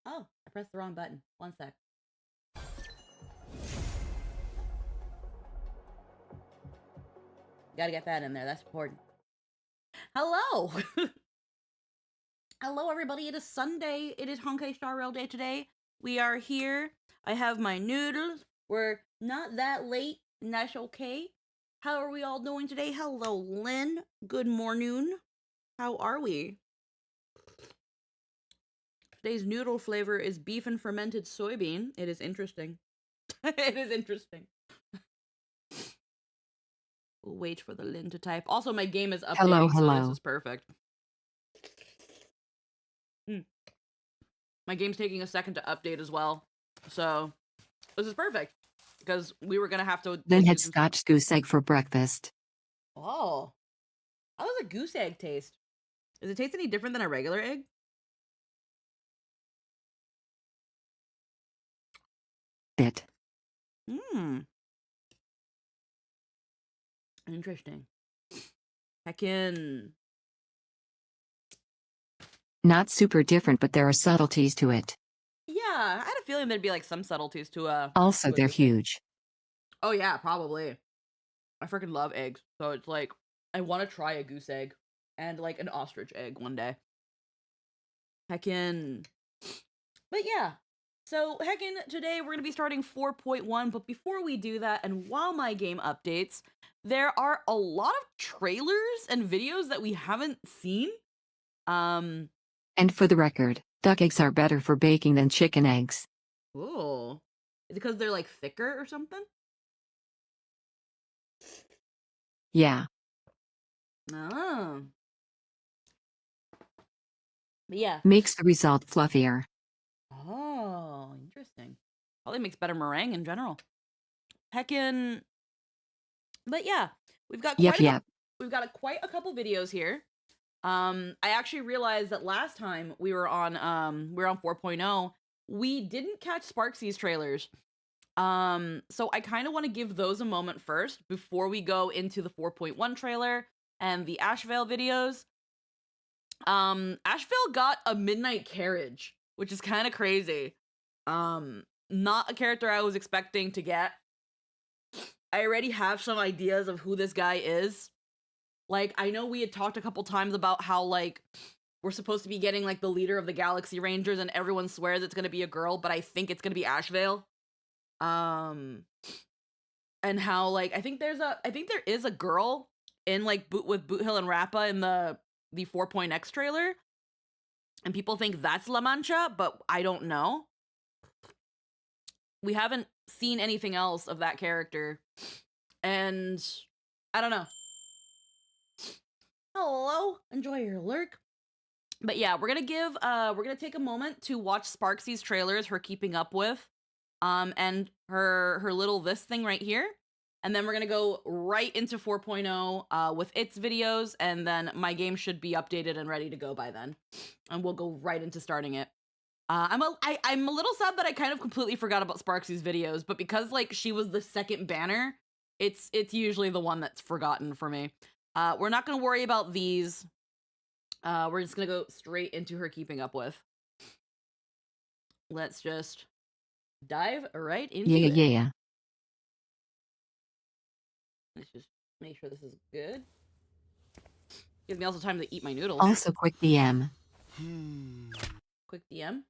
Oh, I pressed the wrong button. One sec. Gotta get that in there. That's important. Hello! Hello, everybody. It is Sunday. It is Honkai Star Rail Day today. We are here. I have my noodles. We're not that late, and that's okay. How are we all doing today? Hello, Lynn. Good morning. How are we? Today's noodle flavor is beef and fermented soybean. It is interesting. It is interesting. We'll wait for the Lynn to type. Also, my game is updating, so this is perfect. My game's taking a second to update as well, so this is perfect because we were gonna have to. Then had Scotch goose egg for breakfast. Oh, how does a goose egg taste? Does it taste any different than a regular egg? Bit. Interesting. Heckin'. Not super different, but there are subtleties to it. Yeah, I had a feeling there'd be like some subtleties to Also, to a they're goose egg. huge. Oh yeah, probably. I freaking love eggs, so it's like I want to try a goose egg and like an ostrich egg one day. Heckin'. But yeah. So heckin' today we're gonna be starting 4.1, but before we do that, and while my game updates, there are a lot of trailers and videos that we haven't seen. Um, And for the record, duck eggs are better for baking than chicken eggs. oh. Is it because they're like thicker or something? Yeah. Oh. But yeah. Makes the result fluffier. Oh, interesting. Probably makes better meringue in general. Heckin'. But yeah, we've got Yep, yep. quite a couple videos here. I actually realized that last time we were on 4.0, we didn't catch Sparksy's trailers. So I kind of want to give those a moment first before we go into the 4.1 trailer and the Ashvale videos. Ashvale got a midnight carriage, which is kind of crazy. Not a character I was expecting to get. I already have some ideas of who this guy is. Like, I know we had talked a couple times about how, like, we're supposed to be getting, like, the leader of the Galaxy Rangers, and everyone swears it's gonna be a girl, but I think it's gonna be Ashvale. And how, like, I think there is a girl in, like, with Boot Hill and Rappa in the 4.x trailer. And people think that's La Mancha, but I don't know. We haven't seen anything else of that character. And I don't know. Hello, enjoy your lurk. But yeah, we're gonna take a moment to watch Sparksy's trailers, her keeping up with, and her little this thing right here. And then we're gonna go right into 4.0 with its videos, and then my game should be updated and ready to go by then. And we'll go right into starting it. I'm a little sad that I kind of completely forgot about Sparksy's videos, but because like she was the second banner, it's usually the one that's forgotten for me. We're not gonna worry about these. We're just gonna go straight into her keeping up with. Let's just dive right into Yeah, it. yeah. Let's just make sure this is good. Gives me also time to eat my noodles. Also, quick DM. Quick DM.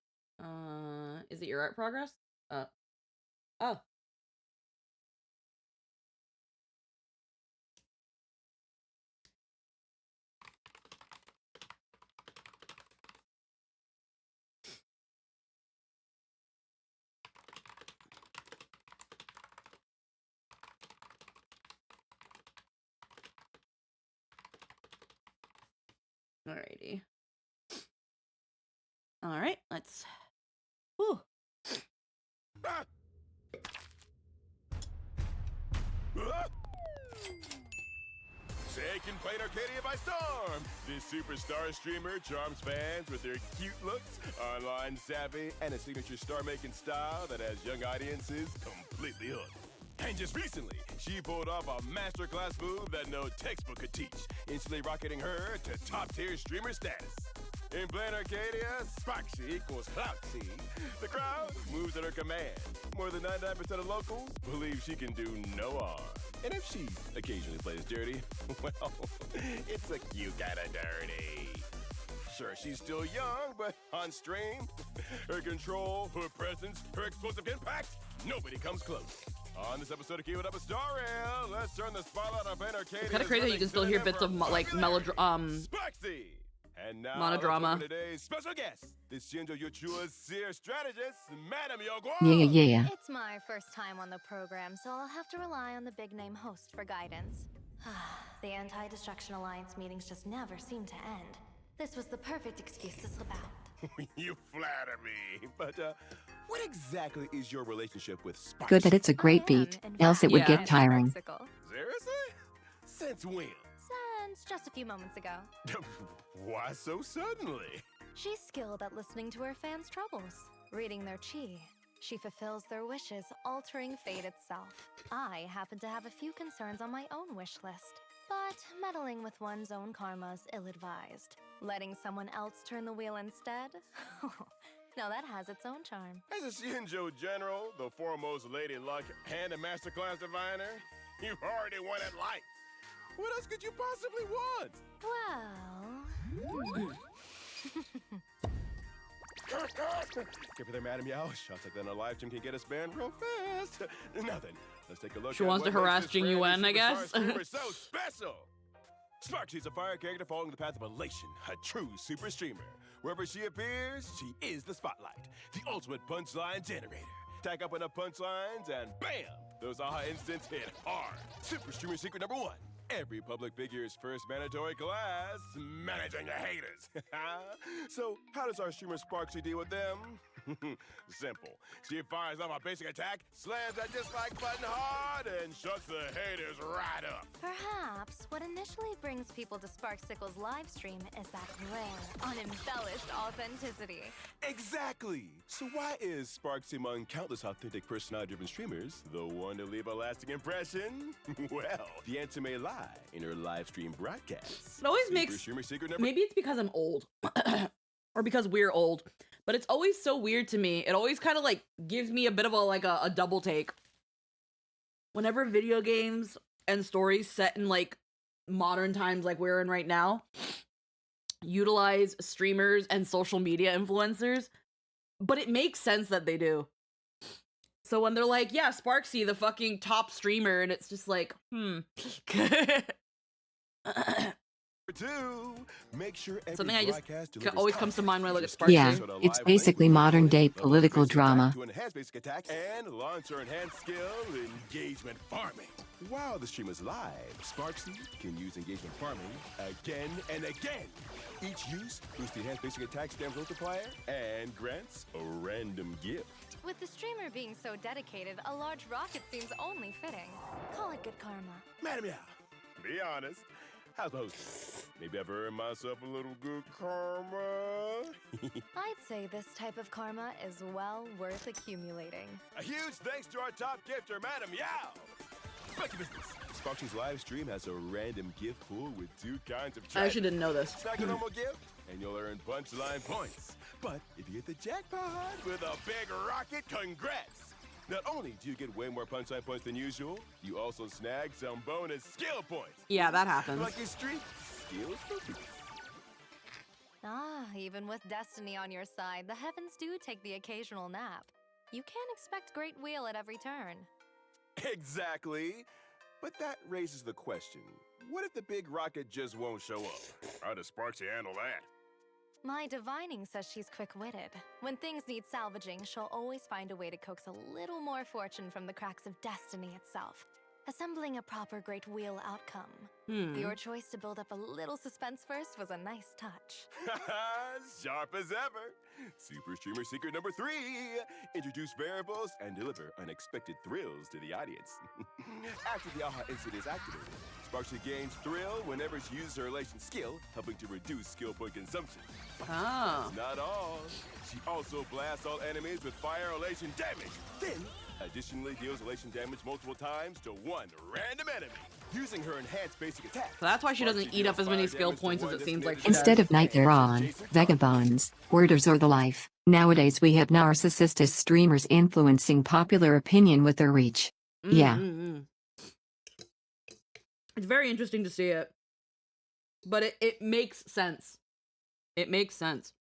Is it your art progress? Oh. Alrighty. Alright, let's. Whew. Taking Plain Arcadia by storm! This superstar streamer charms fans with their cute looks, online savvy, and a signature star-making style that has young audiences completely hooked. And just recently, she pulled off a masterclass move that no textbook could teach, instantly rocketing her to top-tier streamer status. In Plain Arcadia, Sparksy equals Cloutsy. The crowd moves at her command. More than 99% of locals believe she can do no harm. And if she occasionally plays dirty, well, it's a cute kind of dirty. Sure, she's still young, but on stream, her control, her presence, her explosive impact, nobody comes close. On this episode of Keep It Up a Star Rail, let's turn the spotlight on Plain Arcadia. It's kind of crazy that you can still hear bits of Sparksy! And now, monodrama. Today's special guest, this Shinjo Yochua's seer strategist, Madame Yogwa. Yeah. It's my first time on the program, so I'll have to rely on the big-name host for guidance. The Anti-Destruction Alliance meetings just never seem to end. This was the perfect excuse to slip out. You flatter me, but what exactly is your relationship with Sparksy? Good that it's a great beat, else it would Yeah. get tiring. Seriously? Since when? Since just a few moments ago. Why so suddenly? She's skilled at listening to her fans' troubles, reading their chi. She fulfills their wishes, altering fate itself. I happen to have a few concerns on my own wish list, but meddling with one's own karma is ill-advised. Letting someone else turn the wheel instead? Now that has its own charm. As a Shinjo General, the foremost lady luck and a masterclass diviner, you've already won at life. What else could you possibly want? Well... Give her there, Madam Yao. Shots like that on a live stream can get us banned real fast. Nothing. Let's take a look. She at wants to what makes harass this Jing brand new Yuan, I superstar guess. streamer so special. Sparksy's a fire character following the path of elation, a true super streamer. Wherever she appears, she is the spotlight, the ultimate punchline generator. Tack up enough punchlines and bam! Those aha instants hit hard. Super streamer secret number 1. Every public figure's first mandatory class, managing the haters. So, how does our streamer Sparksy deal with them? Simple. She fires off a basic attack, slams that dislike button hard, and shuts the haters right up. Perhaps what initially brings people to Sparksicle's live stream is that rare, unembellished authenticity. Exactly! So why is Sparksy among countless authentic personality-driven streamers the one to leave a lasting impression? Well, the answer may lie in her live stream broadcasts. It always Super makes... streamer secret number... Maybe it's because I'm old. Or because we're old. But it's always so weird to me. It always kind of like gives me a bit of a double take. Whenever video games and stories set in like modern times like we're in right now utilize streamers and social media influencers, but it makes sense that they do. So when they're like, yeah, Sparksy, the fucking top streamer, and it's just like, Two, make sure every something I just broadcast delivers always comes to mind when I look at content. Sparksy. Yeah, So the it's live basically link modern-day will political basic attack drama. To enhance basic attack and launch her enhanced skill, engagement farming. While the stream is live, Sparksy can use engagement farming again and again. Each use boosts the enhanced basic attack stamp multiplier and grants a random gift. With the streamer being so dedicated, a large rocket seems only fitting. Call it good karma. Madam Yao, be honest. How's the host? Maybe I've earned myself a little good karma. I'd say this type of karma is well worth accumulating. A huge thanks to our top gifter, Madam Yao. Back to business. Sparksy's live stream has a random gift pool with 2 kinds of I actually treasures. didn't know this. Snack a normal gift, and you'll earn punchline points. But if you hit the jackpot with a big rocket, congrats! Not only do you get way more punchline points than usual, you also snag some bonus skill points. Yeah, that happens. Lucky Streak, skills for peace. Ah, even with destiny on your side, the heavens do take the occasional nap. You can't expect great wheel at every turn. Exactly. But that raises the question, what if the big rocket just won't show up? How does Sparksy handle that? My divining says she's quick-witted. When things need salvaging, she'll always find a way to coax a little more fortune from the cracks of destiny itself, assembling a proper great wheel outcome. Your choice to build up a little suspense first was a nice touch. Sharp as ever. Super streamer secret number 3. Introduce variables and deliver unexpected thrills to the audience. After the AHA instant is activated, Sparksy gains thrill whenever she uses her elation skill, helping to reduce skill point consumption. Oh. That's not all. She also blasts all enemies with fire elation damage. Then, additionally deals elation damage multiple times to one random enemy. Using her enhanced basic attack. So that's why she doesn't eat up as many skill points as it seems like she Instead does. of knight they're on, vagabonds, worders or the life. Nowadays we have narcissistic streamers influencing popular opinion with their reach. Yeah. It's very interesting to see it. But it makes sense. It makes sense.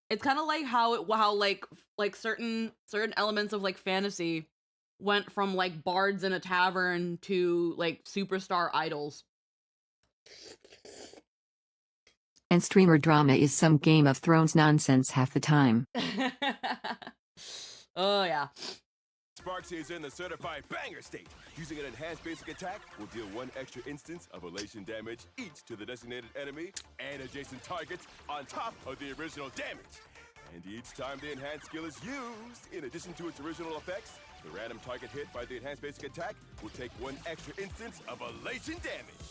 It's kind of like how certain elements of like fantasy went from like bards in a tavern to like superstar idols. And streamer drama is some Game of Thrones nonsense half the time. Oh yeah. Sparksy is in the certified banger state. Using an enhanced basic attack will deal 1 extra instance of elation damage each to the designated enemy and adjacent targets on top of the original damage. And each time the enhanced skill is used, in addition to its original effects, the random target hit by the enhanced basic attack will take 1 extra instance of elation damage.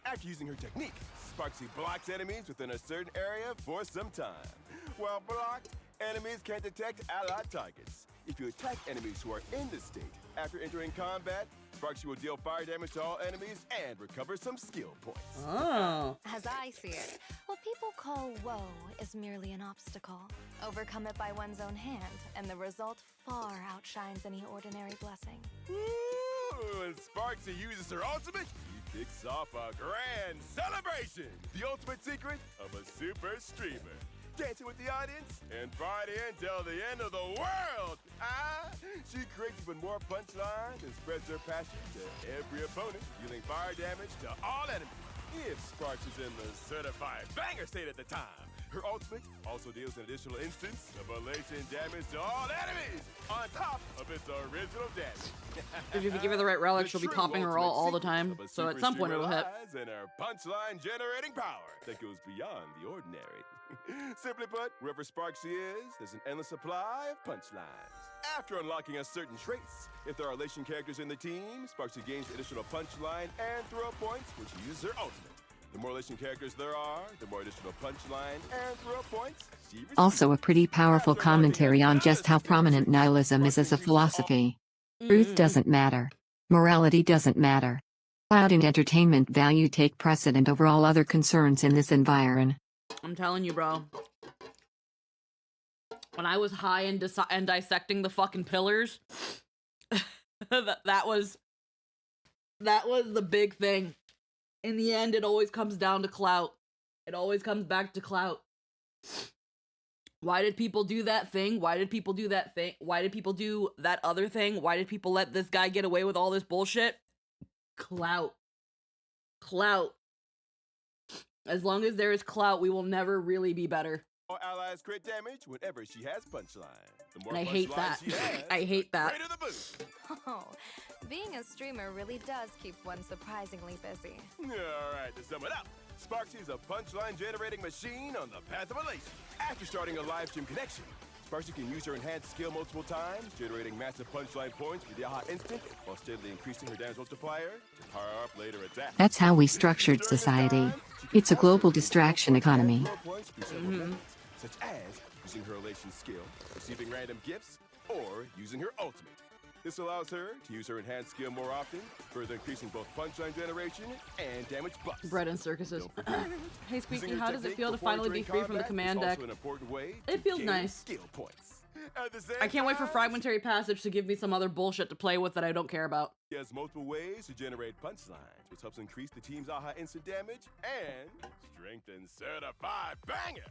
After using her technique, Sparksy blocks enemies within a certain area for some time. While blocked, enemies can't detect allied targets. If you attack enemies who are in this state after entering combat, Sparksy will deal fire damage to all enemies and recover some skill points. Oh. As I see it, what people call woe is merely an obstacle. Overcome it by one's own hand, and the result far outshines any ordinary blessing. Woo! When Sparksy uses her ultimate, he kicks off a grand celebration. The ultimate secret of a super streamer. Dancing with the audience and party until the end of the world. She creates even more punchlines and spreads her passion to every opponent, dealing fire damage to all enemies. If Sparks is in the certified banger state at the time, her ultimate also deals an additional instance of elation damage to all enemies, on top of its original damage. If you give her the right relic, The she'll be true popping her ultimate all the secret time. of a So at super some point streamer it'll hit. lies in her punchline generating power that goes beyond the ordinary. Simply put, wherever Sparksy is, there's an endless supply of punchlines. After unlocking a certain traits, if there are elation characters in the team, Sparksy gains additional punchline and throw points, which uses her ultimate. The more elation characters there are, the more additional punchline and throw points she receives. Also, a pretty powerful commentary on just how prominent nihilism is as a philosophy. Truth doesn't matter. Morality doesn't matter. Clout and entertainment value take precedent over all other concerns in this environ. I'm telling you, bro. When I was high and dissecting the fucking pillars, that was the big thing. In the end, it always comes down to clout. It always comes back to clout. Why did people do that thing? Why did people do that thing? Why did people do that other thing? Why did people let this guy get away with all this bullshit? Clout. Clout. As long as there is clout, we will never really be better. More allies crit damage whenever she has punchline. The more And I hate punchline that. she has, I hate that. the greater the boost. Oh, being a streamer really does keep one surprisingly busy. Alright, to sum it up, Sparksy is a punchline generating machine on the path of elation. After starting a live stream connection, Sparksy can use her enhanced skill multiple times, generating massive punchline points with the aha instant, while steadily increasing her damage multiplier to power up later attacks. That's how we structured society. It's a global distraction economy. Such as using her elation skill, receiving random gifts, or using her ultimate. This allows her to use her enhanced skill more often, further increasing both punchline generation and damage buffs. Bread and circuses. Don't forget, Hey, using Squeaky, her how does it technique feel to before finally be entering free from the combat command is deck? also an important way It to feels gain nice. Skill points. At the same I can't wait for time, Fragmentary Passage to give me some other bullshit to play with that I don't care about. She has multiple ways to generate punchlines, which helps increase the team's aha instant damage and strengthen certified banger.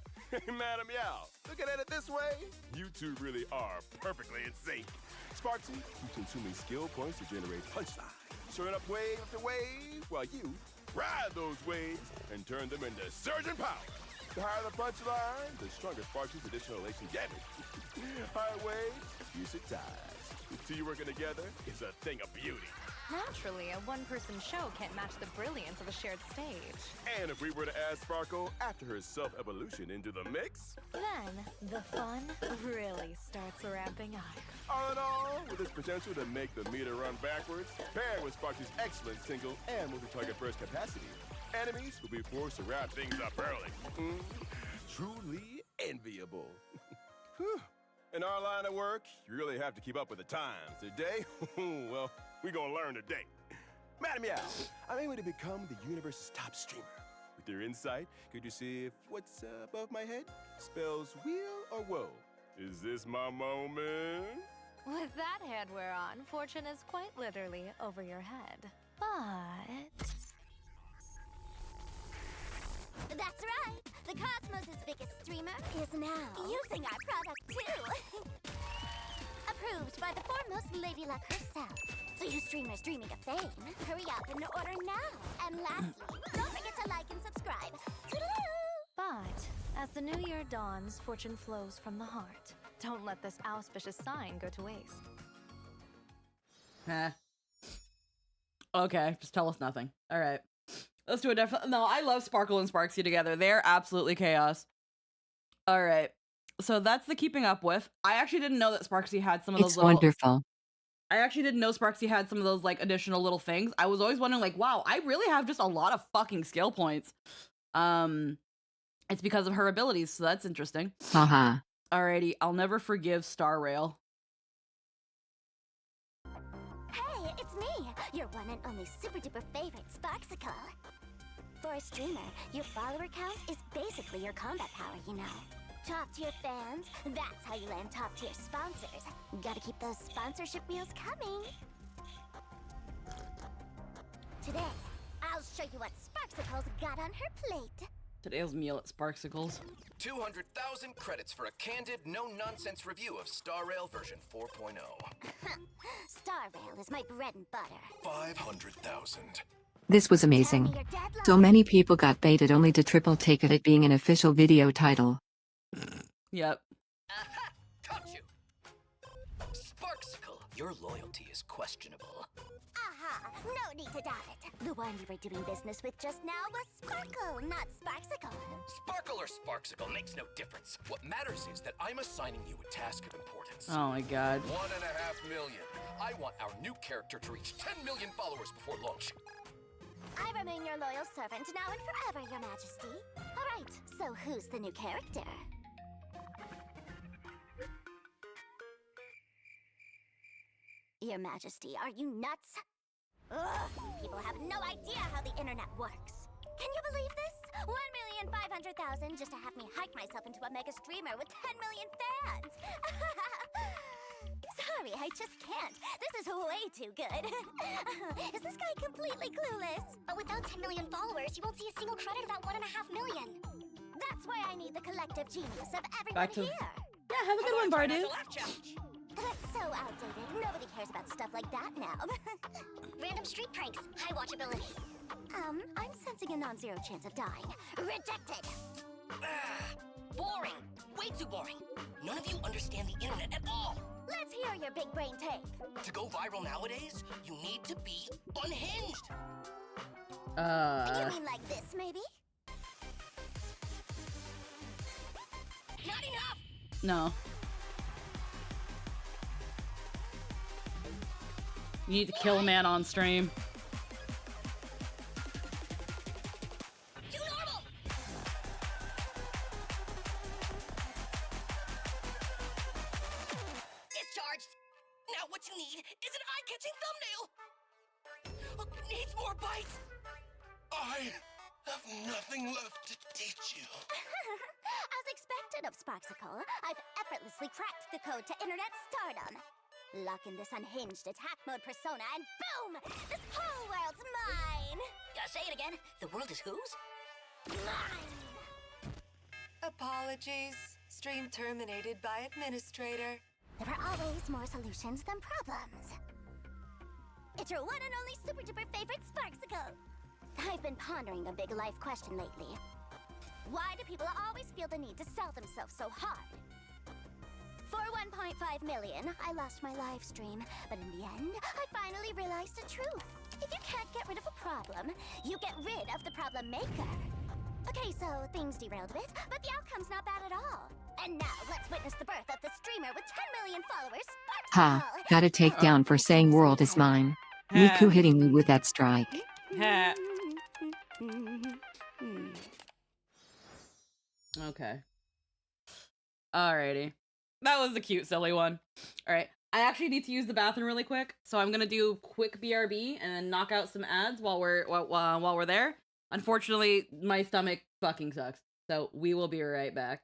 Madam Yao, looking at it this way, you two really are perfectly in sync. Sparksy keeps consuming skill points to generate punchlines, showing up wave after wave, while you ride those waves and turn them into surging power. The higher the punchline, the stronger Sparksy's additional elation damage. Higher waves, fiercer ties. The two working together is a thing of beauty. Naturally, a one-person show can't match the brilliance of a shared stage. And if we were to add Sparkle after her self-evolution into the mix, Then, the fun really starts ramping up. all in all, with its potential to make the meter run backwards, paired with Sparky's excellent single and multi-target burst capacity, enemies will be forced to wrap things up early. Truly enviable. Whew. In our line of work, you really have to keep up with the times. Today, well, we're gonna learn today. Madam Yao, I'm aiming to become the universe's top streamer. With your insight, could you see if what's above my head spells weal or woe? Is this my moment? With that head we're on, fortune is quite literally over your head. But... That's right. The Cosmos' biggest streamer is now using our product too. Approved by the foremost Lady Luck herself. So you streamers dreaming of fame, hurry up and order now. And lastly, don't forget to like and subscribe. Toodaloo! But, as the new year dawns, fortune flows from the heart. Don't let this auspicious sign go to waste. Heh. Okay, just tell us nothing. All right. Let's do a no, I love Sparkle and Sparksy together. They're absolutely chaos. All right. So that's the keeping up with. I actually didn't know that Sparksy had some of those It's little... wonderful. I actually didn't know Sparksy had some of those like additional little things. I was always wondering like, wow, I really have just a lot of fucking skill points. It's because of her abilities, so that's interesting. Haha. Alrighty, I'll never forgive Star Rail. Hey, it's me, your one and only super duper favorite, Sparksicle. For a streamer, your follower count is basically your combat power, you know. Top tier fans, that's how you land top tier sponsors. Gotta keep those sponsorship wheels coming. Today, I'll show you what Sparksicle's got on her plate. Today's meal at Sparksicles. 200,000 credits for a candid, no-nonsense review of Star Rail version 4.0. Star Rail is my bread and butter. 500,000. This was Tell me amazing. your deadline. So many people got baited only to triple take it being an official video title. Yep. Aha! Caught you! Sparksicle, your loyalty is questionable. Aha! No need to doubt it. The one we were doing business with just now was Sparkle, not Sparksicle. Sparkle or Sparksicle makes no difference. What matters is that I'm assigning you a task of importance. Oh my god. 1.5 million. I want our new character to reach 10 million followers before launch. I remain your loyal servant now and forever, Your Majesty. All right, so who's the new character? Your Majesty, are you nuts? Ugh, people have no idea how the internet works. Can you believe this? 1,500,000 just to have me hike myself into a mega streamer with 10 million fans. Sorry, I just can't. This is way too good. Is this guy completely clueless? But without 10 million followers, you won't see a single credit of that 1.5 million. That's why I need the collective genius of everyone Back to- here. Yeah, have a good one, Bardu. That's so outdated. Nobody cares about stuff like that now. Random street pranks. High watchability. I'm sensing a non-zero chance of dying. Rejected! Boring. Way too boring. None of you understand the internet at all. Let's hear your big brain take. To go viral nowadays, you need to be unhinged. You mean like this, maybe? Not enough. No. You need to kill a man on stream. Too normal. Discharged. Now what you need is an eye-catching thumbnail. Needs more bites. I have nothing left to teach you. As expected of Sparksicle, I've effortlessly cracked the code to internet stardom. Lock in this unhinged attack mode persona and boom! This whole world's mine! Say it again. The world is whose? Mine! Apologies. Stream terminated by administrator. There are always more solutions than problems. It's your one and only super duper favorite Sparksicle! I've been pondering a big life question lately. Why do people always feel the need to sell themselves so hard? For 1.5 million, I lost my live stream, but in the end, I finally realized the truth. If you can't get rid of a problem, you get rid of the problem maker. Okay, so things derailed a bit, but the outcome's not bad at all. And now, let's witness the birth of the streamer with 10 million followers, Ha, Sparksicle! got a takedown for saying world is mine. Miku hitting me with that strike. Ha. Okay. Alrighty. That was a cute, silly one. Alright. I actually need to use the bathroom really quick, so I'm gonna do quick BRB and then knock out some ads while we're there. Unfortunately, my stomach fucking sucks. So we will be right back.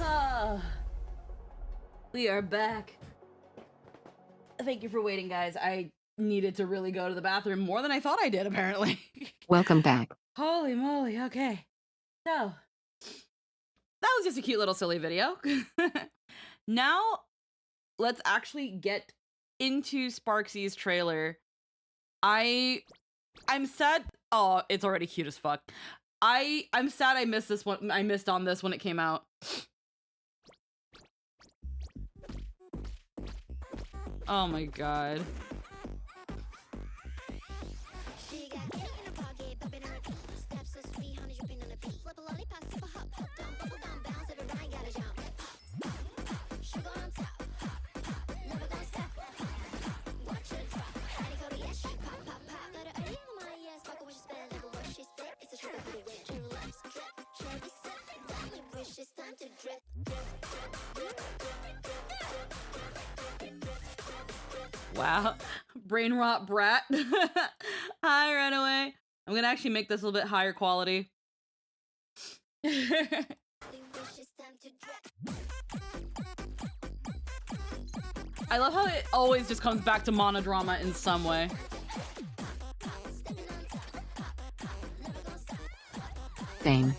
Ah. We are back. Thank you for waiting, guys. I needed to really go to the bathroom more than I thought I did, apparently. Welcome back. Holy moly, okay. So, that was just a cute little silly video. Now, let's actually get into Sparksy's trailer. I'm sad. Oh, it's already cute as fuck. I'm sad I missed this one. I missed on this when it came out. Oh my god. Wow. Brain rot brat. Hi, Runaway. I'm gonna actually make this a little bit higher quality. I love how it always just comes back to monodrama in some way. Same.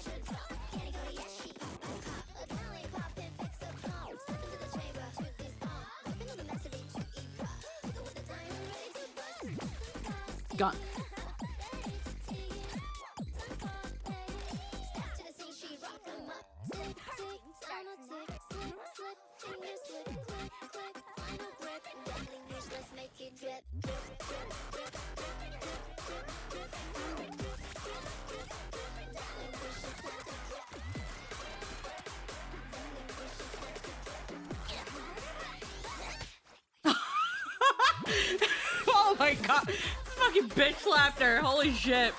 Gone. Oh my god. Fucking bitch slapped her. Holy shit.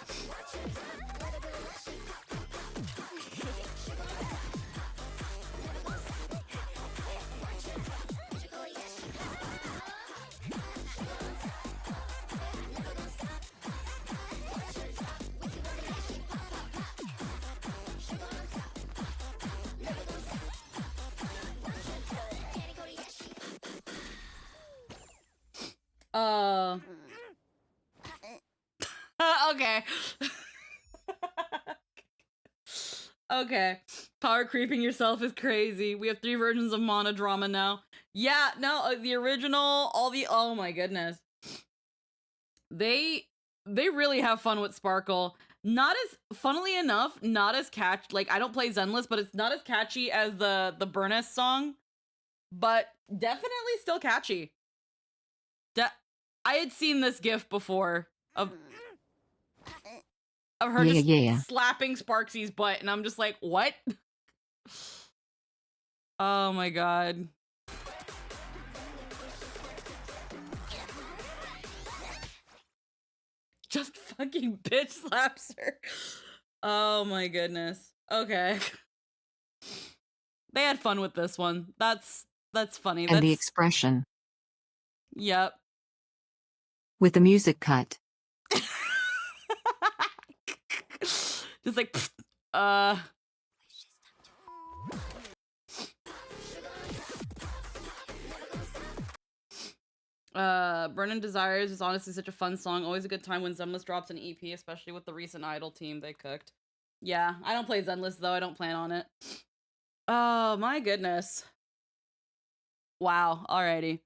Okay. Okay. Power creeping yourself is crazy. We have 3 versions of monodrama now. Yeah, no, the original, oh my goodness. They really have fun with Sparkle. Not as, funnily enough, not as like, I don't play Zenless, but it's not as catchy as the Burness song, but definitely still catchy. I had seen this gif before of her just slapping Sparksy's butt, and I'm just like, what? Oh my god. Just fucking bitch slaps her. Oh my goodness. Okay. They had fun with this one. That's funny. And the expression. Yep. With the music cut. Just like, Burnin' Desires is honestly such a fun song. Always a good time when Zenless drops an EP, especially with the recent Idol team they cooked. Yeah, I don't play Zenless though. I don't plan on it. Oh my goodness. Wow. Alrighty.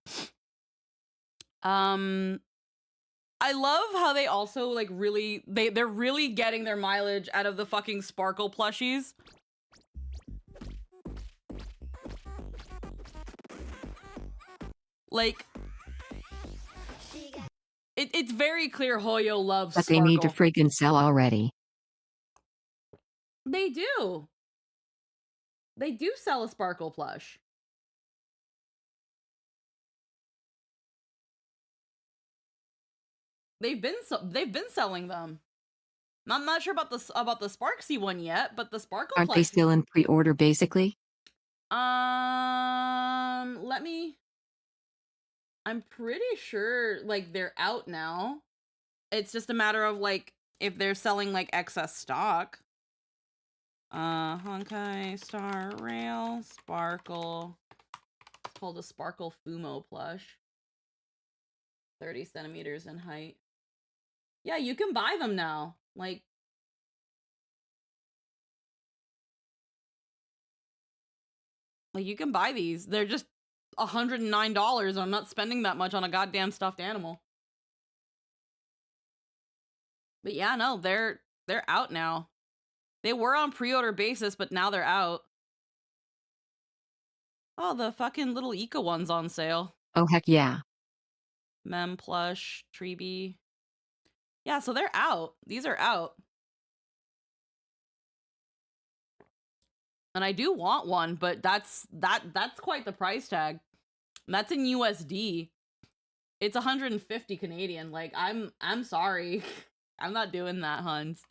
I love how they also like really they're really getting their mileage out of the fucking Sparkle plushies. Like it's very clear Hoyo loves But Sparkle. they need to friggin' sell already. They do. They do sell a Sparkle plush. They've been selling them. I'm not sure about the Sparksy one yet, but the Sparkle Aren't they still in pre-order basically? Let me. I'm pretty sure like they're out now. It's just a matter of like if they're selling like excess stock. Honkai Star Rail Sparkle called a Sparkle Fumo plush. 30 centimeters in height. Yeah, you can buy them now. Like, you can buy these. They're just $109. I'm not spending that much on a goddamn stuffed animal. But yeah, no, they're out now. They were on pre-order basis, but now they're out. Oh, the fucking little Eco one's on sale. Oh, heck yeah. Mem plush, Treebee. Yeah, so they're out. These are out. And I do want one, but that's quite the price tag. That's in USD. It's 150 Canadian. Like, I'm sorry. I'm not doing that, huns.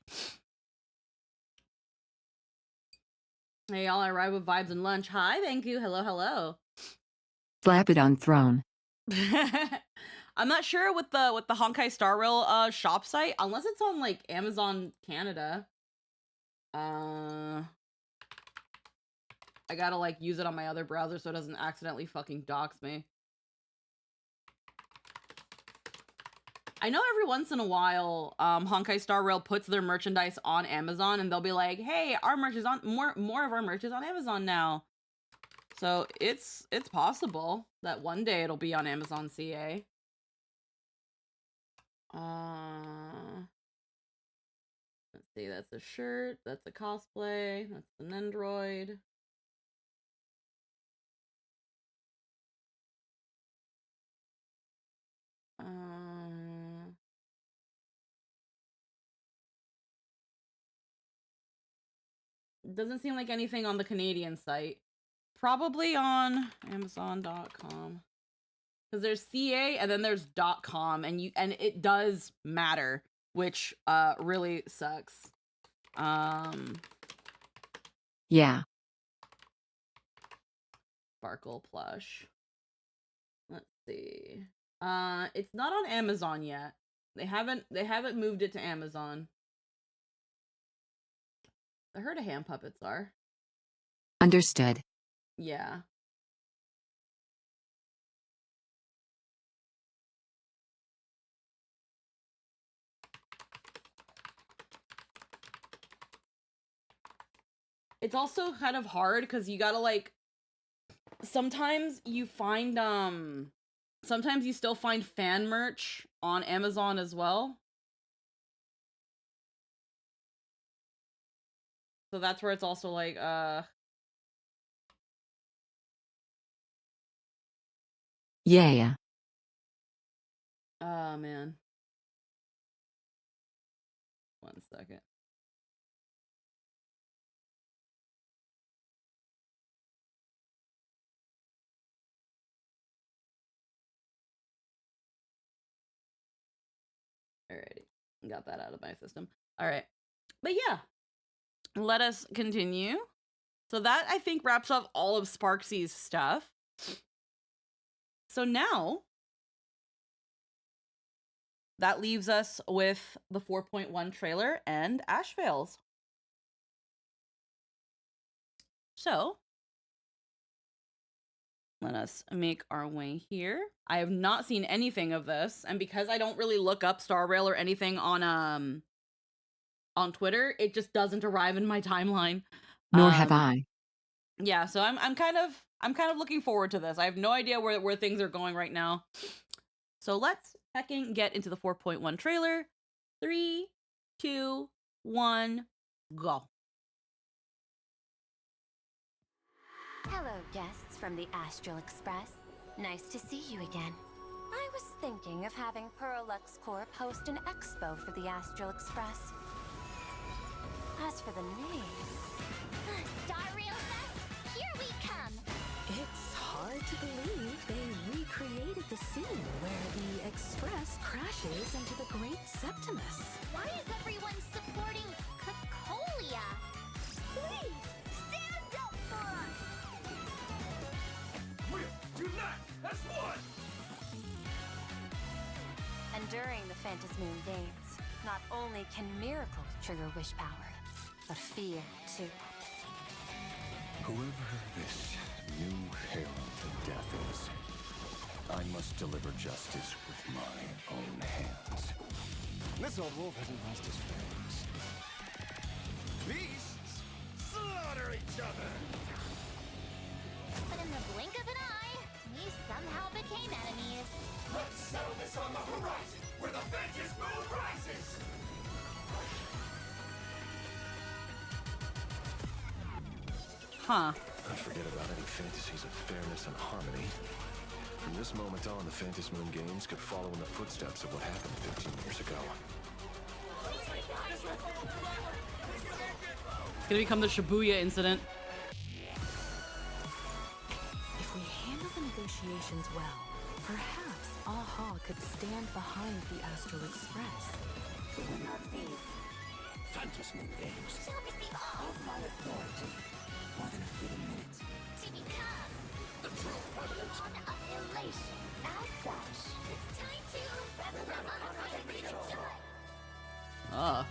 Hey, y'all, I arrived with vibes and lunch. Hi, thank you. Hello, hello. Slap it on throne. I'm not sure with the Honkai Star Rail shop site, unless it's on like Amazon Canada. I gotta like use it on my other browser so it doesn't accidentally fucking dox me. I know every once in a while, Honkai Star Rail puts their merchandise on Amazon, and they'll be like, "Hey, our merch is on more of our merch is on Amazon now." So it's possible that one day it'll be on Amazon CA. Let's see, that's a shirt, that's a cosplay, that's an Nendroid. Doesn't seem like anything on the Canadian site. Probably on Amazon.com. Because there's CA and then there's .com, and it does matter, which really sucks. Yeah. Sparkle plush. Let's see. It's not on Amazon yet. They haven't moved it to Amazon. I heard a hand puppets are. Understood. Yeah. It's also kind of hard because you gotta like, sometimes you find sometimes you still find fan merch on Amazon as well. So that's where it's also like Yeah. oh man. 1 second. Alrighty. Got that out of my system. Alright. But yeah. Let us continue. So that, I think, wraps up all of Sparksy's stuff. So now, that leaves us with the 4.1 trailer and Ash Fails. So, let us make our way here. I have not seen anything of this, and because I don't really look up Star Rail or anything on Twitter, it just doesn't arrive in my timeline. Nor have I. Yeah, so I'm kind of looking forward to this. I have no idea where things are going right now. So let's hecking get into the 4.1 trailer. 3, 2, 1, go. Hello, guests from the Astral Express. Nice to see you again. I was thinking of having Perlux Corp host an expo for the Astral Express. As for the name... Star Rail Fest, here we come! It's hard to believe they recreated the scene where the Express crashes into the Great Septimus. Why is everyone supporting Cacolia? Please, stand up for us! We'll do that as one! And during the Phantasmoon Games, not only can miracles trigger wish power, but fear, too. Whoever this new herald of death deliver justice with my own hands. This old wolf hasn't lost his fangs. Beasts slaughter each other. But in the blink of an eye, we somehow became enemies. Let's settle this on the horizon, where the vengeance moon rises! Huh. I forget about any fantasies of fairness and harmony. From this moment on, the Phantasy Moon Games could follow in the footsteps of what happened 15 years ago. It's gonna become the Shibuya incident. If we handle the negotiations well, perhaps Aha could stand behind the Astral Express. The winner of these Phantasy Moon Games Shall receive all of my authority. More than a fleeting minute. to become The true evidence. one of elation. As such, it's time to rejoice.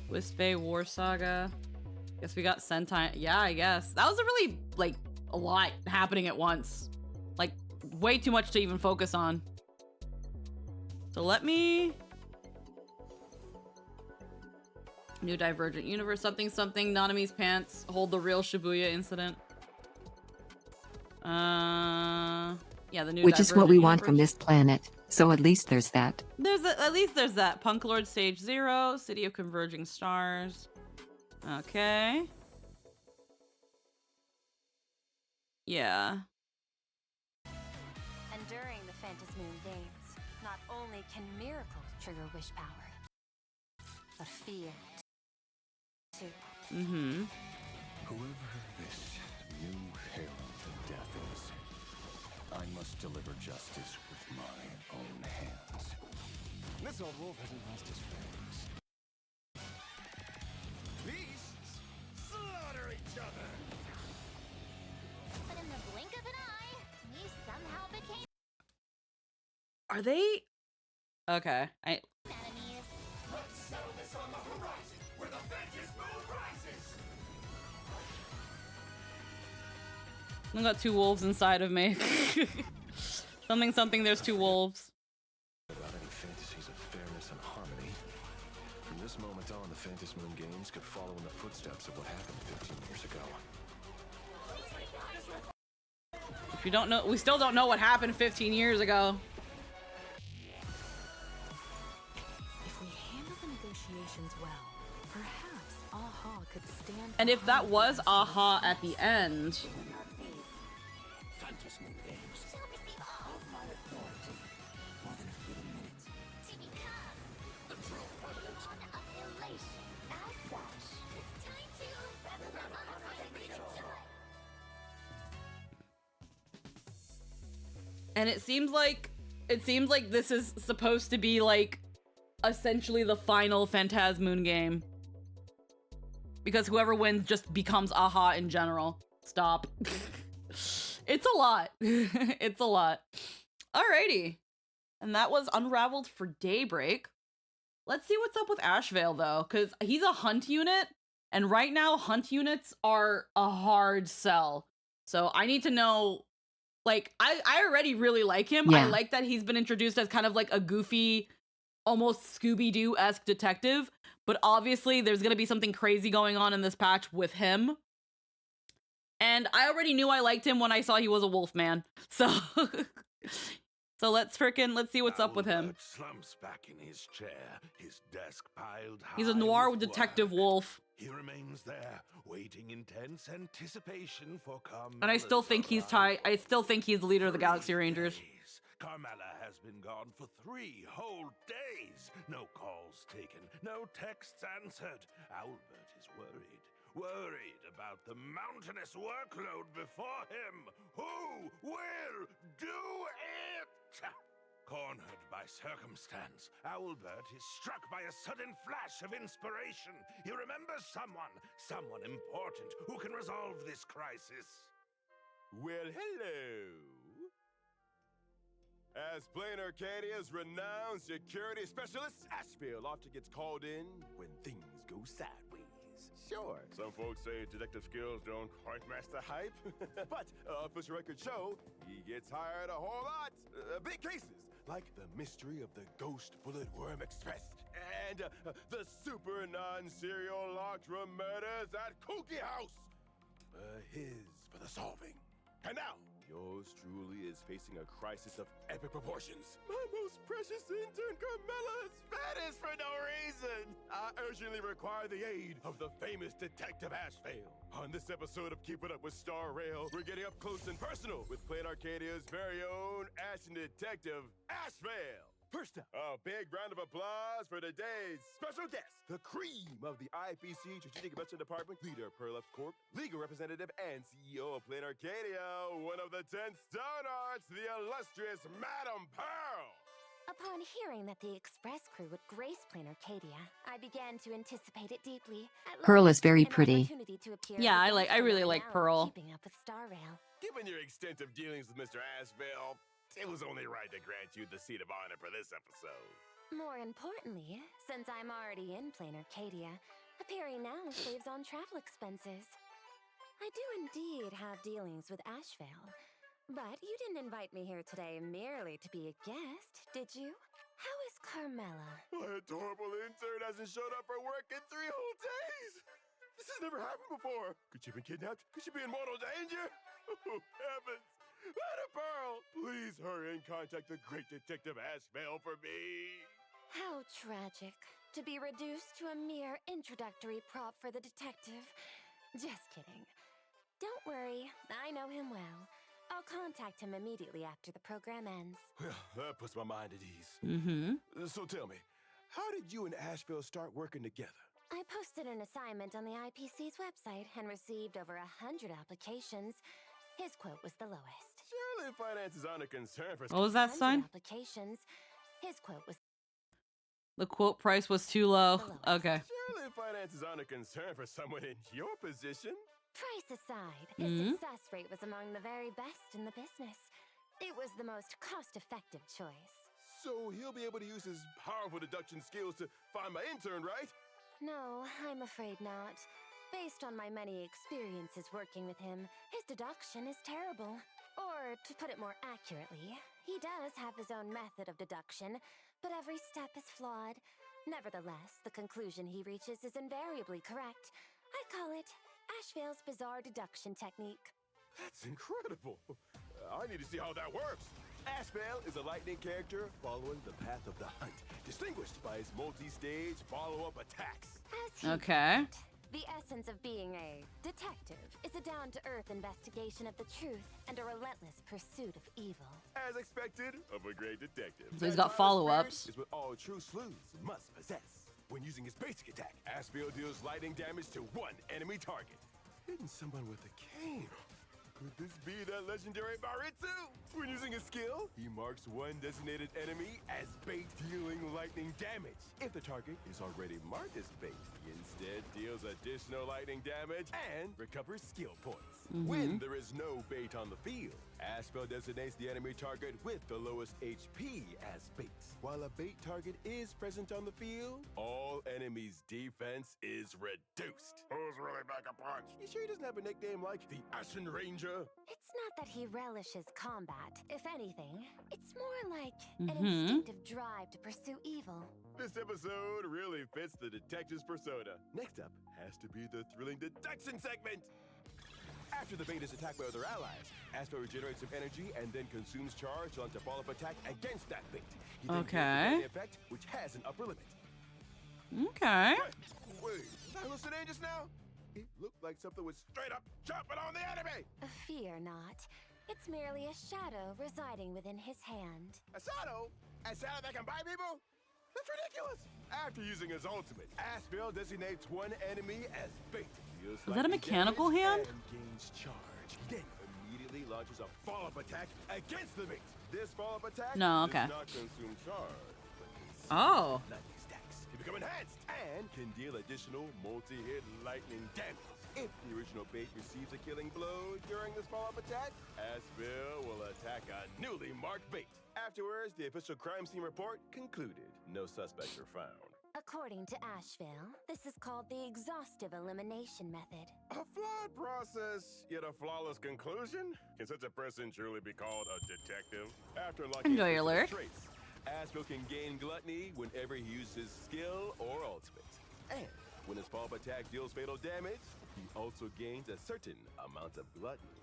Wisp Bay War Saga. Guess we got Sentai. Yeah, I guess. That was a really, like, a lot happening at once. Like, way too much to even focus on. So let me... New Divergent Universe, something, Nanami's pants, hold the real Shibuya incident. Yeah, the new Which is what Divergent we want from Universe. this planet, so at least there's that. At least there's that. Punk Lord Stage 0, City of Converging Stars. Okay. Yeah. And during the Phantasy Moon Games, not only can miracles trigger wish power, but fear, too. Mm-hmm. Whoever this new herald of death is, I must deliver justice with my own hands. This old wolf hasn't lost his fangs. Beasts slaughter each other. But in the blink of an eye, we somehow became Are they... Okay. enemies. Let's settle this on the horizon, where the vengeance moon rises! I got two wolves inside of me. Something, there's two wolves. About any fantasies of fairness and harmony. From this moment on, the Phantasy Moon Games could follow in the footsteps of what happened 15 years ago. If you don't know, we still don't know what happened 15 years ago. If we handle the negotiations well, perhaps Aha could stand. And if that behind was the Astral Aha at Express. the end, Phantasy Moon Games Shall receive all of my authority. More than a fleeting minute. to become The true evidence. one of elation. As such, it's time to rejoice. and it seems like this is supposed to be like essentially the final Phantasmoon game. Because whoever wins just becomes Aha in general. Stop. It's a lot. It's a lot. Alrighty. And that was Unraveled for Daybreak. Let's see what's up with Ashvale, though, because he's a hunt unit, and right now, hunt units are a hard sell. So I need to know, like, I already really like him. I Yeah. like that he's been introduced as kind of like a goofy, almost Scooby-Doo-esque detective, but obviously there's going to be something crazy going on in this patch with him. And I already knew I liked him when I saw he was a wolf man. So so let's see what's up with him. Albert slumps back in his chair, his desk piled high. He's a noir with detective work. wolf. He remains there, waiting in tense anticipation for Carmela's And I still think he's I still think he's the leader of the Galaxy Rangers. days. Carmela has been gone for 3 whole days. No calls taken, no texts answered. Albert is worried about the mountainous workload before him. Who will do it? Cornered by circumstance, Albert is struck by a sudden flash of inspiration. He remembers someone important who can resolve this crisis. Well, hello. As Blaine Arcadia's renowned security specialist, Asheville often gets called in when things go sideways. skills? Sure, some folks say detective skills don't quite match the hype, but official records show he gets hired a whole lot. Big cases, like the mystery of the Ghost Bullet Worm Express and the super non-serial locked room murders at Kooky House. His for the solving. And now, yours truly is facing a crisis of epic proportions. My most precious intern Carmela is vanished for no reason. I urgently require the aid of the famous Detective Ashvale. On this episode of Keep It Up with Star Rail, we're getting up close and personal with Plain Arcadia's very own action detective, Ashvale. First up, a big round of applause for today's special guest, the cream of the IPC Strategic Investment Department, leader of Pearl Ups Corp, legal representative and CEO of Plain Arcadia, one of the 10 Stonehearts, the illustrious Madam Pearl. Upon hearing that the Express crew would grace Plain Arcadia, I began to anticipate it deeply. At Pearl is last, very an pretty. opportunity to appear Yeah, as a I guest really for like 9 hours, Pearl. Keeping Up with Star Rail. Given your extensive dealings with Mr. Ashvale, it was only right to grant you the seat of honor for this episode. More importantly, since I'm already in Plain Arcadia, appearing now saves on travel expenses. I do indeed have dealings with Ashvale, but you didn't invite me here today merely to be a guest, did you? How is Carmela? My adorable intern hasn't showed up for work in 3 whole days. This has never happened before. Could she have been kidnapped? Could she be in mortal danger? Oh, heavens. Madam Pearl, please hurry and contact the great Detective Ashvale for me. How tragic. To be reduced to a mere introductory prop for the detective. Just kidding. Don't worry, I know him well. I'll contact him immediately after the program ends. Well, that puts my mind at ease. Mm-hmm. So tell me, how did you and Ashvale start working together? I posted an assignment on the IPC's website and received over 100 applications. His quote was the lowest. Surely finances aren't a concern for... What was that 100 sign? applications. His quote was The quote price was too low. the lowest. Okay. Surely finances aren't a concern for someone in your position. Price aside, his success rate was among the very best in the business. It was the most cost-effective choice. So he'll be able to use his powerful deduction skills to find my intern, right? No, I'm afraid not. Based on my many experiences working with him, his deduction is terrible. Or, to put it more accurately, he does have his own method of deduction, but every step is flawed. Nevertheless, the conclusion he reaches is invariably correct. I call it Ashvale's bizarre deduction technique. That's incredible. I need to see how that works. Ashvale is a lightning character following the path of the hunt, distinguished by his multi-stage follow-up attacks. As he Okay. puts it, the essence of being a detective is a down-to-earth investigation of the truth and a relentless pursuit of evil. As expected of a great detective. So he's That got kind of follow-ups. spirit is what all true sleuths must possess. When using his basic attack, Ashvale deals lightning damage to one enemy target. Hitting someone with a cane. Could this be that legendary Baritsu? When using his skill, he marks one designated enemy as bait, dealing lightning damage. If the target is already marked as bait, he instead deals additional lightning damage and recovers skill points. When there is no bait on the field, Ashvale designates the enemy target with the lowest HP as bait. While a bait target is present on the field, all enemies' defense is reduced. Who's really back a punch? You sure he doesn't have a nickname like the Ashen Ranger? It's not that he relishes combat. If anything, it's more like an instinctive drive to pursue evil. This episode really fits the detective's persona. Next up has to be the thrilling deduction segment. After the bait is attacked by other allies, Ashvale regenerates some energy and then consumes charge to launch a follow-up attack against that bait. He then Okay. the effect, which has an upper limit. Okay. Wait, was I hallucinating just now? It looked like something was straight up jumping on the enemy! Fear not. It's merely a shadow residing within his hand. A shadow? A shadow that can bite people? That's ridiculous! After using his ultimate, Ashvale designates one enemy as bait. Deals Is that a lightning mechanical damage hand? And gains charge. Then immediately launches a follow-up attack against the bait. This follow-up attack No, okay. does not consume charge, but consumes Oh. lightning stacks. They become enhanced and can deal additional multi-hit lightning damage. If the original bait receives a killing blow during this follow-up attack, Ashvale will attack a newly marked bait. Afterwards, the official crime scene report concluded. No suspects were found. According to Asheville, this is called the exhaustive elimination method. A flawed process, yet a flawless conclusion? Can such a person truly be called a detective? After unlocking Enjoy a your specific lyric. trace, Asheville can gain gluttony whenever he uses skill or ultimate. And when his follow-up attack deals fatal damage, he also gains a certain amount of gluttony.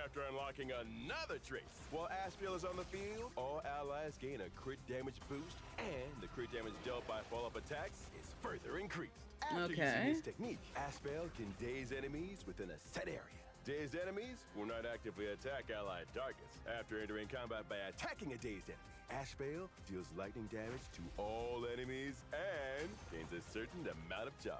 After unlocking another trace, while Asheville is on the field, all allies gain a crit damage boost, and the crit damage dealt by follow-up attacks is further increased. After using this technique, Asheville can daze enemies within a set area. Dazed enemies will not actively attack allied targets. After entering combat by attacking a dazed enemy, Asheville deals lightning damage to all enemies and gains a certain amount of charge.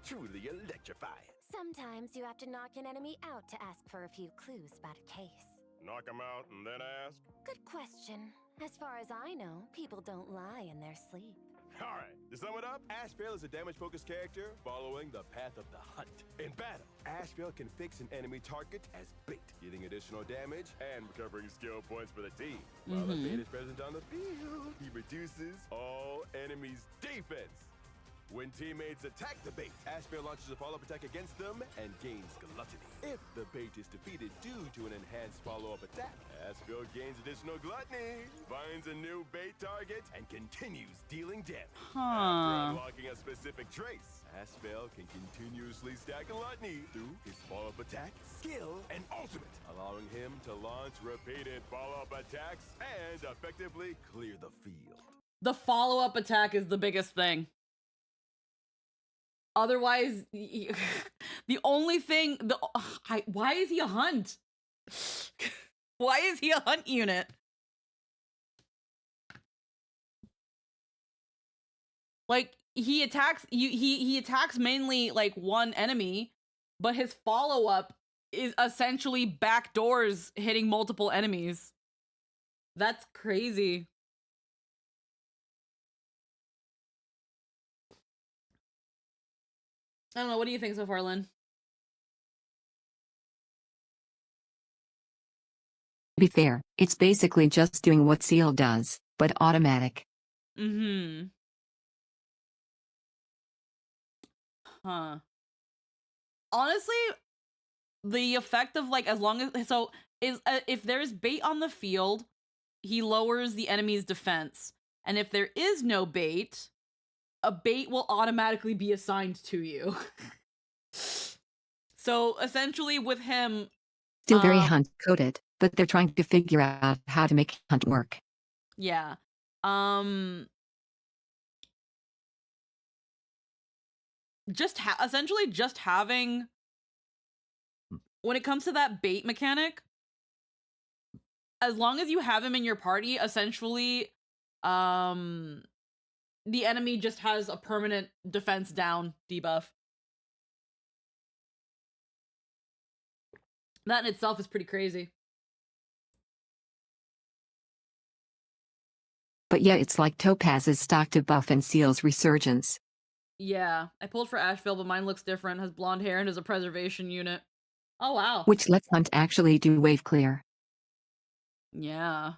Truly electrifying. Sometimes you have to knock an enemy out to ask for a few clues about a case. Knock him out and then ask? Good question. As far as I know, people don't lie in their sleep. Alright, to sum it up, Asheville is a damage-focused character following the path of the hunt. In battle, Asheville can fix an enemy target as bait, dealing additional damage and recovering skill points for the team. While the bait is present on the field, he reduces all enemies' defense. When teammates attack the bait, Asheville launches a follow-up attack against them and gains gluttony. If the bait is defeated due to an enhanced follow-up attack, Asheville gains additional gluttony, finds a new bait target, and continues dealing damage. After unlocking a specific trace, Asheville can continuously stack gluttony through his follow-up attack, skill, and ultimate, allowing him to launch repeated follow-up attacks and effectively clear the field. The follow-up attack is the biggest thing. Otherwise, the only thing, why is he a hunt? Why is he a hunt unit? Like, he attacks, he attacks mainly, like, one enemy, but his follow-up is essentially backdoors hitting multiple enemies. That's crazy. I don't know. What do you think so far, Lynn? To be fair, it's basically just doing what Seal does, but automatic. Mm-hmm. Huh. Honestly, the effect of, like, as long as, so, is, if there's bait on the field, he lowers the enemy's defense. And if there is no bait, a bait will automatically be assigned to you. So essentially with him, Still very hunt coded, but they're trying to figure out how to make hunt work. Yeah. Just essentially just having, when it comes to that bait mechanic, as long as you have him in your party, essentially the enemy just has a permanent defense down debuff. That in itself is pretty crazy. But yeah, it's like Topaz's stock debuff and Seal's resurgence. Yeah, I pulled for Asheville, but mine looks different. Has blonde hair and is a preservation unit. Oh, wow. Which lets Hunt actually do wave clear. Yeah.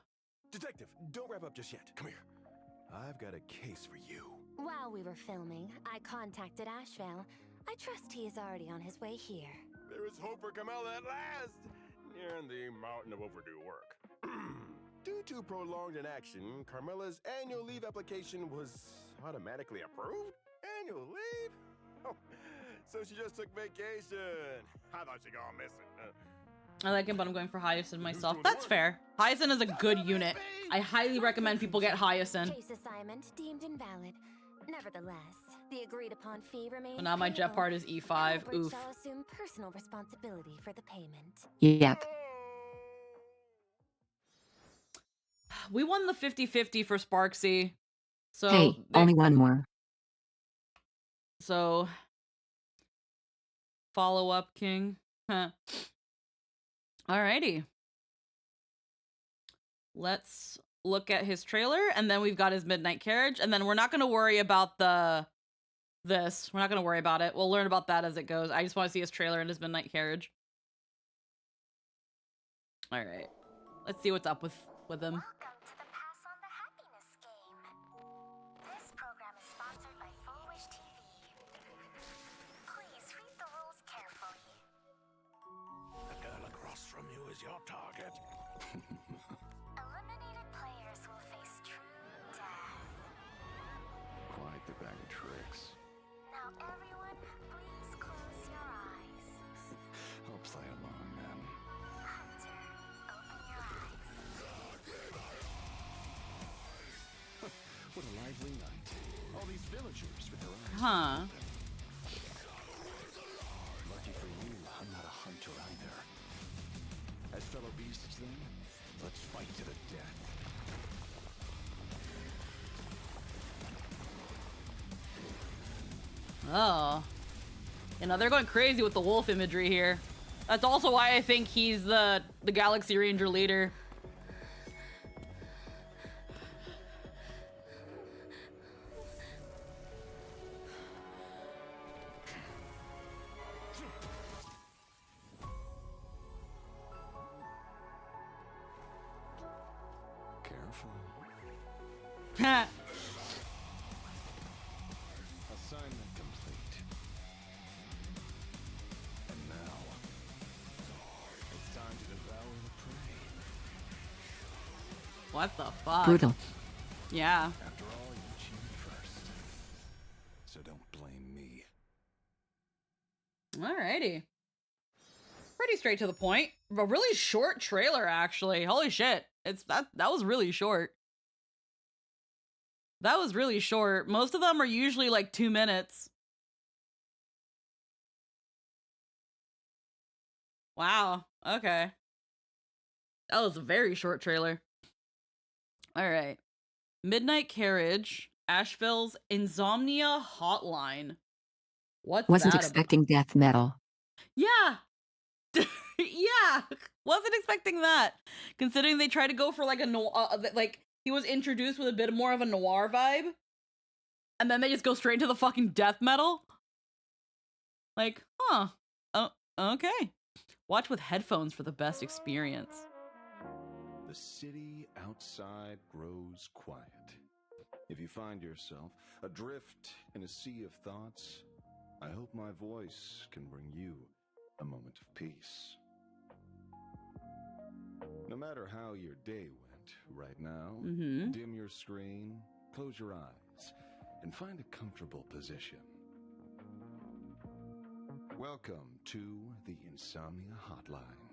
Detective, don't wrap up just yet. Come here. I've got a case for you. While we were filming, I contacted Asheville. I trust he is already on his way here. There is hope for Kamala at last! Nearing the mountain of overdue work. Due to prolonged inaction, Carmela's annual leave application was automatically approved? Annual leave? Oh, so she just took vacation. I thought she gone missing. I like him, but I'm going for Hyacinth myself. That's fair. Hyacinth is a good unit. I highly recommend people get Hyacinth. Case assignment deemed invalid. Nevertheless, the agreed upon fee remains. But now my jet part is E5. Albert Oof. shall assume personal responsibility for the payment. Yep. We won the 50-50 for Sparksy. So Hey, only one more. So follow up, King. Huh. Alrighty. Let's look at his trailer, and then we've got his midnight carriage, and then we're not gonna worry about this. We're not gonna worry about it. We'll learn about that as it goes. I just want to see his trailer and his midnight carriage. All right. Let's see what's up with him. Welcome to the Pass on the Happiness game. This program is sponsored by is your target. Eliminated players will face true death. Quite the bag of tricks. Now everyone, please close your eyes. I'll play along then. Hunter, open your eyes. What a lively night. All these villagers with their eyes. Huh. Lucky for you, I'm not a hunter either. As fellow beasts then, let's fight to the death. Oh. You know, they're going crazy with the wolf imagery here. That's also why I think he's the Galaxy Ranger leader. Careful. Ha. Assignment complete. And now, it's time to devour the prey. What the fuck? Brutal. Yeah. After all, you cheated first. So don't blame me. Alrighty. Pretty straight to the point. A really short trailer, actually. Holy shit. That was really short. That was really short. Most of them are usually like 2 minutes. Wow. Okay. That was a very short trailer. All right. Midnight Carriage, Asheville's Insomnia Hotline. What's Wasn't that about? expecting death metal. Yeah. Yeah. Wasn't expecting that. Considering they tried to go for like a noir, like he was introduced with a bit more of a noir vibe. And then they just go straight into the fucking death metal. Like, huh. Oh, okay. Watch with headphones for the best experience. The city outside grows quiet. If you find yourself adrift in a sea of thoughts, I hope my voice can bring you a moment of peace. No matter how your day went right now, dim your screen, close your eyes, and find a comfortable position. Welcome to the Insomnia Hotline.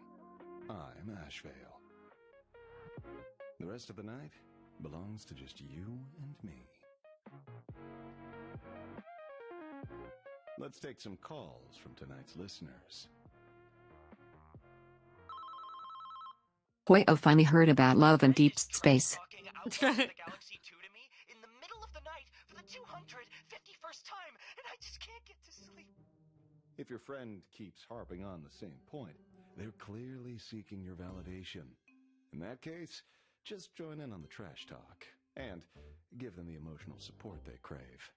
I'm Ashevale. The rest of the night belongs to just you and me. Let's take some calls from tonight's listeners. Hoyo finally heard about love and deep space. the Galaxy 2 to me in the middle of the night for the 251st time, and I just can't get to sleep. If your friend keeps harping on the same point, they're clearly seeking your validation. In that case, just join in on the trash talk and give them the emotional support they crave.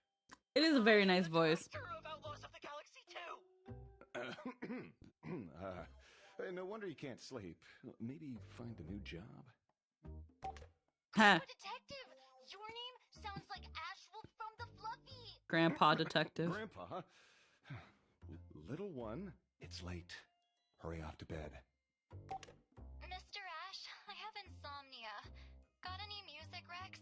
It is a very nice voice. Of Outlaws of the Galaxy 2. No wonder you can't sleep. Maybe find a new job. Huh. Detective, your name sounds like Ashwolf from the Fluffy. Grandpa detective. Grandpa? Little one, it's late. Hurry off to bed. Mr. Ash, I have insomnia. Got any music, Rex?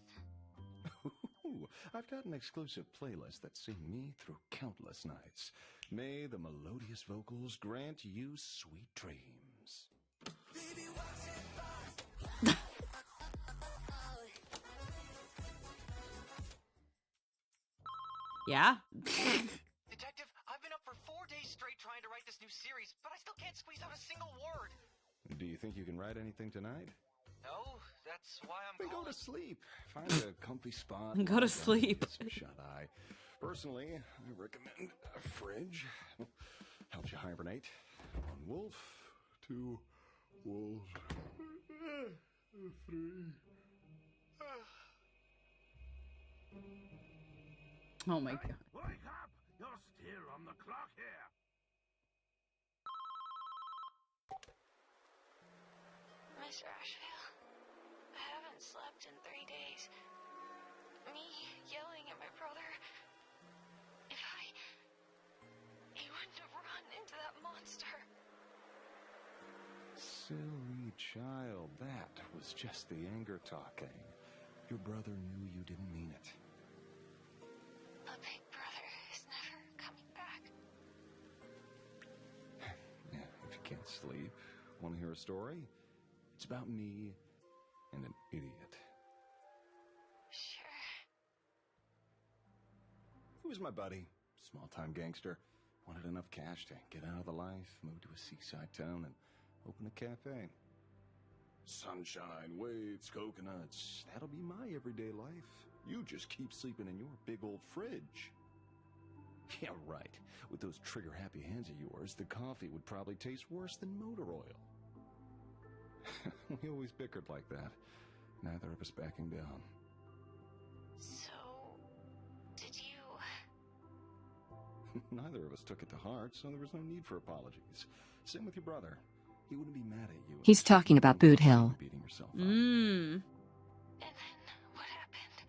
I've got an exclusive playlist that's seen me through countless nights. May the melodious vocals grant you sweet dreams. Yeah. Detective, I've been up for 4 days straight trying to write this new series, but I still can't squeeze out a single word. Do you think you can write anything tonight? No, that's why I'm Then calling. go to sleep. Find a comfy spot. Go to lie down, sleep. Get some shut-eye. Personally, I recommend a fridge. Helps you hibernate. One wolf, two wolves, three. Oh my god. Wake up! You're still on the clock here. Mr. Asheville, I haven't slept in 3 days. Me yelling at my brother. He wouldn't have run into that monster. Silly child, that was just the anger talking. Your brother knew you didn't mean it. My big brother is never coming back. Yeah, if you can't sleep, want to hear a story? It's about me and an idiot. Sure. He was my buddy, small-time gangster. Wanted enough cash to get out of the life, move to a seaside town, and open a cafe. Sunshine, waves, coconuts. That'll be my everyday life. You just keep sleeping in your big old fridge. Yeah, right. With those trigger-happy hands of yours, the coffee would probably taste worse than motor oil. We always bickered like that. Neither of us backing down. So, did you... Neither of us took it to heart, so there was no need for apologies. Same with your brother. He wouldn't be mad at you. He's talking about Boot Hill. Beating yourself up. And then, what happened?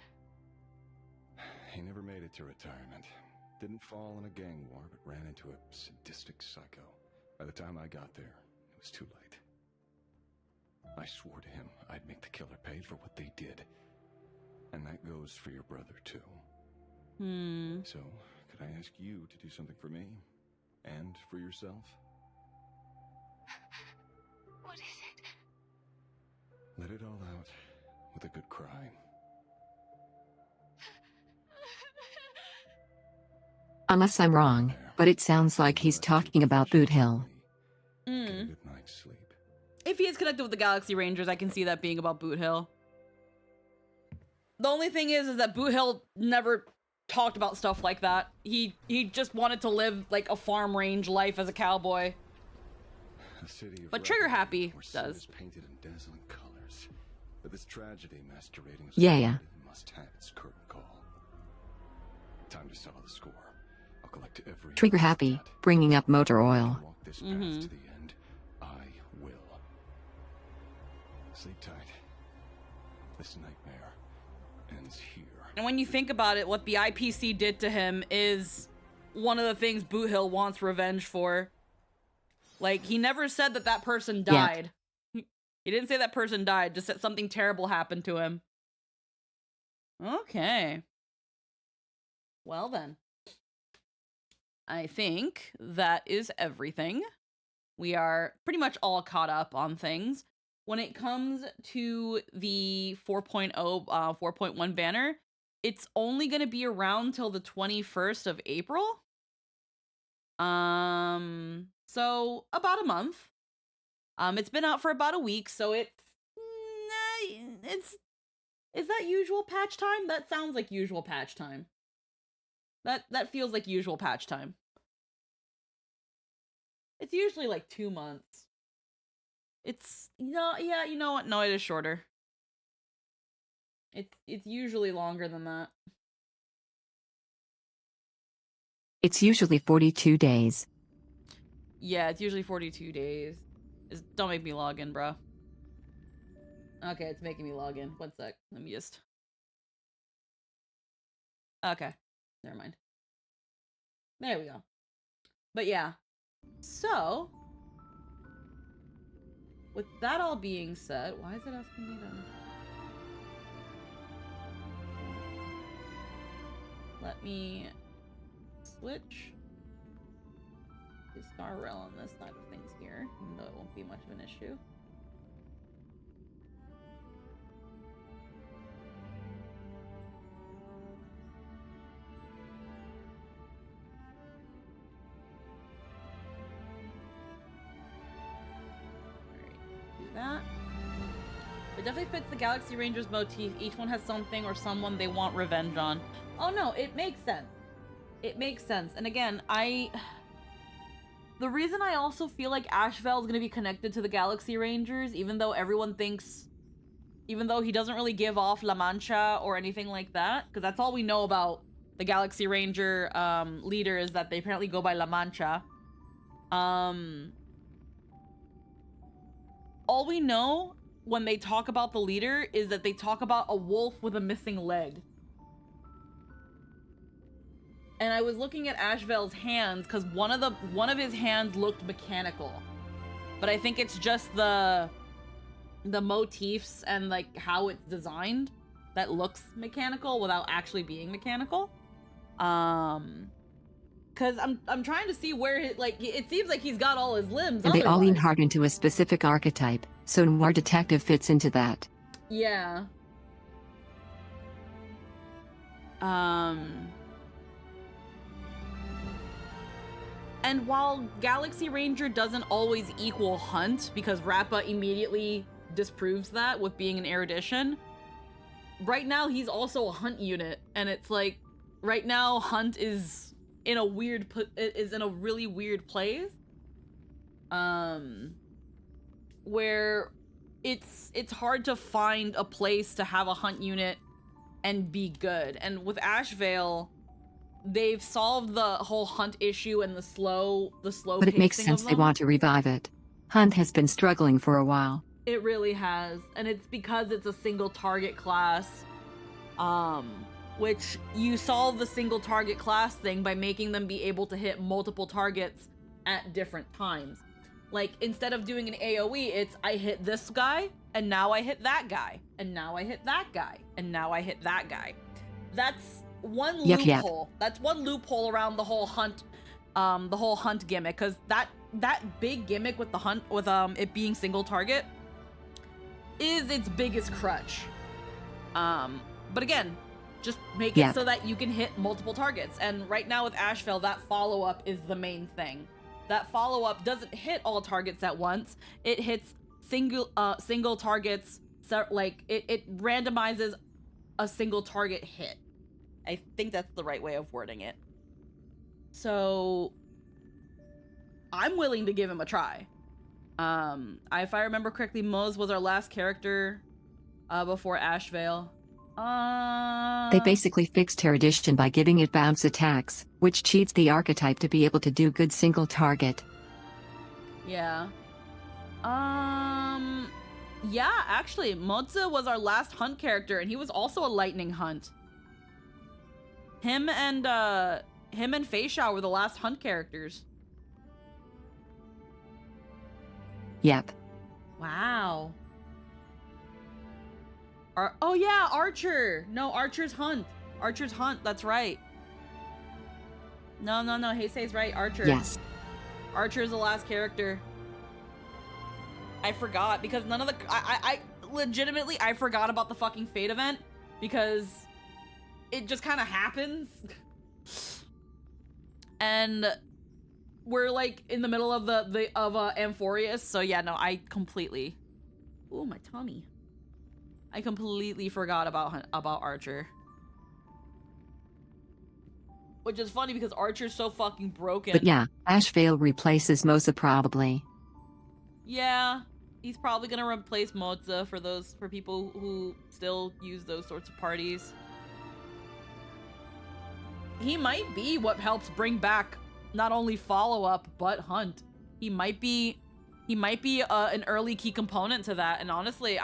He never made it to retirement. Didn't fall in a gang war, but ran into a sadistic psycho. By the time I got there, it was too late. I swore to him I'd make the killer pay for what they did. And that goes for your brother, too. So, could I ask you to do something for me? And for yourself? What is it? Let it all out with a good cry. Unless I'm wrong, but it sounds like he's talking about Boot Hill. Get a good night's sleep. If he is connected with the Galaxy Rangers, I can see that being about Boot Hill. The only thing is that Boot Hill never talked about stuff like that. He just wanted to live like a farm range life as a cowboy. But Trigger Happy does. Painted in dazzling colors. But this tragedy masquerading as Yeah. must have its curtain call. Time to settle the score. I'll collect every Trigger Happy, debt. bringing up motor oil. Walk this path to the end. I will. Sleep tight. This nightmare ends here. And when you think about it, what the IPC did to him is one of the things Boot Hill wants revenge for. Like, he never said that that person died. He didn't say that person died, just that something terrible happened to him. Okay. Well then. I think that is everything. We are pretty much all caught up on things. When it comes to the 4.0, 4.1 banner, it's only going to be around till the 21st of April. So about a month. It's been out for about a week, so is that usual patch time? That sounds like usual patch time. That feels like usual patch time. It's usually like 2 months. It's you know what? No, it is shorter. It's usually longer than that. It's usually 42 days. Yeah, it's usually 42 days. Don't make me log in, bro. Okay, it's making me log in. 1 sec. Let me just... Okay. Never mind. There we go. But yeah. So... with that all being said... Why is it asking me to... Let me... switch... to Star Rail on this side of things here, even though it won't be much of an issue. Alright, do that. It definitely fits the Galaxy Rangers motif. Each one has something or someone they want revenge on. Oh no, it makes sense. It makes sense. And again, the reason I also feel like Ashvel is going to be connected to the Galaxy Rangers, even though everyone thinks... even though he doesn't really give off La Mancha or anything like that, because that's all we know about the Galaxy Ranger leader, is that they apparently go by La Mancha. All we know when they talk about the leader is that they talk about a wolf with a missing leg. And I was looking at Ashvel's hands because one of his hands looked mechanical, but I think it's just the the motifs and like how it's designed that looks mechanical without actually being mechanical. Cause I'm trying to see where it seems like he's got all his limbs. And they all lean otherwise. hard into a specific archetype, so Noir Detective fits into that. Yeah. And while Galaxy Ranger doesn't always equal Hunt, because Rappa immediately disproves that with being an erudition, right now he's also a Hunt unit, and it's like, right now Hunt is in a really weird place, where it's hard to find a place to have a Hunt unit and be good. And with Ashvale, they've solved the whole Hunt issue and the slow But it makes pacing of sense they them. want to revive it. Hunt has been struggling for a while. It really has, and it's because it's a single target class, which you solve the single target class thing by making them be able to hit multiple targets at different times. Like, instead of doing an AoE, it's I hit this guy, and now I hit that guy, and now I hit that guy, and now I hit that guy. That's one loophole. That's one loophole around the whole Hunt gimmick, because that big gimmick with the Hunt, with it being single target, is its biggest crutch. But again, just make it so that you can hit multiple targets. And right now with Ashvale, that follow-up is the main thing. That follow-up doesn't hit all targets at once. It hits single targets. So, like, it randomizes a single target hit. I think that's the right way of wording it. So I'm willing to give him a try. If I remember correctly, Moz was our last character before Ashvale. They basically fixed erudition by giving it bounce attacks, which cheats the archetype to be able to do good single target. Yeah. Yeah, actually, Moza was our last Hunt character, and he was also a lightning Hunt. Him and Fei Shao were the last Hunt characters. Yep. Wow. Oh yeah, Archer. No, Archer's Hunt. Archer's Hunt. That's right. No. Heisei's right. Archer. Yes. Archer's the last character. I forgot because none of the I legitimately I forgot about the fucking Fate event because it just kind of happens. And we're like in the middle of Amphorius, so yeah, no, I completely. Ooh, my tummy. I completely forgot about Archer. Which is funny because Archer's so fucking broken. But yeah, Ashvale replaces Moza probably. Yeah, he's probably gonna replace Moza for people who still use those sorts of parties. He might be what helps bring back not only follow-up but Hunt. He might be an early key component to that. And honestly,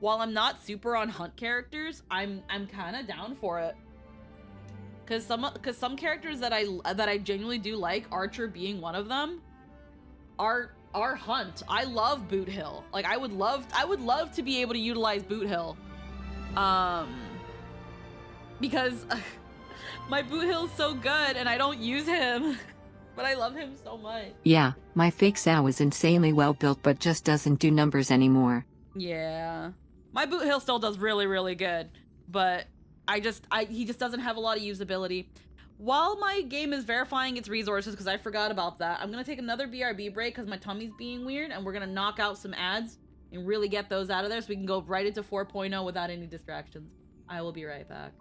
while I'm not super on Hunt characters, I'm kind of down for it. Cause some characters that I genuinely do like, Archer being one of them, are Hunt. I love Boot Hill. Like I would love to be able to utilize Boot Hill. Because my Boot Hill's so good and I don't use him. But I love him so much. Yeah, my fake Sao is insanely well built but just doesn't do numbers anymore. Yeah. My Boot Hill still does really, really good. But he just doesn't have a lot of usability. While my game is verifying its resources, because I forgot about that, I'm going to take another BRB break because my tummy's being weird, and we're going to knock out some ads and really get those out of there so we can go right into 4.0 without any distractions. I will be right back.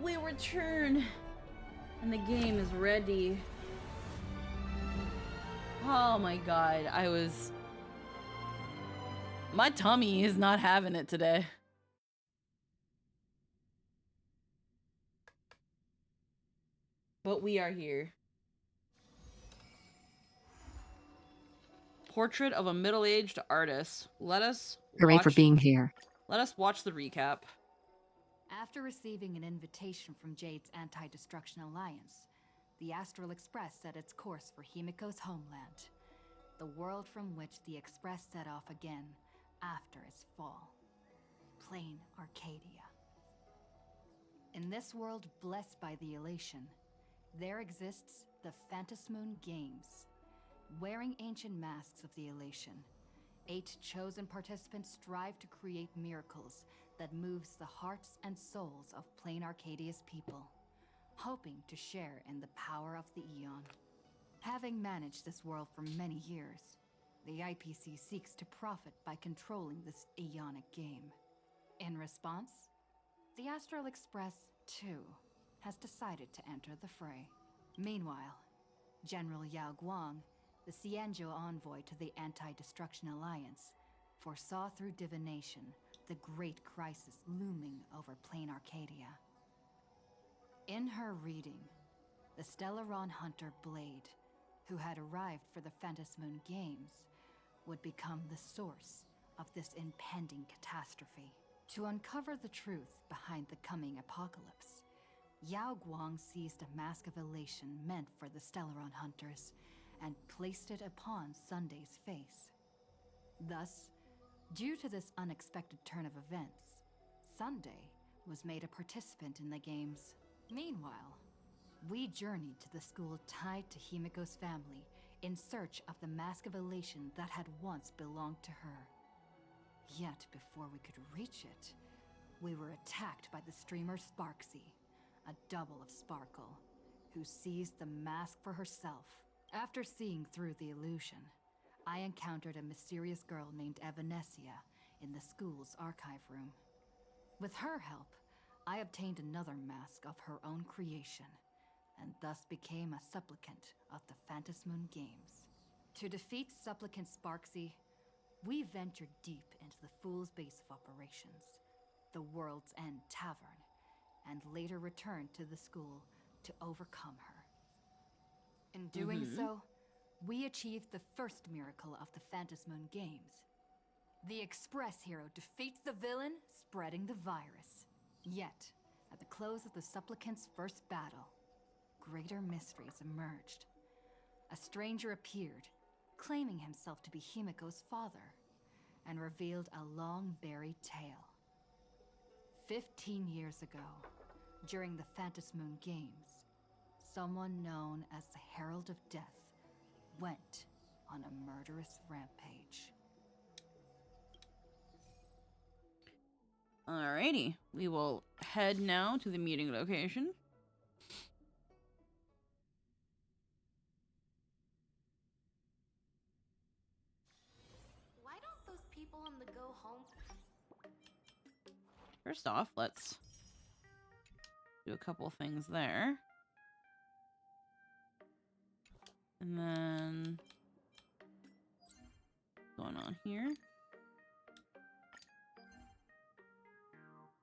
We return, and the game is ready. Oh my god, my tummy is not having it today. But we are here. Portrait of a middle-aged artist. Hooray for being here. Let us watch the recap. After receiving an invitation from Jade's Anti-Destruction Alliance, the Astral Express set its course for Himiko's homeland, the world from which the Express set off again after its fall. Plain Arcadia. In this world blessed by the elation, there exists the Phantasmoon Games. Wearing ancient masks of the elation, 8 chosen participants strive to create miracles that moves the hearts and souls of Plain Arcadia's people, hoping to share in the power of the Aeon. Having managed this world for many years, the IPC seeks to profit by controlling this Aeonic game. In response, the Astral Express, too, has decided to enter the fray. Meanwhile, General Yao Guang, the Xianzhou envoy to the Anti-Destruction Alliance, foresaw through divination the great crisis looming over Plain Arcadia. In her reading, the Stellaron hunter Blade, who had arrived for the Phantasmoon Games, would become the source of this impending catastrophe. To uncover the truth behind the coming apocalypse, Yao Guang seized a mask of elation meant for the Stellaron hunters and placed it upon Sunday's face. Thus, due to this unexpected turn of events, Sunday was made a participant in the games. Meanwhile, we journeyed to the school tied to Himiko's family in search of the mask of elation that had once belonged to her. Yet before we could reach it, we were attacked by the streamer Sparksy, a double of Sparkle, who seized the mask for herself. After seeing through the illusion, I encountered a mysterious girl named Evanesia in the school's archive room. With her help, I obtained another mask of her own creation, and thus became a supplicant of the Phantasmoon Games. To defeat supplicant Sparksy, we ventured deep into the Fool's base of operations, the World's End Tavern, and later returned to the school to overcome her. In doing so, we achieved the first miracle of the Phantasmoon Games. The Express hero defeats the villain, spreading the virus. Yet, at the close of the supplicant's first battle, greater mysteries emerged. A stranger appeared, claiming himself to be Himiko's father, and revealed a long-buried tale. 15 years ago, during the Phantom Moon Games, someone known as the Herald of Death went on a murderous rampage. Alrighty, we will head now to the meeting location. Why don't those people on the go home? First off, let's do a couple things there. And then what's going on here?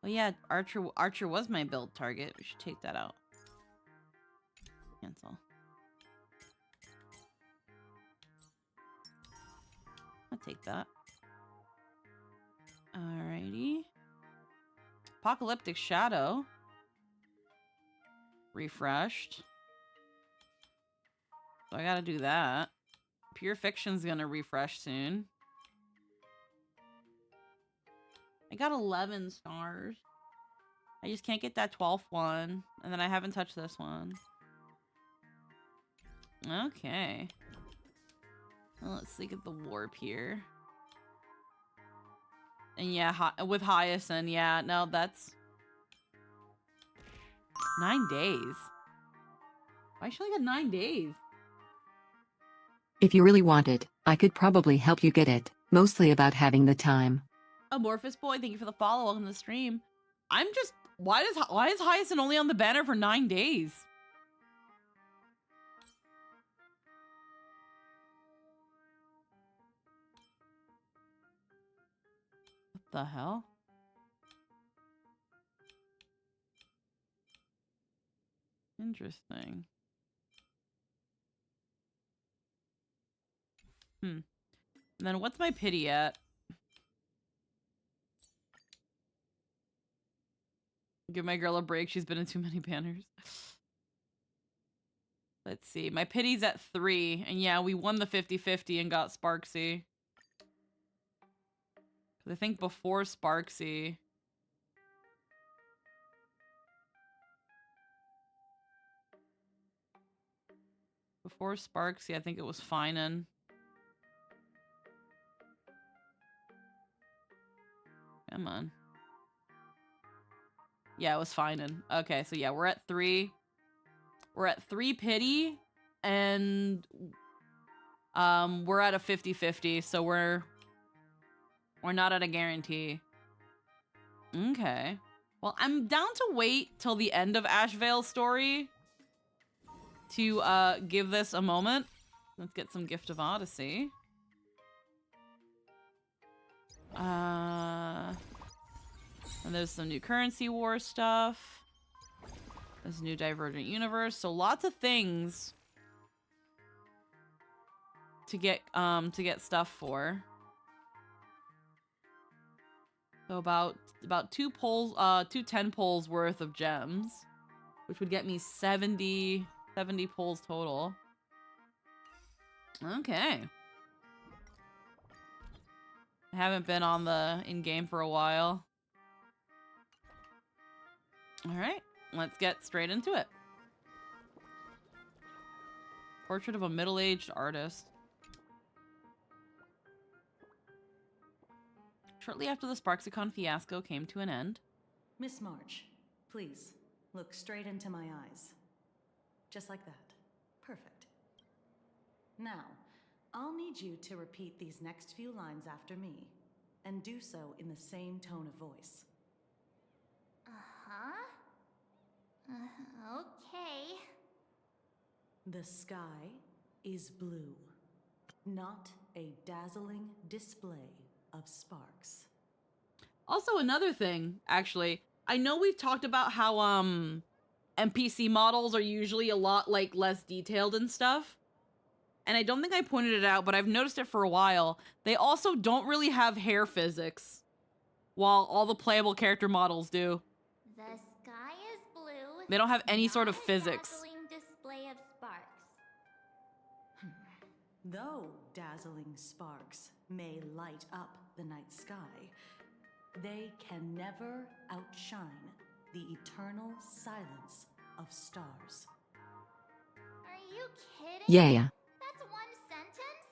Oh yeah, Archer was my build target. We should take that out. Cancel. I'll take that. Alrighty. Apocalyptic Shadow. Refreshed. So I gotta do that. Pure Fiction's gonna refresh soon. I got 11 stars. I just can't get that 12th one. And then I haven't touched this one. Okay. Well, let's look at the warp here. And yeah, with Hyacinth, yeah, no, that's 9 days. Why should I get 9 days? If you really want it, I could probably help you get it. Mostly about having the time. Amorphous Boy, thank you for the follow. Welcome to the stream. I'm just, why is Hyacinth only on the banner for 9 days? What the hell? Interesting. And then what's my pity at? Give my girl a break. She's been in too many banners. Let's see. My pity's at 3. And yeah, we won the 50-50 and got Sparksy. I think before Sparksy... Before Sparksy, I think it was Finan. Come on. Yeah, it was Finan. Okay, so yeah, we're at 3. We're at 3 pity, and we're at a 50-50, so we're not at a guarantee. Okay. Well, I'm down to wait till the end of Ashvale's story to give this a moment. Let's get some Gift of Odyssey. And there's some new currency war stuff. There's a new Divergent Universe. So lots of things to get stuff for. So about 2 10 pulls worth of gems, which would get me 70 pulls total. Okay. I haven't been on the in-game for a while. Alright, let's get straight into it. Portrait of a middle-aged artist. Shortly after the Sparksicon fiasco came to an end. Miss March, please, look straight into my eyes. Just like that. Perfect. Now, I'll need you to repeat these next few lines after me, and do so in the same tone of voice. Okay. The sky is blue, not a dazzling display of sparks. Also, another thing, actually, I know we've talked about how NPC models are usually a lot less detailed and stuff. and I don't think I pointed it out, but I've noticed it for a while, they also don't really have hair physics, while all the playable character models do. The sky is blue. They don't have any not sort of a physics. dazzling display of sparks. Though dazzling sparks may light up the night sky, they can never outshine the eternal silence of stars. Are you kidding? Yeah. That's one sentence?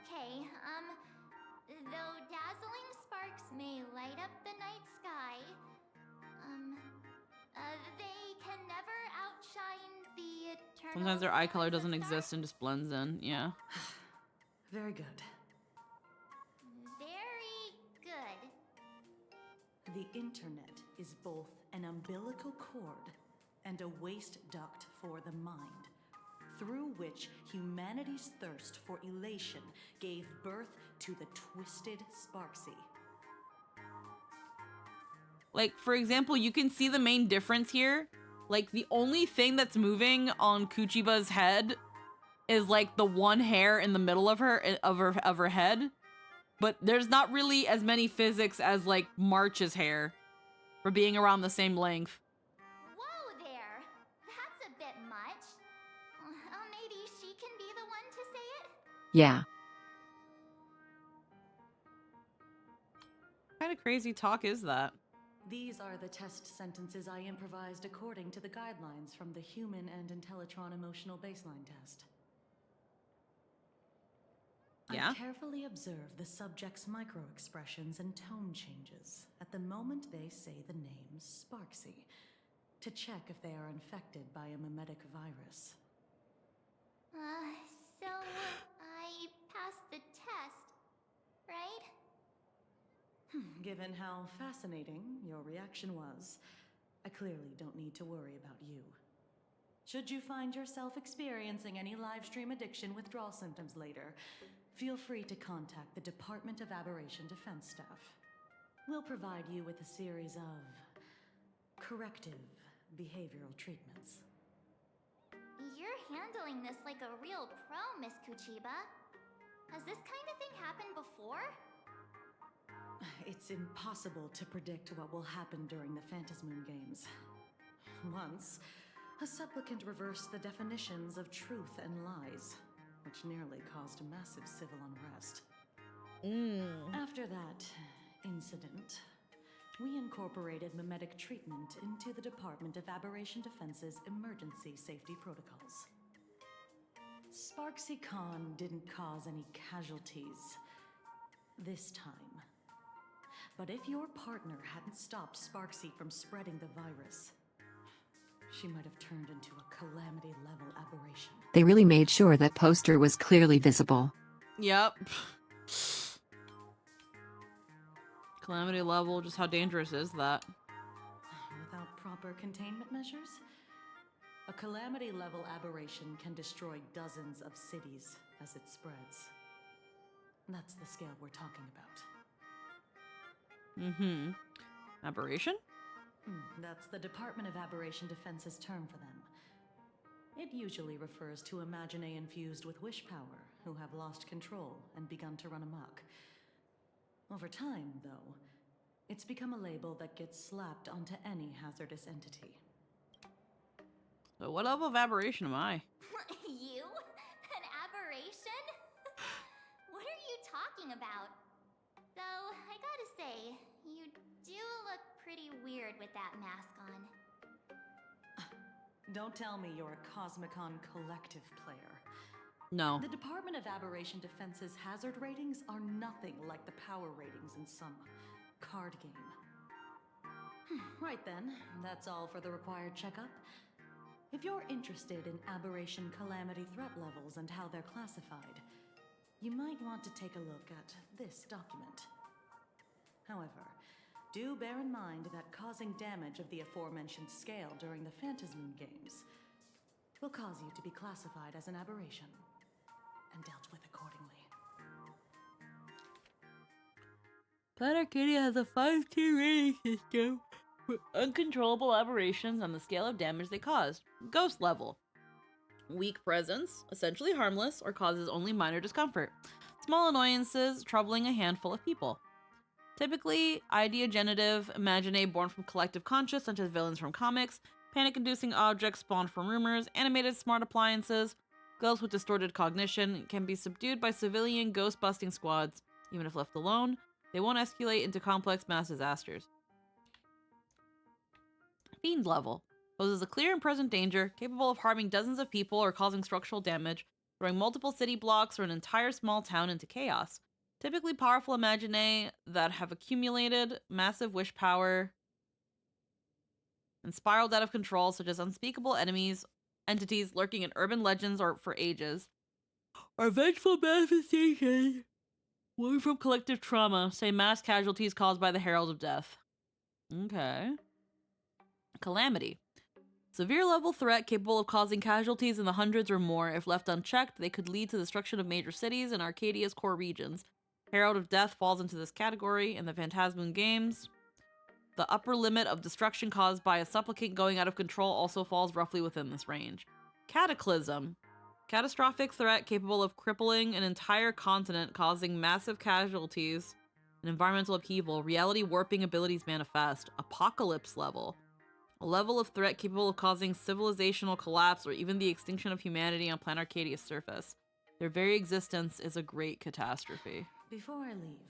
Okay, though dazzling sparks may light up the night sky, they can never outshine the eternal Sometimes their eye color silence of doesn't stars? exist and just blends in, yeah. Very good. Very good. The internet is both an umbilical cord and a waste duct for the mind, through which humanity's thirst for elation gave birth to the twisted Sparksy. Like, for example, you can see the main difference here. Like, the only thing that's moving on Kuchiba's head is, like, the one hair in the middle of her head. But there's not really as many physics as, like, March's hair for being around the same length. Whoa there! That's a bit much. Maybe she can be the one to say it? Yeah. What kind of crazy talk is that? These are the test sentences I improvised according to the guidelines from the Human and Intellitron Emotional Baseline Test. Yeah? I carefully observe the subject's micro-expressions and tone changes at the moment they say the name Sparksy, to check if they are infected by a mimetic virus. So I passed the test, right? Given how fascinating your reaction was, I clearly don't need to worry about you. Should you find yourself experiencing any live stream addiction withdrawal symptoms later, feel free to contact the Department of Aberration Defense staff. We'll provide you with a series of corrective behavioral treatments. You're handling this like a real pro, Miss Kuchiba. Has this kind of thing happened before? It's impossible to predict what will happen during the Phantasmoon Games. Once, a supplicant reversed the definitions of truth and lies, which nearly caused massive civil unrest. After that incident, we incorporated mimetic treatment into the Department of Aberration Defense's emergency safety protocols. Sparksy Khan didn't cause any casualties this time. But if your partner hadn't stopped Sparksy from spreading the virus, she might have turned into a calamity-level aberration. They really made sure that poster was clearly visible. Yep. Calamity level, just how dangerous is that? Without proper containment measures, a calamity-level aberration can destroy dozens of cities as it spreads. That's the scale we're talking about. Aberration? That's the Department of Aberration Defense's term for them. It usually refers to Imaginae infused with wish power who have lost control and begun to run amok. Over time, though, it's become a label that gets slapped onto any hazardous entity. So what level of aberration am I? You? An aberration? What are you talking about? Though, I gotta say, you do look pretty weird with that mask on. Don't tell me you're a Cosmicon Collective player. No. The Department of Aberration Defense's hazard ratings are nothing like the power ratings in some card game. Right then, that's all for the required checkup. If you're interested in aberration calamity threat levels and how they're classified, you might want to take a look at this document. However, do bear in mind that causing damage of the aforementioned scale during the Phantasmoon Games will cause you to be classified as an aberration and dealt with accordingly. Planet Arcadia has a 5-tier rating system for uncontrollable aberrations on the scale of damage they caused. Ghost level. Weak presence, essentially harmless, or causes only minor discomfort. Small annoyances, troubling a handful of people. Typically, idea-generative, imaginae born from collective conscious, such as villains from comics, panic-inducing objects spawned from rumors, animated smart appliances, ghosts with distorted cognition, can be subdued by civilian ghost-busting squads. Even if left alone, they won't escalate into complex mass disasters. Fiend level. Poses a clear and present danger, capable of harming dozens of people or causing structural damage, throwing multiple city blocks or an entire small town into chaos. Typically powerful imaginae that have accumulated massive wish power and spiraled out of control, such as unspeakable entities lurking in urban legends or for ages. Are vengeful manifestations born from collective trauma, say mass casualties caused by the Herald of Death. Okay. Calamity. Severe level threat capable of causing casualties in the hundreds or more. If left unchecked, they could lead to the destruction of major cities and Arcadia's core regions. Herald of Death falls into this category in the Phantasmoon games. The upper limit of destruction caused by a supplicant going out of control also falls roughly within this range. Cataclysm. Catastrophic threat capable of crippling an entire continent, causing massive casualties and environmental upheaval. Reality warping abilities manifest. Apocalypse level. A level of threat capable of causing civilizational collapse or even the extinction of humanity on planet Arcadia's surface. Their very existence is a great catastrophe. Before I leave,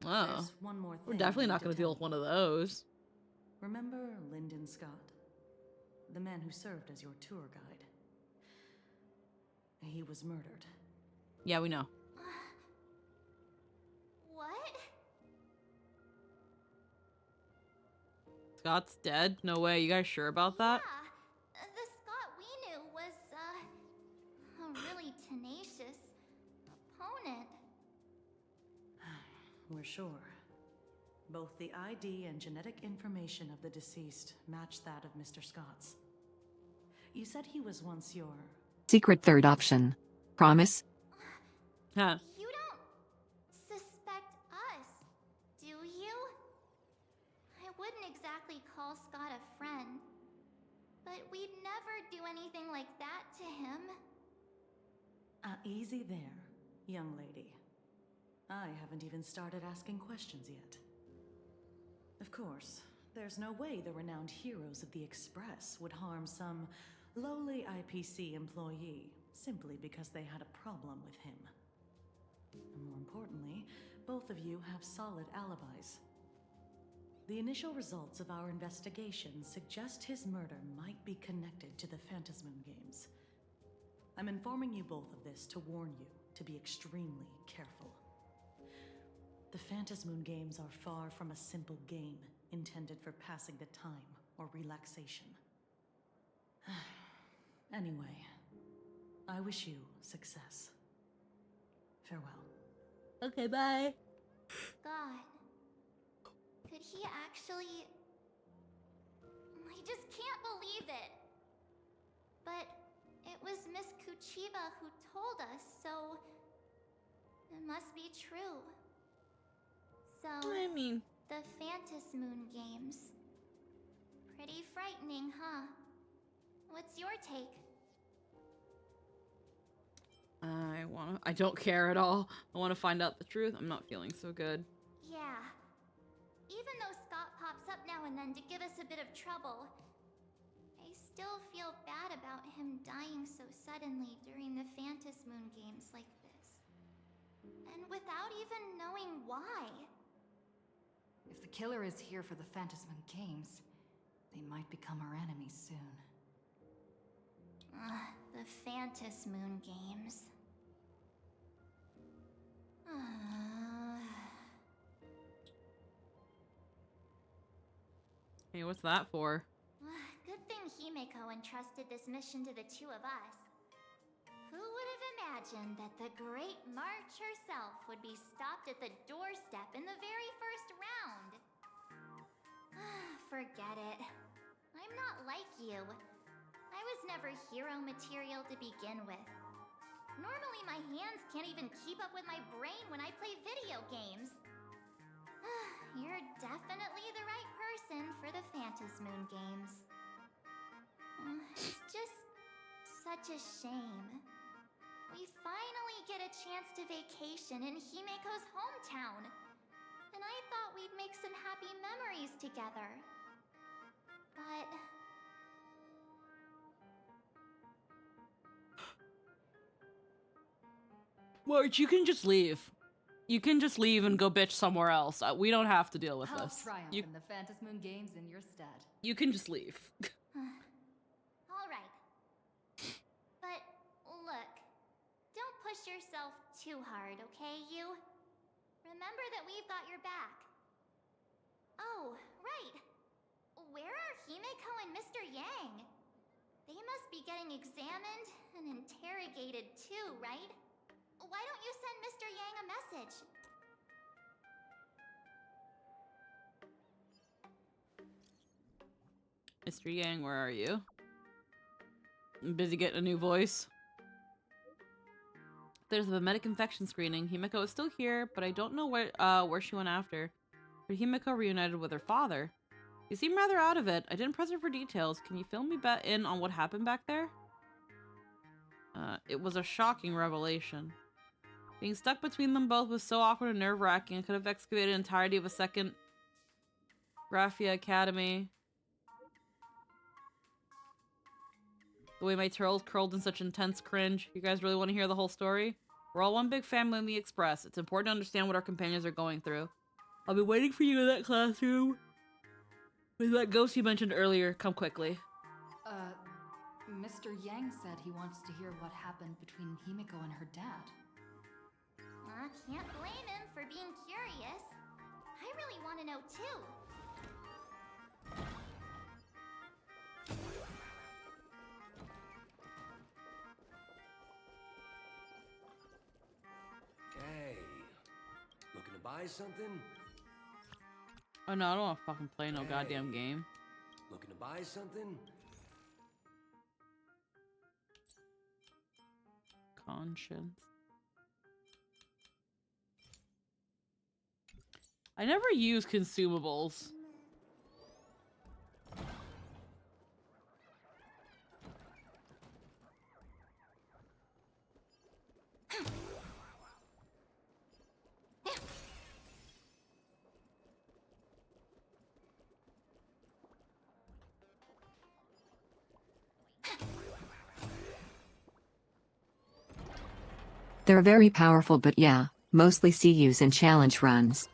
Oh, there's one more thing. we're definitely not going to deal with one of those. Remember Lyndon Scott? The man who served as your tour guide. He was murdered. Yeah, we know. What? Scott's dead? No way. You guys sure about that? Yeah, the Scott we knew was, a really tenacious opponent. We're sure. Both the ID and genetic information of the deceased match that of Mr. Scott's. You said he was once your... Secret third option. Promise? Huh. You don't suspect us, do you? I wouldn't exactly call Scott a friend, but we'd never do anything like that to him. Easy there, young lady. I haven't even started asking questions yet. Of course, there's no way the renowned heroes of the Express would harm some lowly IPC employee simply because they had a problem with him. And more importantly, both of you have solid alibis. The initial results of our investigation suggest his murder might be connected to the Phantasmoon games. I'm informing you both of this to warn you to be extremely careful. The Phantasmoon games are far from a simple game intended for passing the time or relaxation. Anyway, I wish you success. Farewell. Okay, bye. God. Could he actually... I just can't believe it. But it was Miss Kuchiba who told us, so... it must be true. So... I mean... the Phantasmoon games. Pretty frightening, huh? What's your take? I don't care at all. I want to find out the truth. I'm not feeling so good. Yeah. Even though Scott pops up now and then to give us a bit of trouble, I still feel bad about him dying so suddenly during the Phantasmoon games like this. And without even knowing why. If the killer is here for the Phantasmoon games, they might become our enemies soon. The Phantasmoon games. Hey, what's that for? Good thing Himeko entrusted this mission to the two of us. Who would have imagined that the Great March herself would be stopped at the doorstep in the very first round? Forget it. I'm not like you. I was never hero material to begin with. Normally my hands can't even keep up with my brain when I play video games. You're definitely the right person for the Phantasmoon games. It's just such such a shame. We finally get a chance to vacation in Himeko's hometown. And I thought we'd make some happy memories together. But... March, you can just leave. You can just leave and go bitch somewhere else. We don't have to deal with I'll this. triumph in the Phantasmoon Games in your stead. You can just leave. Alright. But, look. Don't push yourself too hard, okay, you? Remember that we've got your back. Oh, right. Where are Himeko and Mr. Yang? They must be getting examined and interrogated too, right? Why don't you send Mr. Yang a message? Mr. Yang, where are you? I'm busy getting a new voice. There's a medic infection screening. Himeko is still here, but I don't know where she went after. But Himeko reunited with her father. You seem rather out of it. I didn't press her for details. Can you fill me in on what happened back there? It was a shocking revelation. Being stuck between them both was so awkward and nerve-wracking. I could have excavated the entirety of a second Graphia Academy. The way my turtles curled in such intense cringe. You guys really want to hear the whole story? We're all one big family in the Express. It's important to understand what our companions are going through. I'll be waiting for you in that classroom. With that ghost you mentioned earlier, come quickly. Mr. Yang said he wants to hear what happened between Himeko and her dad. Can't blame him for being curious. I really want to know too. Hey, looking to buy something? Oh no, I don't want to fucking play no goddamn game. Looking to buy something? Conscience. I never use consumables. They're very powerful, but yeah, mostly CUs and challenge runs.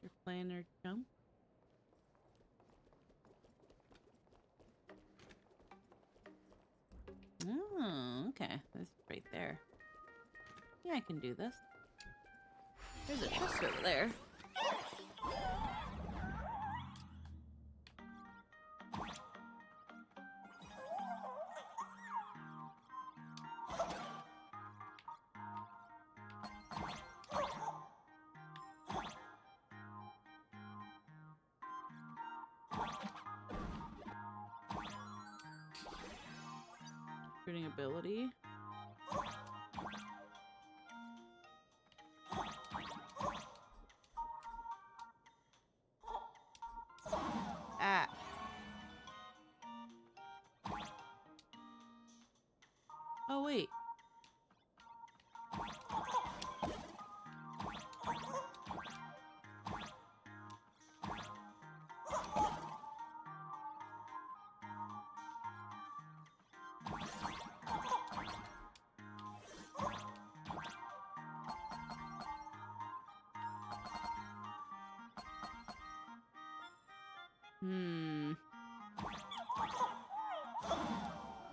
You're playing her jump. Oh, okay. That's right there. Yeah, I can do this. There's a chest over there. Recruiting ability. Ah. Oh, wait.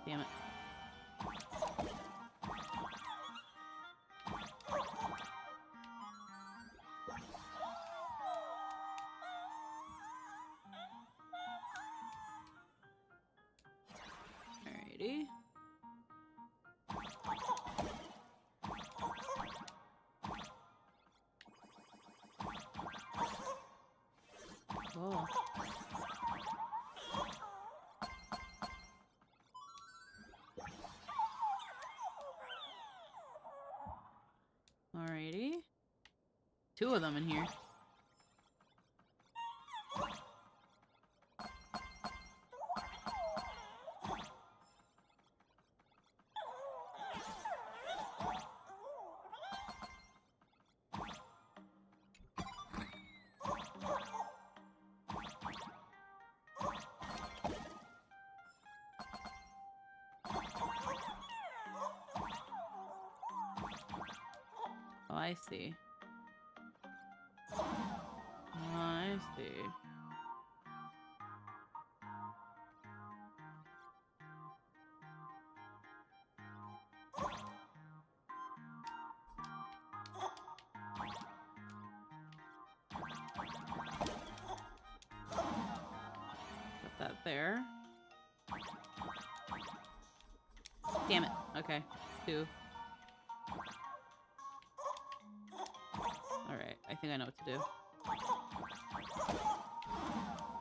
Damn it. Alrighty. Whoa. Alrighty. Two of them in here. Oh, I see. I see. Put that there. Damn it. Okay. 2. Alright, I think I know what to do.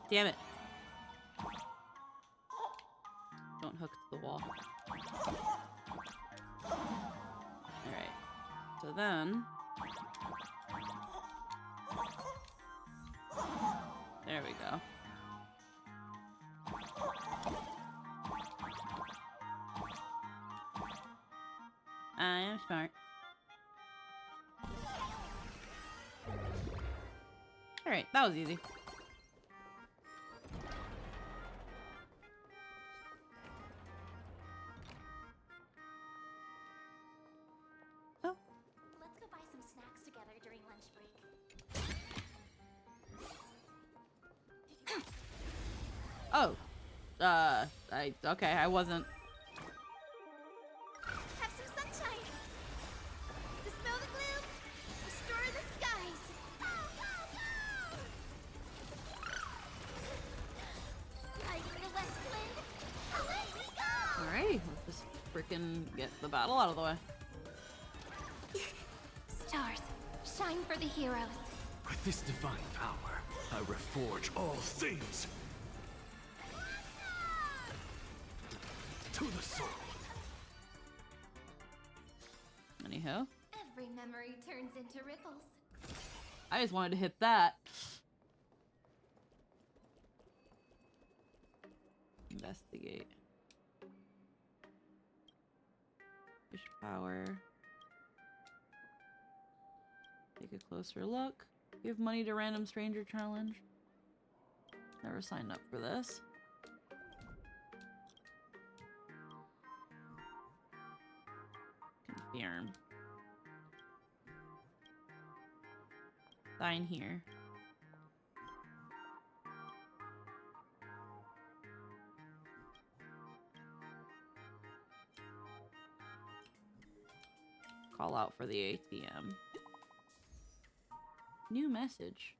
Damn it. Don't hook to the wall. Alright. So then... There we go. I am smart. Alright, that was easy. Oh. Let's go buy some snacks together during lunch break. Oh. Okay, I wasn't. Have some sunshine. Dispel the gloom. Restore the skies. Go, go, go! Riding the west wind. Away we go! Alright, let's just freaking get the battle out of the way. Stars, shine for the heroes. With this divine power, I reforge all things. To the soul. Anyhow, Every memory turns into ripples. I just wanted to hit that. Investigate. Fish power. Take a closer look. Give money to random stranger challenge. Never signed up for this. Confirm. Sign here. Call out for the ATM. New message.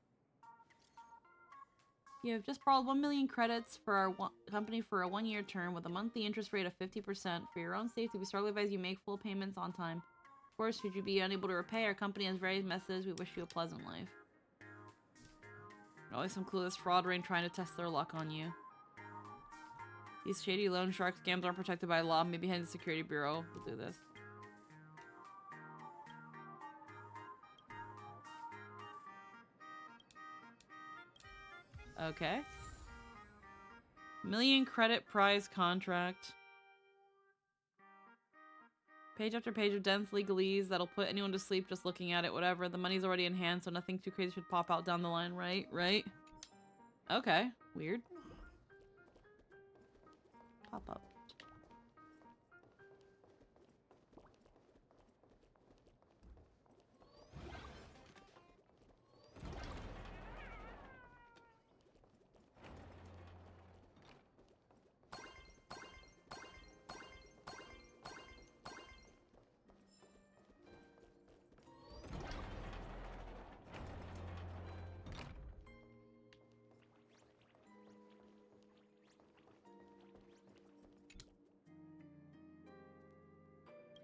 You have just borrowed 1 million credits for our company for a 1-year term with a monthly interest rate of 50%. For your own safety, we strongly advise you make full payments on time. Of course, should you be unable to repay, our company has various methods. We wish you a pleasant life. Always some clueless fraud ring trying to test their luck on you. These shady loan shark scams aren't protected by law. Maybe head to the security bureau. We'll do this. Okay. Million credit prize contract. Page after page of dense legalese that'll put anyone to sleep just looking at it, whatever. The money's already in hand, so nothing too crazy should pop out down the line, right? Right? Okay. Weird. Pop up.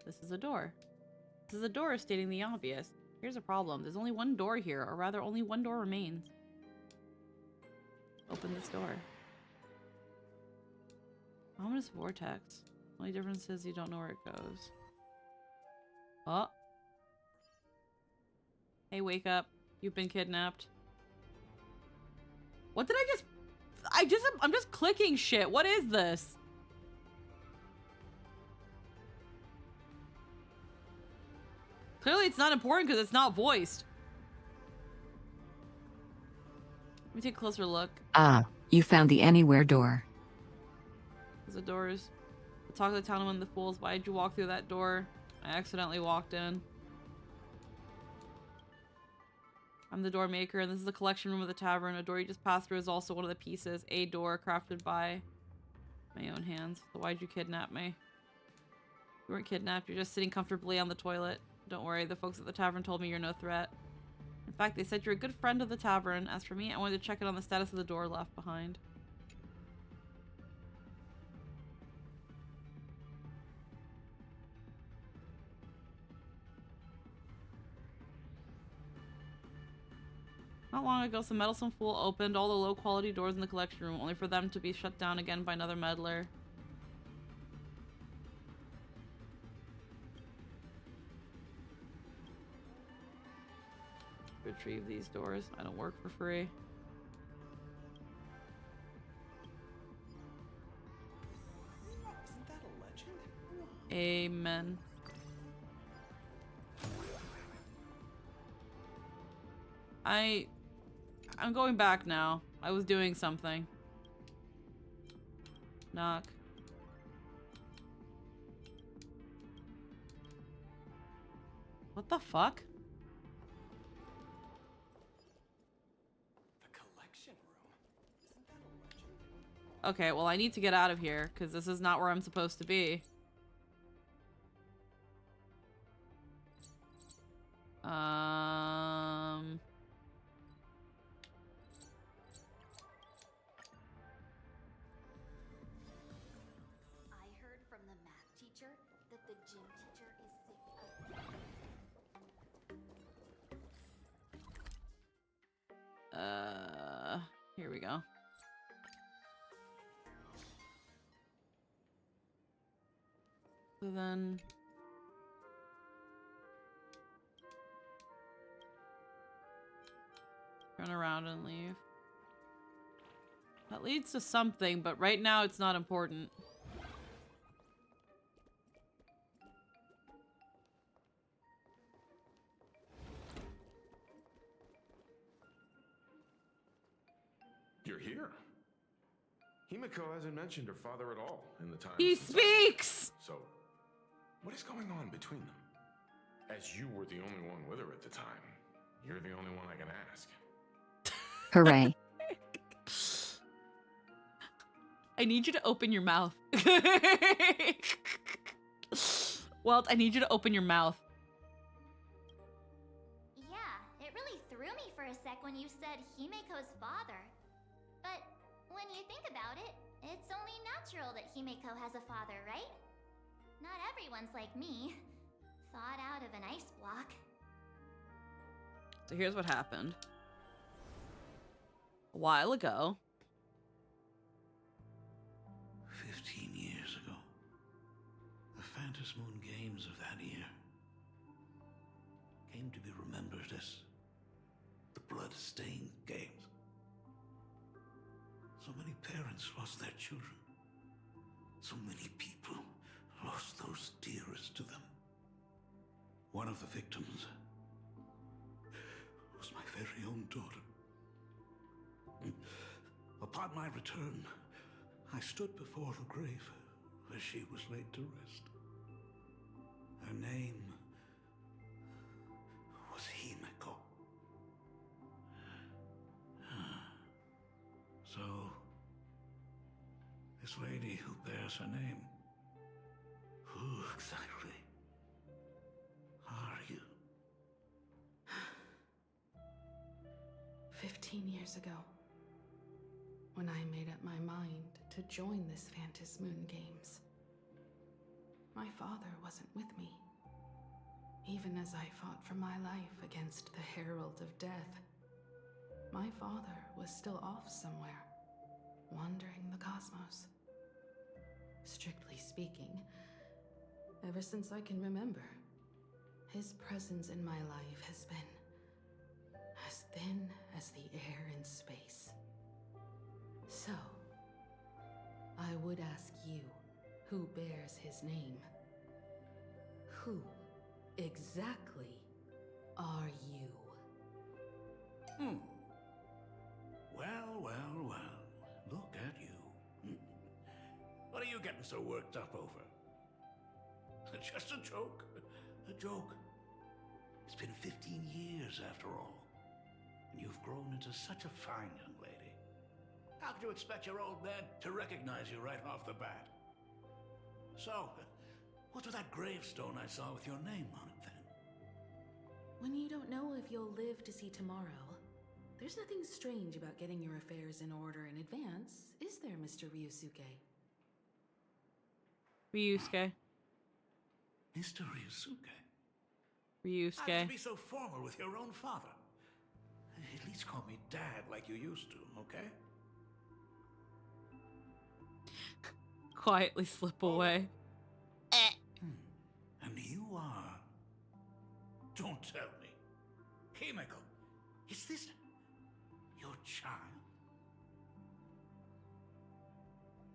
This is a door. This is a door stating the obvious. Here's a problem. There's only one door here, or rather only one door remains. Open this door. Ominous vortex. Only difference is you don't know where it goes. Oh. Hey, wake up. You've been kidnapped. What did I just... I'm just clicking shit. What is this? Clearly it's not important because it's not voiced. Let me take a closer look. Ah, you found the anywhere door. The doors. Talk to the town of one of the fools. Why did you walk through that door? I accidentally walked in. I'm the door maker, and this is the collection room of the tavern. A door you just passed through is also one of the pieces. A door crafted by my own hands. So why'd you kidnap me? You weren't kidnapped. You're just sitting comfortably on the toilet. Don't worry, the folks at the tavern told me you're no threat. In fact, they said you're a good friend of the tavern. As for me, I wanted to check in on the status of the door left behind. Not long ago, some meddlesome fool opened all the low-quality doors in the collection room, only for them to be shut down again by another meddler. Retrieve these doors. I don't work for free. Isn't that a legend? Amen. I'm going back now. I was doing something. Knock. What the fuck? The collection room? Isn't that a legend? Okay, well I need to get out of here, because this is not where I'm supposed to be. I heard from the math teacher that the gym teacher is sick of... Here we go. So then... turn around and leave. That leads to something, but right now it's not important. You're here. Himiko hasn't mentioned her father at all in the time. He since speaks! So, what is going on between them? As you were the only one with her at the time, you're the only one I can ask. Hooray. I need you to open your mouth. Walt, I need you to open your mouth. Yeah, it really threw me for a sec when you said Himiko's father. But when you think about it, it's only natural that Himiko has a father, right? Not everyone's like me. Thought out of an ice block. So here's what happened. A while ago. 15 years ago. The Phantom Moon Games of that year came to be remembered as the Blood-Stained Games. So many parents lost their children. So many people lost those dearest to them. One of the victims was my very own daughter. Upon my return, I stood before the grave where she was laid to rest. Her name was Himiko. So, this lady who bears her name, who exactly are you? 15 years ago, when I made up my mind to join this Phantom Moon Games, my father wasn't with me. Even as I fought for my life against the Herald of Death, my father was still off somewhere, wandering the cosmos. Strictly speaking, ever since I can remember, his presence in my life has been as thin as the air in space. So, I would ask you, who bears his name, who exactly are you? Well, well, well. Look at you. What are you getting so worked up over? Just a joke. A joke. It's been 15 years after all. You've grown into such a fine young lady. How could you expect your old man to recognize you right off the bat? So, what's with that gravestone I saw with your name on it then? When you don't know if you'll live to see tomorrow, there's nothing strange about getting your affairs in order in advance, is there, Mr. Ryusuke? Ryusuke. Mr. Ryusuke? Ryusuke. How could you be so formal with your own father? At least call me Dad like you used to, okay? Quietly slip away. And you are... Don't tell me. Himeko, is this your child?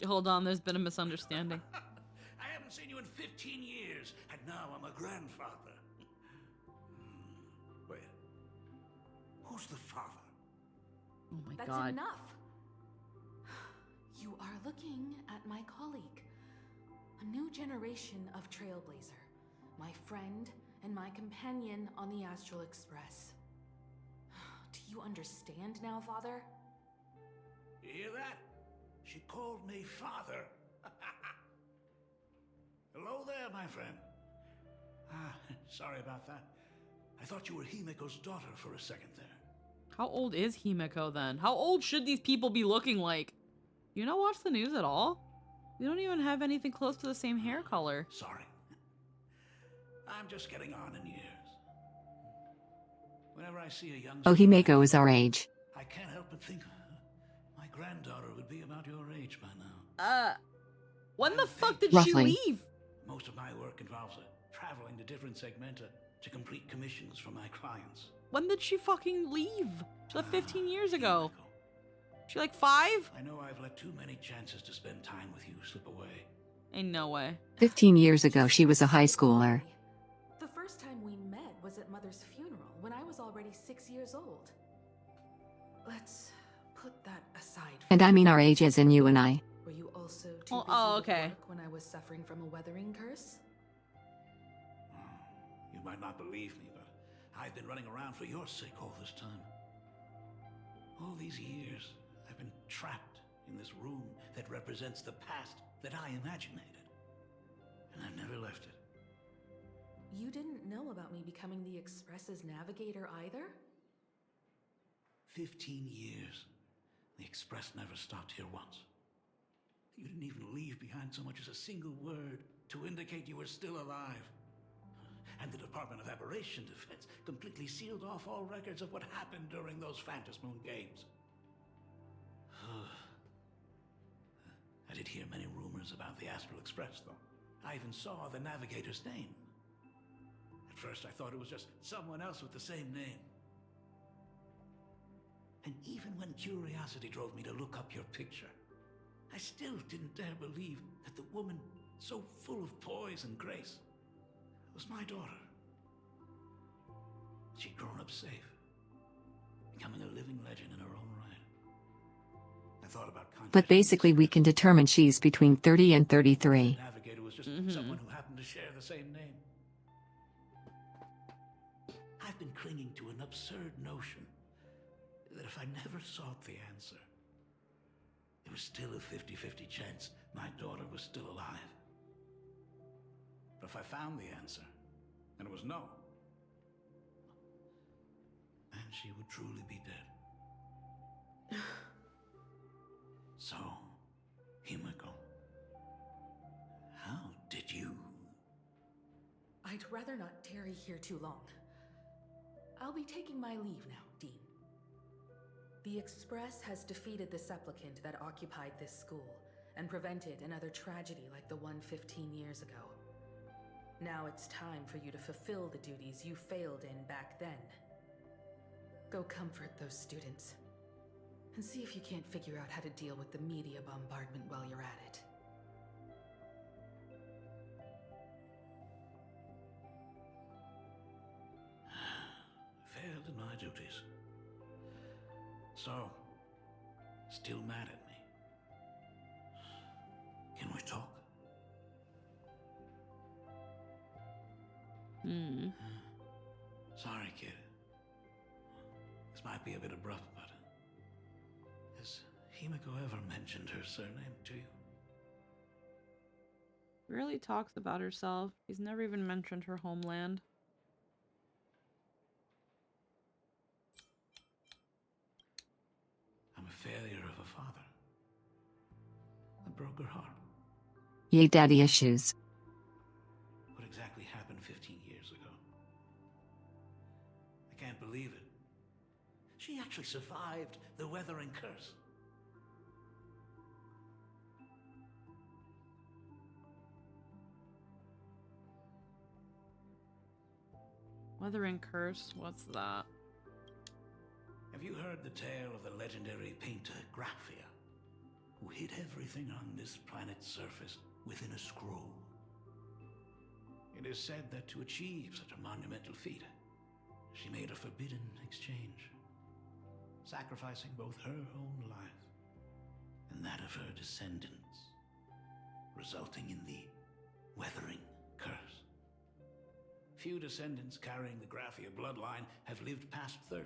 Hold on, there's been a misunderstanding. I haven't seen you in 15 years, and now I'm a grandfather. Wait, who's the father? Oh my That's god. enough. You are looking at my colleague, a new generation of trailblazer, my friend and my companion on the Astral Express. Do you understand now, Father? You hear that? She called me father. Hello there, my friend. Sorry about that. I thought you were Himeko's daughter for a second there. How old is Himeko then? How old should these people be looking like? You don't watch the news at all? You don't even have anything close to the same hair color. Sorry. I'm just getting on in years. Whenever I see a young... Oh, Himeko is our age. I can't help but think my granddaughter would be about your age by now. When the fuck did Roughly. she leave? Most of my work involves traveling to different segmenta to complete commissions for my clients. When did she fucking leave? She left 15 years ago. She like 5? I know I've let too many chances to spend time with you slip away. Ain't no way. 15 years ago, she was a high schooler. The first time we met was at Mother's funeral, when I was already 6 years old. Let's put that aside. And I mean our age as in you and I. Were you also too Oh, busy with okay. work when I was suffering from a weathering curse? You might not believe me, but I've been running around for your sake all this time. All these years, I've been trapped in this room that represents the past that I imaginated. And I've never left it. You didn't know about me becoming the Express's navigator either? 15 years. The Express never stopped here once. You didn't even leave behind so much as a single word to indicate you were still alive. And the Department of Aberration Defense completely sealed off all records of what happened during those Phantom Moon games. I did hear many rumors about the Astral Express, though. I even saw the navigator's name. At first, I thought it was just someone else with the same name. And even when curiosity drove me to look up your picture, I still didn't dare believe that the woman so full of poise and grace was my daughter. She'd grown up safe, becoming a living legend in her own right. I thought about But basically, we can determine she's between 30 and 33. the navigator was just someone who happened to share the same name. I've been clinging to an absurd notion that if I never sought the answer, there was still a 50-50 chance my daughter was still alive. But if I found the answer, and it was no, then she would truly be dead. So, Himeko, how did you... I'd rather not tarry here too long. I'll be taking my leave now, Dean. The Express has defeated the supplicant that occupied this school and prevented another tragedy like the one 15 years ago. Now it's time for you to fulfill the duties you failed in back then. Go comfort those students, and see if you can't figure out how to deal with the media bombardment while you're at it. Failed in my duties. So, still mad at me. Can we talk? Sorry, kid. This might be a bit abrupt, but has Himiko ever mentioned her surname to you? Rarely talks about herself. She's never even mentioned her homeland. I'm a failure of a father. I broke her heart. Yay, daddy issues. What exactly happened 15 years ago? I can't believe it. She actually survived the weathering curse. Weathering curse? What's that? Have you heard the tale of the legendary painter Graphia, who hid everything on this planet's surface within a scroll? It is said that to achieve such a monumental feat, she made a forbidden exchange, sacrificing both her own life and that of her descendants, resulting in the weathering curse. Few descendants carrying the Graphia bloodline have lived past 30.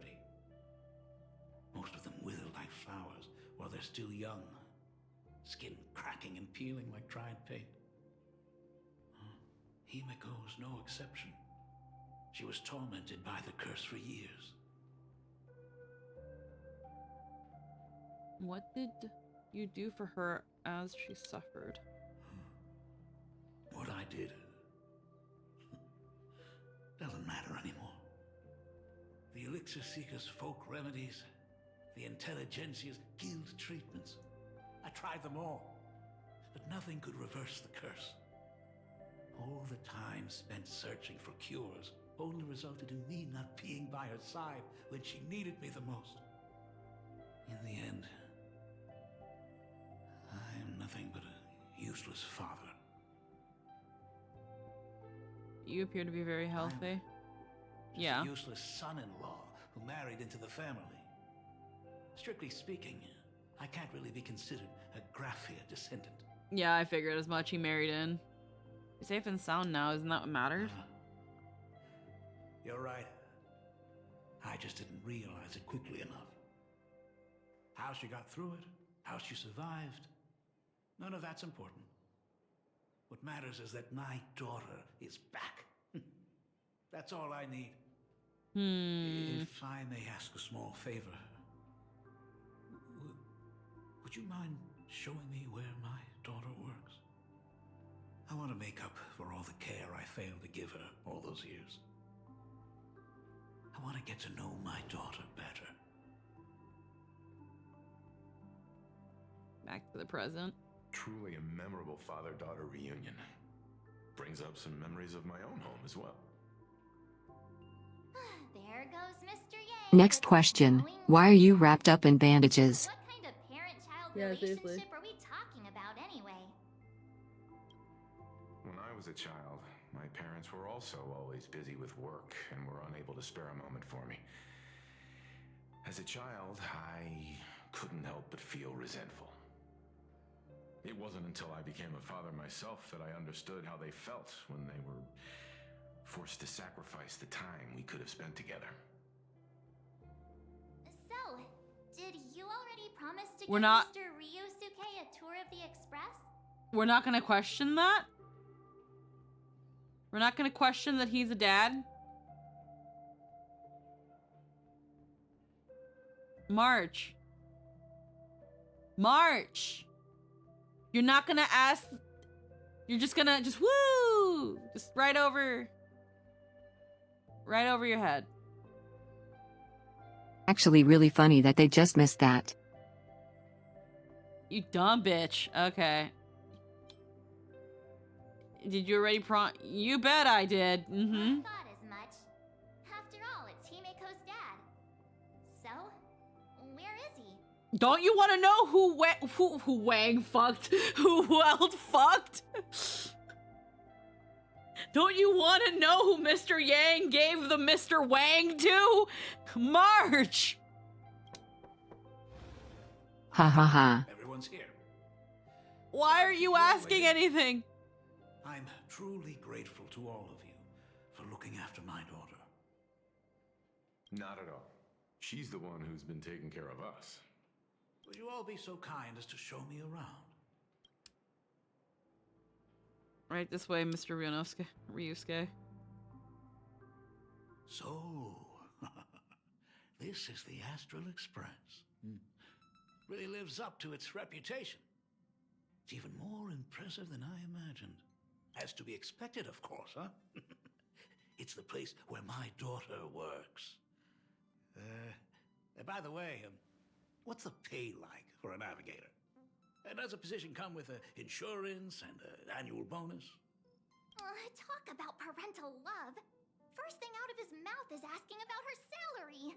Most of them wither like flowers while they're still young, skin cracking and peeling like dried paint. Himiko was no exception. She was tormented by the curse for years. What did you do for her as she suffered? What I did doesn't matter anymore. The Elixir Seekers' folk remedies, the Intelligentsia's guild treatments. I tried them all, but nothing could reverse the curse. All the time spent searching for cures only resulted in me not being by her side when she needed me the most. In the end, I am nothing but a useless father. You appear to be very healthy. Just Yeah. a useless son-in-law who married into the family. Strictly speaking, I can't really be considered a Graphia descendant. Yeah, I figured as much. He married in. He's safe and sound now. Isn't that what matters? You're right. I just didn't realize it quickly enough. How she got through it, how she survived, none of that's important. What matters is that my daughter is back. That's all I need. If I may ask a small favor, would you mind showing me where my daughter works? I want to make up for all the care I failed to give her all those years. I want to get to know my daughter better. Back to the present. Truly a memorable father-daughter reunion. Brings up some memories of my own home as well. There goes Mr. Yang. Next question. Why are you wrapped up in bandages? What kind of parent-child Yeah, relationship seriously. are we talking about anyway? When I was a child, my parents were also always busy with work and were unable to spare a moment for me. As a child, I couldn't help but feel resentful. It wasn't until I became a father myself that I understood how they felt when they were forced to sacrifice the time we could have spent together. So, did you already promise to We're give not- Mr. Ryusuke a tour of the Express? We're not gonna question that? We're not gonna question that he's a dad? March. March! You're not gonna ask... You're just gonna... Just woo! Just right over your head. Actually really funny that they just missed that. You dumb bitch. Okay. Did you already You bet I did. Mm-hmm. Thought as much. After all, it's Himiko's dad. So, where is he? Don't you want to know who Wang fucked? Who Weld fucked? Don't you want to know who Mr. Yang gave the Mr. Wang to? March! Ha ha ha. Everyone's here. Why are you asking anything? I'm truly grateful to all of you for looking after my daughter. Not at all. She's the one who's been taking care of us. Will you all be so kind as to show me around? Right this way, Mr. Ryusuke. So, this is the Astral Express. Really lives up to its reputation. It's even more impressive than I imagined. As to be expected, of course, huh? It's the place where my daughter works. By the way, what's the pay like for a navigator? Does a position come with insurance and an annual bonus? Talk about parental love. First thing out of his mouth is asking about her salary.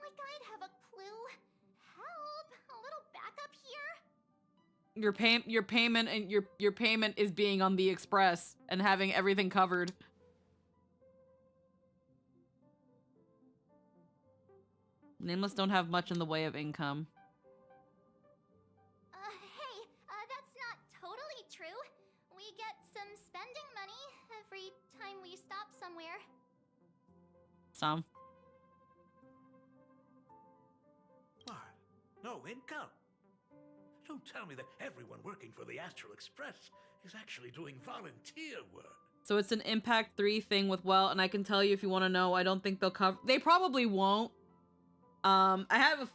Like I'd have a clue. Help! A little backup here? Your payment is being on the express and having everything covered. Nameless don't have much in the way of income. Hey, that's not totally true. We get some spending money every time we stop somewhere. Some. What? No income? Don't tell me that everyone working for the Astral Express is actually doing volunteer work. So it's an Impact 3 thing with and I can tell you if you want to know, I don't think they'll cover. They probably won't. I had a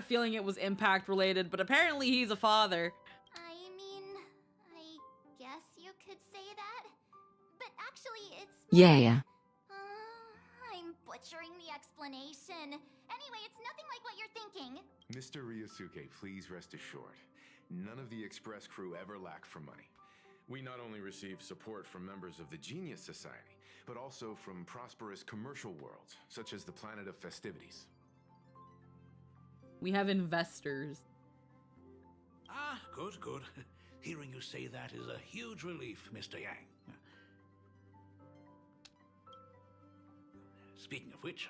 feeling it was Impact related, but apparently he's a father. I mean, I guess you could say that. But actually, it's Yeah. I'm butchering the explanation. Anyway, it's nothing like what you're thinking. Mr. Ryusuke, please rest assured. None of the Express crew ever lack for money. We not only receive support from members of the Genius Society, but also from prosperous commercial worlds, such as the Planet of Festivities. We have investors. Ah, good. Hearing you say that is a huge relief, Mr. Yang. Speaking of which,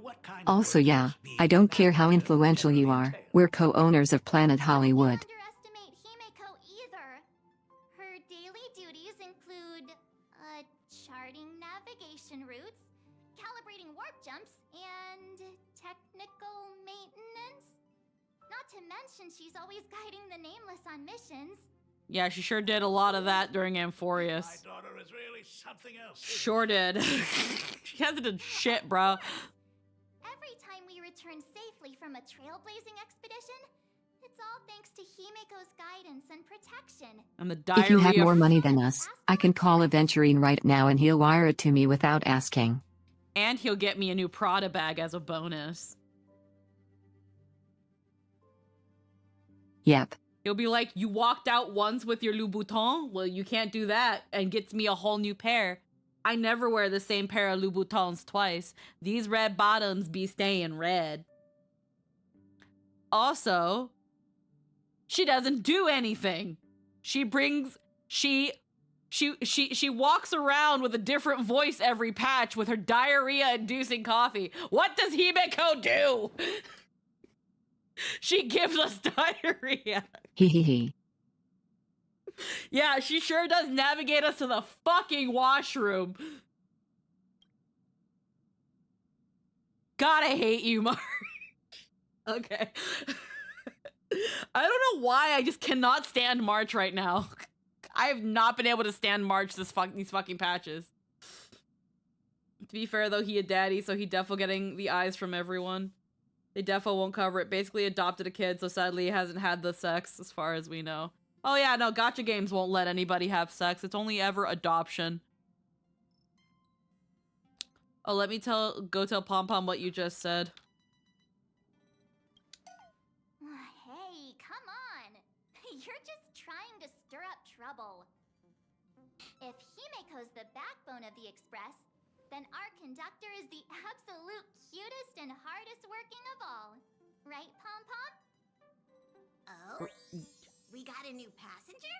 what kind Also, of yeah, I don't care how influential you are. We're co-owners of Planet Hollywood. Don't underestimate Himeko either. Her daily duties include charting navigation routes, calibrating warp jumps, and technical maintenance. Not to mention she's always guiding the Nameless on missions. Yeah, she sure did a lot of that during Amphorius. My daughter is really something else. Sure did. She hasn't done shit, bro. Every time we return safely from a trailblazing expedition, it's all thanks to Himeko's guidance and protection. And the diarrhea. If you have more money than us, I can call Aventurine right now and he'll wire it to me without asking. And he'll get me a new Prada bag as a bonus. Yep. He'll be like, you walked out once with your Louboutin? Well, you can't do that. And gets me a whole new pair. I never wear the same pair of Louboutins twice. These red bottoms be staying red. Also, she doesn't do anything. She walks around with a different voice every patch with her diarrhea-inducing coffee. What does Himeko do? She gives us diarrhea. Hee. Yeah, she sure does navigate us to the fucking washroom. God, I hate you, Mark. Okay. I don't know why I just cannot stand March right now. I have not been able to stand March these fucking patches. To be fair, though, he a daddy, so he defo getting the eyes from everyone. They defo won't cover it. Basically adopted a kid, so sadly he hasn't had the sex as far as we know. Oh yeah, no, gacha games won't let anybody have sex. It's only ever adoption. Oh, let me go tell Pom Pom what you just said. Hey, come on. You're just trying to stir up trouble. If Himeko's the backbone of the Express, then our conductor is the absolute cutest and hardest working of all. Right, Pom Pom? Oh? We got a new passenger?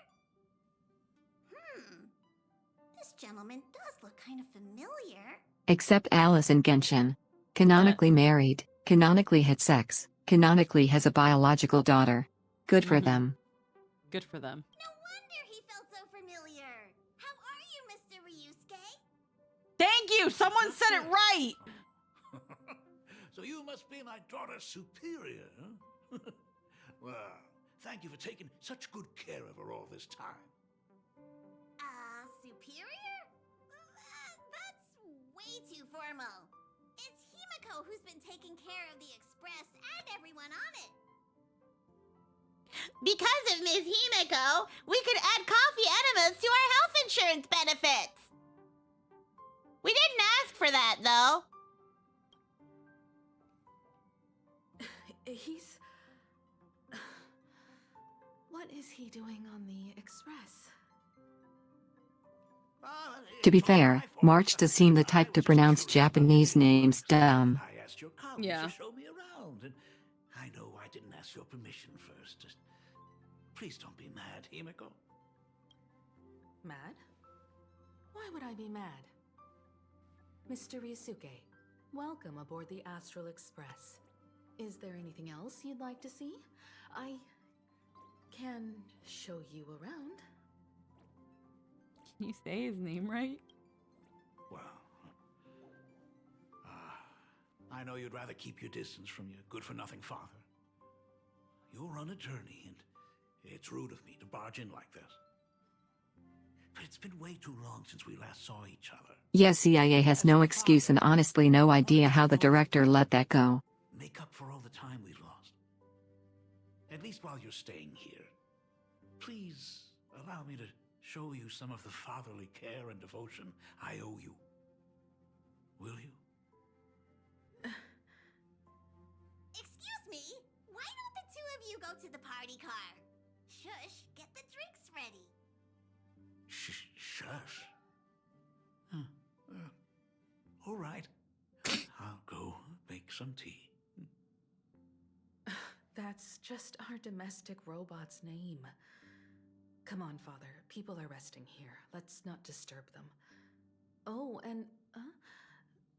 This gentleman does look kind of familiar. Except Alice and Genshin. Canonically married, canonically had sex, canonically has a biological daughter. Good for them. Good for them. No wonder he felt so familiar. How are you, Mr. Ryusuke? Thank you! Someone said it right! So you must be my daughter's superior, huh? Well, thank you for taking such good care of her all this time. Superior? That's way too formal. It's Himiko who's been taking care of the Express and everyone on it. Because of Ms. Himiko, we could add coffee enemas to our health insurance benefits. We didn't ask for that, though. He's... What is he doing on the Express? To be fair, March does seem the type to pronounce Japanese names dumb. I asked your colleagues Yeah. to show me around, and I know I didn't ask your permission first. Just please don't be mad, Himiko. Mad? Why would I be mad? Mr. Ryusuke, welcome aboard the Astral Express. Is there anything else you'd like to see? I can show you around. Can you say his name right? Well, I know you'd rather keep your distance from your good-for-nothing father. You're on a journey, and it's rude of me to barge in like this. But it's been way too long since we last saw each other. Yes, CIA has no excuse and honestly no idea how the director let that go. Make up for all the time we've lost. At least while you're staying here. Please allow me to show you some of the fatherly care and devotion I owe you. Will you? Excuse me, why don't the two of you go to the party car? Shush, get the drinks ready. Shush. All right. I'll go make some tea. That's just our domestic robot's name. Come on, Father. People are resting here. Let's not disturb them. Oh, and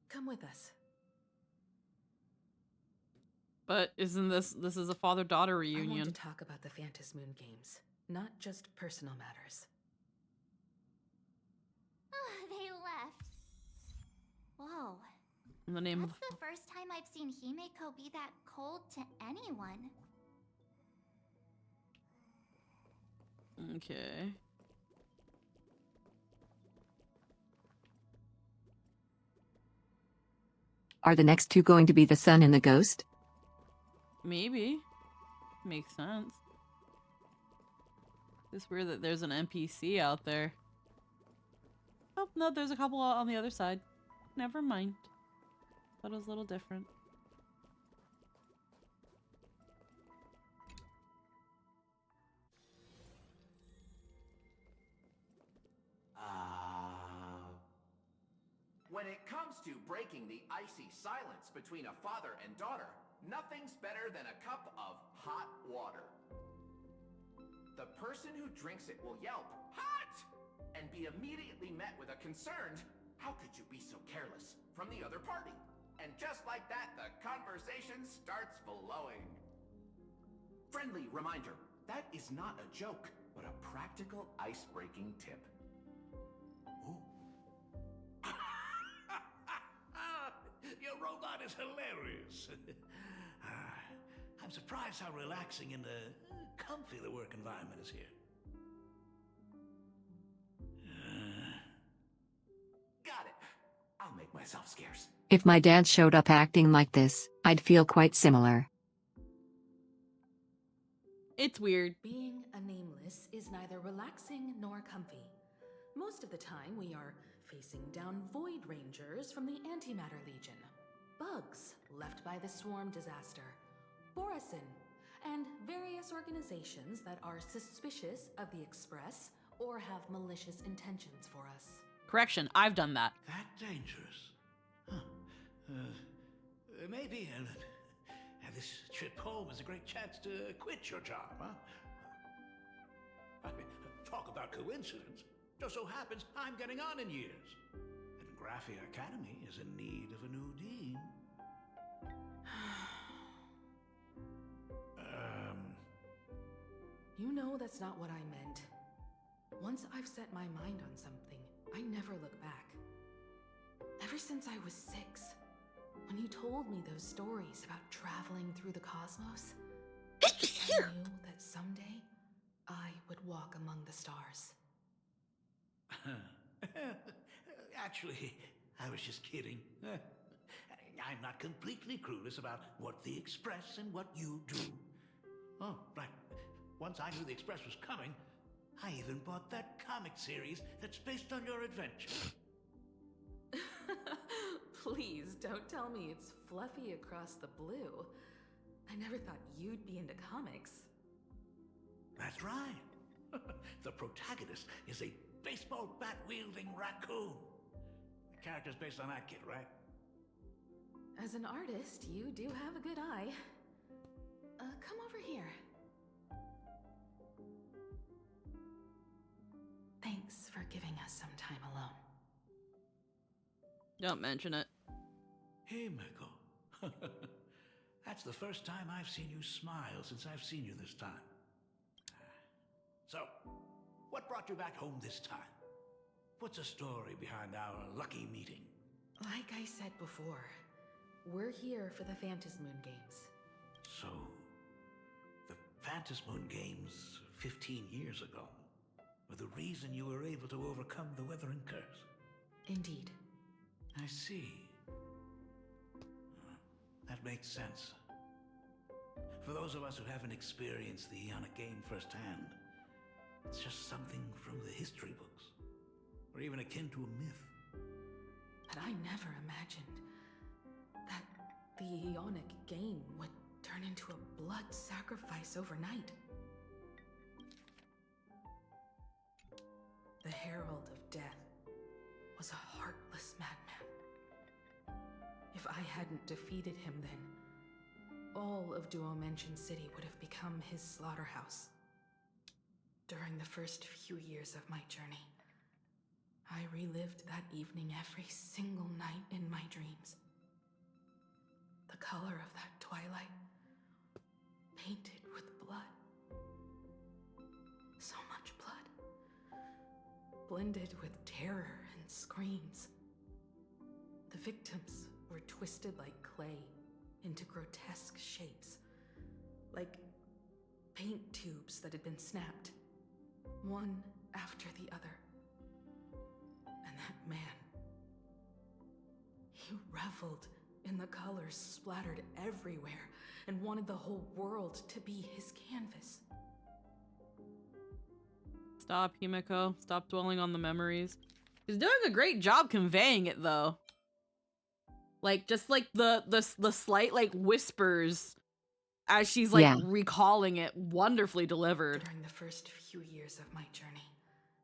come with us. But isn't this is a father-daughter I reunion? want to talk about the Phantom Moon Games, not just personal matters. They left. Whoa. In the name That's the first time I've seen Himeko be that cold to anyone. of... Okay. Are the next two going to be the sun and the ghost? Maybe. Makes sense. It's weird that there's an NPC out there. Oh, no, there's a couple on the other side. Never mind. Thought it was a little different. When it comes to breaking the icy silence between a father and daughter, nothing's better than a cup of hot water. The person who drinks it will yelp, "Hot!" and be immediately met with a concerned, "How could you be so careless?" from the other party. And just like that, the conversation starts flowing. Friendly reminder, that is not a joke, but a practical ice-breaking tip. Your robot is hilarious. I'm surprised how relaxing and comfy the work environment is here. Got it. I'll make myself scarce. If my dad showed up acting like this, I'd feel quite similar. It's weird. Being a nameless is neither relaxing nor comfy. Most of the time, we are facing down Void Rangers from the Antimatter Legion, bugs left by the Swarm disaster, Borisin, and various organizations that are suspicious of the Express or have malicious intentions for us. Correction, I've done that. That dangerous? Huh. Maybe this trip home is a great chance to quit your job, huh? I mean, talk about coincidence. Just so happens I'm getting on in years. And Graphia Academy is in need of a new dean. You know that's not what I meant. Once I've set my mind on something, I never look back. Ever since I was 6, When you told me those stories about traveling through the cosmos, I knew that someday I would walk among the stars. Actually, I was just kidding. I'm not completely clueless about what the Express and what you do. Oh, right. Once I knew the Express was coming, I even bought that comic series that's based on your adventure. Please don't tell me it's fluffy across the blue. I never thought you'd be into comics. That's right. The protagonist is a baseball bat-wielding raccoon. The character's based on that kid, right? As an artist, you do have a good eye. Come over here. Thanks for giving us some time alone. Don't mention it. Hey, Miko. That's the first time I've seen you smile since I've seen you this time. So, what brought you back home this time? What's the story behind our lucky meeting? Like I said before, we're here for the Phantasmoon Games. So, the Phantasmoon Games 15 years ago were the reason you were able to overcome the Weathering Curse? Indeed. I see. That makes sense. For those of us who haven't experienced the Ionic game firsthand, it's just something from the history books, or even akin to a myth. But I never imagined that the Ionic game would turn into a blood sacrifice overnight. The Herald of Death was a heartless madman. If I hadn't defeated him then, all of Duomension City would have become his slaughterhouse. During the first few years of my journey, I relived that evening every single night in my dreams. The color of that twilight, painted with blood. So much blood, blended with terror and screams. The victims were twisted like clay into grotesque shapes, like paint tubes that had been snapped, one after the other. And that man, he reveled in the colors splattered everywhere and wanted the whole world to be his canvas. Stop, Himiko. Stop dwelling on the memories. He's doing a great job conveying it, though. Like, just like the slight, like, whispers as she's, like, recalling it. Wonderfully delivered. During the first few years of my journey,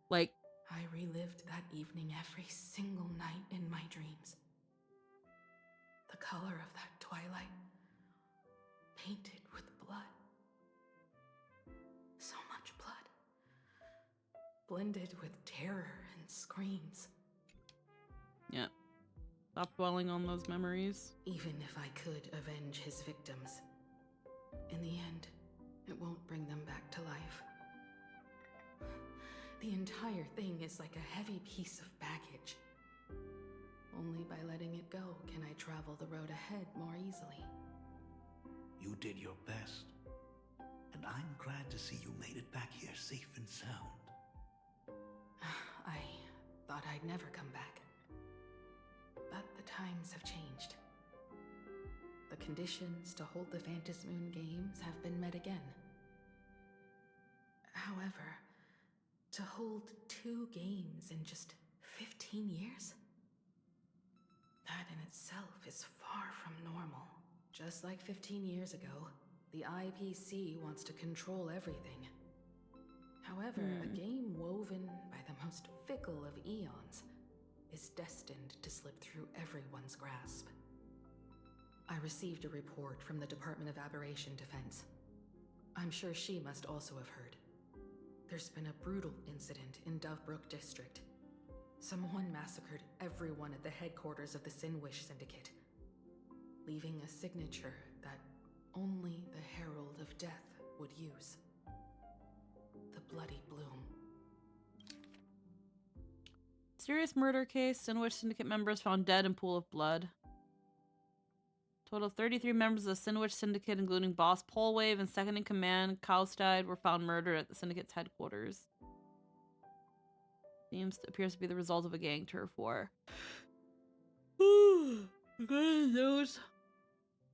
like, I relived that evening every single night in my dreams. The color of that twilight, painted with blood. So much blood, blended with terror and screams. Yeah. Stop dwelling on those memories. Even if I could avenge his victims, in the end, it won't bring them back to life. The entire thing is like a heavy piece of baggage. Only by letting it go can I travel the road ahead more easily. You did your best, and I'm glad to see you made it back here safe and sound. I thought I'd never come back. But the times have changed. The conditions to hold the Phantasmoon Games have been met again. However, to hold 2 games in just 15 years? That in itself is far from normal. Just like 15 years ago, the IPC wants to control everything. However, a game woven by the most fickle of eons is destined to slip through everyone's grasp. I received a report from the Department of Aberration Defense. I'm sure she must also have heard. There's been a brutal incident in Dovebrook District. Someone massacred everyone at the headquarters of the Sinwish Syndicate, leaving a signature that only the Herald of Death would use. The Bloody Bloom. Serious murder case in which syndicate members found dead in pool of blood. Total of 33 members of the Sandwich Syndicate, including Boss Polwave and second in command Kaustide, were found murdered at the Syndicate's headquarters. Appears to be the result of a gang turf war. Good news.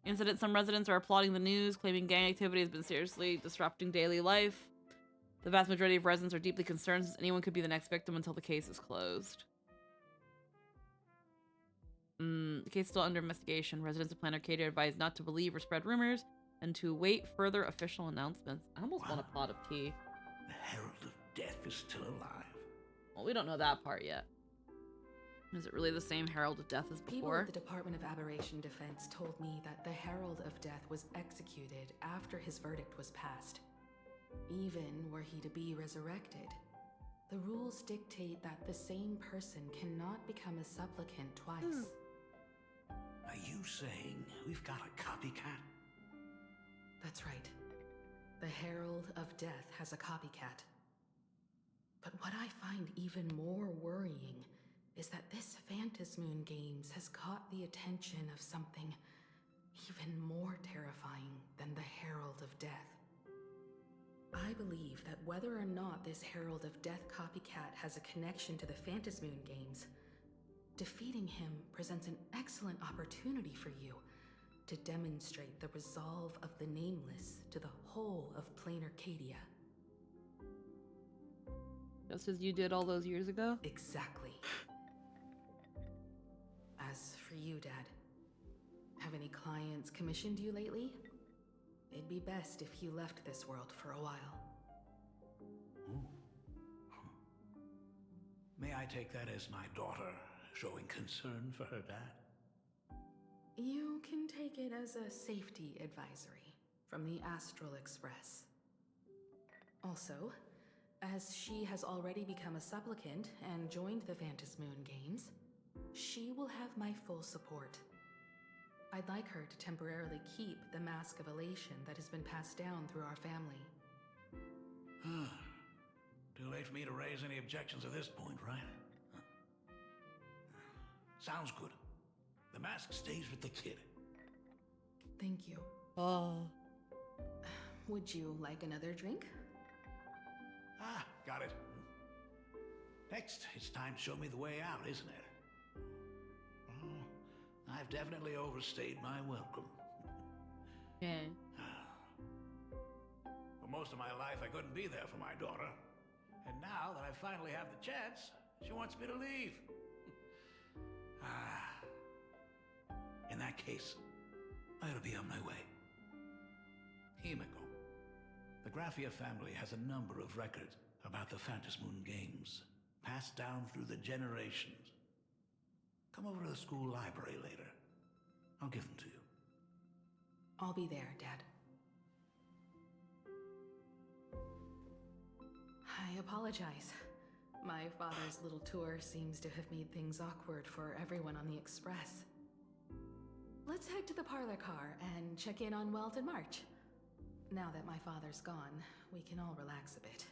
Incident: some residents are applauding the news, claiming gang activity has been seriously disrupting daily life. The vast majority of residents are deeply concerned since anyone could be the next victim until the case is closed. The case is still under investigation. Residents of Planet Arcadia are advised not to believe or spread rumors and to await further official announcements. I almost want a pot of tea. The Herald of Death is still alive. Well, we don't know that part yet. Is it really the same Herald of Death as before? People at the Department of Aberration Defense told me that the Herald of Death was executed after his verdict was passed. Even were he to be resurrected, the rules dictate that the same person cannot become a supplicant twice. Are you saying we've got a copycat? That's right. The Herald of Death has a copycat. But what I find even more worrying is that this Phantasmoon Games has caught the attention of something even more terrifying than the Herald of Death. I believe that whether or not this Herald of Death copycat has a connection to the Phantasmoon Games, defeating him presents an excellent opportunity for you to demonstrate the resolve of the Nameless to the whole of Plain Arcadia. Just as you did all those years ago? Exactly. As for you, Dad, have any clients commissioned you lately? It'd be best if you left this world for a while. May I take that as my daughter showing concern for her dad? You can take it as a safety advisory from the Astral Express. Also, as she has already become a supplicant and joined the Phantasmoon Games, she will have my full support. I'd like her to temporarily keep the Mask of Elation that has been passed down through our family. Too late for me to raise any objections at this point, right? Sounds good. The mask stays with the kid. Thank you. Would you like another drink? Got it. Next, it's time to show me the way out, isn't it? I've definitely overstayed my welcome. Yeah. For most of my life, I couldn't be there for my daughter. And now that I finally have the chance, she wants me to leave. In that case, I ought to be on my way. Himiko. The Graphia family has a number of records about the Phantasmoon Games, passed down through the generations. Come over to the school library later. I'll give them to you. I'll be there, Dad. I apologize. My father's little tour seems to have made things awkward for everyone on the Express. Let's head to the parlor car and check in on Welt and March. Now that my father's gone, we can all relax a bit.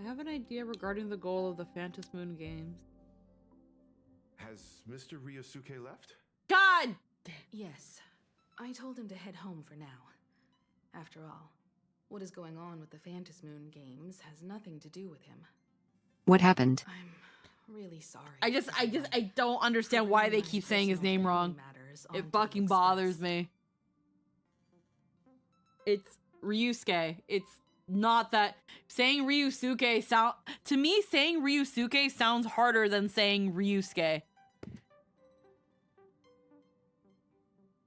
I have an idea regarding the goal of the Phantasmoon Games. Has Mr. Ryosuke left? God! Yes. I told him to head home for now. After all, what is going on with the Phantasmoon Games has nothing to do with him. What happened? I'm really sorry. I don't understand why they keep saying his name wrong. It fucking bothers me. It's Ryusuke. It's not that saying Ryusuke sound to me. Saying Ryusuke sounds harder than saying Ryusuke.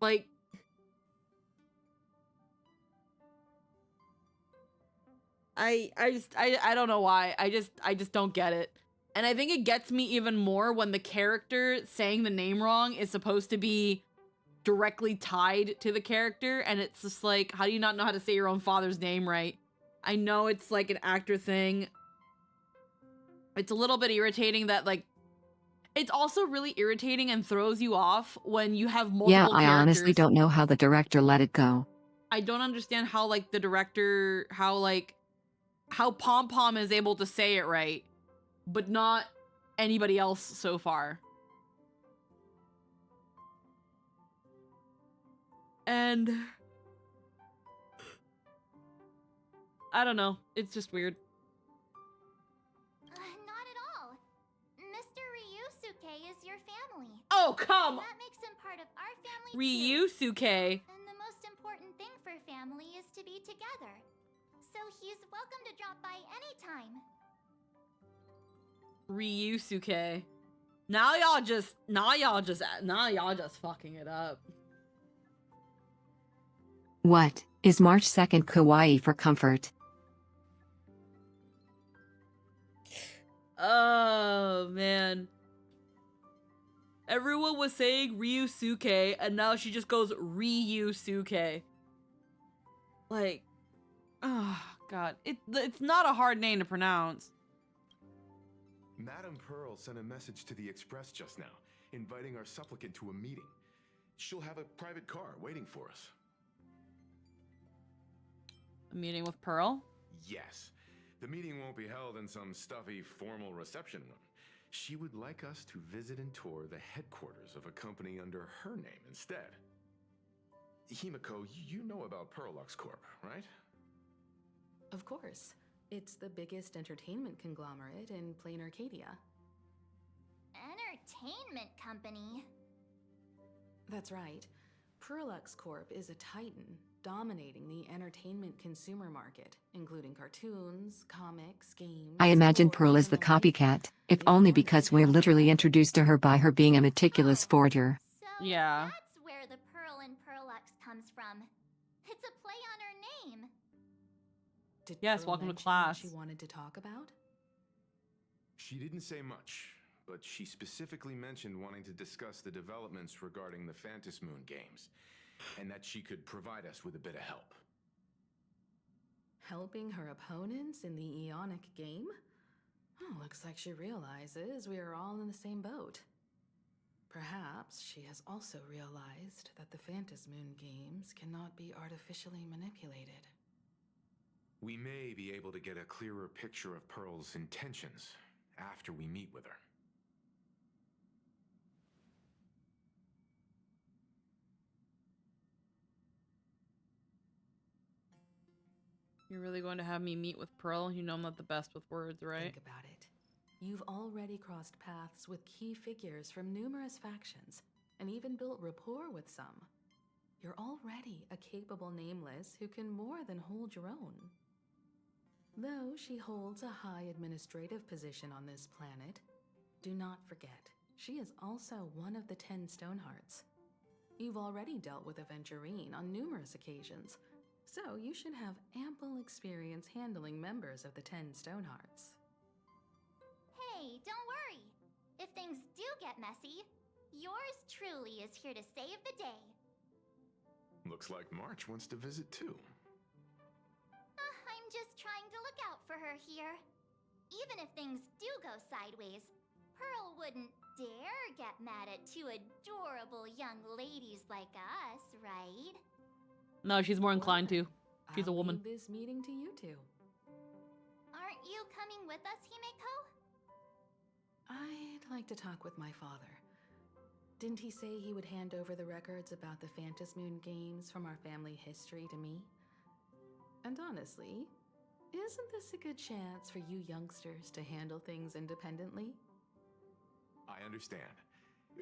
Like, I don't know why. I just don't get it. And I think it gets me even more when the character saying the name wrong is supposed to be directly tied to the character, and it's just like, how do you not know how to say your own father's name right? I know it's like an actor thing. It's a little bit irritating that, like, it's also really irritating and throws you off when you have multiple characters. Yeah, I honestly don't know how the director let it go. I don't understand how, like, the director, how Pom Pom is able to say it right, but not anybody else so far. And I don't know. It's just weird. Not at all. Mr. Ryusuke is your family. Oh, come! That makes him part of our family too. Ryusuke. And the most important thing for family is to be together. So he's welcome to drop by anytime. Ryusuke. Now y'all just fucking it up. What is March 2nd kawaii for comfort? Oh, man. Everyone was saying Ryusuke, and now she just goes Ryusuke. Like, oh, God. It's not a hard name to pronounce. Madame Pearl sent a message to the Express just now, inviting our supplicant to a meeting. She'll have a private car waiting for us. A meeting with Pearl? Yes. The meeting won't be held in some stuffy, formal reception room. She would like us to visit and tour the headquarters of a company under her name instead. Himiko, you know about Pearlux Corp, right? Of course. It's the biggest entertainment conglomerate in plain Arcadia. Entertainment company? That's right. Pearlux Corp is a titan, dominating the entertainment consumer market, including cartoons, comics, games. I imagine Pearl sports, is the and like. copycat, if only because we're literally introduced to her by her being a meticulous forger. So Yeah. that's where the Pearl in Pearlux comes from. It's a play on her name. Did Yes, Pearl welcome to mention class. what she wanted to talk about? She didn't say much, but she specifically mentioned wanting to discuss the developments regarding the Phantom Moon games, and that she could provide us with a bit of help. Helping her opponents in the Ionic game? Oh, looks like she realizes we are all in the same boat. Perhaps she has also realized that the Phantom Moon games cannot be artificially manipulated. We may be able to get a clearer picture of Pearl's intentions after we meet with her. You're really going to have me meet with Pearl? You know I'm not the best with words, right? Think about it. You've already crossed paths with key figures from numerous factions, and even built rapport with some. You're already a capable nameless who can more than hold your own. Though she holds a high administrative position on this planet, do not forget, she is also one of the 10 Stonehearts. You've already dealt with Aventurine on numerous occasions, so you should have ample experience handling members of the 10 Stonehearts. Hey, don't worry. If things do get messy, yours truly is here to save the day. Looks like March wants to visit too. I'm just trying to look out for her here. Even if things do go sideways, Pearl wouldn't dare get mad at two adorable young ladies like us, right? No, she's more inclined to. She's a I'll woman. leave this meeting to you two. Aren't you coming with us, Himeko? I'd like to talk with my father. Didn't he say he would hand over the records about the Phantom Moon games from our family history to me? And honestly, isn't this a good chance for you youngsters to handle things independently? I understand.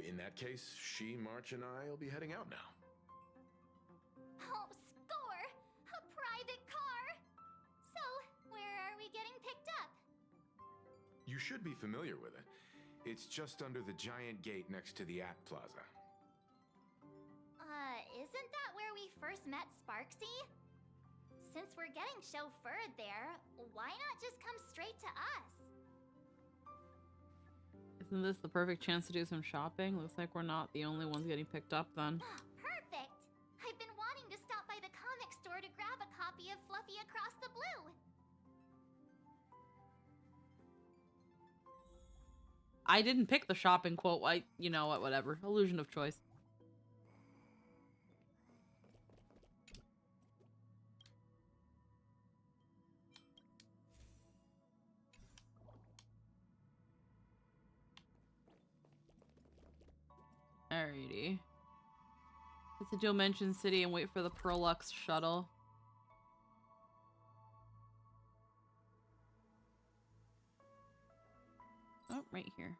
In that case, she, March, and I will be heading out now. Oh, score! A private car! So, where are we getting picked up? You should be familiar with it. It's just under the giant gate next to the Act Plaza. Isn't that where we first met Sparksy? Since we're getting chauffeured there, why not just come straight to us? Isn't this the perfect chance to do some shopping? Looks like we're not the only ones getting picked up then. Perfect! I've been wanting to stop by the comic store to grab a copy of Fluffy Across the Blue. I didn't pick the shopping quote. You know what, whatever. Illusion of choice. Alrighty. It's a Dimension City and wait for the Prolux shuttle. Oh, right here.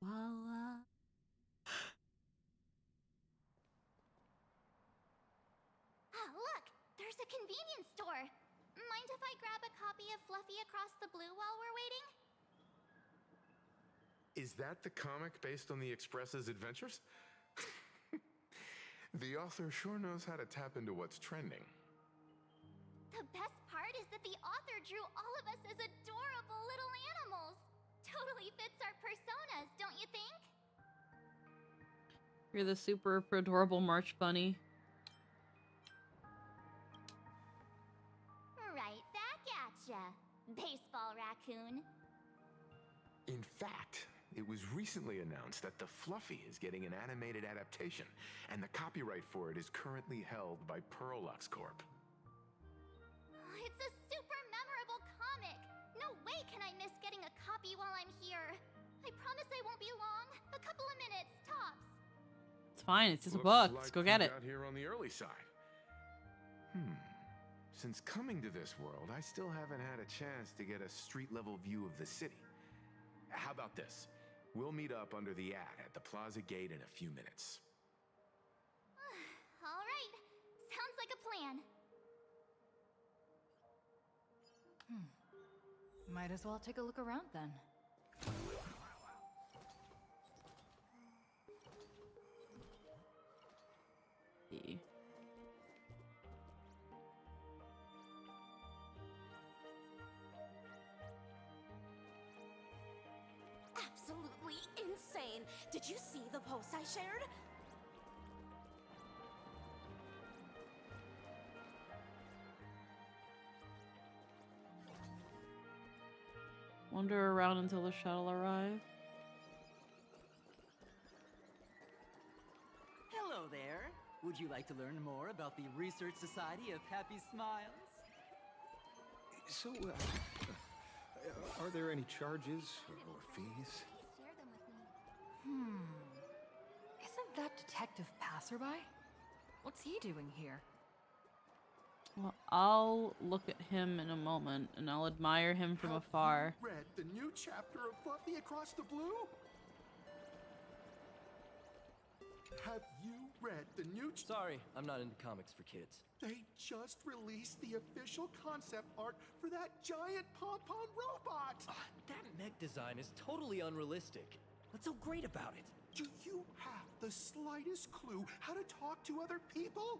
Voila. Ah, look! There's a convenience store! Mind if I grab a copy of Fluffy Across the Blue while we're waiting? Is that the comic based on the Express's adventures? The author sure knows how to tap into what's trending. The best part is that the author drew all of us as adorable little animals. Totally fits our personas, don't you think? You're the super adorable March Bunny. Right back at ya, baseball raccoon. In fact, it was recently announced that the Fluffy is getting an animated adaptation, and the copyright for it is currently held by Prolux Corp. It's a super memorable comic. No way can I miss getting a copy while I'm here. I promise I won't be long. A couple of minutes, tops. It's fine. It's just Looks a book. like Let's go get we it. got here on the early side. Since coming to this world, I still haven't had a chance to get a street-level view of the city. How about this? We'll meet up under the ad at the Plaza Gate in a few minutes. All right. Sounds like a plan. Might as well take a look around then. Absolutely insane. Did you see the post I shared? Wander around until the shuttle arrives. Hello there. Would you like to learn more about the Research Society of Happy Smiles? So, are there any charges or fees? Share them with me. Isn't that Detective Passerby? What's he doing here? Well, I'll look at him in a moment, and I'll admire him from afar. Read the new chapter of Fluffy Across the Blue? Have you read the new? Sorry, I'm not into comics for kids. They just released the official concept art for that giant pom-pom robot. That mech design is totally unrealistic. What's so great about it? Do you have the slightest clue how to talk to other people?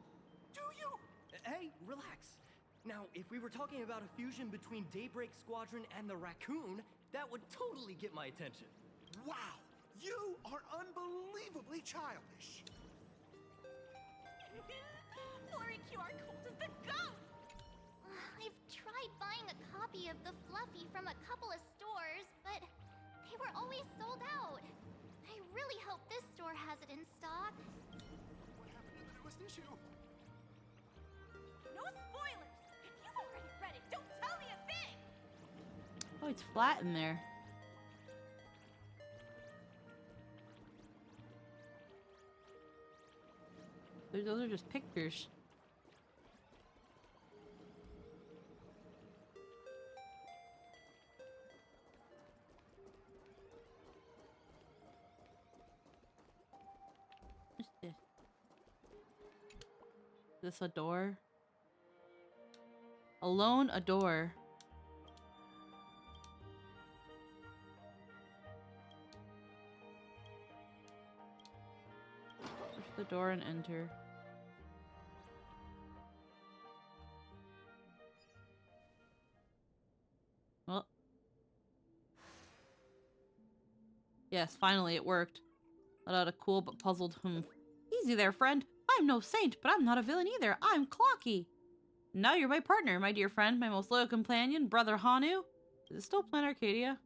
Do you? Hey, relax. Now, if we were talking about a fusion between Daybreak Squadron and the Raccoon, that would totally get my attention. Wow, you are unbelievably childish. Blurry QR code is the goat! I've tried buying a copy of the Fluffy from a couple of stores, but they were always sold out. I really hope this store has it in stock. What happened to the newest issue? No spoilers! If you've already read it, don't tell me a thing! Oh, it's flat in there. Those are just pictures. What's this? Is this a door? Alone, a door. Push the door and enter. Well. Yes, finally it worked. Let out a cool but puzzled Easy there, friend. I'm no saint, but I'm not a villain either. I'm Clocky. Now you're my partner, my dear friend, my most loyal companion, Brother Hanu. Is it still Planet Arcadia?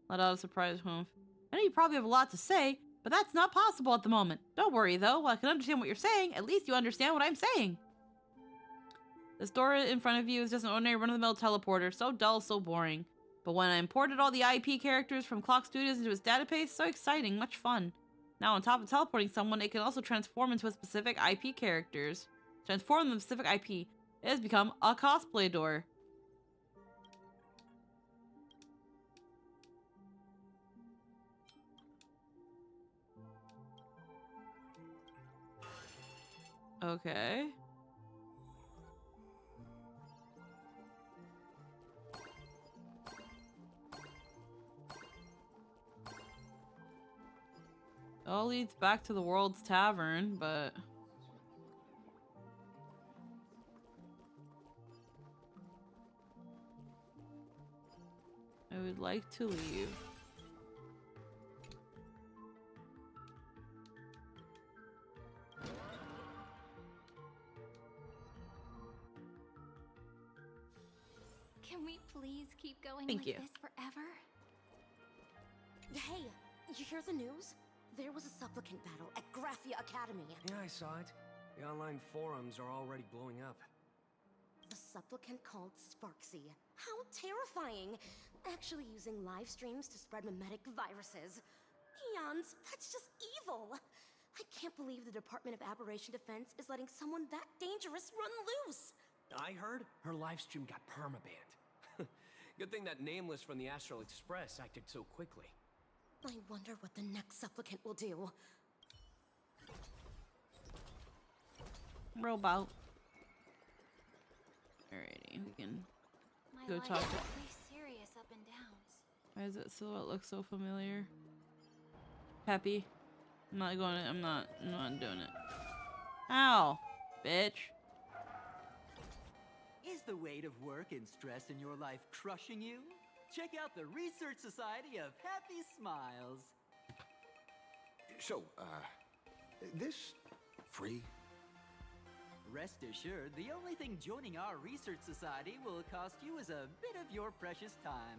Let out a surprised humph. I know you probably have a lot to say, but that's not possible at the moment. Don't worry, though. While I can understand what you're saying, at least you understand what I'm saying. This door in front of you is just an ordinary run-of-the-mill teleporter. So dull, so boring. But when I imported all the IP characters from Clock Studios into his database, so exciting, much fun. Now on top of teleporting someone, it can also transform into a specific IP characters. Transform them to specific IP. It has become a cosplay door. Okay. It all leads back to the World's Tavern, but... I would like to leave. Can we please keep going Thank like you. this forever? Hey, you hear the news? There was a supplicant battle at Graphia Academy. Yeah, I saw it. The online forums are already blowing up. The supplicant called Sparksy. How terrifying! Actually using live streams to spread mimetic viruses. Eons, that's just evil! I can't believe the Department of Aberration Defense is letting someone that dangerous run loose! I heard her live stream got permabanned. Good thing that Nameless from the Astral Express acted so quickly. I wonder what the next supplicant will do. Robot. Alrighty, we can go life talk is to... pretty serious up and downs. Why does that silhouette look so familiar? Happy. I'm not doing it. Ow, bitch. Is the weight of work and stress in your life crushing you? Check out the Research Society of Happy Smiles. So, this free? Rest assured, the only thing joining our Research Society will cost you is a bit of your precious time.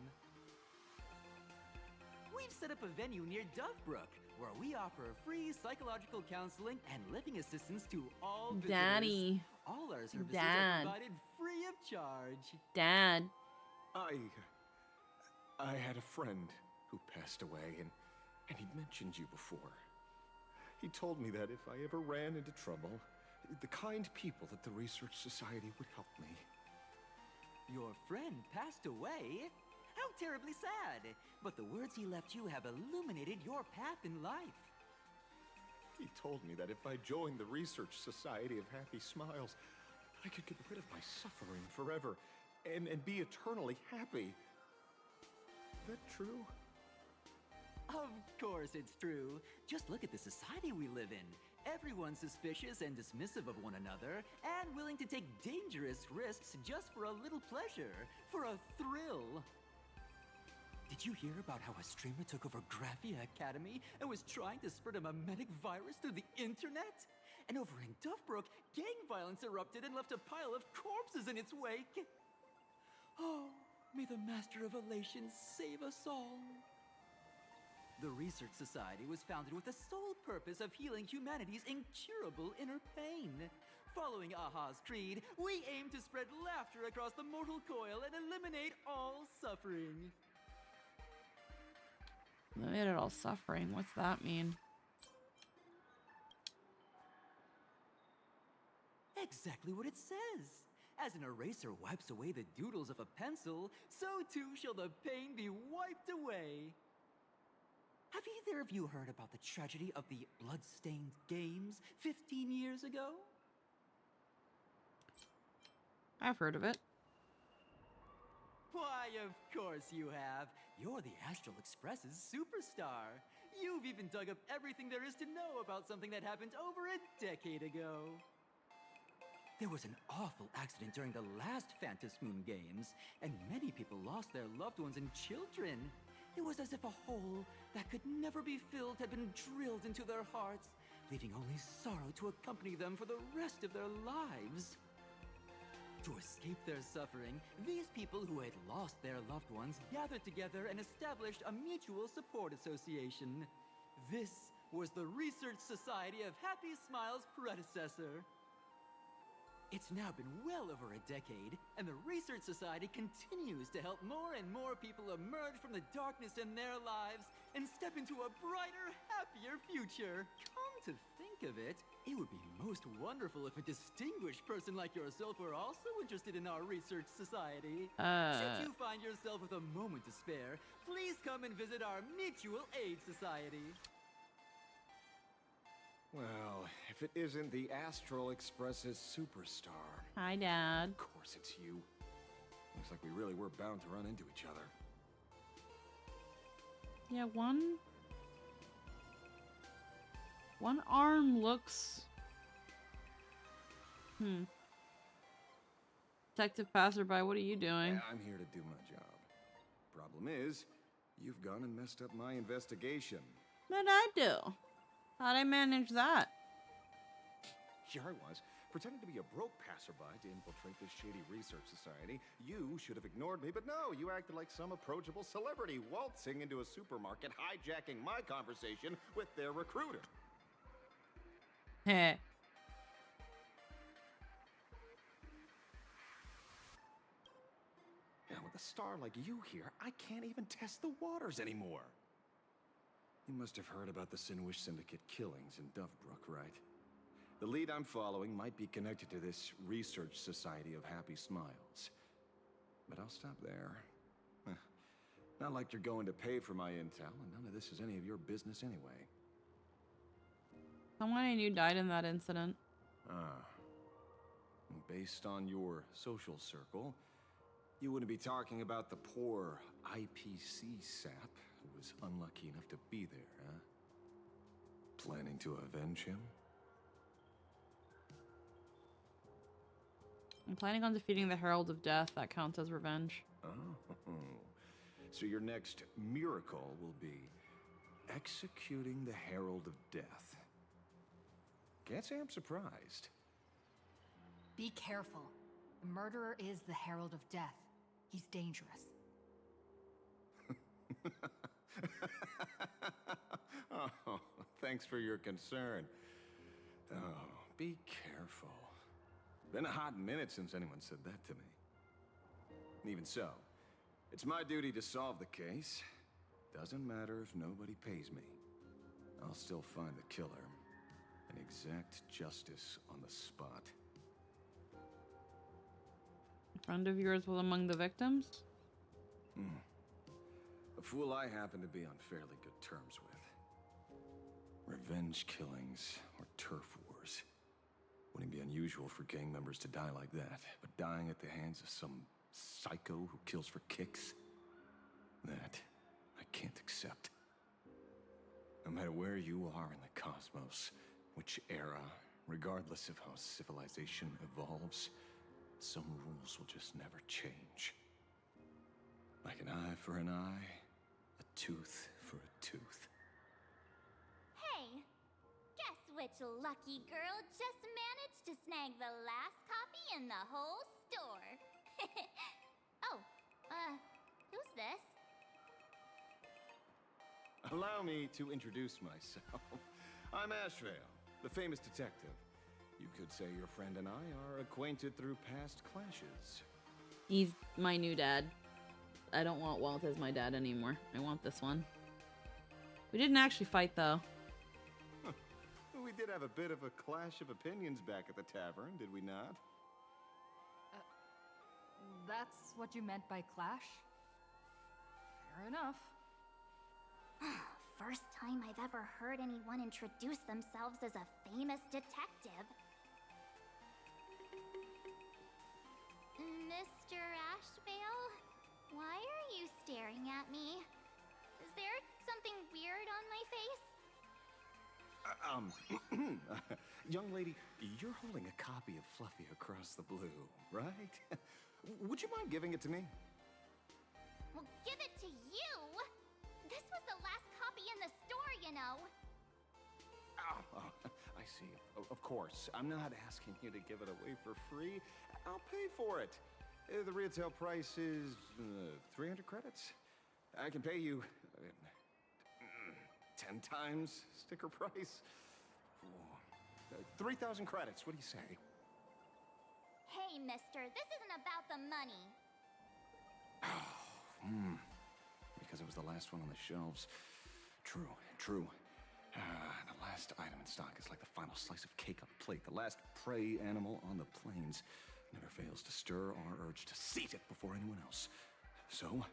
We've set up a venue near Dovebrook, where we offer free psychological counseling and living assistance to all visitors. Daddy. All our services Dad. are provided free of charge. Dad. I had a friend who passed away, and he'd mentioned you before. He told me that if I ever ran into trouble, the kind people at the Research Society would help me. Your friend passed away? How terribly sad! But the words he left you have illuminated your path in life. He told me that if I joined the Research Society of Happy Smiles, I could get rid of my suffering forever and be eternally happy. Is that true? Of course it's true. Just look at the society we live in. Everyone's suspicious and dismissive of one another, and willing to take dangerous risks just for a little pleasure, for a thrill. Did you hear about how a streamer took over Graphia Academy and was trying to spread a mimetic virus through the internet? And over in Dovebrook, gang violence erupted and left a pile of corpses in its wake. Oh, may the Master of Elation save us all. The Research Society was founded with the sole purpose of healing humanity's incurable inner pain. Following Aha's creed, we aim to spread laughter across the mortal coil and eliminate all suffering. Eliminated all suffering. What's that mean? Exactly what it says. As an eraser wipes away the doodles of a pencil, so too shall the pain be wiped away. Have either of you heard about the tragedy of the Bloodstained Games 15 years ago? I've heard of it. Why, of course you have. You're the Astral Express's superstar. You've even dug up everything there is to know about something that happened over a decade ago. There was an awful accident during the last Phantom Moon Games, and many people lost their loved ones and children. It was as if a hole that could never be filled had been drilled into their hearts, leaving only sorrow to accompany them for the rest of their lives. To escape their suffering, these people who had lost their loved ones gathered together and established a mutual support association. This was the Research Society of Happy Smiles' predecessor. It's now been well over a decade, and the Research Society continues to help more and more people emerge from the darkness in their lives and step into a brighter, happier future. Come to think of it, it would be most wonderful if a distinguished person like yourself were also interested in our Research Society. Should you find yourself with a moment to spare, please come and visit our Mutual Aid Society. Well, if it isn't the Astral Express's superstar. Hi, Dad. Of course it's you. Looks like we really were bound to run into each other. Yeah, one arm looks... Detective Passerby, what are you doing? Yeah, I'm here to do my job. Problem is, you've gone and messed up my investigation. What'd I do? How'd I manage that? Here I was, pretending to be a broke passerby to infiltrate this shady research society. You should have ignored me, but no, you acted like some approachable celebrity waltzing into a supermarket, hijacking my conversation with their recruiter. Heh. Now, with a star like you here, I can't even test the waters anymore. You must have heard about the Sinwish Syndicate killings in Dovebrook, right? The lead I'm following might be connected to this Research Society of Happy Smiles. But I'll stop there. Not like you're going to pay for my intel, and none of this is any of your business anyway. Someone I knew died in that incident. Based on your social circle, you wouldn't be talking about the poor IPC sap who was unlucky enough to be there, huh? Planning to avenge him? I'm planning on defeating the Herald of Death. That counts as revenge. Oh. So your next miracle will be executing the Herald of Death. Can't say I'm surprised. Be careful. The murderer is the Herald of Death. He's dangerous. Oh, thanks for your concern. Oh, be careful. Been a hot minute since anyone said that to me. Even so, it's my duty to solve the case. Doesn't matter if nobody pays me. I'll still find the killer and exact justice on the spot. A friend of yours was among the victims? A fool I happen to be on fairly good terms with. Revenge killings or turf wars. Wouldn't be unusual for gang members to die like that, but dying at the hands of some psycho who kills for kicks? That I can't accept. No matter where you are in the cosmos, which era, regardless of how civilization evolves, some rules will just never change. Like an eye for an eye, a tooth for a tooth. Hey, guess which lucky girl just managed to snag the last copy in the whole store? Oh, who's this? Allow me to introduce myself. I'm Ashvale, the famous detective. You could say your friend and I are acquainted through past clashes. He's my new dad. I don't want Walt as my dad anymore. I want this one. We didn't actually fight, though. We did have a bit of a clash of opinions back at the tavern, did we not? That's what you meant by clash? Fair enough. First time I've ever heard anyone introduce themselves as a famous detective. Mr. Ashvale, why are you staring at me? Is there something weird on my face? Young lady, you're holding a copy of Fluffy Across the Blue, right? Would you mind giving it to me? Well, give it to you! This was the last copy in the store, you know. Oh, I see. Of course. I'm not asking you to give it away for free. I'll pay for it. The retail price is 300 credits. I can pay you 10 times sticker price. 3,000 credits. What do you say? Hey, mister, this isn't about the money. Because it was the last one on the shelves. True. The last item in stock is like the final slice of cake on the plate. The last prey animal on the plains never fails to stir our urge to seize it before anyone else. So,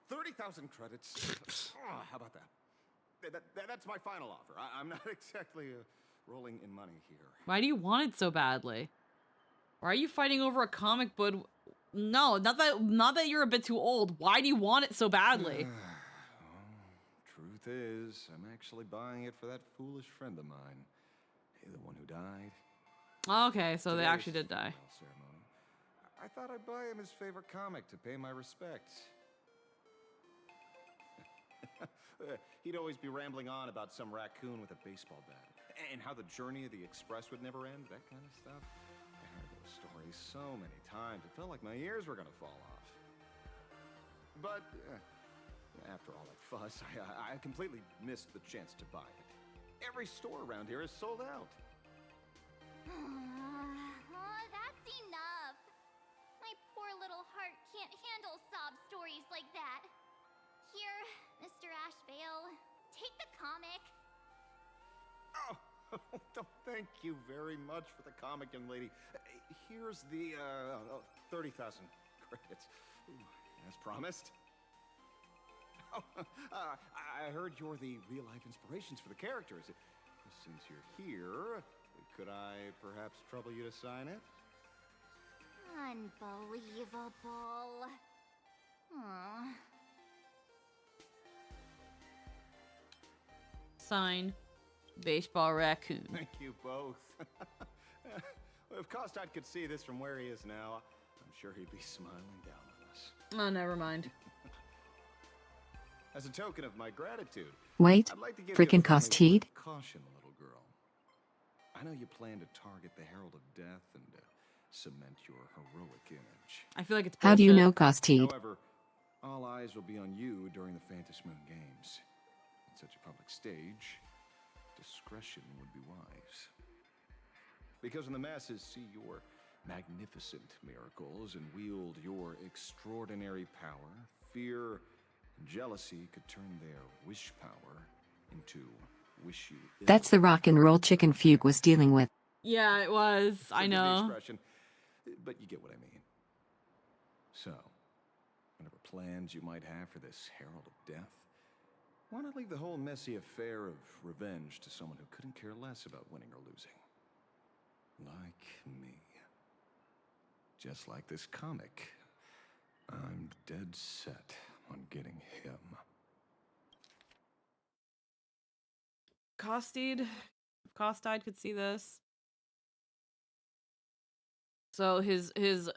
30,000 credits. How about that? That's my final offer. I'm not exactly rolling in money here. Why do you want it so badly? Why are you fighting over a comic book? No, not that you're a bit too old. Why do you want it so badly? Truth is, I'm actually buying it for that foolish friend of mine. The one who died. Okay, so they actually did die. Ceremony. I thought I'd buy him his favorite comic to pay my respects. He'd always be rambling on about some raccoon with a baseball bat. And how the journey of the Express would never end, that kind of stuff. I heard those stories so many times, it felt like my ears were gonna fall off. But, after all that fuss, I completely missed the chance to buy it. Every store around here is sold out. That's enough. My poor little heart can't handle sob stories like that. Here, Mr. Ashvale, take the comic. Oh, thank you very much for the comic, young lady. Here's the 30,000 credits. As promised. Oh, I heard you're the real-life inspirations for the characters. Since you're here, could I perhaps trouble you to sign it? Unbelievable. Aww. Sign, baseball raccoon. Thank you both. If Kostad could see this from where he is now, I'm sure he'd be smiling down on us. Oh, never mind. As a token of my gratitude, Wait, I'd like to give frickin' you a friendly Kostad? word of caution, little girl. I know you plan to target the Herald of Death and cement your heroic image. I feel like it's How do you bullshit. know Kostad? However, all eyes will be on you during the Phantom Moon Games. On such a public stage, discretion would be wise. Because when the masses see your magnificent miracles and wield your extraordinary power, fear and jealousy could turn their wish power into wish you ill. That's the rock and roll chicken Fugue was dealing with. Yeah, it was. I Forgive the know. expression, but you get what I mean. So, whatever plans you might have for this Herald of Death, why not leave the whole messy affair of revenge to someone who couldn't care less about winning or losing? Like me. Just like this comic. I'm dead set on getting him. Kostad, if Kostad could see this. So his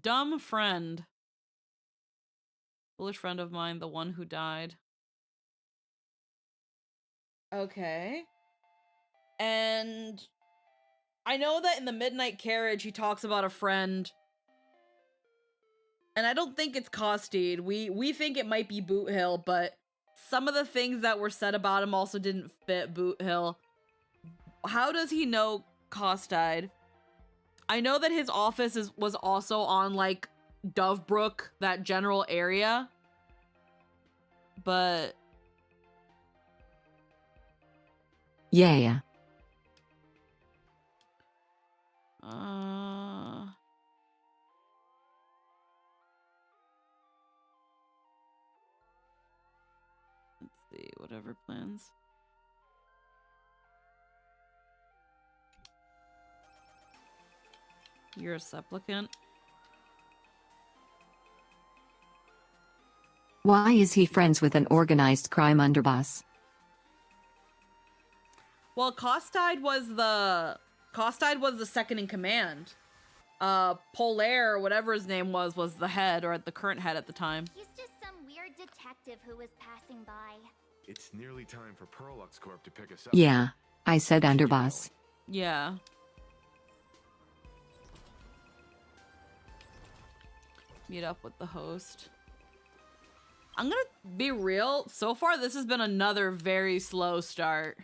dumb friend, foolish friend of mine, the one who died. Okay. And I know that in the Midnight Carriage he talks about a friend. And I don't think it's Kostad. We think it might be Boot Hill, but some of the things that were said about him also didn't fit Boot Hill. How does he know Kostad? I know that his office was also on, like, Dovebrook, that general area. But... Yeah. Let's see, whatever plans. You're a supplicant. Why is he friends with an organized crime underboss? Well, Kostad was the second in command. Polaire, or whatever his name was the head, or the current head at the time. He's just some weird detective who was passing by. It's nearly time for Perlux Corp to pick us up. Yeah, I said underboss. Yeah. Meet up with the host. I'm gonna be real. So far, this has been another very slow start.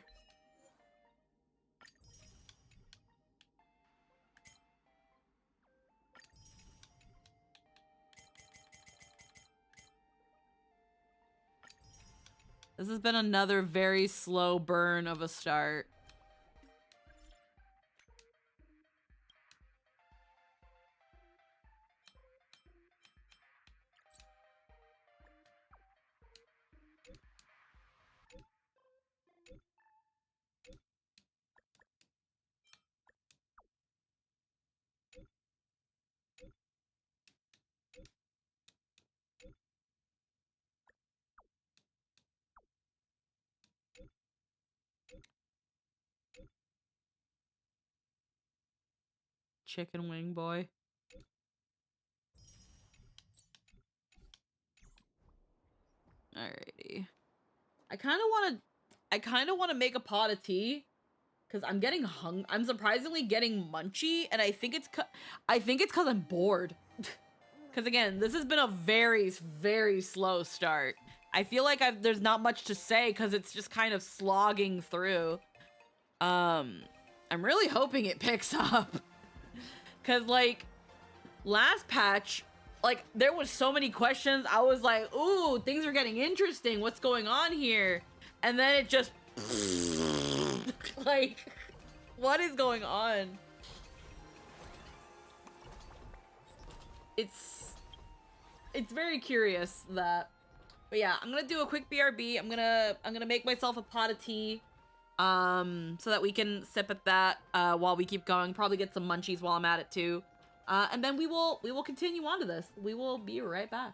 This has been another very slow burn of a start. Chicken wing boy. Alrighty. I kind of want to make a pot of tea because I'm getting I'm surprisingly getting munchy, and I think it's because I'm bored. Because again, this has been a very, very slow start. I feel like there's not much to say because it's just kind of slogging through. I'm really hoping it picks up. Because, like, last patch, like, there was so many questions. I was like, ooh, things are getting interesting. What's going on here? And then it just... like, what is going on? It's very curious that... But yeah, I'm gonna do a quick BRB. I'm gonna make myself a pot of tea. So that we can sip at that while we keep going. Probably get some munchies while I'm at it too. And then we will continue on to this. We will be right back.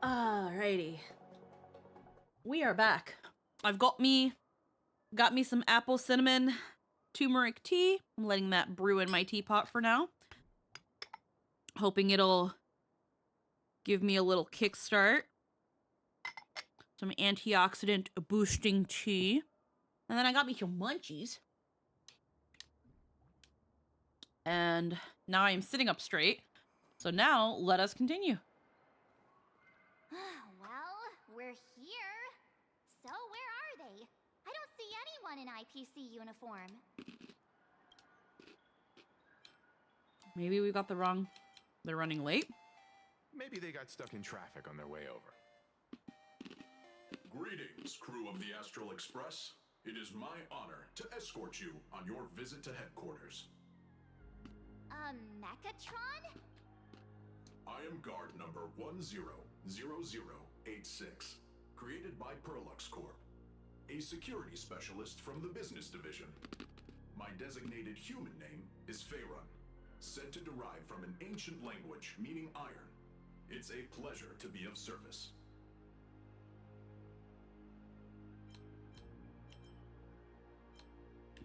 Alrighty. We are back. I've got me some apple cinnamon turmeric tea. I'm letting that brew in my teapot for now. Hoping it'll give me a little kickstart. Some antioxidant boosting tea. And then I got me some munchies. And now I am sitting up straight. So now let us continue. Well, we're here. So where are they? I don't see anyone in IPC uniform. Maybe we got the wrong... They're running late? Maybe they got stuck in traffic on their way over. Greetings, crew of the Astral Express. It is my honor to escort you on your visit to headquarters. Mechatron? I am guard number 100086, created by Perlux Corp, a security specialist from the business division. My designated human name is Faerun, said to derive from an ancient language meaning iron. It's a pleasure to be of service.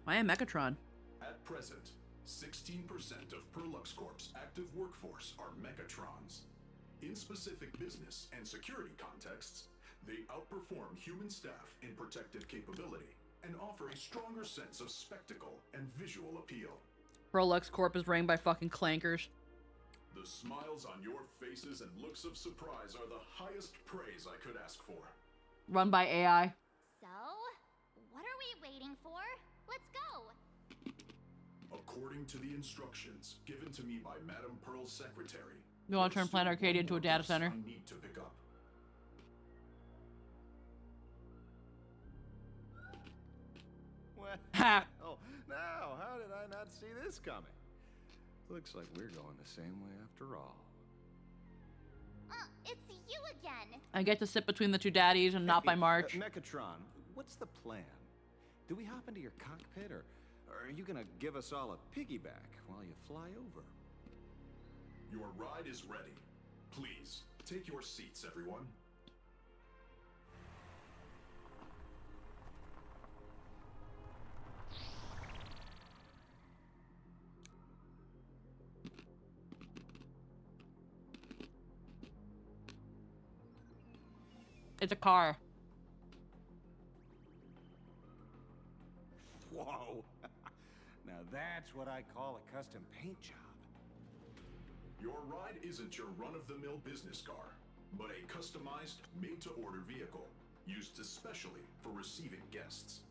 I am Mechatron. At present, 16% of Perlux Corp's active workforce are Mechatrons. In specific business and security contexts, they outperform human staff in protective capability and offer a stronger sense of spectacle and visual appeal. Prolux Corp is ran by fucking clankers. The smiles on your faces and looks of surprise are the highest praise I could ask for. Run by AI. So, what are we waiting for? Let's go! According to the instructions given to me by Madame Pearl's secretary, You want to turn Planet Arcadia into a data center? I need to pick up. Well, oh, now, how did I not see this coming? Looks like we're going the same way after all. It's you again! I get to sit between the two daddies and not by March. Mechatron, what's the plan? Do we hop into your cockpit, or are you gonna give us all a piggyback while you fly over? Your ride is ready. Please, take your seats, everyone. It's a car. Whoa! Now that's what I call a custom paint job. Your ride isn't your run-of-the-mill business car, but a customized, made-to-order vehicle, used especially for receiving guests.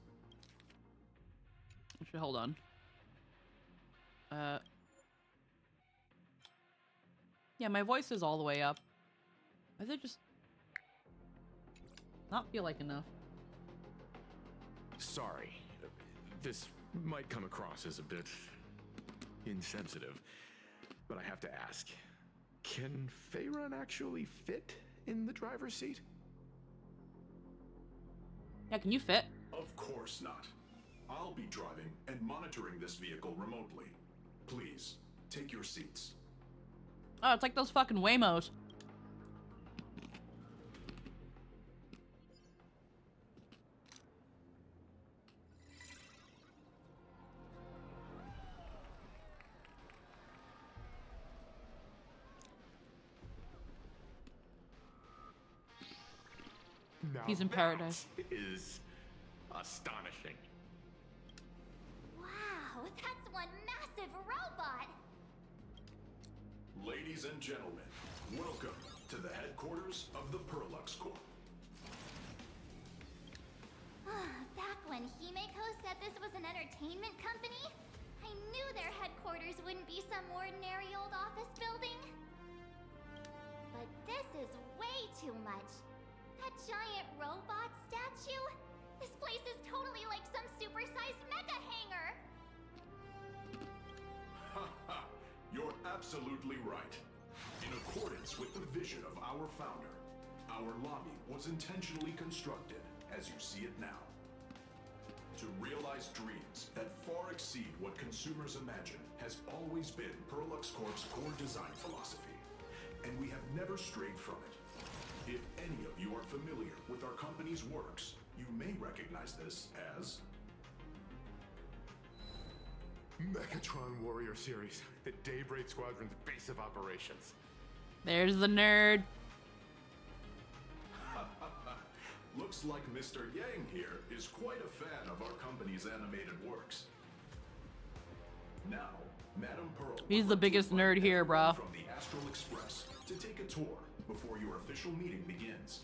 Actually, hold on. Yeah, my voice is all the way up. Does it just not feel like enough? Sorry, This might come across as a bit insensitive, but I have to ask. Can Faerun actually fit in the driver's seat? Yeah, can you fit? Of course not. I'll be driving and monitoring this vehicle remotely. Please, take your seats. Oh, it's like those fucking Waymos. Now He's in paradise. that is astonishing. Wow, that's one massive robot! Ladies and gentlemen, welcome to the headquarters of the Perlux Corp. Back when Himeko said this was an entertainment company, I knew their headquarters wouldn't be some ordinary old office building. But this is way too much. That giant robot statue? This place is totally like some supersized mega hangar! Ha ha! You're absolutely right. In accordance with the vision of our founder, our lobby was intentionally constructed as you see it now. To realize dreams that far exceed what consumers imagine has always been Perlux Corp's core design philosophy, and we have never strayed from it. If any of you are familiar with our company's works, you may recognize this as Mechatron Warrior Series, the Daybreak Squadron's base of operations. There's the nerd. Looks like Mr. Yang here is quite a fan of our company's animated works. Now, Madame Pearl. He's the biggest nerd here, bro. From the Astral Express to take a tour before your official meeting begins.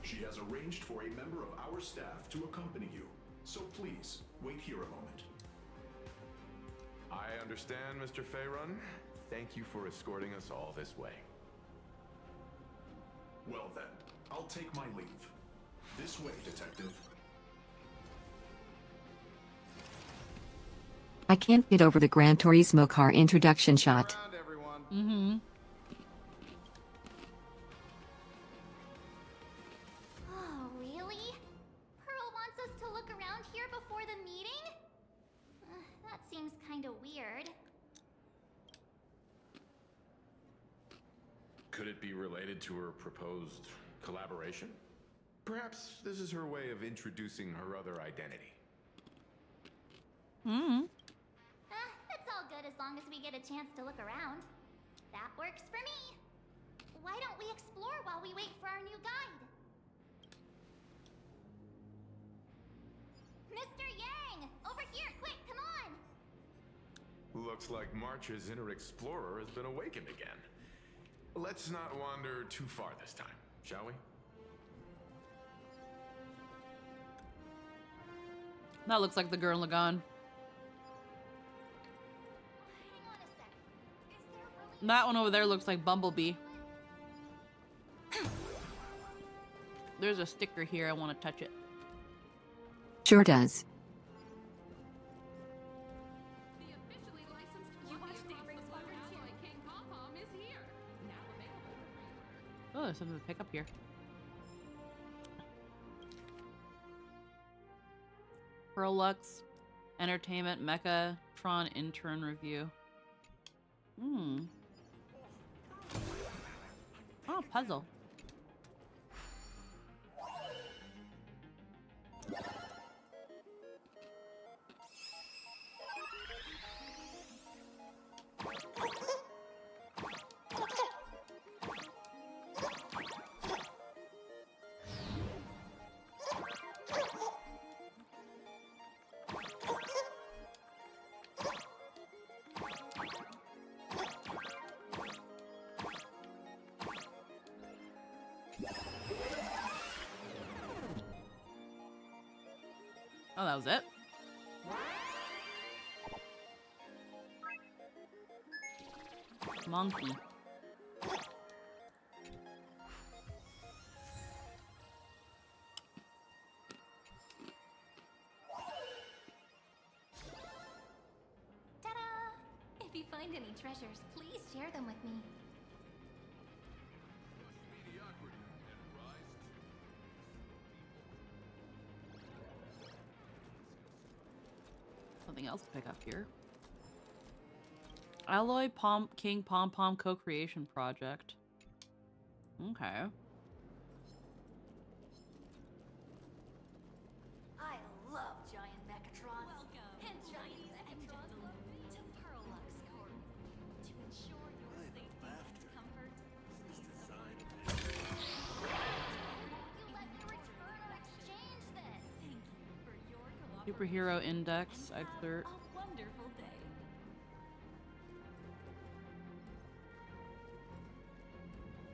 She has arranged for a member of our staff to accompany you, so please wait here a moment. I understand, Mr. Faerun. Thank you for escorting us all this way. Well then, I'll take my leave. This way, Detective. I can't get over the Gran Turismo car introduction shot. Mm-hmm. Oh, really? Pearl wants us to look around here before the meeting? That seems kinda weird. Could it be related to her proposed collaboration? Perhaps this is her way of introducing her other identity. It's all good as long as we get a chance to look around. That works for me. Why don't we explore while we wait for our new guide? Mr. Yang! Over here, quick, come on! Looks like March's inner explorer has been awakened again. Let's not wander too far this time, shall we? That looks like the girl in Lagan. That one over there looks like Bumblebee. There's a sticker here. I want to touch it. Sure does. Oh, there's something to pick up here. Perlux Entertainment Mechatron Intern Review. Oh, puzzle. Oh, that was it? Monkey. find any treasures, please share them with me. Something else to pick up here. Alloy King Pom Pom Co-Creation Project. Okay. I love giant mechatrons. Welcome, and giant mechatrons to Perlux Corp. To ensure your safety and comfort, please You let me return or exchange this. Thank you for your cooperation. Superhero Index excerpt. A wonderful day.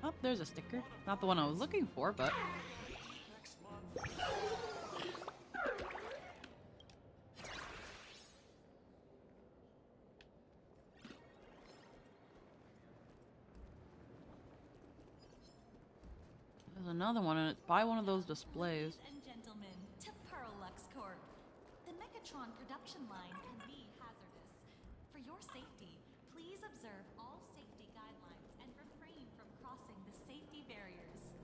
Oh, there's a sticker. Not the one I was looking for, but... There's another one, and it's by one of those displays. Ladies and gentlemen, to Perlux Corp. The Mechatron production line can be hazardous. For your safety, please observe all safety guidelines and refrain from crossing the safety barriers.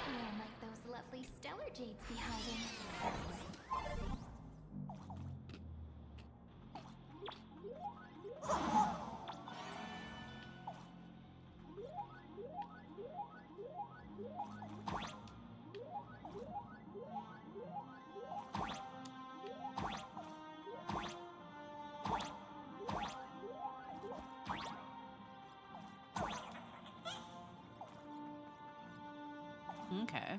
Where might those lovely stellar jades be hiding? Okay.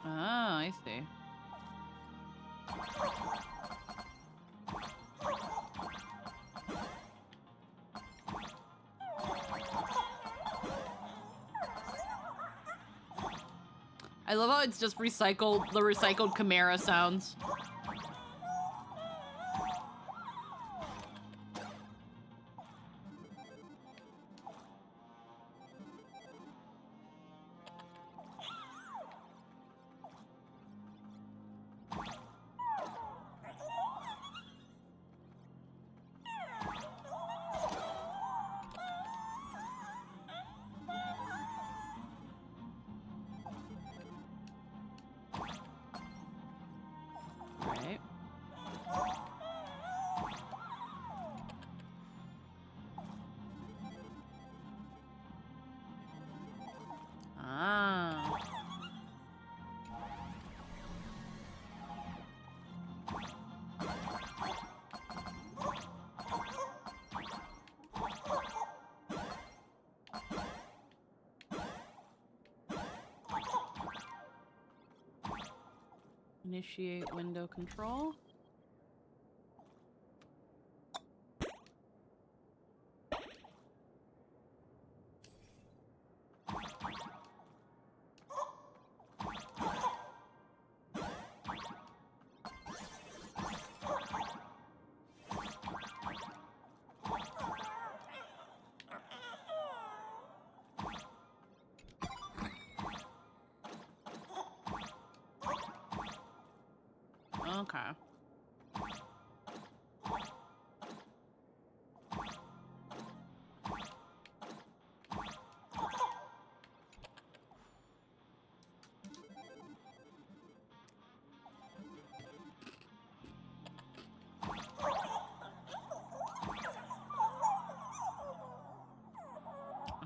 Ah, I see. I love how it's just recycled, the recycled Chimera sounds. Right. Ah. Initiate window control. Okay.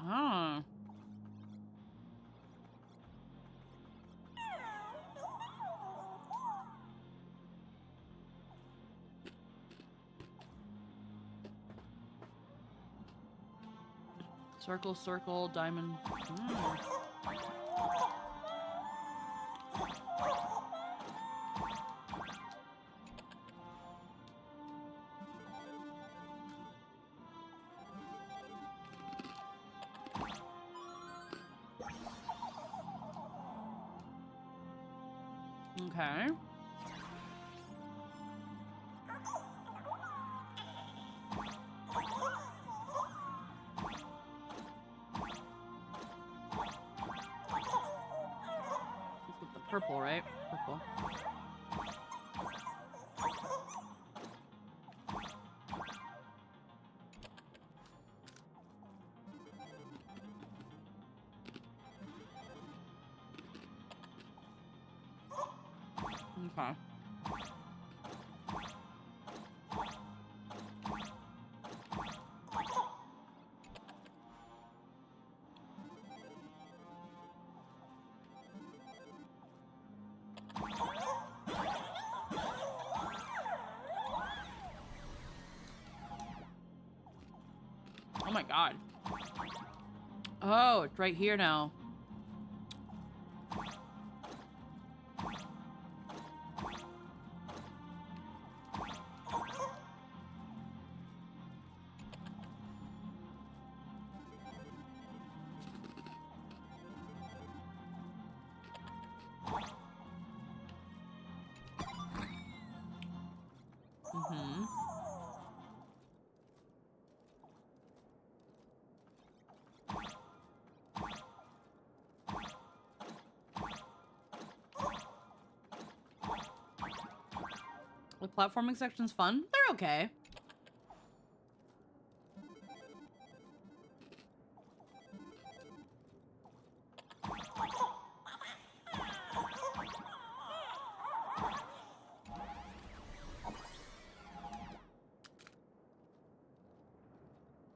Ah. Circle, circle, diamond. Mm. Okay. This with the purple, right? Purple. Okay. Oh my god. Oh, it's right here now. Mm-hmm. The platforming section's fun. They're okay.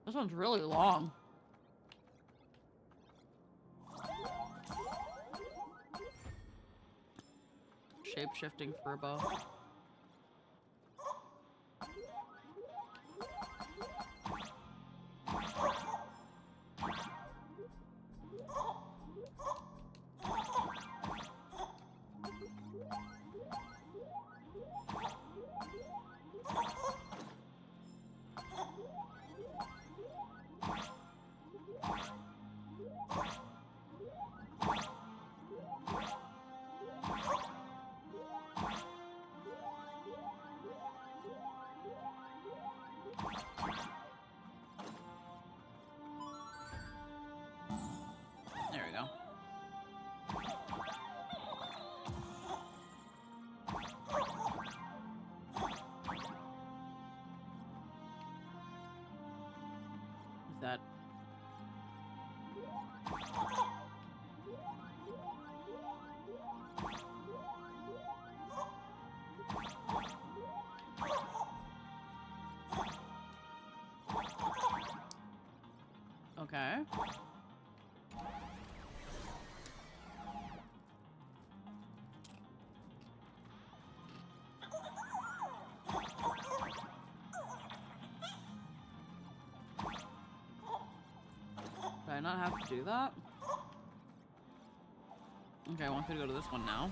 This one's really long. Shape-shifting Furbo. There we go. What's that? Okay. Do I not have to do that? Okay, I want you to go to this one now.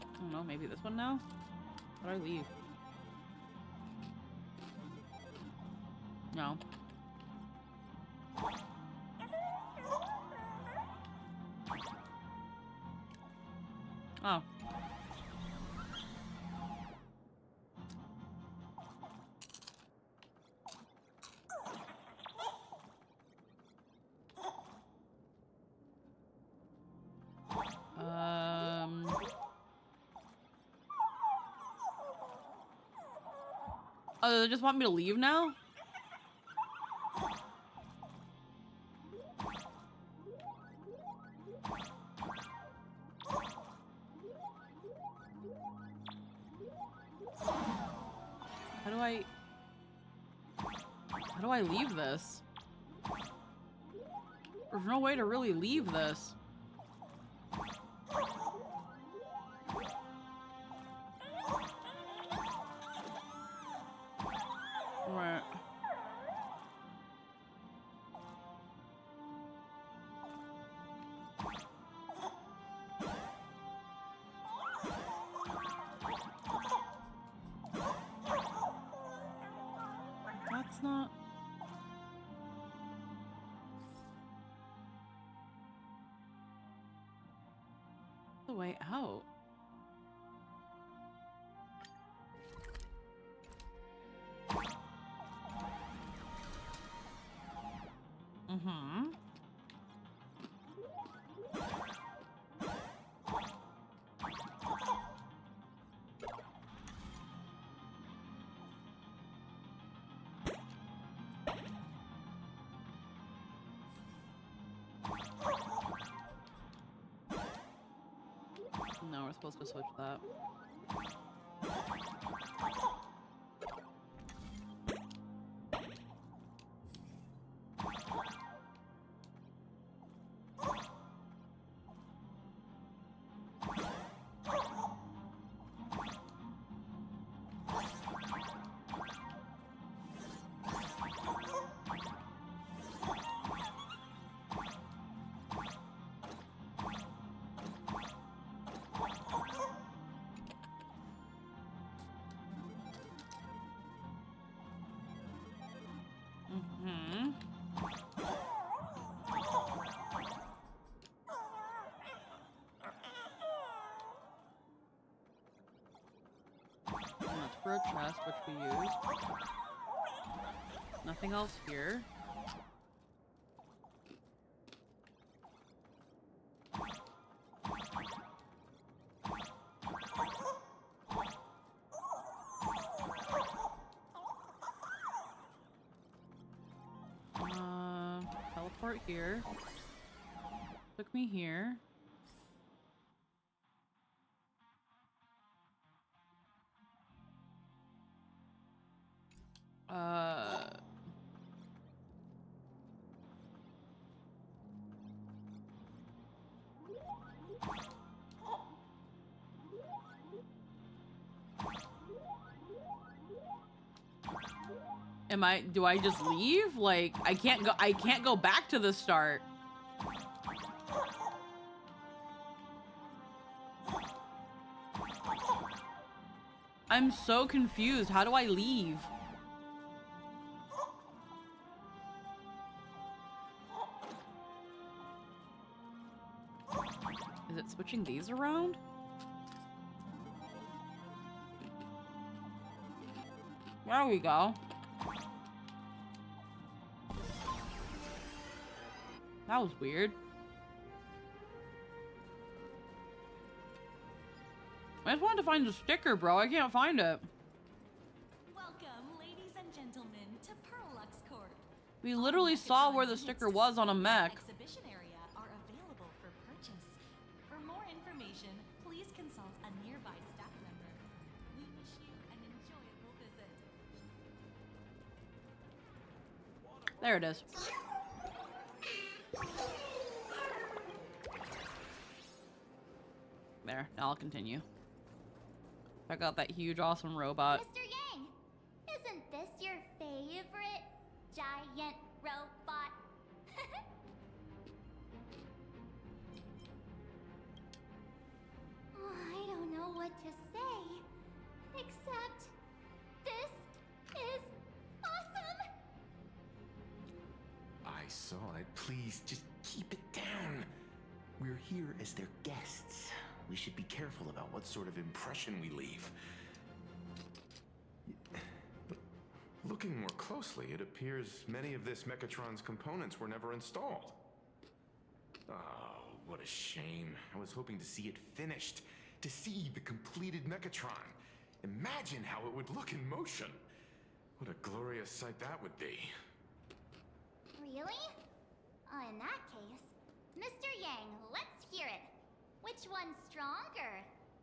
I don't know, maybe this one now? How do I leave? No. Oh. Oh, they just want me to leave now? How do I leave this? There's no way to really leave this. Right. not... The way out. Mm-hmm. No, we're supposed to switch that. Mm-hmm. And that's for a chest, which we used. Nothing else here. Teleport here. Took me here. Do I just leave? Like, I can't go back to the start. I'm so confused. How do I leave? Is it switching these around? There we go. That was weird. I just wanted to find the sticker, bro. I can't find it. Welcome, ladies and gentlemen, to Perlux Corp. We literally saw where the sticker was on a mech. Exhibition area are available for purchase. For more information, please consult a nearby staff member. We wish you an enjoyable visit. There it is. There, now I'll continue. Check out that huge, awesome robot. Mr. Yang, isn't this your favorite giant robot? Oh, I don't know what to say, except this is awesome! I saw it. Please, just keep it down. We're here as their guests. We should be careful about what sort of impression we leave. But looking more closely, it appears many of this Mechatron's components were never installed. Oh, what a shame. I was hoping to see it finished, to see the completed Mechatron. Imagine how it would look in motion. What a glorious sight that would be. Really? In that case, Mr. Yang, let's hear it. Which one's stronger?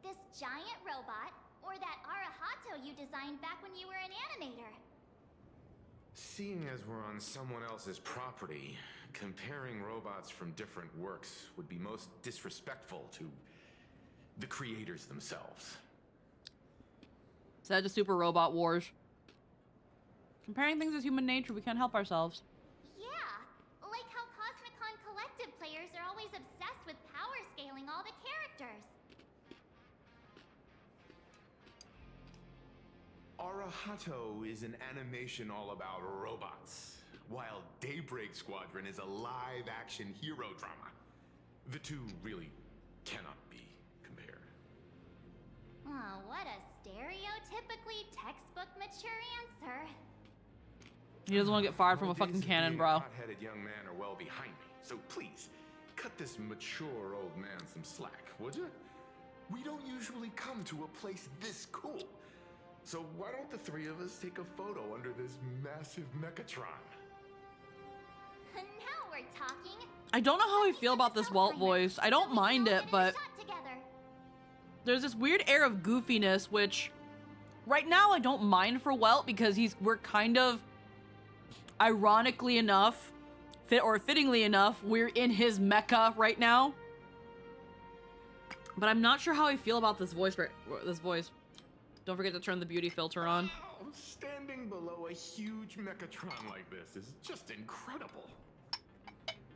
This giant robot, or that Arahato you designed back when you were an animator? Seeing as we're on someone else's property, comparing robots from different works would be most disrespectful to the creators themselves. Is that just Super Robot Wars? Comparing things is human nature. We can't help ourselves. Yeah, like how Cosmic-Con Collective players are always obsessed with power scaling all the characters. Arahato is an animation all about robots, while Daybreak Squadron is a live-action hero drama. The two really cannot be compared. Oh, what a stereotypically textbook mature answer. He doesn't want to get fired from a fucking cannon, bro. A hot-headed young man are well behind me, so please, cut this mature old man some slack, would you? We don't usually come to a place this cool. So why don't the three of us take a photo under this massive Mechatron? Now we're talking. I don't know how I feel about this Walt voice. I don't mind it, but there's this weird air of goofiness, which right now I don't mind for Welt because we're kind of, ironically enough, fittingly enough, we're in his mecha right now. But I'm not sure how I feel about this voice. Don't forget to turn the beauty filter on. Wow, standing below a huge Mechatron like this is just incredible.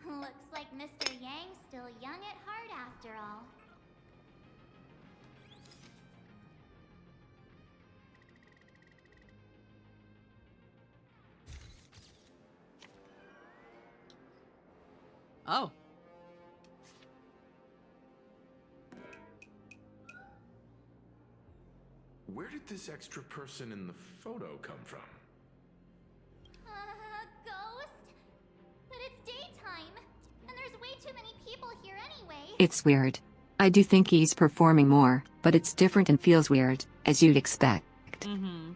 Looks like Mr. Yang's still young at heart after all. Oh. Where did this extra person in the photo come from? Ghost? But it's daytime, and there's way too many people here anyway. It's weird. I do think he's performing more, but it's different and feels weird, as you'd expect. Mm-hmm.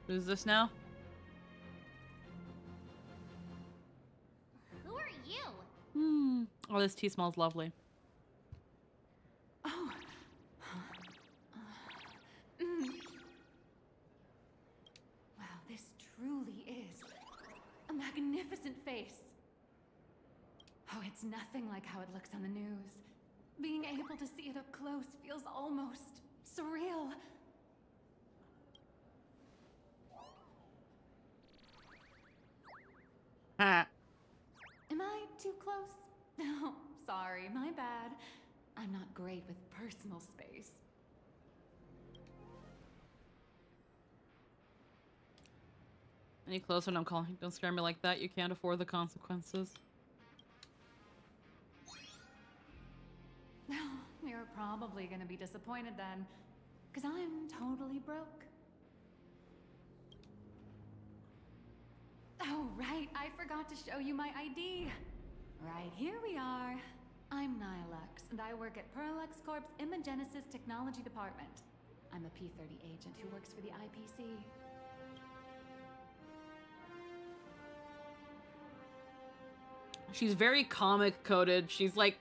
Who's this now? Who are you? Oh, this tea smells lovely. Oh. Wow, this truly is a magnificent face. Oh, it's nothing like how it looks on the news. Being able to see it up close feels almost surreal. Am I too close? No, sorry, my bad. I'm not great with personal space. Any closer and I'm calling. Don't scare me like that. You can't afford the consequences. You're probably gonna be disappointed then, because I'm totally broke. Oh, right, I forgot to show you my ID. Right, here we are. I'm Nihilux, and I work at Perlux Corp's Imagenesis Technology Department. I'm a P-30 agent who works for the IPC. She's very comic coded. She's like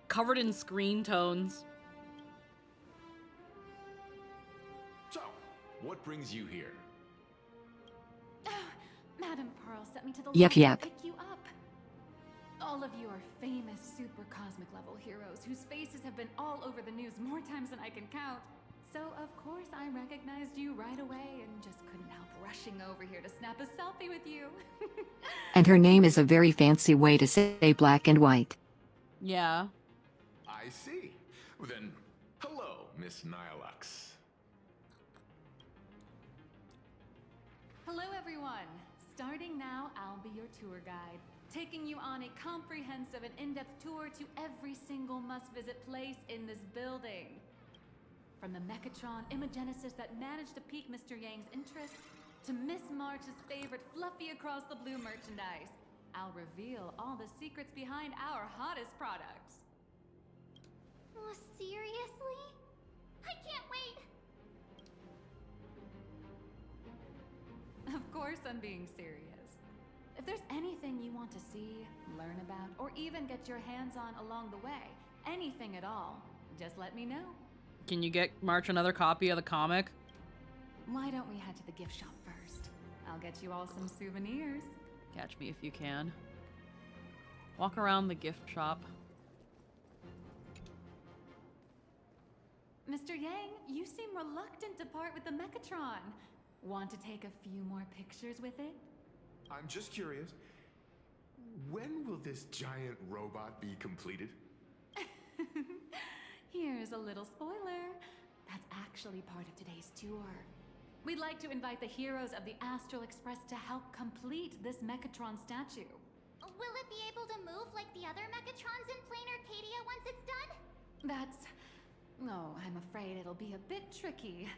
covered in screen tones. So, what brings you here? Madam Pearl sent me to the Yep. lab to pick you up. All of you are famous super cosmic level heroes whose faces have been all over the news more times than I can count. So of course I recognized you right away and just couldn't help rushing over here to snap a selfie with you. And her name is a very fancy way to say black and white. Yeah. I see. Then, hello, Miss Nihilux. Hello everyone. Starting now, I'll be your tour guide, taking you on a comprehensive and in-depth tour to every single must-visit place in this building. From the Mechatron Imagenesis that managed to pique Mr. Yang's interest, to Miss March's favorite fluffy across the blue merchandise, I'll reveal all the secrets behind our hottest products. Oh, seriously? I can't wait! Of course I'm being serious. If there's anything you want to see, learn about, or even get your hands on along the way, anything at all, just let me know. Can you get March another copy of the comic? Why don't we head to the gift shop first? I'll get you all some souvenirs. Catch me if you can. Walk around the gift shop. Mr. Yang, you seem reluctant to part with the Mechatron. Want to take a few more pictures with it? I'm just curious. when will this giant robot be completed? Here's a little spoiler. That's actually part of today's tour. We'd like to invite the heroes of the Astral Express to help complete this Mechatron statue. Will it be able to move like the other Mechatrons in Plain Arcadia once it's done? That's... Oh, I'm afraid it'll be a bit tricky.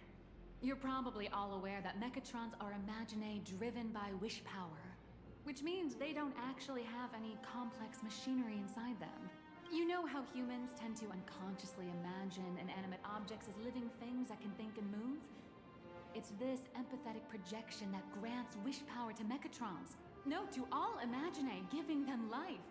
You're probably all aware that Mechatrons are Imaginae driven by wish power, which means they don't actually have any complex machinery inside them. You know how humans tend to unconsciously imagine inanimate objects as living things that can think and move? It's this empathetic projection that grants wish power to Mechatrons. No, to all Imaginae, giving them life.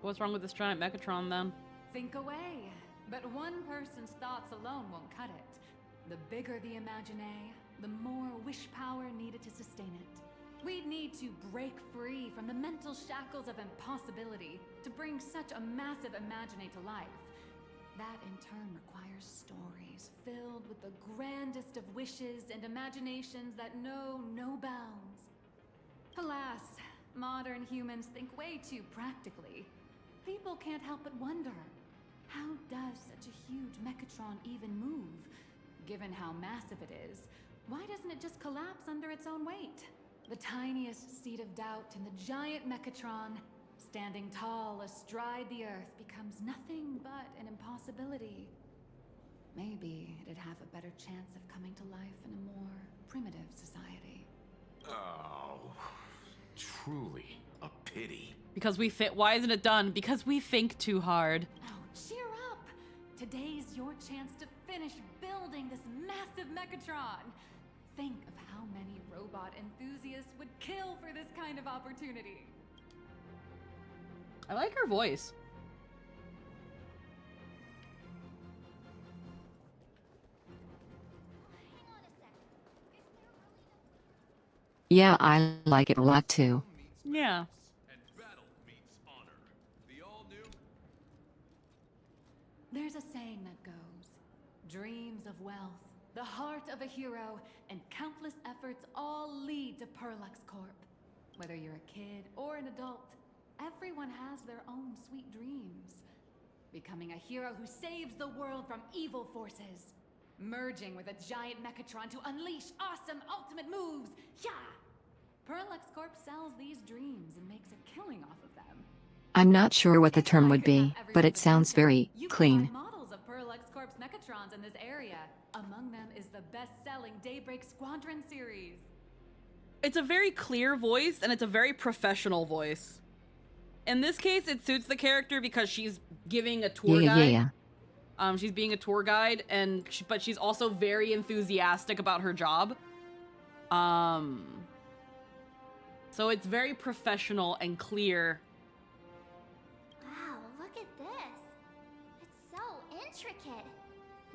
What's wrong with this giant Mechatron then? Think away. But one person's thoughts alone won't cut it. The bigger the Imaginae, the more wish power needed to sustain it. We'd need to break free from the mental shackles of impossibility to bring such a massive Imaginae to life. That in turn requires stories filled with the grandest of wishes and imaginations that know no bounds. Alas, modern humans think way too practically. People can't help but wonder, how does such a huge Mechatron even move? Given how massive it is, why doesn't it just collapse under its own weight? The tiniest seed of doubt in the giant Mechatron, standing tall astride the earth, becomes nothing but an impossibility. Maybe it'd have a better chance of coming to life in a more primitive society. Oh, truly a pity. Because we fit. Why isn't it done? Because we think too hard. Oh, cheer up! Today's your chance to finish building this massive Mechatron. Think of how many robot enthusiasts would kill for this kind of opportunity. I like her voice. Yeah, I like it a lot too. Yeah. There's a saying that goes, dreams of wealth, the heart of a hero, and countless efforts all lead to Perlux Corp. Whether you're a kid or an adult, everyone has their own sweet dreams. Becoming a hero who saves the world from evil forces. Merging with a giant Mechatron to unleash awesome ultimate moves. Yeah! Perlux Corp sells these dreams and makes a killing off of them. I'm not sure what the term would be, but it sounds very You can clean. find models of Perlux Corp's Mechatrons in this area. Among them is the best-selling Daybreak Squadron series. It's a very clear voice, and it's a very professional voice. In this case, it suits the character because she's giving a tour guide. She's being a tour guide, and but she's also very enthusiastic about her job. So it's very professional and clear. Wow, look at this. It's so intricate.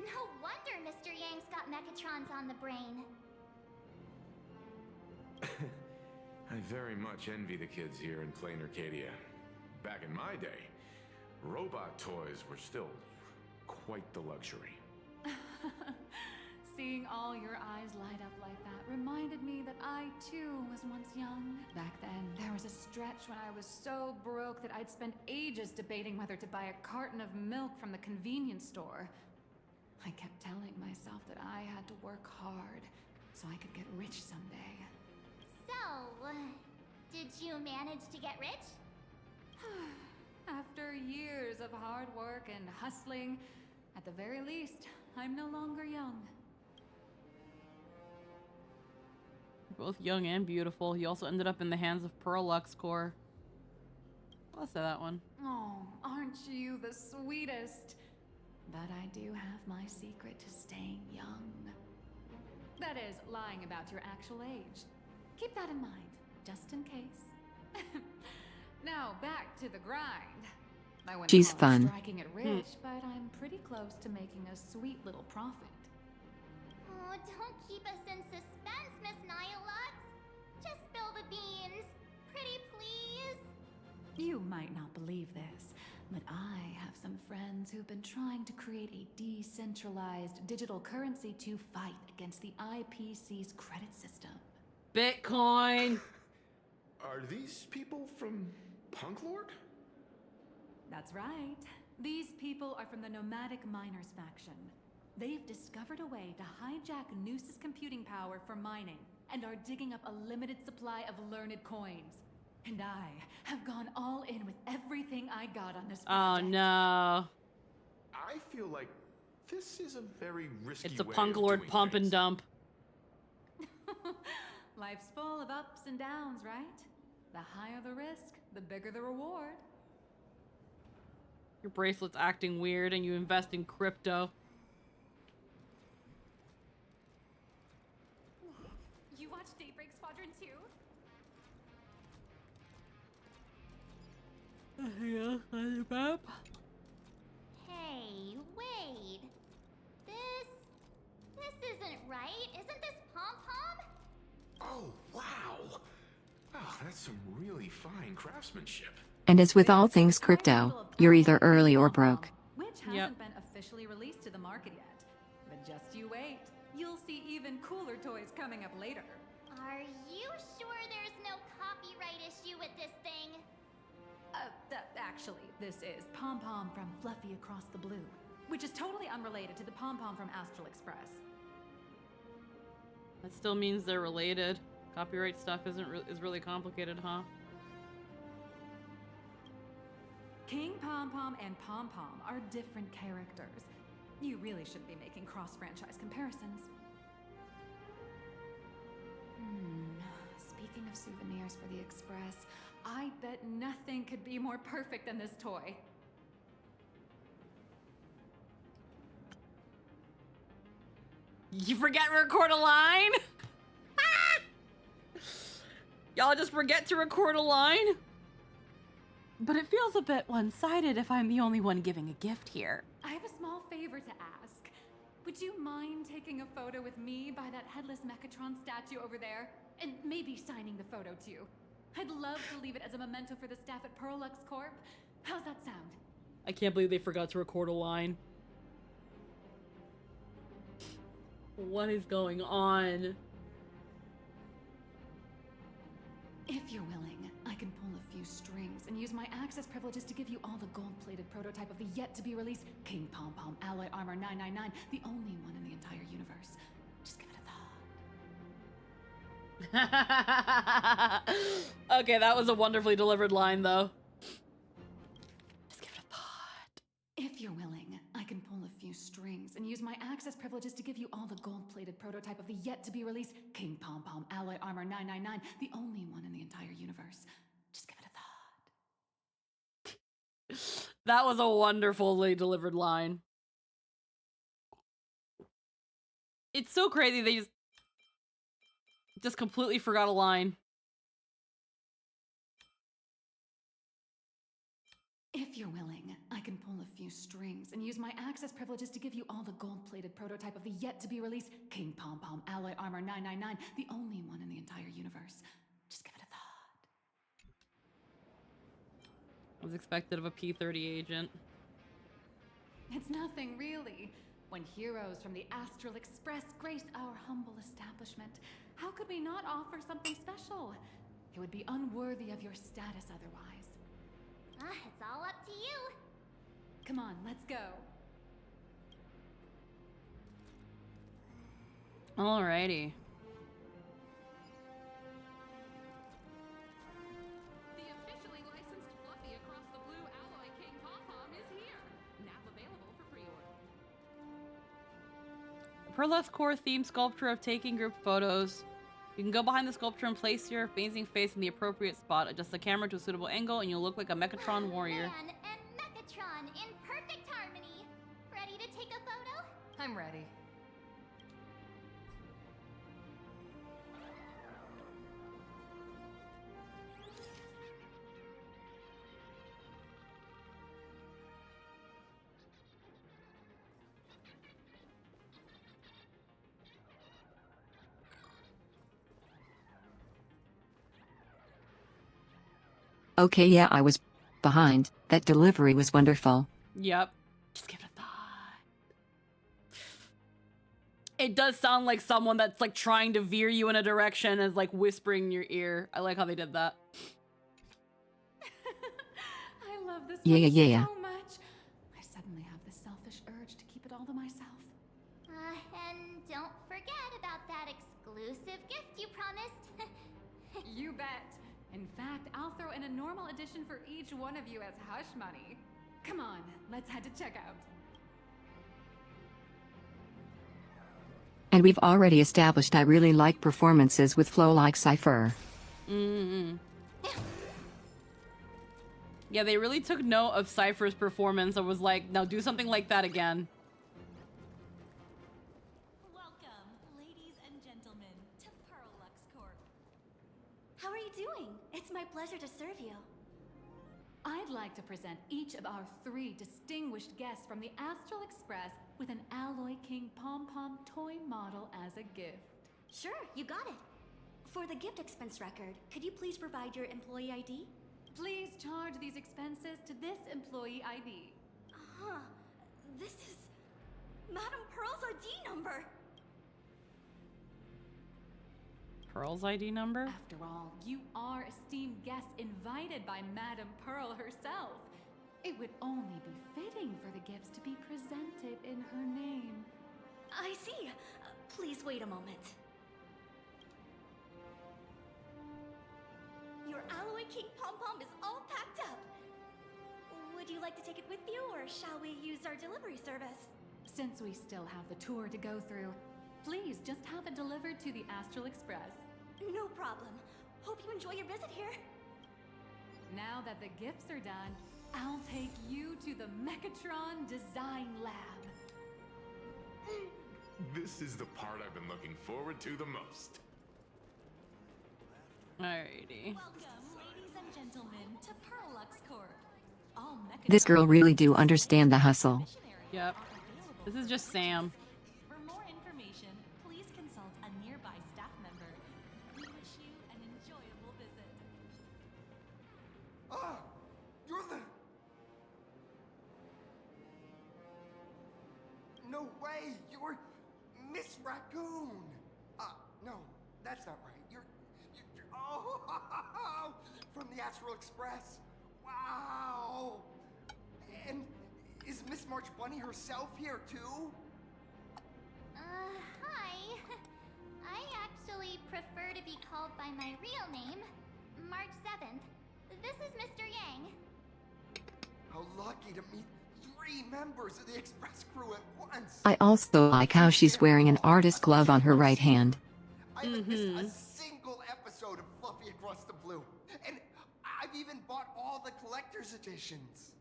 No wonder Mr. Yang's got Mechatrons on the brain. I very much envy the kids here in Plain Arcadia. Back in my day, robot toys were still quite the luxury. Seeing all your eyes light up like that reminded me that I too was once young. Back then, there was a stretch when I was so broke that I'd spend ages debating whether to buy a carton of milk from the convenience store. I kept telling myself that I had to work hard so I could get rich someday. So, did you manage to get rich? After years of hard work and hustling, at the very least, I'm no longer young. Both young and beautiful. He also ended up in the hands of Perlux Corp. I'll say that one. Oh, aren't you the sweetest? But I do have my secret to staying young. That is, lying about your actual age. Keep that in mind, just in case. Now, back to the grind. I wouldn't She's call it fun. striking it rich, but I'm pretty close to making a sweet little profit. Oh, don't keep us in suspense, Miss Nihilux. Just spill the beans. Pretty please. You might not believe this, but I have some friends who've been trying to create a decentralized digital currency to fight against the IPC's credit system. Bitcoin. Are these people from Punk Lord? That's right. These people are from the Nomadic Miners faction. They've discovered a way to hijack Noose's computing power for mining, and are digging up a limited supply of learned coins. And I have gone all in with everything I got on this project. Oh no. I feel like this is a very risky It's a way Punk of Lord doing pump things. and dump. Life's full of ups and downs, right? The higher the risk, the bigger the reward. Your bracelet's acting weird and you invest in crypto. You watched Daybreak Squadron too? Yeah, on the map. Hey, wait. This isn't right. Isn't this Pom-Pom? Oh, wow. Oh, that's some really fine craftsmanship. And as with all things crypto, you're either early or broke. Which hasn't been officially released to the market yet. But just you wait. You'll see even cooler toys coming up later. Are you sure there's no copyright issue with this thing? Actually, this is Pom-Pom from Fluffy Across the Blue, which is totally unrelated to the Pom-Pom from Astral Express. That still means they're related. Copyright stuff is really complicated, huh? King Pom-Pom and Pom-Pom are different characters. You really shouldn't be making cross-franchise comparisons. Speaking of souvenirs for the Express, I bet nothing could be more perfect than this toy. You forget to record a line? Y'all just forget to record a line? But it feels a bit one-sided if I'm the only one giving a gift here. I have a small favor to ask. Would you mind taking a photo with me by that headless Mechatron statue over there? And maybe signing the photo too. I'd love to leave it as a memento for the staff at Perlux Corp. How's that sound? I can't believe they forgot to record a line. What is going on? If you're willing, I can pull a few strings and use my access privileges to give you all the gold-plated prototype of the yet-to-be-released King Pom-Pom Alloy Armor 999, the only one in the entire universe. Just give it a thought. Okay, that was a wonderfully delivered line, though. Just give it a thought. If you're willing, I can pull a few strings and use my access privileges to give you all the gold-plated prototype of the yet-to-be-released King Pom-Pom Alloy Armor 999, the only one in the entire universe. Just give it a thought. That was a wonderfully delivered line. It's so crazy they just completely forgot a line. If you're willing, I can pull a few strings and use my access privileges to give you all the gold-plated prototype of the yet-to-be-released King Pom-Pom Alloy Armor 999, the only one in the entire universe. Just give it a thought. I was expected of a P-30 agent. It's nothing, really. When heroes from the Astral Express grace our humble establishment, how could we not offer something special? It would be unworthy of your status otherwise. It's all up to you. Come on, let's go. Alrighty. The officially licensed Fluffy Across the Blue Alloy King Pom-Pom is here. Now available for pre-order. Perlus Core themed sculpture of taking group photos. You can go behind the sculpture and place your amazing face in the appropriate spot. Adjust the camera to a suitable angle and you'll look like a Mechatron warrior. Man and Mechatron in perfect harmony. Ready to take a photo? I'm ready. Okay, yeah, I was behind. That delivery was wonderful. Yep. Just give it a thought. it does sound like someone that's like trying to veer you in a direction and like whispering in your ear. I like how they did that. I love this Yeah, one yeah, yeah. so much. I suddenly have this selfish urge to keep it all to myself. And don't forget about that exclusive gift you promised. You bet. In fact, I'll throw in a normal edition for each one of you as hush money. Come on, let's head to checkout. And we've already established I really like performances with flow like Cypher. Mm-hmm. Yeah, they really took note of Cypher's performance and was like, now do something like that again. Welcome, ladies and gentlemen, to Pearlux Corp. How are you doing? It's my pleasure to serve you. I'd like to present each of our 3 distinguished guests from the Astral Express with an Alloy King pom-pom toy model as a gift. Sure, you got it. For the gift expense record, could you please provide your employee ID? Please charge these expenses to this employee ID. Huh. This is Madame Pearl's ID number. Pearl's ID number? After all, you are esteemed guests invited by Madame Pearl herself. It would only be fitting for the gifts to be presented in her name. I see. Please wait a moment. Your Alloy King pom-pom is all packed up. Would you like to take it with you, or shall we use our delivery service? Since we still have the tour to go through, please just have it delivered to the Astral Express. No problem. Hope you enjoy your visit here. Now that the gifts are done, I'll take you to the Mechatron Design Lab. This is the part I've been looking forward to the most. Alrighty. Welcome, ladies and gentlemen, to Pearlux Corp. All This girl really do understand the hustle. Yep. This is just Sam. For more information, please consult a nearby staff member. We wish you an enjoyable visit. Ah, you're the... No way, you're Miss Raccoon. No, that's not right. You're oh, from the Astral Express. Wow. And is Miss March Bunny herself here too? Hi. I actually prefer to be called by my real name, March 7th. This is Mr. Yang. How lucky to meet 3 members of the Express crew at once. I also like how she's wearing an artist glove on her right hand. I haven't missed a single episode of Fluffy Across the Blue. And I've even bought all the collector's editions.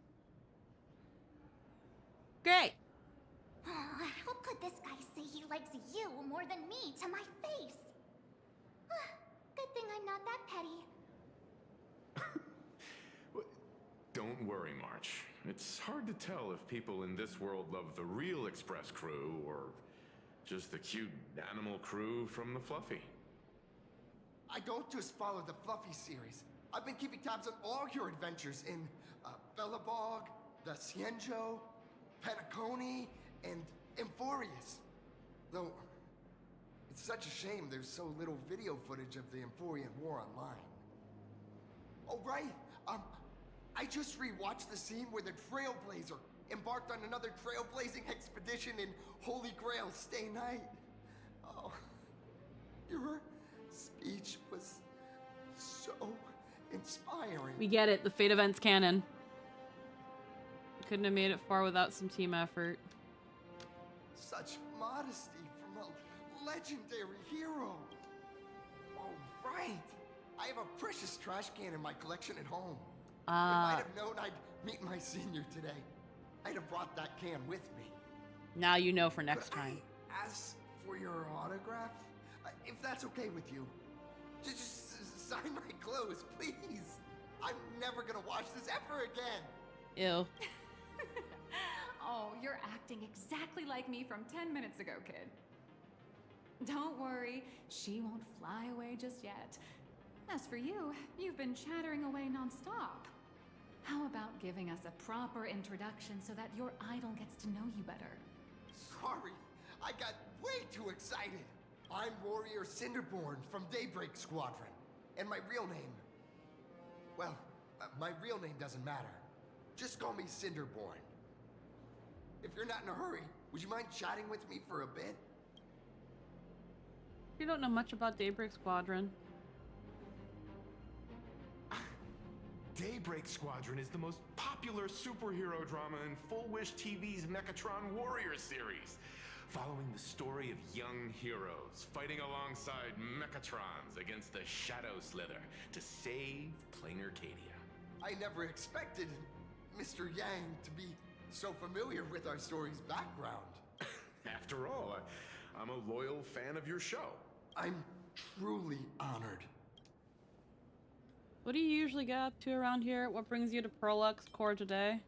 Great. How could this guy say he likes you more than me to my face? Good thing I'm not that petty. Don't worry, March. It's hard to tell if people in this world love the real Express crew or just the cute animal crew from the Fluffy. I don't just follow the Fluffy series. I've been keeping tabs on all your adventures in Bellabog, the Cienjo, Penacony, and Emphorius. Though, it's such a shame there's so little video footage of the Emphorian War online. Oh, right. I just rewatched the scene where the Trailblazer embarked on another trailblazing expedition in Holy Grail Stay Night. Oh, your speech was so inspiring. We get it. The Fate event's canon. Couldn't have made it far without some team effort. Such modesty from a legendary hero. Oh, right. I have a precious trash can in my collection at home. If I'd have known I'd meet my senior today, I'd have brought that can with me. Now you know for next time. As for your autograph, if that's okay with you, just sign my clothes, please. I'm never gonna watch this ever again. Ew. Oh, you're acting exactly like me from 10 minutes ago, kid. Don't worry, she won't fly away just yet. As for you, you've been chattering away nonstop. How about giving us a proper introduction so that your idol gets to know you better? Sorry, I got way too excited. I'm Warrior Cinderborn from Daybreak Squadron. And my real name... Well, my real name doesn't matter. Just call me Cinderborn. If you're not in a hurry, would you mind chatting with me for a bit? You don't know much about Daybreak Squadron. Daybreak Squadron is the most popular superhero drama in Full Wish TV's Mechatron Warrior series, following the story of young heroes fighting alongside Mechatrons against the Shadow Slither to save plain Arcadia. I never expected Mr. Yang to be so familiar with our story's background. After all, I'm a loyal fan of your show. I'm truly honored. What do you usually get up to around here? What brings you to Perlux Core today?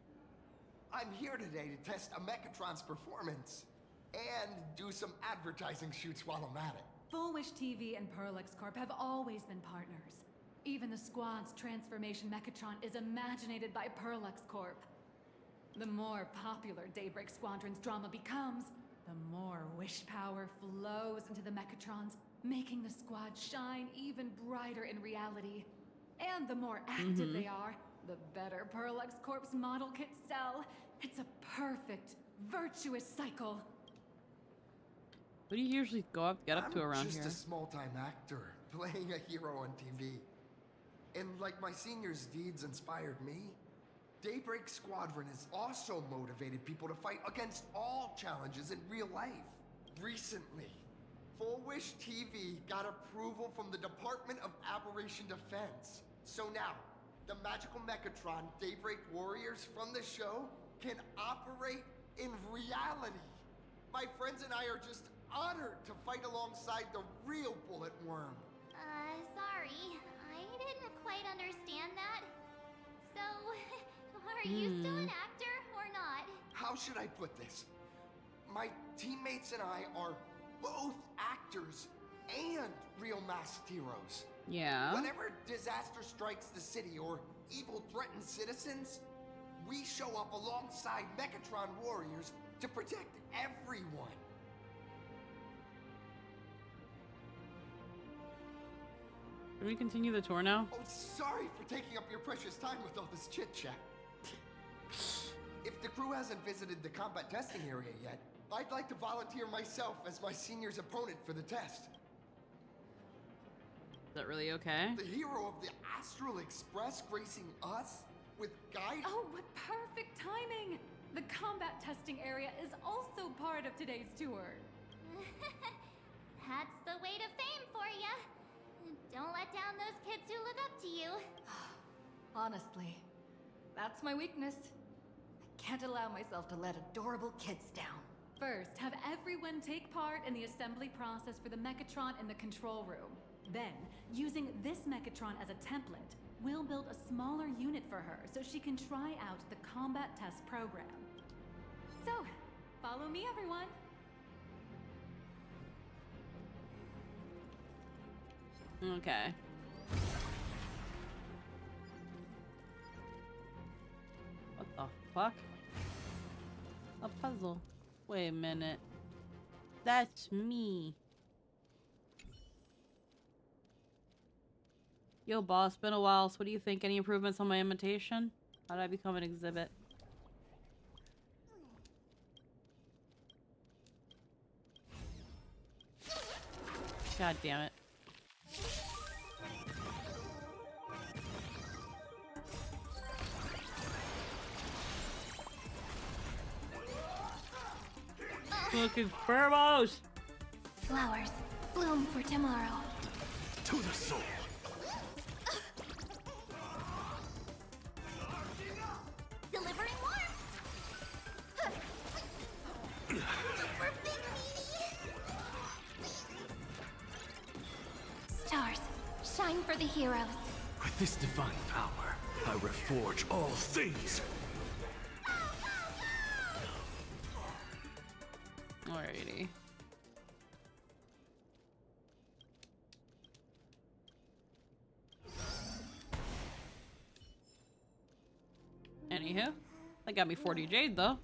I'm here today to test a Mechatron's performance and do some advertising shoots while I'm at it. Full Wish TV and Perlux Corp have always been partners. Even the squad's transformation Mechatron is imaginated by Perlux Corp. The more popular Daybreak Squadron's drama becomes, the more wish power flows into the Mechatrons, making the squad shine even brighter in reality. And the more active they are, the better Perlux Corp's model kits sell. It's a perfect, virtuous cycle. What do you usually get up to around I'm here? just a small-time actor playing a hero on TV. And like my senior's deeds inspired me, Daybreak Squadron has also motivated people to fight against all challenges in real life. Recently, Full Wish TV got approval from the Department of Aberration Defense. So now, the magical Mechatron Daybreak Warriors from the show can operate in reality. My friends and I are just honored to fight alongside the real Bullet Worm. Sorry. I didn't quite understand that. So, are you still an actor or not? How should I put this? My teammates and I are both actors and real masked heroes. Yeah. Whenever disaster strikes the city or evil threatens citizens, we show up alongside Mechatron warriors to protect everyone. Can we continue the tour now? Oh, sorry for taking up your precious time with all this chit-chat. If the crew hasn't visited the combat testing area yet, I'd like to volunteer myself as my senior's opponent for the test. Is that really okay? The hero of the Astral Express gracing us with guidance. Oh, what perfect timing! The combat testing area is also part of today's tour. That's the way to fame for ya. Don't let down those kids who look up to you. Honestly, that's my weakness. I can't allow myself to let adorable kids down. First, have everyone take part in the assembly process for the Mechatron in the control room. Then, using this Mechatron as a template, we'll build a smaller unit for her so she can try out the combat test program. So, follow me, everyone. Okay. What the fuck? A puzzle. Wait a minute. That's me. Yo, boss, been a while, so what do you think? Any improvements on my imitation? How did I become an exhibit? God damn it. Fucking spermos! Flowers bloom for tomorrow. To the soul. Delivering warmth. Super big Stars, shine for the heroes. With this divine power, I reforge all things. Alrighty. Anywho, that got me 40 jade though.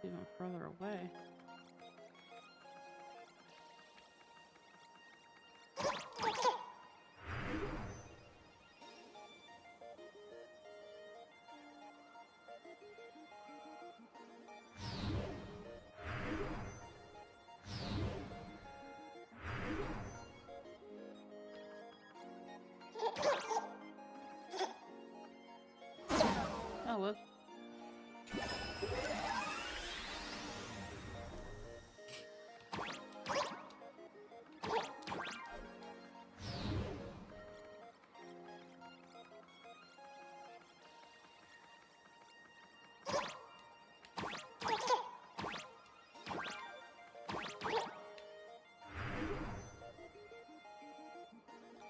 Even further away. Oh, whoops.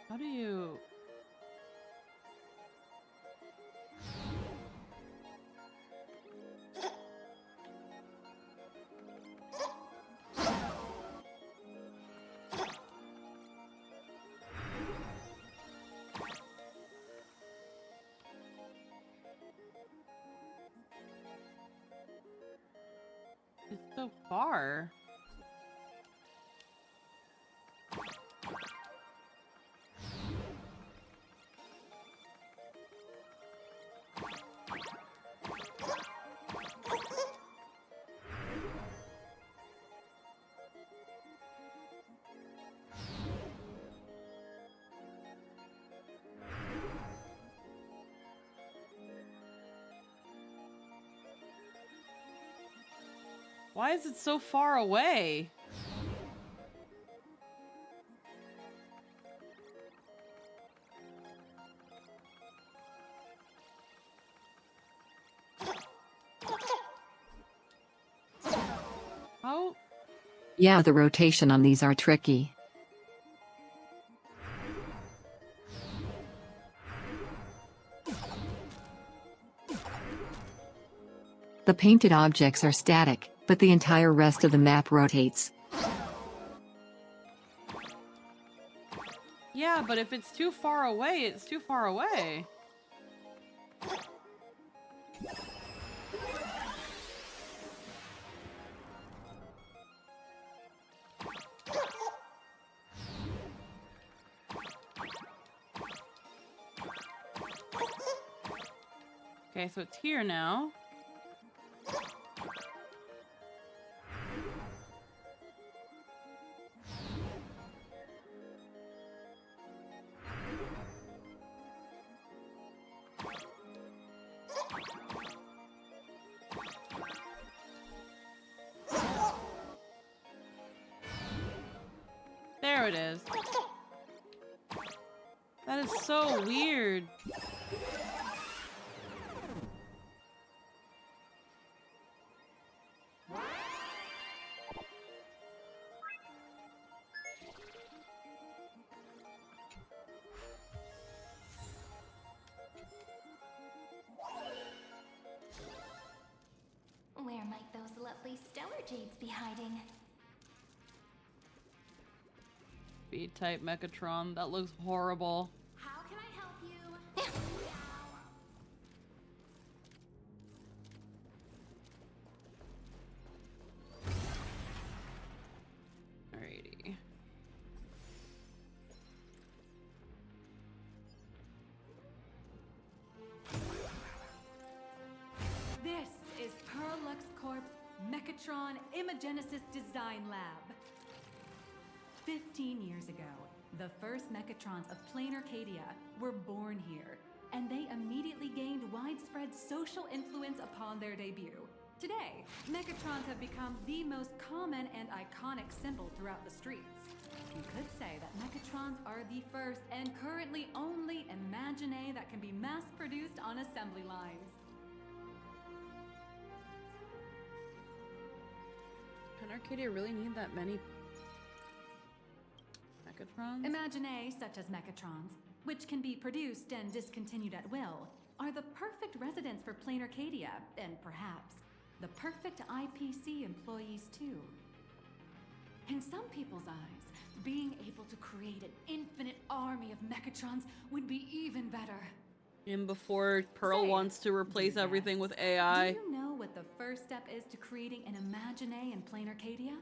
How do you... It's so far. Why is it so far away? How? Yeah, the rotation on these are tricky. The painted objects are static, but the entire rest of the map rotates. Yeah, but if it's too far away, it's too far away. Okay, so it's here now. There it is. That is so weird. Where might those lovely stellar jades be hiding? B-type Mechatron. That looks horrible. How can I help you? Alrighty. This is Perlux Corp's Mechatron Imagenesis Design Lab. 15 years ago, the first Mechatrons of Plain Arcadia were born here, and they immediately gained widespread social influence upon their debut. Today, Mechatrons have become the most common and iconic symbol throughout the streets. You could say that Mechatrons are the first and currently only Imagine that can be mass-produced on assembly lines. Can Arcadia really need that many Mechatrons? Imagine such as Mechatrons, which can be produced and discontinued at will, are the perfect residents for Plain Arcadia, and perhaps the perfect IPC employees too. In some people's eyes, being able to create an infinite army of Mechatrons would be even better. And before Pearl Say, wants to replace do you everything guess? with AI. Do you know what the first step is to creating an Imagine in plain Arcadia?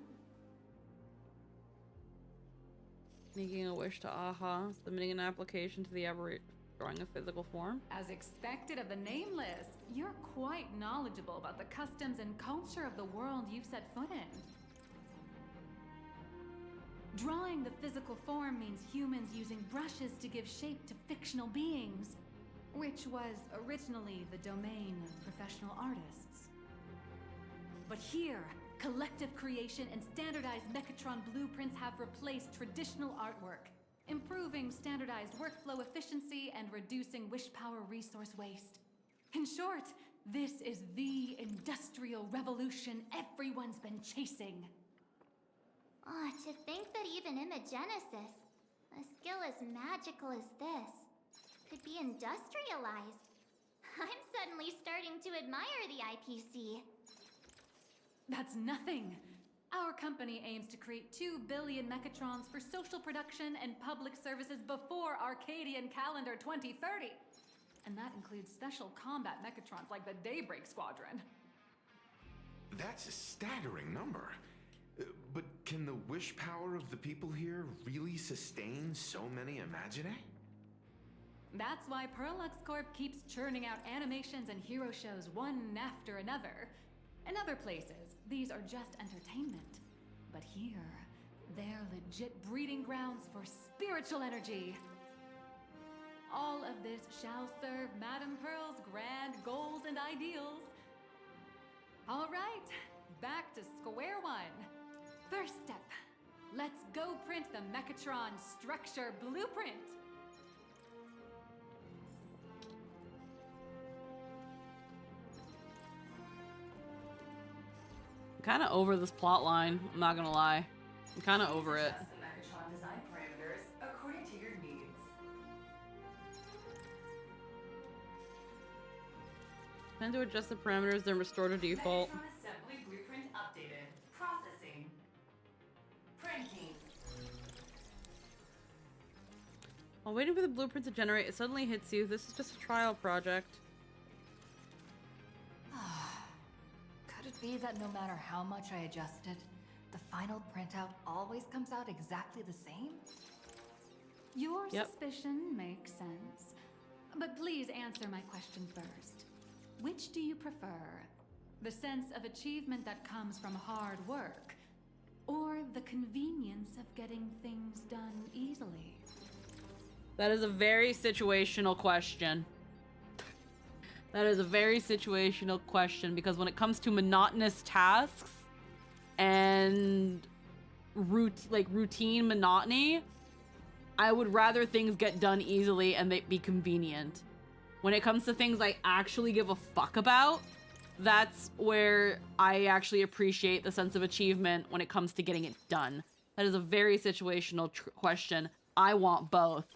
Making a wish to Aha, submitting an application to the Aberrate, drawing a physical form. As expected of the Nameless, you're quite knowledgeable about the customs and culture of the world you've set foot in. Drawing the physical form means humans using brushes to give shape to fictional beings, which was originally the domain of professional artists. But here, collective creation and standardized Mechatron blueprints have replaced traditional artwork, improving standardized workflow efficiency and reducing wish power resource waste. In short, this is the industrial revolution everyone's been chasing. Oh, to think that even Imagenesis, a skill as magical as this, could be industrialized. I'm suddenly starting to admire the IPC. That's nothing. Our company aims to create 2 billion Mechatrons for social production and public services before Arcadian calendar 2030. And that includes special combat Mechatrons like the Daybreak Squadron. That's a staggering number. But can the wish power of the people here really sustain so many Imagine? That's why Perlux Corp keeps churning out animations and hero shows one after another. In other places, these are just entertainment. But here, they're legit breeding grounds for spiritual energy. All of this shall serve Madame Pearl's grand goals and ideals. All right, back to square one. First step, let's go print the Mechatron structure blueprint. I'm kind of over this plot line, I'm not gonna lie. I'm kind of over it. Adjust the Mechatron design parameters according to your needs. Tend to adjust the parameters, then restore to default. Mechatron assembly blueprint updated. Processing. Printing. While waiting for the blueprint to generate, it suddenly hits you. This is just a trial project. Could it be that no matter how much I adjust it, the final printout always comes out exactly the same? Your suspicion makes sense. But please answer my question first. Which do you prefer? The sense of achievement that comes from hard work, or the convenience of getting things done easily? That is a very situational question. That is a very situational question, because when it comes to monotonous tasks and routine monotony, I would rather things get done easily and they be convenient. When it comes to things I actually give a fuck about, that's where I actually appreciate the sense of achievement when it comes to getting it done. That is a very situational question. I want both.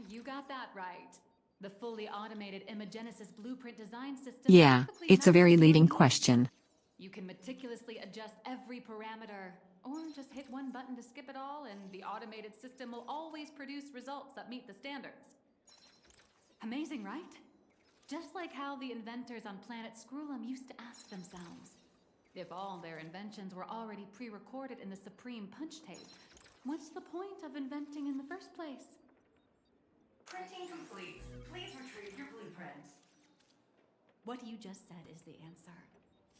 You got that right. The fully automated Imagenesis blueprint design system. Yeah, perfectly it's a matches very your leading needs. question. You can meticulously adjust every parameter, or just hit one button to skip it all, and the automated system will always produce results that meet the standards. Amazing, right? Just like how the inventors on planet Scrulum used to ask themselves, if all their inventions were already pre-recorded in the Supreme Punch Tape, what's the point of inventing in the first place? Printing complete. Please retrieve your blueprint. What you just said is the answer.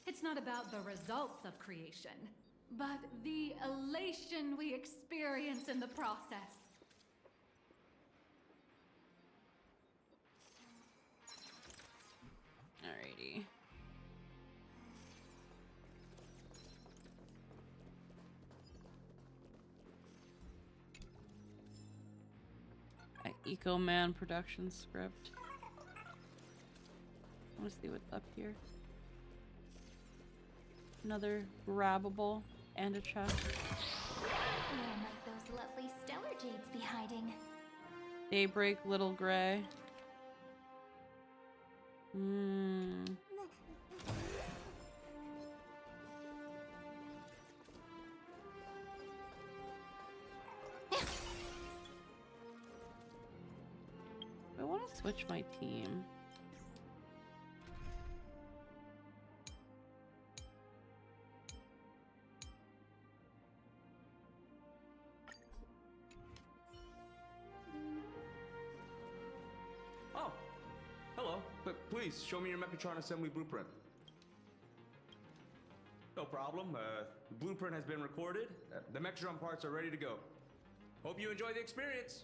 It's not about the results of creation, but the elation we experience in the process. Alrighty. Eco Man production script. I want to see what's up here. Another grabbable and a chest. Where might those lovely stellar jades be hiding? Daybreak, Little Gray. I want to switch my team. Please, show me your Mechatron assembly blueprint. No problem. The blueprint has been recorded. The Mechatron parts are ready to go. Hope you enjoy the experience.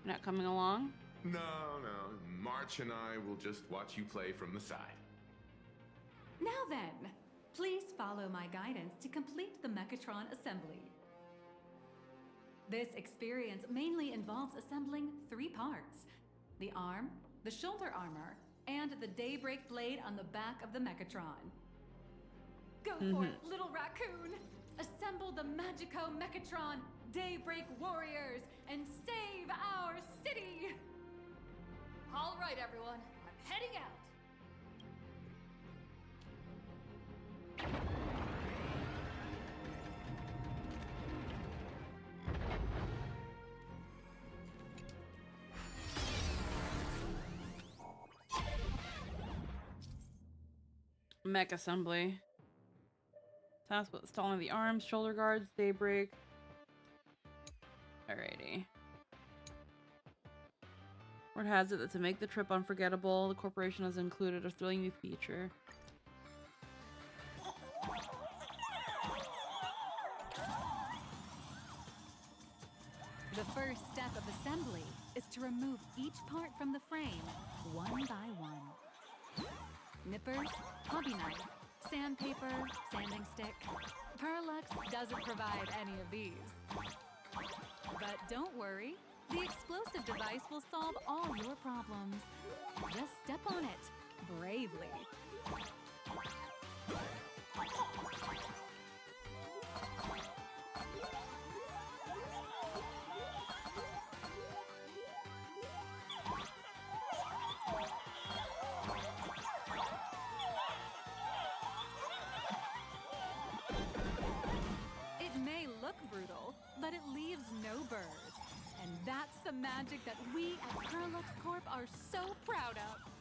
Not coming along? No. March and I will just watch you play from the side. Now then, please follow my guidance to complete the Mechatron assembly. This experience mainly involves assembling 3 parts: the arm, the shoulder armor, and the Daybreak blade on the back of the Mechatron. Go for it, little raccoon! Assemble the Magico Mechatron Daybreak Warriors and save our city! All right, everyone, I'm heading out. Mech assembly. Task with installing the arms, shoulder guards, Daybreak. Alrighty. Word has it that to make the trip unforgettable, the corporation has included a thrilling new feature. The first step of assembly is to remove each part from the frame, one by one. Nippers, hobby knife, sandpaper, sanding stick. Perlux doesn't provide any of these. But don't worry, the explosive device will solve all your problems. Just step on it, bravely. It may look brutal, but it leaves no burrs. And that's the magic that we at Perlux Corp are so proud of.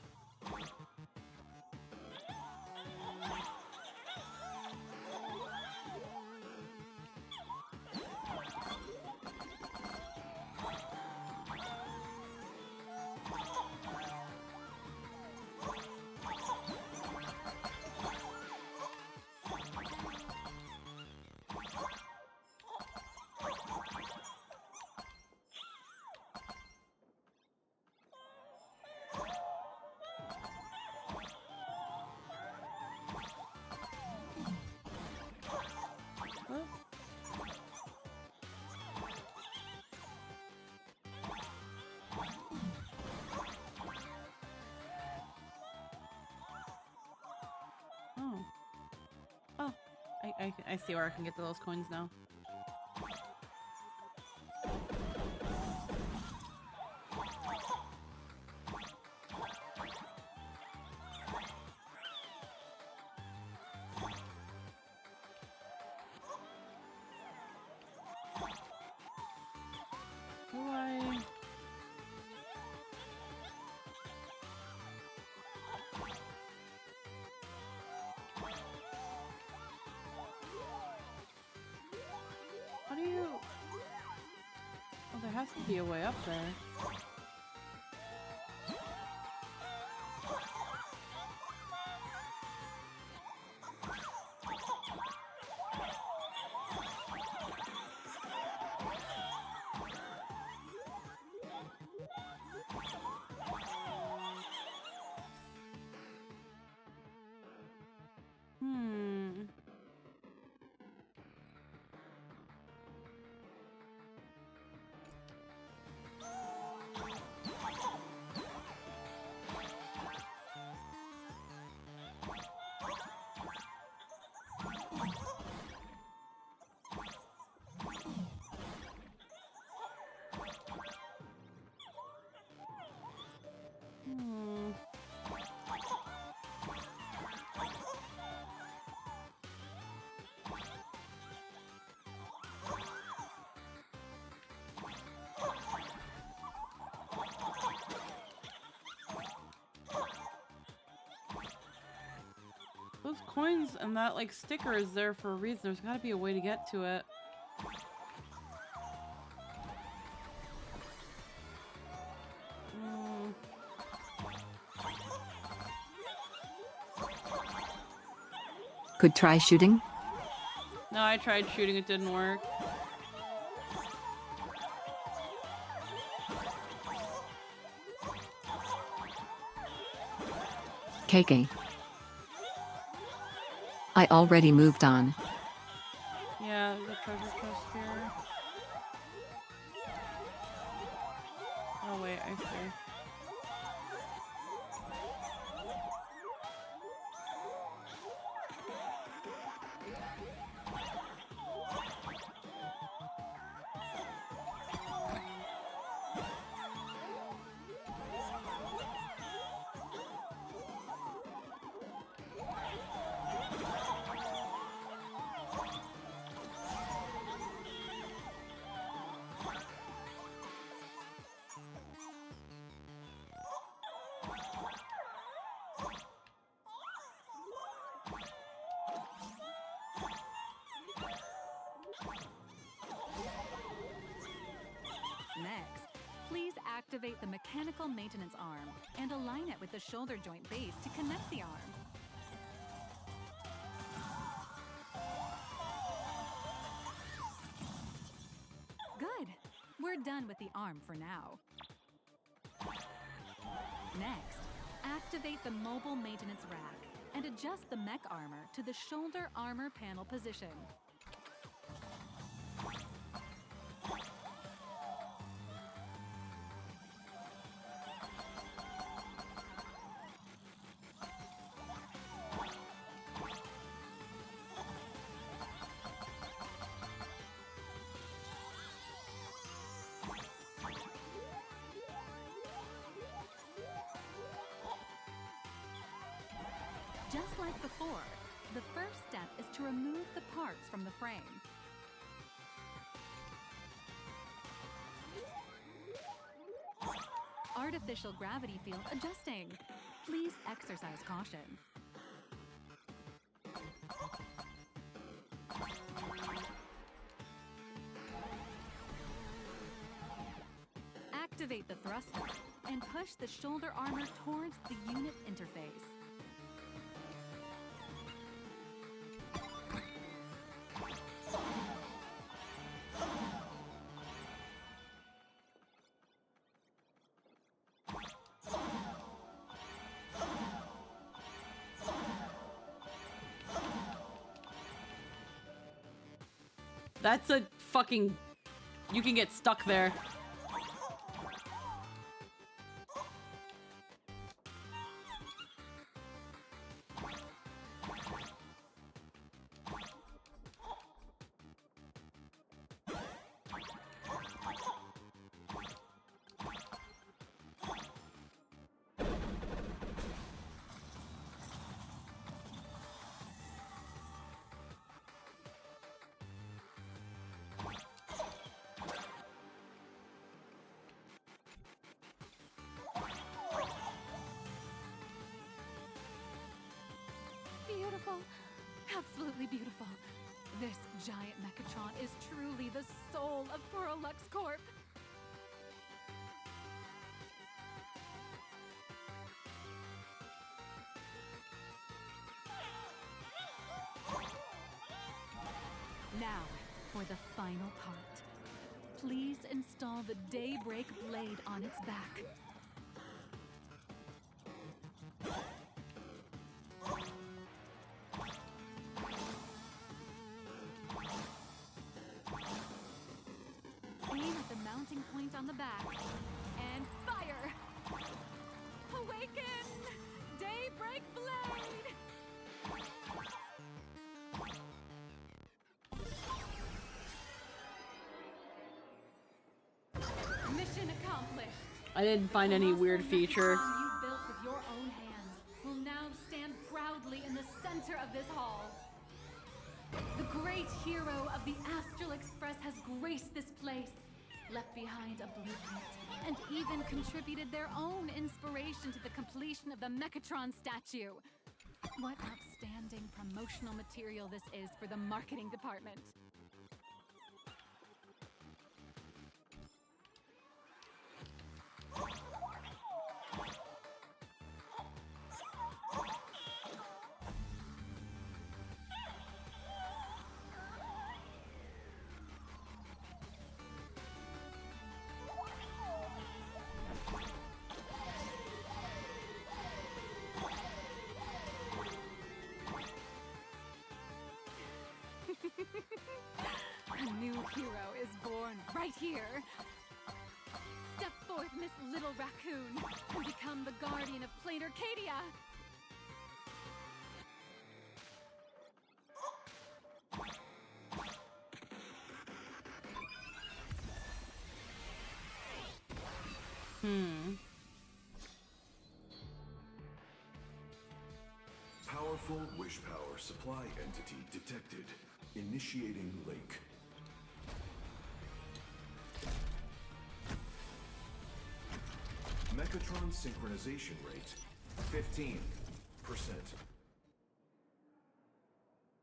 Oh, I see where I can get to those coins now. Do I? How do you... Oh, there has to be a way up there. Those coins and that like sticker is there for a reason. There's got to be a way to get to it. Could try shooting? No, I tried shooting, it didn't work. KK. I already moved on. Yeah, the treasure chest here. Oh wait, I see. Next, please activate the mechanical maintenance arm and align it with the shoulder joint base to connect the arm. Good. We're done with the arm for now. Next, activate the mobile maintenance rack and adjust the mech armor to the shoulder armor panel position. Just like before, the first step is to remove the parts from the frame. Artificial gravity field adjusting. Please exercise caution. Activate the thruster and push the shoulder armor towards the unit interface. That's a fucking... You can get stuck there. Beautiful. Absolutely beautiful. This giant Mechatron is truly the soul of Lux Corp. Now, for the final part. Please install the Daybreak blade on its back. Aim at the mounting point on the back and fire! Awaken! Daybreak blade! Mission accomplished. I didn't find any weird feature. You built with your own hands will now stand proudly in the center of this hall. The great hero of the Astral Express has graced this place, left behind a blueprint, and even contributed their own inspiration to the completion of the Mechatron statue. What outstanding promotional material this is for the marketing department. this little raccoon and become the guardian of Plain Arcadia. Powerful wish power supply entity detected. Initiating link. Mechatron synchronization rate 15%.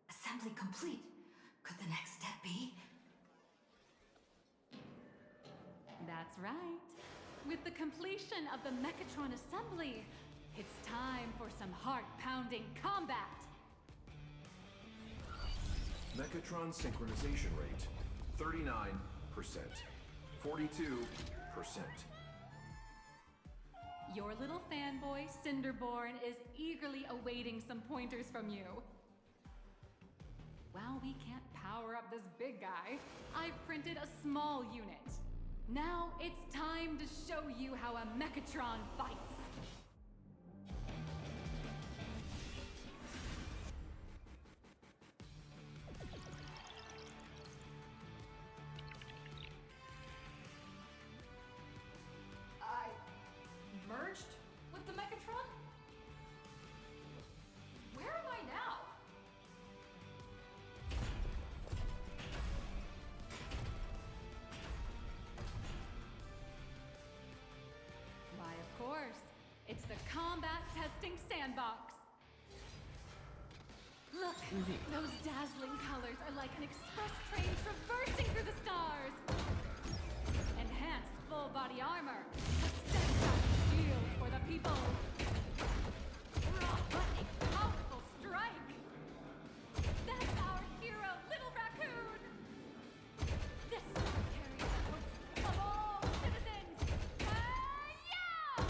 Assembly complete. Could the next step be? That's right. With the completion of the Mechatron assembly, it's time for some heart-pounding combat. Mechatron synchronization rate 39%. 42%. Your little fanboy, Cinderborn, is eagerly awaiting some pointers from you. While we can't power up this big guy, I've printed a small unit. Now it's time to show you how a Mechatron fights. I merged with the Mechatron? Where am I now? Why, of course. It's the combat testing sandbox. Look, those dazzling colors are like an express train traversing through the stars. Enhanced full body armor, a steadfast shield for the people. What a powerful strike! That's our hero, Little Raccoon! This carries the hope of all citizens! Yeah!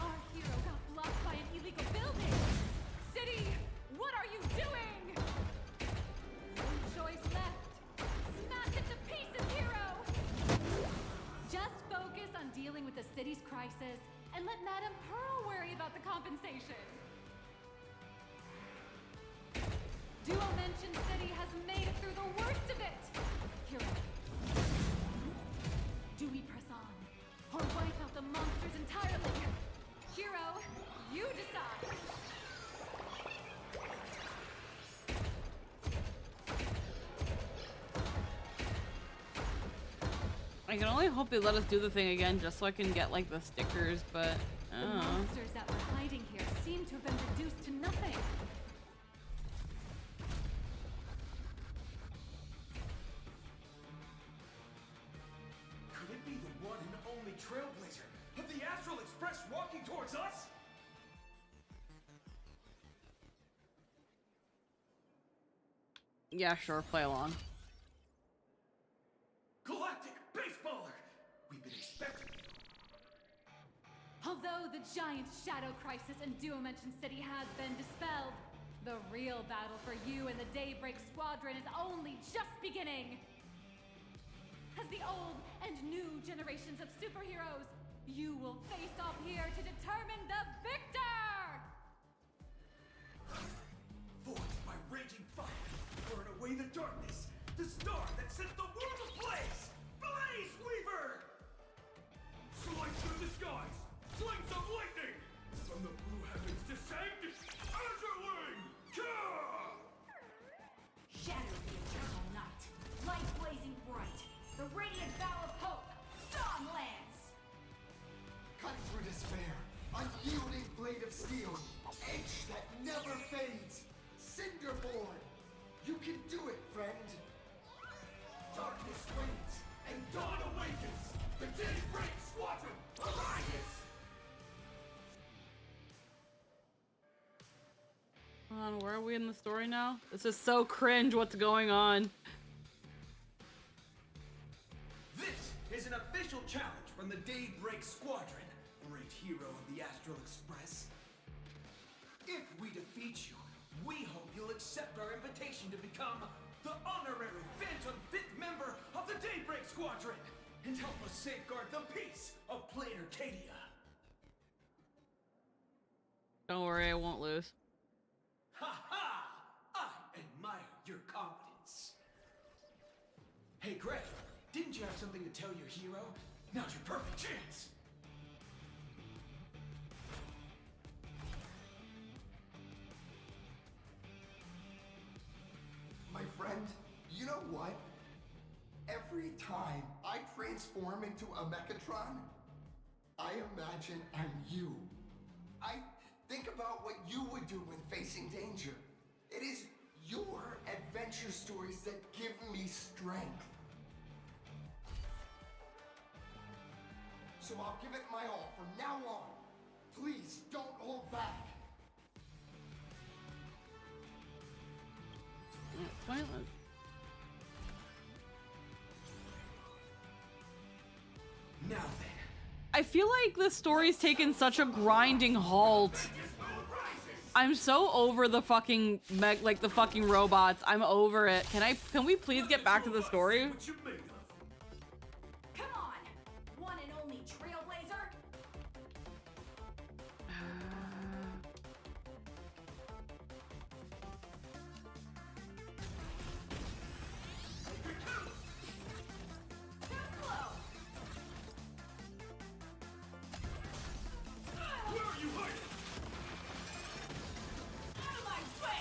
Our hero got blocked by an illegal building! City, what are you doing? No choice left. Smash it to pieces, hero! Just focus on dealing with the city's crisis and let Madame Pearl worry about the compensation. Duo Mention City has made it through the worst of it! Hero, do we press on? Or wipe out the monsters entirely? Hero, you decide! I can only hope they let us do the thing again just so I can get like the stickers, but I The don't know. monsters that were hiding here seem to have been reduced to nothing. Could it be the one and only trailblazer of the Astral Express walking towards us? Yeah, sure, play along. Galactic Baseballer! We've been expecting you. Although the giant shadow crisis in Duo-Mention City has been dispelled, the real battle for you and the Daybreak Squadron is only just beginning! As the old and new generations of superheroes, you will face off here to determine the victor! Forged by raging fire, burn away the darkness, the star that sets the world ablaze! Blaze Weaver! Slice through the skies, slings of lightning! From the blue heavens descend, Azurling! Shatter the eternal night, light blazing bright, the radiant bow of hope, dawn lands! Cut through despair, unyielding blade of steel, edge that never fades. Cinderborn, you can do it! on, where are we in the story now? This is so cringe what's going on. This is an official challenge from the Daybreak Squadron, great hero of the Astral Express. If we defeat you, we hope you'll accept our invitation to become the honorary Phantom 5th member of the Daybreak Squadron and help us safeguard the peace of Planet Arcadia. Don't worry, I won't lose. Ha ha! I admire your confidence. Hey, Greg, didn't you have something to tell your hero? Now's your perfect chance. My friend, you know what? Every time I transform into a Mechatron, I imagine I'm you. I think about what you would do when facing danger. It is your adventure stories that give me strength. So I'll give it my all from now on. Please don't hold back. It's pointless. Now then. I feel like the story's taken such a grinding halt. I'm so over the fucking the fucking robots. I'm over it. Can we please get back to the story? Come on, one and only Trailblazer. Where are you hiding? Out of my way!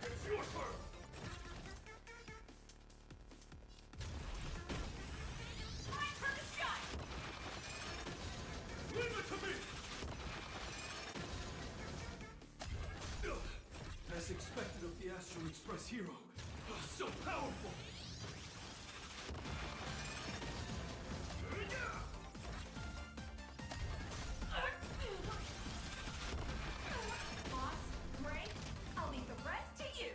It's your turn. My turn to shine! Leave it to me. As expected of the Astral Express hero. So powerful. Boss, Gray, I'll leave the rest to you.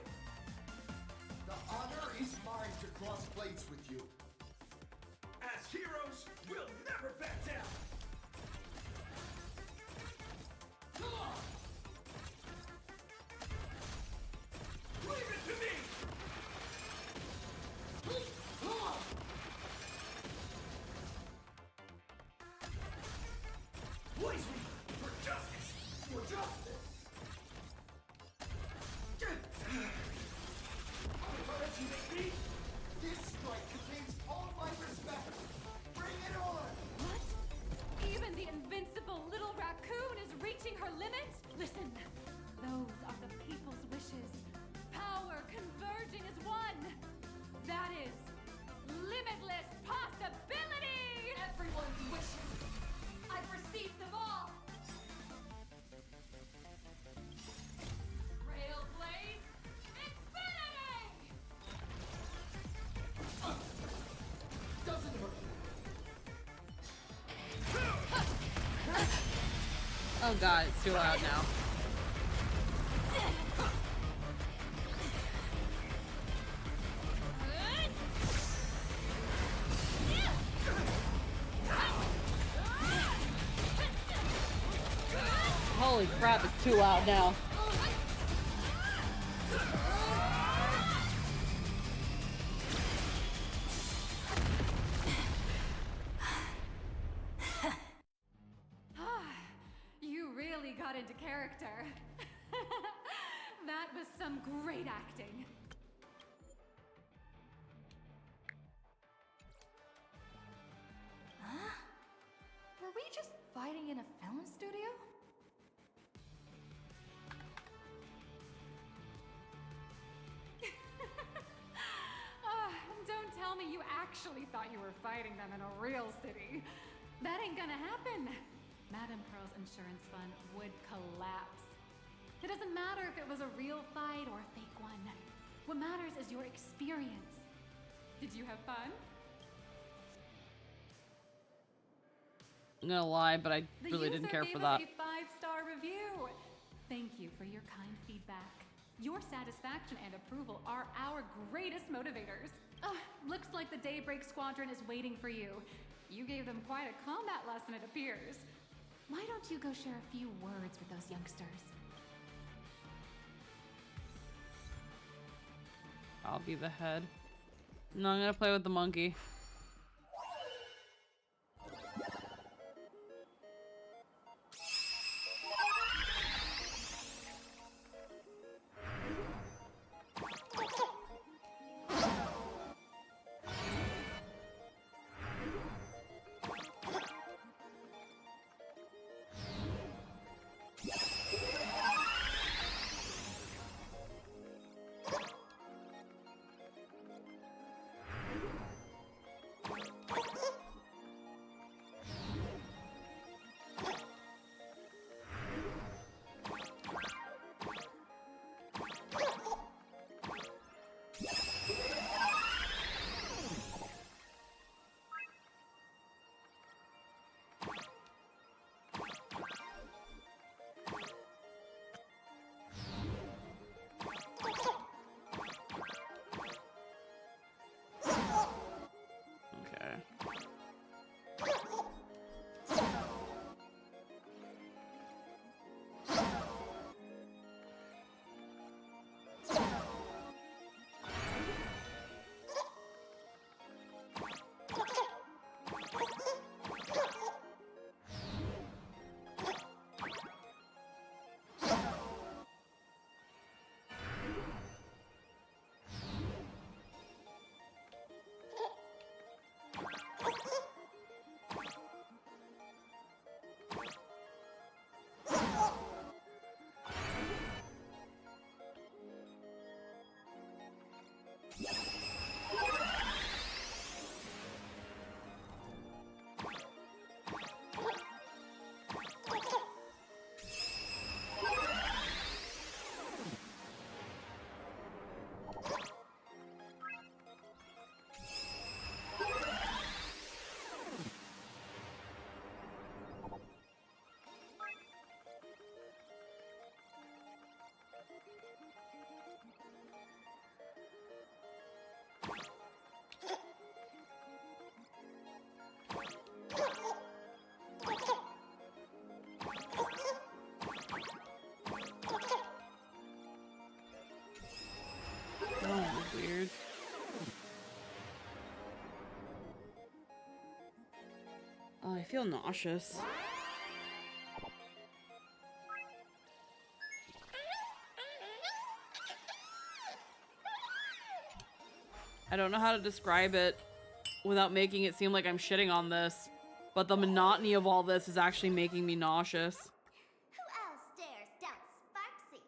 The honor is mine to cross blades with you. As heroes, we'll never back down. Come on. Leave it to me. Blaze Weaver, for justice! For justice! Underestimate me? This strike contains all my respect. Bring it on! What? Even the invincible little raccoon is reaching her limit? Listen, those are the people's wishes. Power converging as one. That is limitless possibility! Everyone's wishes. I've received them all. Trailblaze Infinity! Doesn't hurt. Oh god, it's too loud now. Holy crap, it's too loud now. You really got into character. That was some great acting. Huh? Were we just fighting in a film studio? Don't tell me you actually thought you were fighting them in a real city. That ain't gonna happen. Madame Pearl's insurance fund would collapse. It doesn't matter if it was a real fight or a fake one. What matters is your experience. Did you have fun? I'm gonna lie, but I really didn't care for that. The user gave us a 5-star review. Thank you for your kind feedback. Your satisfaction and approval are our greatest motivators. Looks like the Daybreak Squadron is waiting for you. You gave them quite a combat lesson, it appears. Why don't you go share a few words with those youngsters? I'll be the head. No, I'm gonna play with the monkey. Weird. Oh, I feel nauseous. I don't know how to describe it without making it seem like I'm shitting on this, but the monotony of all this is actually making me nauseous. Who else dares doubt Sparksy?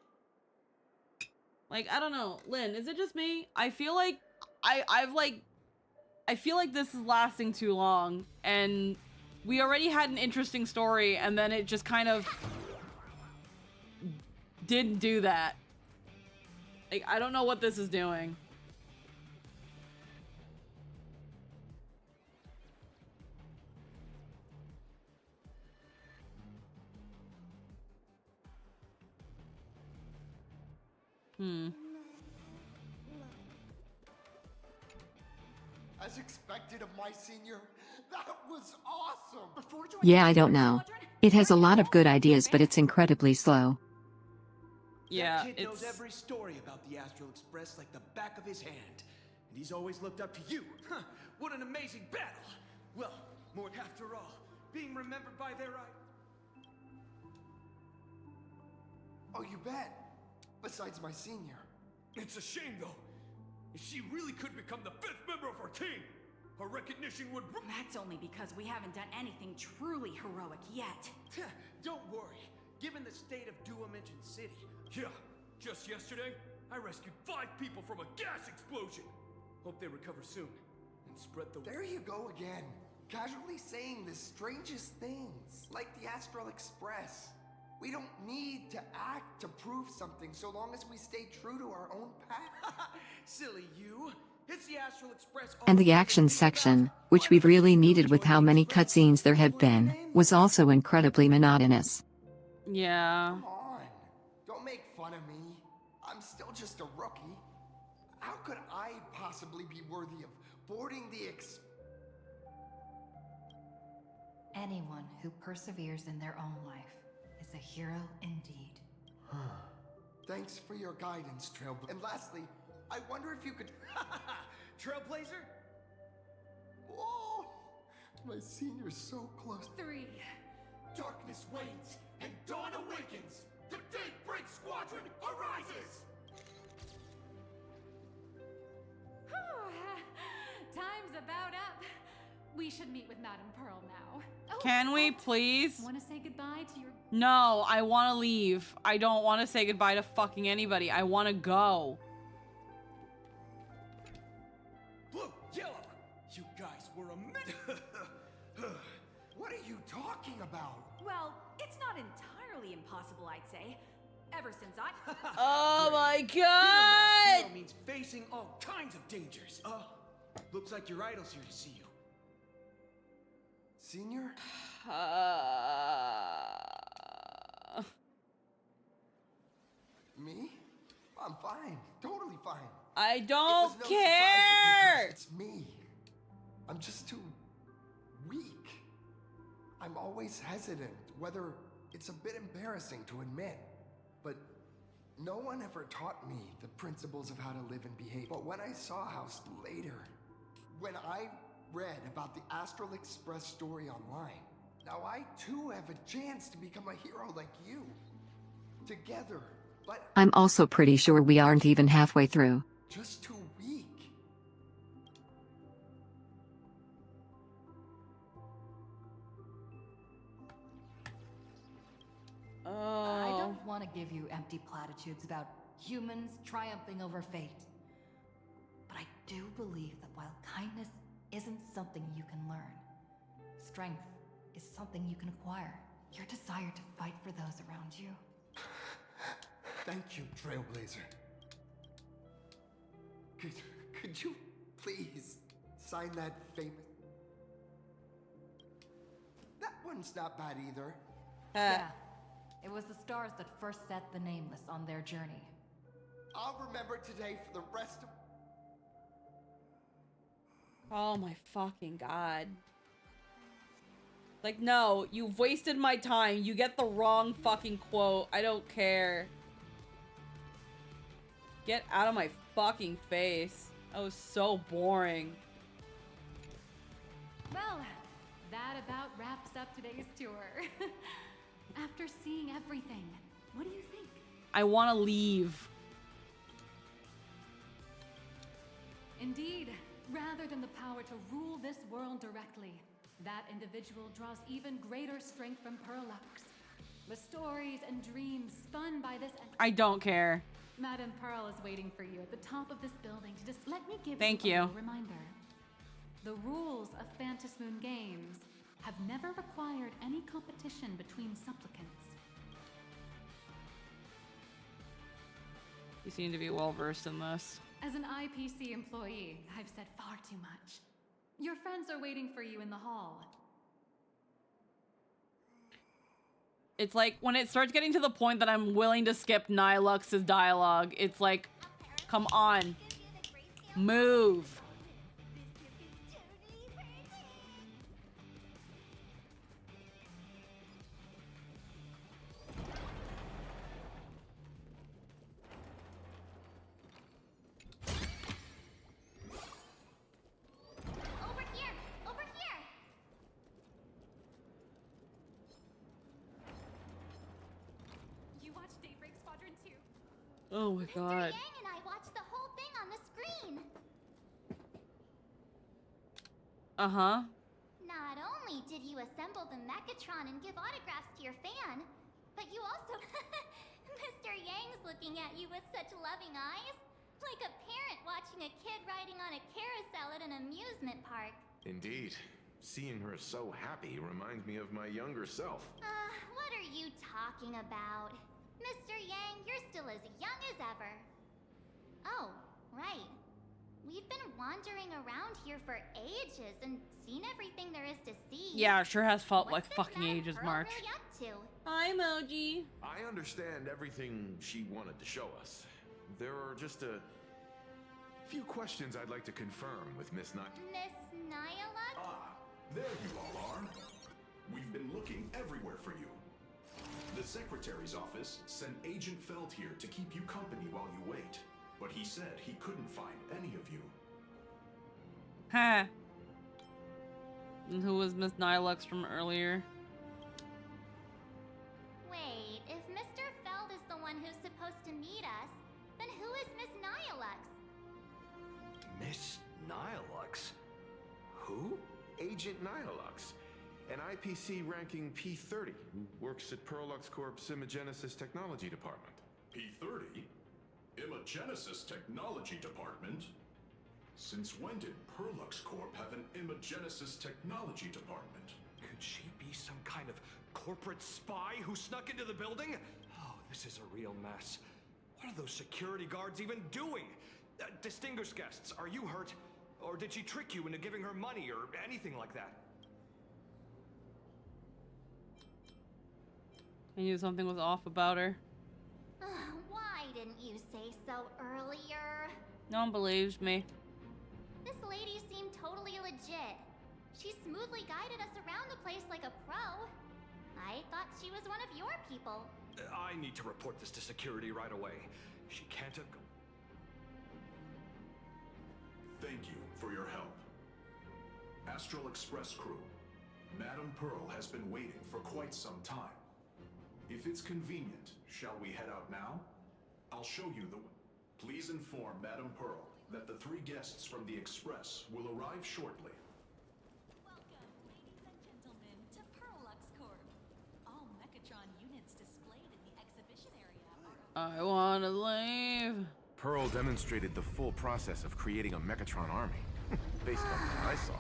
Like, I don't know, Lynn, is it just me? I feel like I feel like this is lasting too long, and we already had an interesting story, and then it just kind of didn't do that. Like, I don't know what this is doing. As expected of my senior, that was awesome! Yeah, I don't know. It has a lot of good ideas, but it's incredibly slow. Yeah, that kid knows every story about the Astral Express like the back of his hand. And he's always looked up to you. Huh, what an amazing battle! Well, more after all, being remembered by their Oh, you bet. Besides my senior. It's a shame, though. If she really could become the 5th member of our team, her recognition would... That's only because we haven't done anything truly heroic yet. Don't worry. Given the state of Duomension City... Yeah, just yesterday, I rescued 5 people from a gas explosion. Hope they recover soon and spread the... There you go again. Casually saying the strangest things, like the Astral Express. We don't need to act to prove something so long as we stay true to our own path. Silly you. It's the Astral Express. And the action section, which we've really needed with how many cutscenes there have been, was also incredibly monotonous. Yeah. Come on. Don't make fun of me. I'm still just a rookie. How could I possibly be worthy of boarding the Anyone who perseveres in their own life is a hero indeed. Thanks for your guidance, Trailblazer. And lastly, I wonder if you could... Trailblazer? Whoa! My senior's so close. 3. Darkness wanes and dawn awakens. The Daybreak Squadron arises. Time's about up. We should meet with Madame Pearl now. Oh, Can we please? Want to say goodbye to your... No, I want to leave. I don't want to say goodbye to fucking anybody. I want to go. Blue, yellow. You guys were a minute. What are you talking about? Well, it's not entirely impossible, I'd say. Ever since I... Oh my Being a god! hero means facing all kinds of dangers. Looks like your idol's here to see you. Senior? Me? I'm fine. Totally fine. I don't It was no surprise care! because it's me. I'm just too weak. I'm always hesitant, whether it's a bit embarrassing to admit. But no one ever taught me the principles of how to live and behave. But when I saw House later, when I read about the Astral Express story online, now I too have a chance to become a hero like you. Together, but I'm also pretty sure we aren't even halfway through. just too weak. I Oh. don't want to give you empty platitudes about humans triumphing over fate. But I do believe that while kindness isn't something you can learn, strength is something you can acquire. Your desire to fight for those around you. Thank you, Trailblazer. Could you please sign that famous... That one's not bad either. Yeah. It was the stars that first set the Nameless on their journey. I'll remember today for the rest of... Oh my fucking god. Like, no, you've wasted my time. You get the wrong fucking quote. I don't care. Get out of my fucking face. That was so boring. Well, that about wraps up today's tour. After seeing everything, what do you think? I want to leave. Indeed, rather than the power to rule this world directly, that individual draws even greater strength from Pearlux. The stories and dreams spun by this... I don't care. Madame Pearl is waiting for you at the top of this building to just let me give Thank you a you. little reminder. The rules of Phantom Moon Games have never required any competition between supplicants. You seem to be well versed in this. As an IPC employee, I've said far too much. Your friends are waiting for you in the hall. It's like when it starts getting to the point that I'm willing to skip Nilux's dialogue, it's like, come on, move. Over here! Over here! You watched Daybreak Squadron 2. Oh my god. Yang and I watched the whole thing on the screen. Uh-huh. Not only did you assemble the Mechatron and give autographs to your fan, but you also... Mr. Yang's looking at you with such loving eyes. Like a parent watching a kid riding on a carousel at an amusement park. Indeed. Seeing her so happy reminds me of my younger self. What What are you talking about? Mr. Yang, you're still as young as ever. Oh, right. We've been wandering around here for ages and seen everything there is to see. Yeah, sure has felt like fucking ages, March. Really up to? Hi, Emoji. I understand everything she wanted to show us. There are just a few questions I'd like to confirm with Miss Miss Nyaluk? Ah, there you all are. We've been looking everywhere for you. The Secretary's office sent Agent Feld here to keep you company while you wait. But he said he couldn't find any of you. Huh. And who was Miss Nilux from earlier? Wait, if Mr. Feld is the one who's supposed to meet us, then who is Miss Nyalux? Miss Nihilux? Who? Agent Nihilux, an IPC ranking P30 who works at Perlux Corp's Imagenesis Technology Department. P30? Imagenesis Technology Department? Since when did Perlux Corp have an Imagenesis Technology Department? Could she be some kind of corporate spy who snuck into the building? Oh, this is a real mess. What are those security guards even doing? Distinguished guests, are you hurt? Or did she trick you into giving her money or anything like that? I knew something was off about her. Why didn't you say so earlier? No one believes me. This lady seemed totally legit. She smoothly guided us around the place like a pro. I thought she was one of your people. I need to report this to security right away. She can't have... Thank you for your help. Astral Express crew, Madame Pearl has been waiting for quite some time. If it's convenient, shall we head out now? I'll show you the way. Please inform Madame Pearl that the 3 guests from the Express will arrive shortly. Welcome, ladies and gentlemen, to Perlux Corp. All Mechatron units displayed in the exhibition area are... I wanna leave. Pearl demonstrated the full process of creating a Mechatron army, based on what I saw.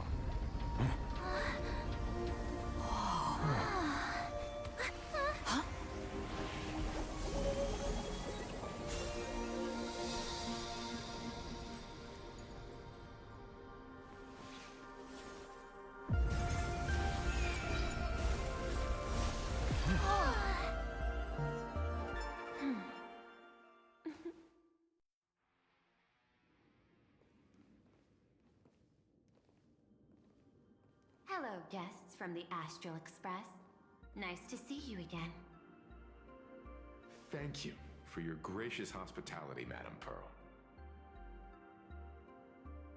Hello, guests from the Astral Express. Nice to see you again. Thank you for your gracious hospitality, Madame Pearl.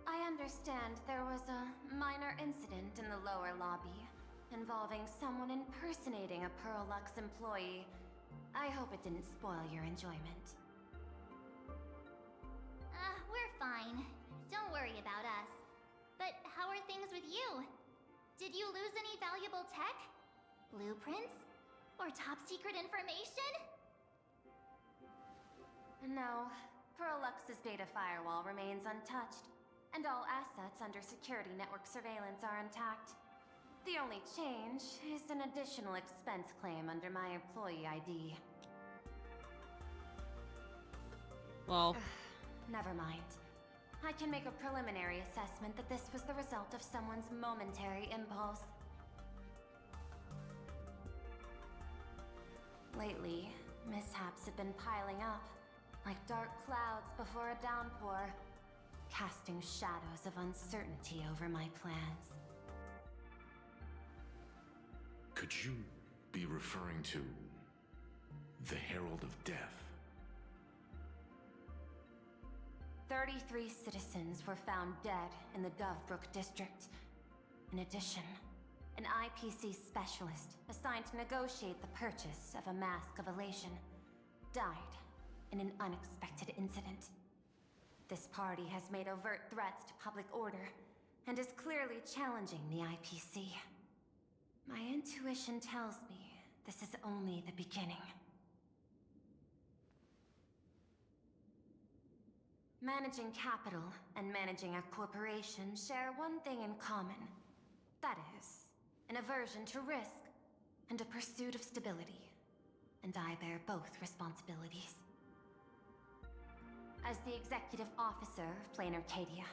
I understand there was a minor incident in the lower lobby involving someone impersonating a Perlux employee. I hope it didn't spoil your enjoyment. We're fine. Don't worry about us. But how are things with you? Did you lose any valuable tech? Blueprints? Or top secret information? No, Perlux's data firewall remains untouched, and all assets under security network surveillance are intact. The only change is an additional expense claim under my employee ID. Well... Never mind. I can make a preliminary assessment that this was the result of someone's momentary impulse. Lately, mishaps have been piling up, like dark clouds before a downpour, casting shadows of uncertainty over my plans. Could you be referring to the Herald of Death? 33 citizens were found dead in the Dovebrook district. In addition, an IPC specialist assigned to negotiate the purchase of a Mask of Elation died in an unexpected incident. This party has made overt threats to public order and is clearly challenging the IPC. My intuition tells me this is only the beginning. Managing capital and managing a corporation share one thing in common. That is, an aversion to risk, and a pursuit of stability. And I bear both responsibilities. As the executive officer of Plain Arcadia,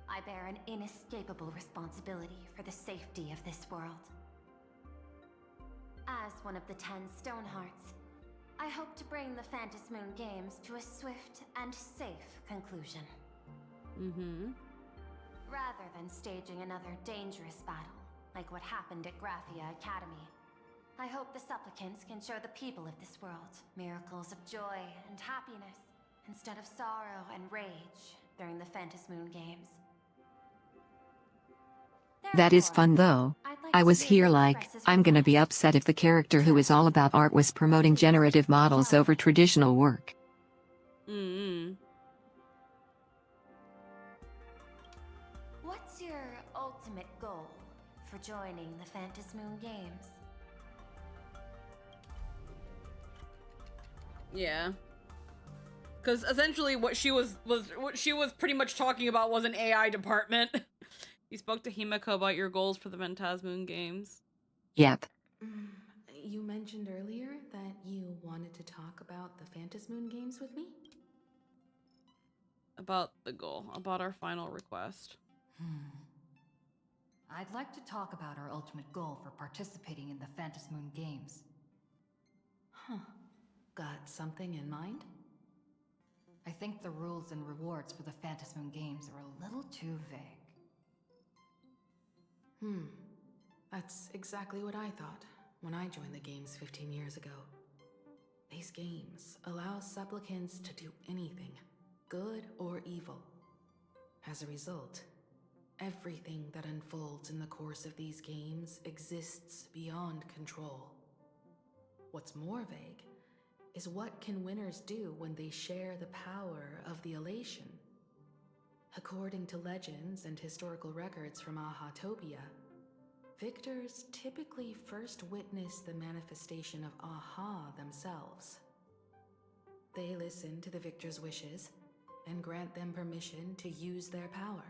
I bear an inescapable responsibility for the safety of this world. As one of the 10 Stonehearts, I hope to bring the Phantom Moon Games to a swift and safe conclusion. Rather than staging another dangerous battle, like what happened at Graphia Academy, I hope the supplicants can show the people of this world miracles of joy and happiness, instead of sorrow and rage during the Phantom Moon Games. That is fun though. I was here like, I'm gonna be upset if the character who is all about art was promoting generative models over traditional work. What's your ultimate goal for joining the Phantom Moon Games? Yeah. Because essentially what she was pretty much talking about was an AI department. You spoke to Himiko about your goals for the Phantasmoon Games. Yep. You mentioned earlier that you wanted to talk about the Phantasmoon Games with me? About the goal, about our final request. I'd like to talk about our ultimate goal for participating in the Phantasmoon Games. Huh. Got something in mind? I think the rules and rewards for the Phantasmoon Games are a little too vague. That's exactly what I thought when I joined the games 15 years ago. These games allow supplicants to do anything, good or evil. As a result, everything that unfolds in the course of these games exists beyond control. What's more vague is what can winners do when they share the power of the elation? According to legends and historical records from Ahatopia, victors typically first witness the manifestation of Aha themselves. They listen to the victor's wishes and grant them permission to use their power.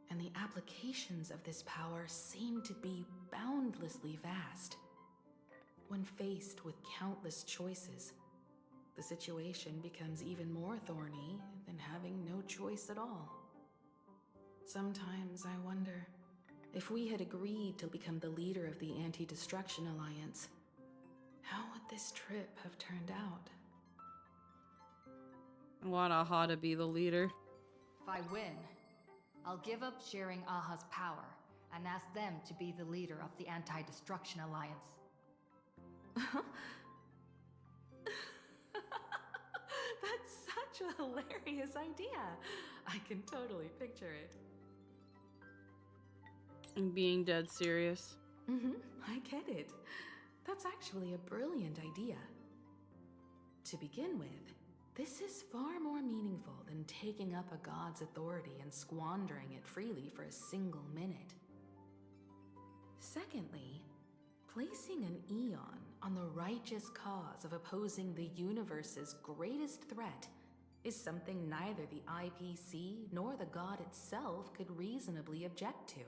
And the applications of this power seem to be boundlessly vast. When faced with countless choices, the situation becomes even more thorny than having no choice at all. Sometimes I wonder, if we had agreed to become the leader of the Anti-Destruction Alliance, how would this trip have turned out? I want Aha to be the leader. If I win, I'll give up sharing Aha's power and ask them to be the leader of the Anti-Destruction Alliance. That's such a hilarious idea. I can totally picture it. I'm being dead serious. I get it. That's actually a brilliant idea. To begin with, this is far more meaningful than taking up a god's authority and squandering it freely for a single minute. Secondly, placing an Eon on the righteous cause of opposing the universe's greatest threat is something neither the IPC nor the god itself could reasonably object to.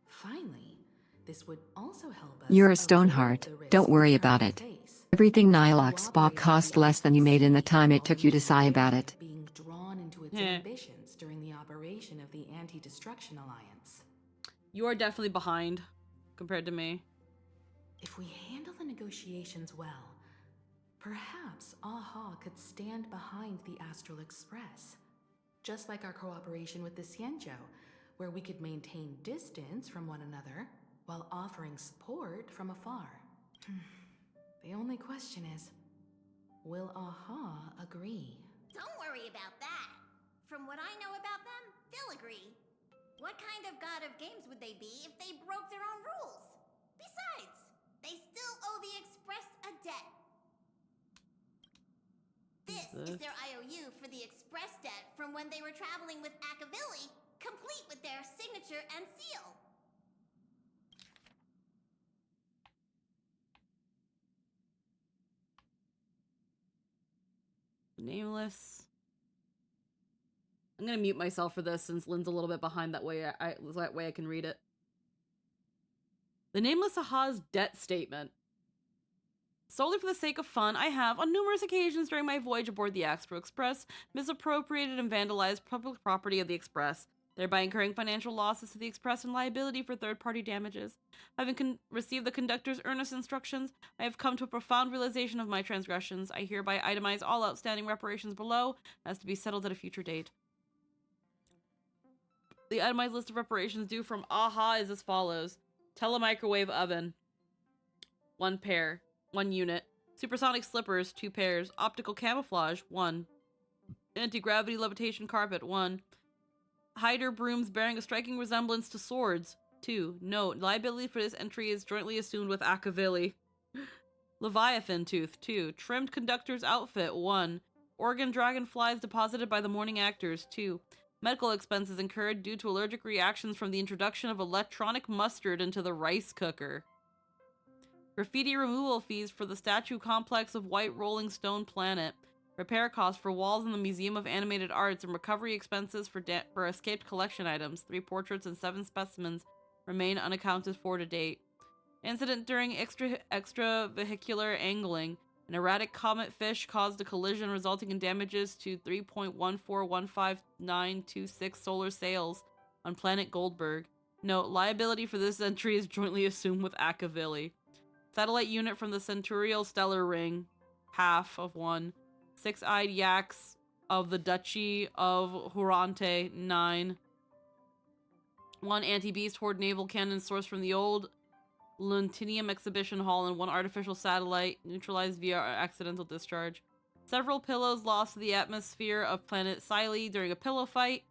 Finally, this would also help us. You're a Stoneheart, don't worry about it. Everything Nylox bought cost less than you made in the time it took you to sigh about it. Being drawn into its ambitions during the operation of the Anti-Destruction Alliance. You are definitely behind compared to me. If we handle the negotiations well, perhaps Aha could stand behind the Astral Express. Just like our cooperation with the Xianzhou, where we could maintain distance from one another while offering support from afar. The only question is, will Aha agree? Don't worry about that. From what I know about them, they'll agree. What kind of god of games would they be if they broke their own rules? Besides, they still owe the Express a debt. This is their IOU for the Express debt from when they were traveling with Akavilli, complete with their signature and seal. Nameless. I'm gonna mute myself for this since Lynn's a little bit behind. That way I can read it. The Nameless Aha's debt statement. Solely for the sake of fun, I have, on numerous occasions during my voyage aboard the Astro Express, misappropriated and vandalized public property of the Express, thereby incurring financial losses to the Express and liability for third-party damages. Having received the conductor's earnest instructions, I have come to a profound realization of my transgressions. I hereby itemize all outstanding reparations below, as to be settled at a future date. The itemized list of reparations due from AHA is as follows. Telemicrowave oven, 1 pair, 1 unit. Supersonic slippers, 2 pairs. Optical camouflage, 1. Anti-gravity levitation carpet, 1. Hider brooms bearing a striking resemblance to swords, 2. Note, liability for this entry is jointly assumed with Akavili. Leviathan tooth, 2. Trimmed conductor's outfit, 1. Organ dragonflies deposited by the morning actors, 2. Medical expenses incurred due to allergic reactions from the introduction of electronic mustard into the rice cooker. Graffiti removal fees for the statue complex of White Rolling Stone Planet. Repair costs for walls in the Museum of Animated Arts and recovery expenses for escaped collection items. 3 portraits and 7 specimens remain unaccounted for to date. Incident during extravehicular angling. An erratic comet fish caused a collision resulting in damages to 3.1415926 solar sails on planet Goldberg. Note, liability for this entry is jointly assumed with Akavili. Satellite unit from the Centurial Stellar Ring, half of 1. 6-eyed yaks of the Duchy of Hurante, 9. 1 anti-beast horde naval cannon sourced from the old Luntinium exhibition hall, and 1 artificial satellite neutralized via accidental discharge. Several pillows lost to the atmosphere of planet Siley during a pillow fight,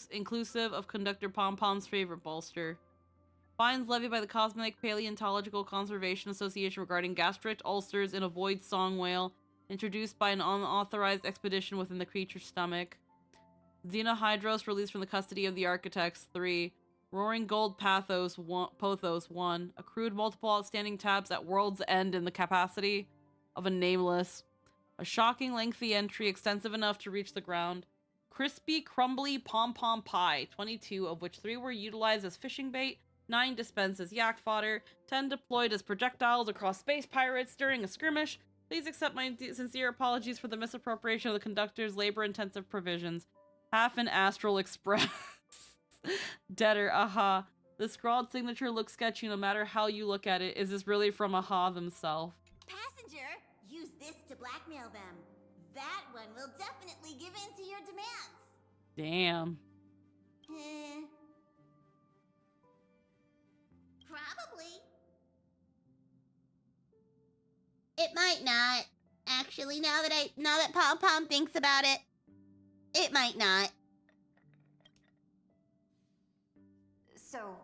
inclusive of conductor Pom-Pom's favorite bolster. Fines levied by the Cosmic Paleontological Conservation Association regarding gastric ulcers in a void song whale, introduced by an unauthorized expedition within the creature's stomach. Xenohydros released from the custody of the Architects, 3. Roaring Gold Pothos, 1. Accrued multiple outstanding tabs at World's End in the capacity of a nameless. A shocking lengthy entry extensive enough to reach the ground. Crispy, crumbly pom-pom pie, 22, of which 3 were utilized as fishing bait, 9 dispensed as yak fodder, 10 deployed as projectiles across space pirates during a skirmish. Please accept my sincere apologies for the misappropriation of the conductor's labor-intensive provisions. Half an Astral Express. Debtor, aha. The scrawled signature looks sketchy no matter how you look at it. Is this really from AHA themselves? Passenger, use this to blackmail them. That one will definitely give in to your demands. Damn. Probably. It might not. Actually, now that Pom-Pom thinks about it, it might not. So,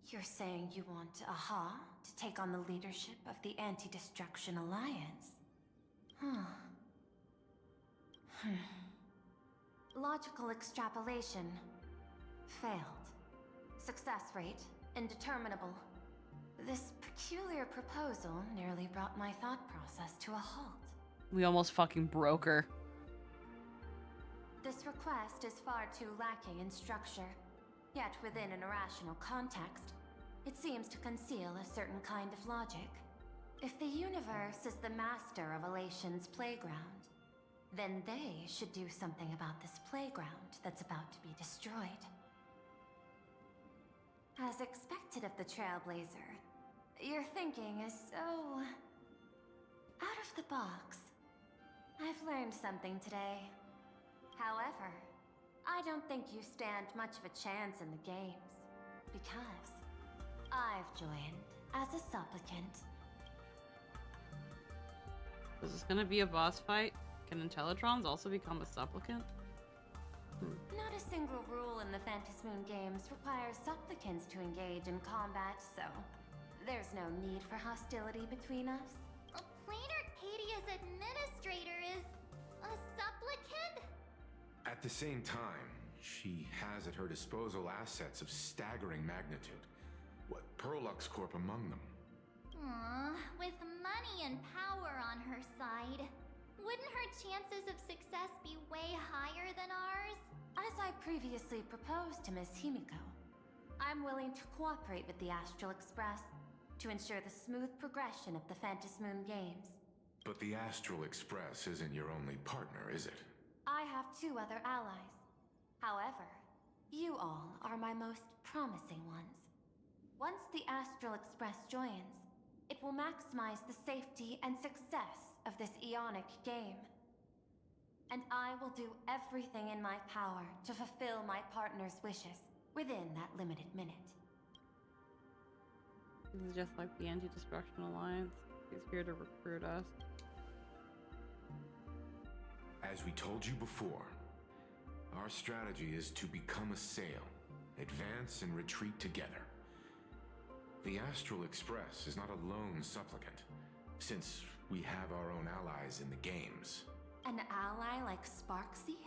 you're saying you want AHA to take on the leadership of the Anti-Destruction Alliance? Logical extrapolation. Failed. Success rate indeterminable. This peculiar proposal nearly brought my thought process to a halt. We almost fucking broke her. This request is far too lacking in structure. Yet within an irrational context, it seems to conceal a certain kind of logic. If the universe is the master of Elation's playground, then they should do something about this playground that's about to be destroyed. As expected of the Trailblazer, your thinking is so out of the box. I've learned something today. However, I don't think you stand much of a chance in the games, because I've joined as a supplicant. Is this gonna be a boss fight? Can Intellitrons also become a supplicant? Not a single rule in the Phantasmoon games requires supplicants to engage in combat, so there's no need for hostility between us. Plain Arcadia's administrator is a supplicant? At the same time, she has at her disposal assets of staggering magnitude. What, Perlux Corp among them? With money and power on her side, wouldn't her chances of success be way higher than ours? As I previously proposed to Miss Himiko, I'm willing to cooperate with the Astral Express to ensure the smooth progression of the Phantom Moon Games. But the Astral Express isn't your only partner, is it? I have 2 other allies. However, you all are my most promising ones. Once the Astral Express joins, it will maximize the safety and success of this Ionic game. And I will do everything in my power to fulfill my partner's wishes within that limited minute. This is just like the Anti-Destruction Alliance. He's here to recruit us. As we told you before, our strategy is to become a sail, advance and retreat together. The Astral Express is not a lone supplicant, since we have our own allies in the games. An ally like Sparksy?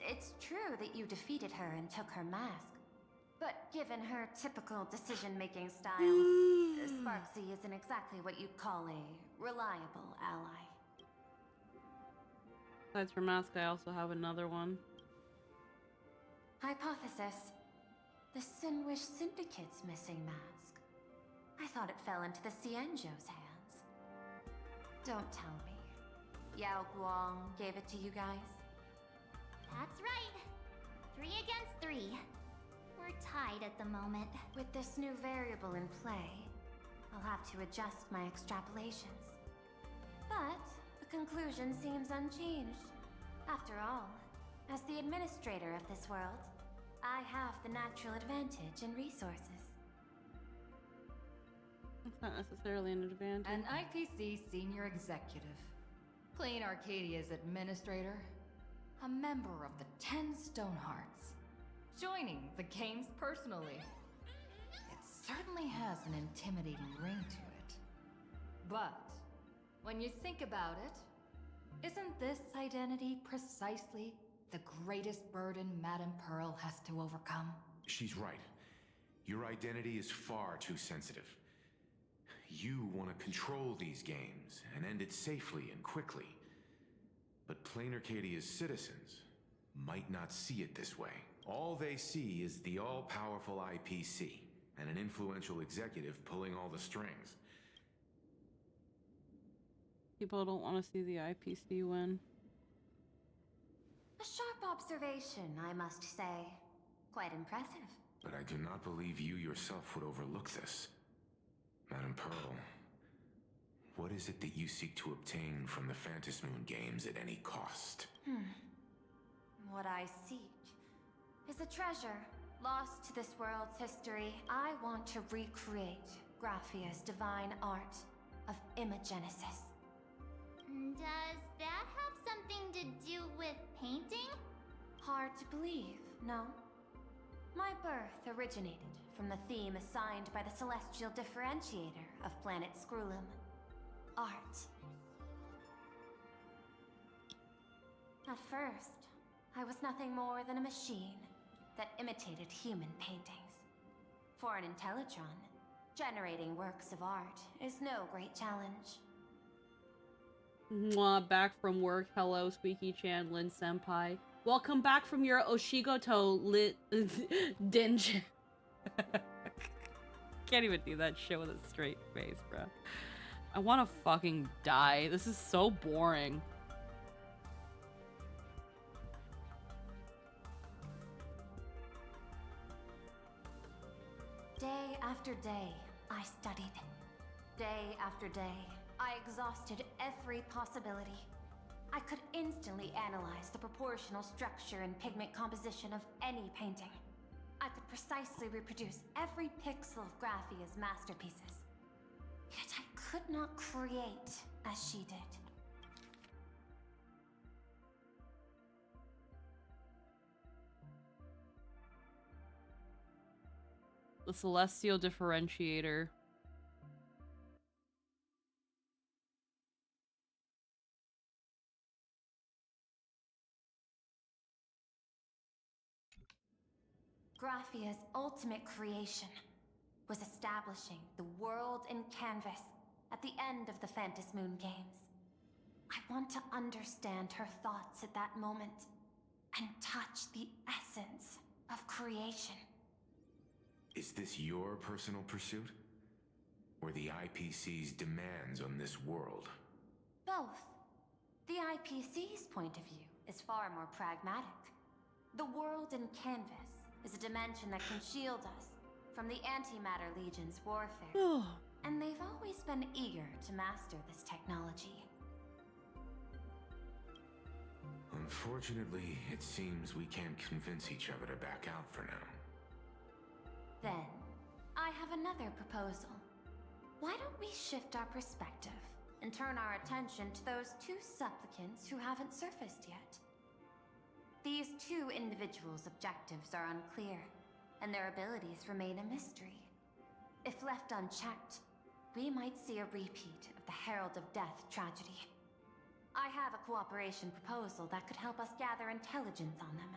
It's true that you defeated her and took her mask. But given her typical decision-making style, Sparksy isn't exactly what you'd call a reliable ally. Besides for mask, I also have another one. Hypothesis. The Sinwish Syndicate's missing mask. I thought it fell into the Cienjo's hands. Don't tell me. Yao Guang gave it to you guys? That's right. 3 against 3. We're tied at the moment. With this new variable in play, I'll have to adjust my extrapolations. But the conclusion seems unchanged. After all, as the administrator of this world, I have the natural advantage in resources. It's not necessarily an advantage. An IPC senior executive. Plain Arcadia's administrator. A member of the 10 Stonehearts. Joining the games personally. It certainly has an intimidating ring to it. But, when you think about it, isn't this identity precisely the greatest burden Madame Pearl has to overcome? She's right. Your identity is far too sensitive. You want to control these games and end it safely and quickly. But Plain Arcadia's citizens might not see it this way. All they see is the all-powerful IPC and an influential executive pulling all the strings. People don't want to see the IPC win. A sharp observation, I must say. Quite impressive. But I do not believe you yourself would overlook this. Madame Pearl, what is it that you seek to obtain from the Phantom Moon Games at any cost? What I seek is a treasure lost to this world's history. I want to recreate Graphia's divine art of imagenesis. Does that have something to do with painting? Hard to believe, no? My birth originated from the theme assigned by the celestial differentiator of planet Scrulum. Art. At first, I was nothing more than a machine that imitated human paintings. For an Intellitron, generating works of art is no great challenge. Mwah, back from work. Hello, Squeaky-chan, Lin Senpai. Welcome back from your Oshigoto dinge. Can't even do that shit with a straight face, bro. I want to fucking die. This is so boring. Day after day, I studied. Day after day, I exhausted every possibility. I could instantly analyze the proportional structure and pigment composition of any painting. I could precisely reproduce every pixel of Graphia's masterpieces. Yet I could not create as she did. The celestial differentiator. Graphia's ultimate creation was establishing the world in canvas at the end of the Phantom Moon Games. I want to understand her thoughts at that moment and touch the essence of creation. Is this your personal pursuit? Or the IPC's demands on this world? Both. The IPC's point of view is far more pragmatic. The world in canvas is a dimension that can shield us from the Antimatter Legion's warfare. And they've always been eager to master this technology. Unfortunately, it seems we can't convince each other to back out for now. Then, I have another proposal. Why don't we shift our perspective and turn our attention to those two supplicants who haven't surfaced yet? These two individuals' objectives are unclear, and their abilities remain a mystery. If left unchecked, we might see a repeat of the Herald of Death tragedy. I have a cooperation proposal that could help us gather intelligence on them,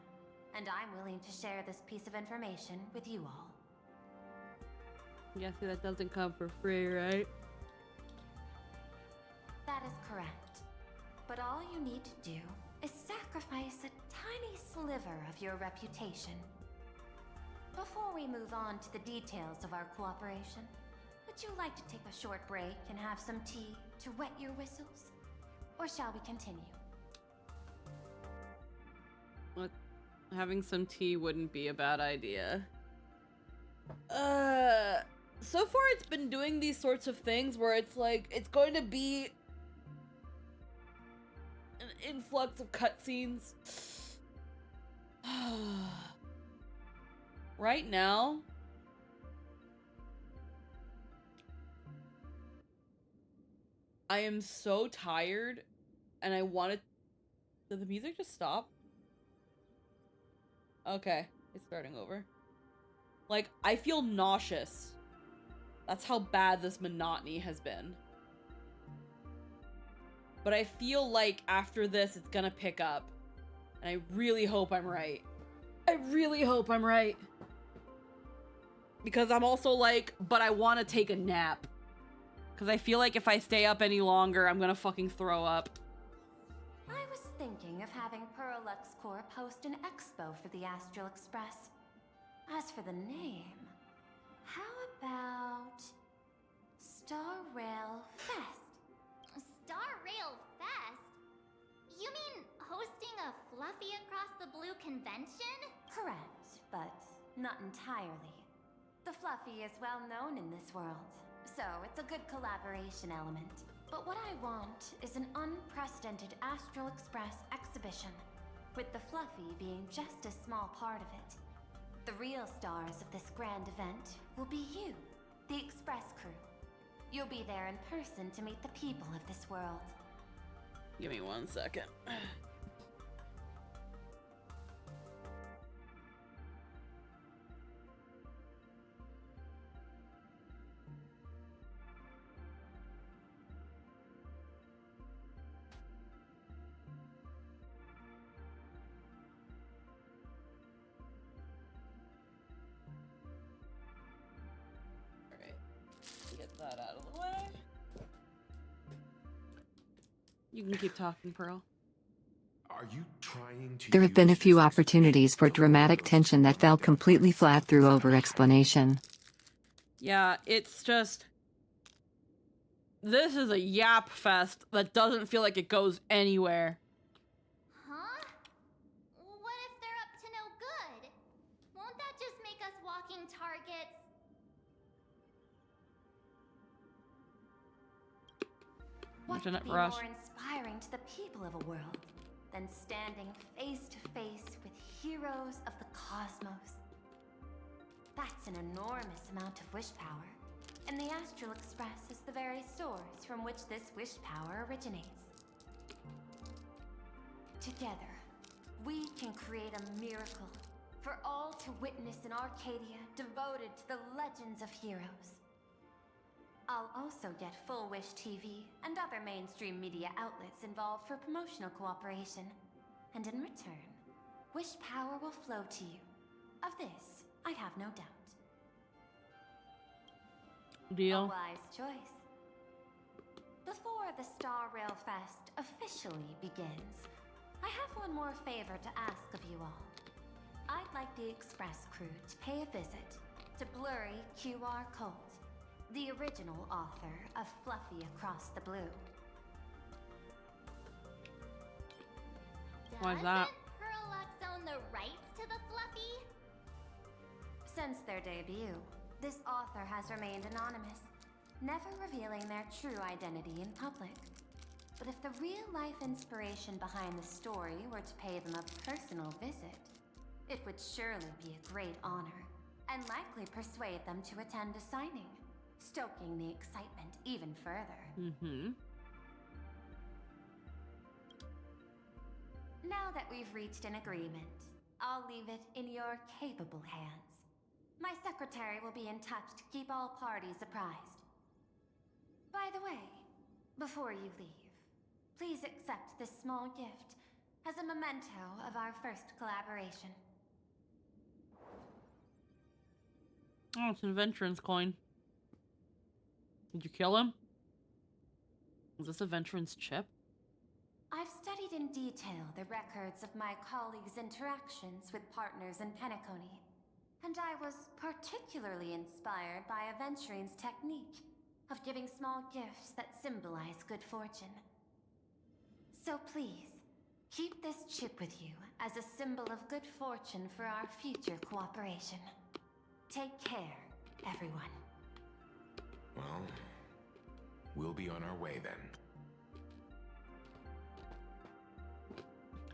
and I'm willing to share this piece of information with you all. Yeah, see, that doesn't come for free, right? That is correct. But all you need to do is sacrifice a tiny sliver of your reputation. Before we move on to the details of our cooperation, would you like to take a short break and have some tea to wet your whistles? Or shall we continue? What? Having some tea wouldn't be a bad idea. So far it's been doing these sorts of things where it's like, it's going to be an influx of cutscenes. Right now, I am so tired and I wanted... Did the music just stop? Okay, it's starting over. Like, I feel nauseous. That's how bad this monotony has been. But I feel like after this, it's gonna pick up. And I really hope I'm right. I really hope I'm right. Because I'm also like, but I want to take a nap. Because I feel like if I stay up any longer, I'm gonna fucking throw up. I was thinking of having Perlux Corp host an expo for the Astral Express. As for the name, how about Star Rail Fest? Star Rail Fest? You mean hosting a Fluffy Across the Blue convention? Correct, but not entirely. The Fluffy is well known in this world, so it's a good collaboration element. But what I want is an unprecedented Astral Express exhibition, with the Fluffy being just a small part of it. The real stars of this grand event will be you, the Express crew. You'll be there in person to meet the people of this world. Give me 1 second. That out of the way. You can keep talking, Pearl. Are you trying to... There have been a few opportunities for dramatic tension that fell completely flat through over-explanation. Yeah, it's just... This is a yap fest that doesn't feel like it goes anywhere. Huh? What if they're up to no good? Won't that just make us walking targets? What could be more inspiring to the people of a world than standing face to face with heroes of the cosmos? That's an enormous amount of wish power, and the Astral Express is the very source from which this wish power originates. Together, we can create a miracle for all to witness in Arcadia devoted to the legends of heroes. I'll also get Full Wish TV and other mainstream media outlets involved for promotional cooperation. And in return, wish power will flow to you. Of this, I have no doubt. Deal. A wise choice. Before the Star Rail Fest officially begins, I have one more favor to ask of you all. I'd like the Express crew to pay a visit to blurry QR Colt, the original author of Fluffy Across the Blue. Why is that? Pearlux own the rights to the Fluffy? Since their debut, this author has remained anonymous, never revealing their true identity in public. But if the real-life inspiration behind the story were to pay them a personal visit, it would surely be a great honor, and likely persuade them to attend a signing, stoking the excitement even further. Mm-hmm. Now that we've reached an agreement, I'll leave it in your capable hands. My secretary will be in touch to keep all parties apprised. By the way, before you leave, please accept this small gift as a memento of our first collaboration. Oh, it's an Adventurance coin. Did you kill him? Is this a Adventurance chip? I've studied in detail the records of my colleagues' interactions with partners in Penacony, and I was particularly inspired by Aventurine's technique of giving small gifts that symbolize good fortune. So please, keep this chip with you as a symbol of good fortune for our future cooperation. Take care, everyone. Well, we'll be on our way then.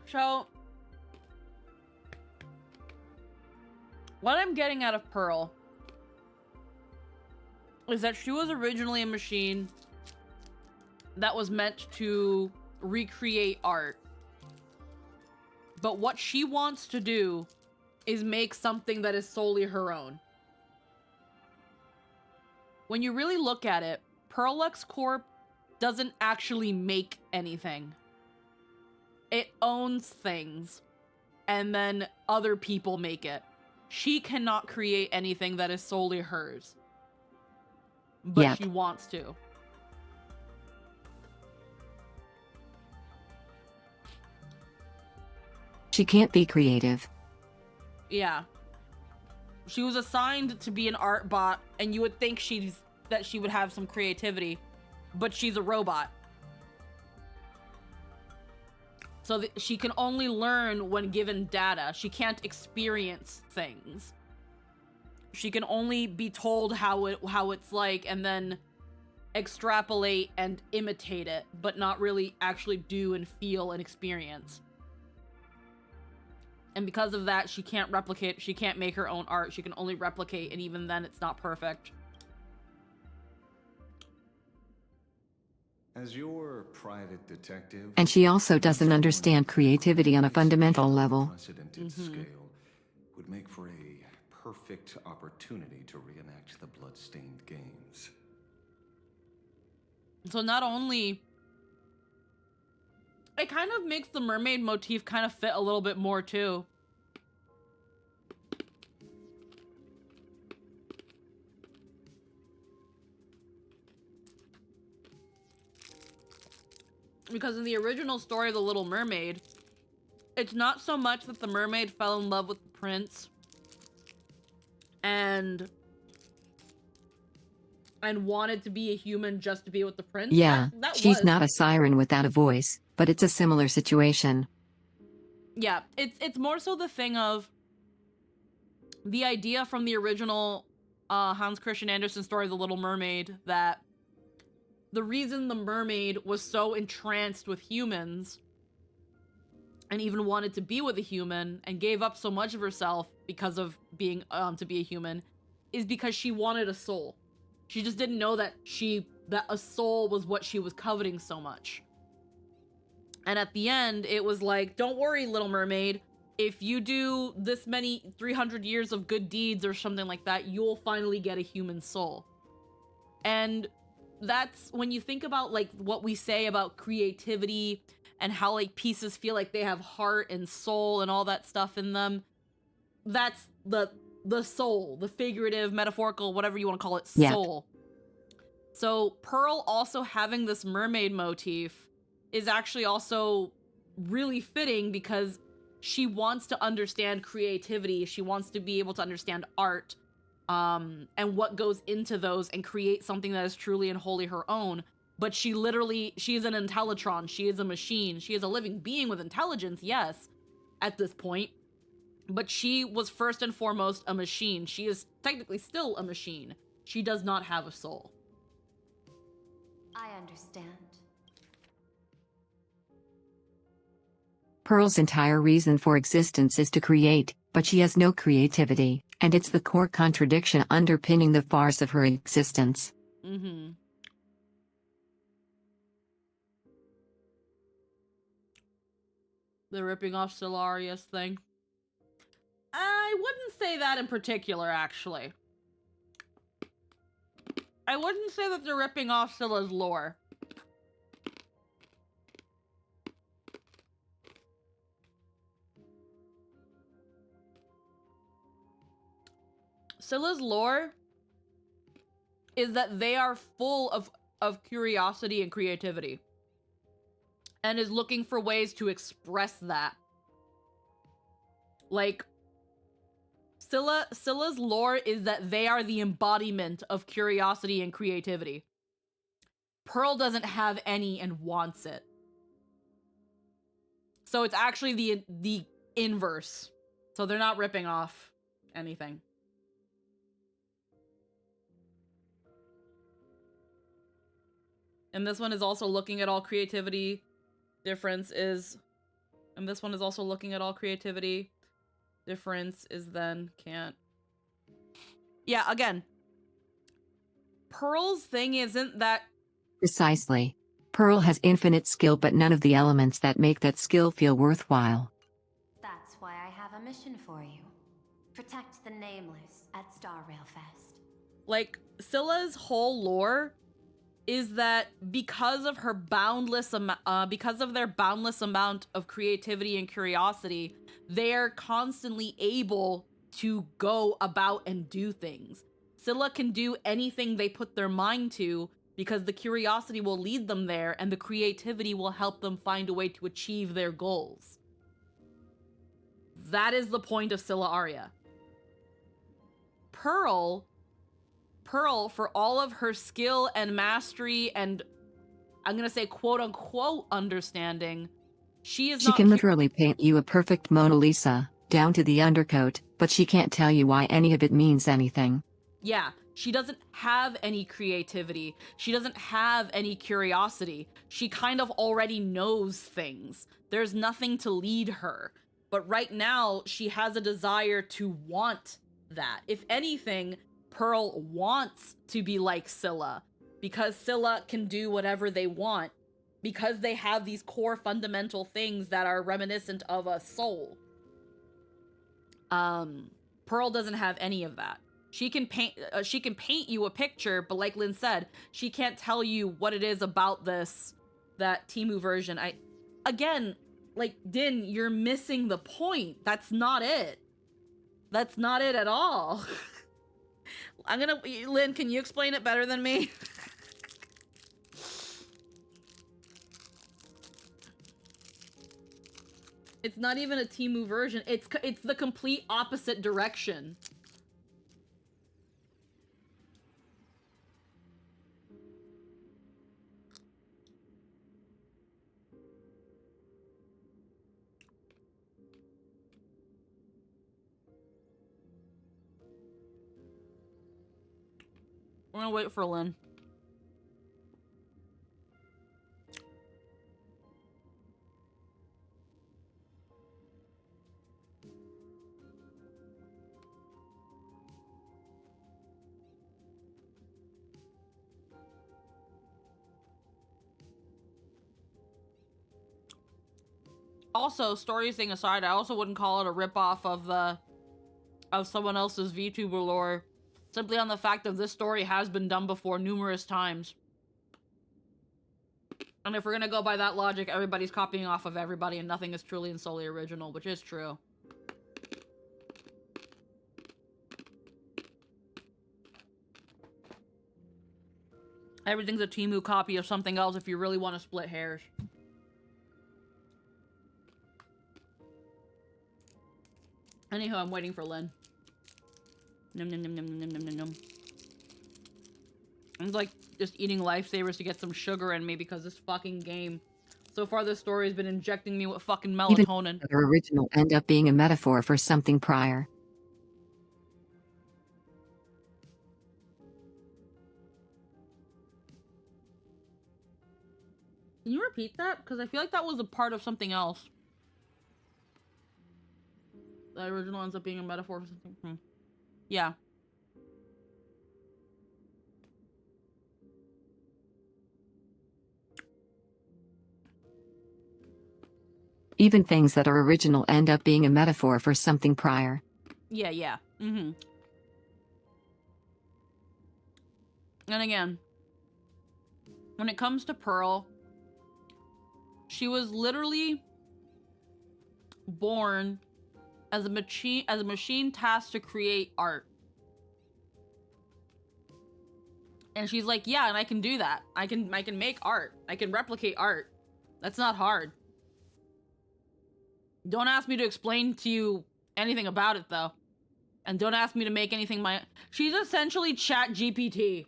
So, what I'm getting out of Pearl is that she was originally a machine that was meant to recreate art. But what she wants to do is make something that is solely her own. When you really look at it, Pearlux Corp doesn't actually make anything. It owns things, and then other people make it. She cannot create anything that is solely hers. But she wants to. She can't be creative. Yeah. She was assigned to be an art bot, and you would think that she would have some creativity, but she's a robot. So she can only learn when given data. She can't experience things. She can only be told how it's like and then extrapolate and imitate it, but not really actually do and feel and experience. And because of that, she can't replicate, she can't make her own art. She can only replicate, and even then it's not perfect. As your private detective, And she also doesn't understand creativity on a fundamental level. unprecedented scale would make for a perfect opportunity to reenact the blood-stained games. So not only... It kind of makes the mermaid motif kind of fit a little bit more, too. Because in the original story of The Little Mermaid, it's not so much that the mermaid fell in love with the prince and wanted to be a human just to be with the prince. Yeah, that she's was... not a siren without a voice, but it's a similar situation. Yeah, it's more so the thing of the idea from the original Hans Christian Andersen story, The Little Mermaid, that the reason the mermaid was so entranced with humans and even wanted to be with a human and gave up so much of herself because of being to be a human is because she wanted a soul. She just didn't know that a soul was what she was coveting so much. And at the end, it was like, don't worry, Little Mermaid. If you do this many 300 years of good deeds or something like that, you'll finally get a human soul. And that's when you think about like what we say about creativity and how like pieces feel like they have heart and soul and all that stuff in them. That's the soul, the figurative, metaphorical, whatever you want to call it, soul. So Pearl also having this mermaid motif is actually also really fitting because she wants to understand creativity. She wants to be able to understand art. and what goes into those and create something that is truly and wholly her own. But she is an Intellitron. She is a machine. She is a living being with intelligence, yes, at this point. But she was first and foremost a machine. She is technically still a machine. She does not have a soul. I understand. Pearl's entire reason for existence is to create, but she has no creativity, and it's the core contradiction underpinning the farce of her existence. Mm-hmm. The ripping off Solarius thing. I wouldn't say that in particular, actually. I wouldn't say that they're ripping off Scylla's lore. Scylla's lore is that they are full of curiosity and creativity. And is looking for ways to express that. Like, Scylla's lore is that they are the embodiment of curiosity and creativity. Pearl doesn't have any and wants it. So it's actually the inverse. So they're not ripping off anything. And this one is also looking at all creativity. Difference is... And this one is also looking at all creativity. Difference is then can't. Yeah, again. Pearl's thing isn't that... Precisely. Pearl has infinite skill but none of the elements that make that skill feel worthwhile. That's why I have a mission for you. Protect the Nameless at Star Rail Fest. Like, Scylla's whole lore is that because of her because of their boundless amount of creativity and curiosity, they are constantly able to go about and do things. Scylla can do anything they put their mind to because the curiosity will lead them there and the creativity will help them find a way to achieve their goals. That is the point of Scylla Aria. Pearl, for all of her skill and mastery and, I'm gonna say quote-unquote understanding, she can literally paint you a perfect Mona Lisa, down to the undercoat, but she can't tell you why any of it means anything. Yeah, she doesn't have any creativity. She doesn't have any curiosity. She kind of already knows things. There's nothing to lead her. But right now, she has a desire to want that. If anything, Pearl wants to be like Scylla, because Scylla can do whatever they want, because they have these core fundamental things that are reminiscent of a soul. Pearl doesn't have any of that. She can paint you a picture, but like Lynn said, she can't tell you what it is about that Temu version. Again, like, Din, you're missing the point. That's not it. That's not it at all. Lynn, can you explain it better than me? It's not even a Temu version. It's the complete opposite direction. We're gonna wait for Lynn. Also, story thing aside, I also wouldn't call it a ripoff of someone else's VTuber lore, simply on the fact of this story has been done before numerous times. And if we're gonna go by that logic, everybody's copying off of everybody and nothing is truly and solely original, which is true. Everything's a Temu copy of something else if you really want to split hairs. Anywho, I'm waiting for Lynn. Num num num num num num num num. I'm like just eating lifesavers to get some sugar in me because this fucking game. So far, this story has been injecting me with fucking Even melatonin. the original end up being a metaphor for something prior. Can you repeat that? Because I feel like that was a part of something else. The original ends up being a metaphor for something. Yeah. Even things that are original end up being a metaphor for something prior. Yeah, yeah. Mm-hmm. And again, when it comes to Pearl, she was literally born as a machine tasked to create art. And she's like, yeah, and I can do that. I can make art. I can replicate art. That's not hard. Don't ask me to explain to you anything about it though. And don't ask me to make anything she's essentially Chat GPT.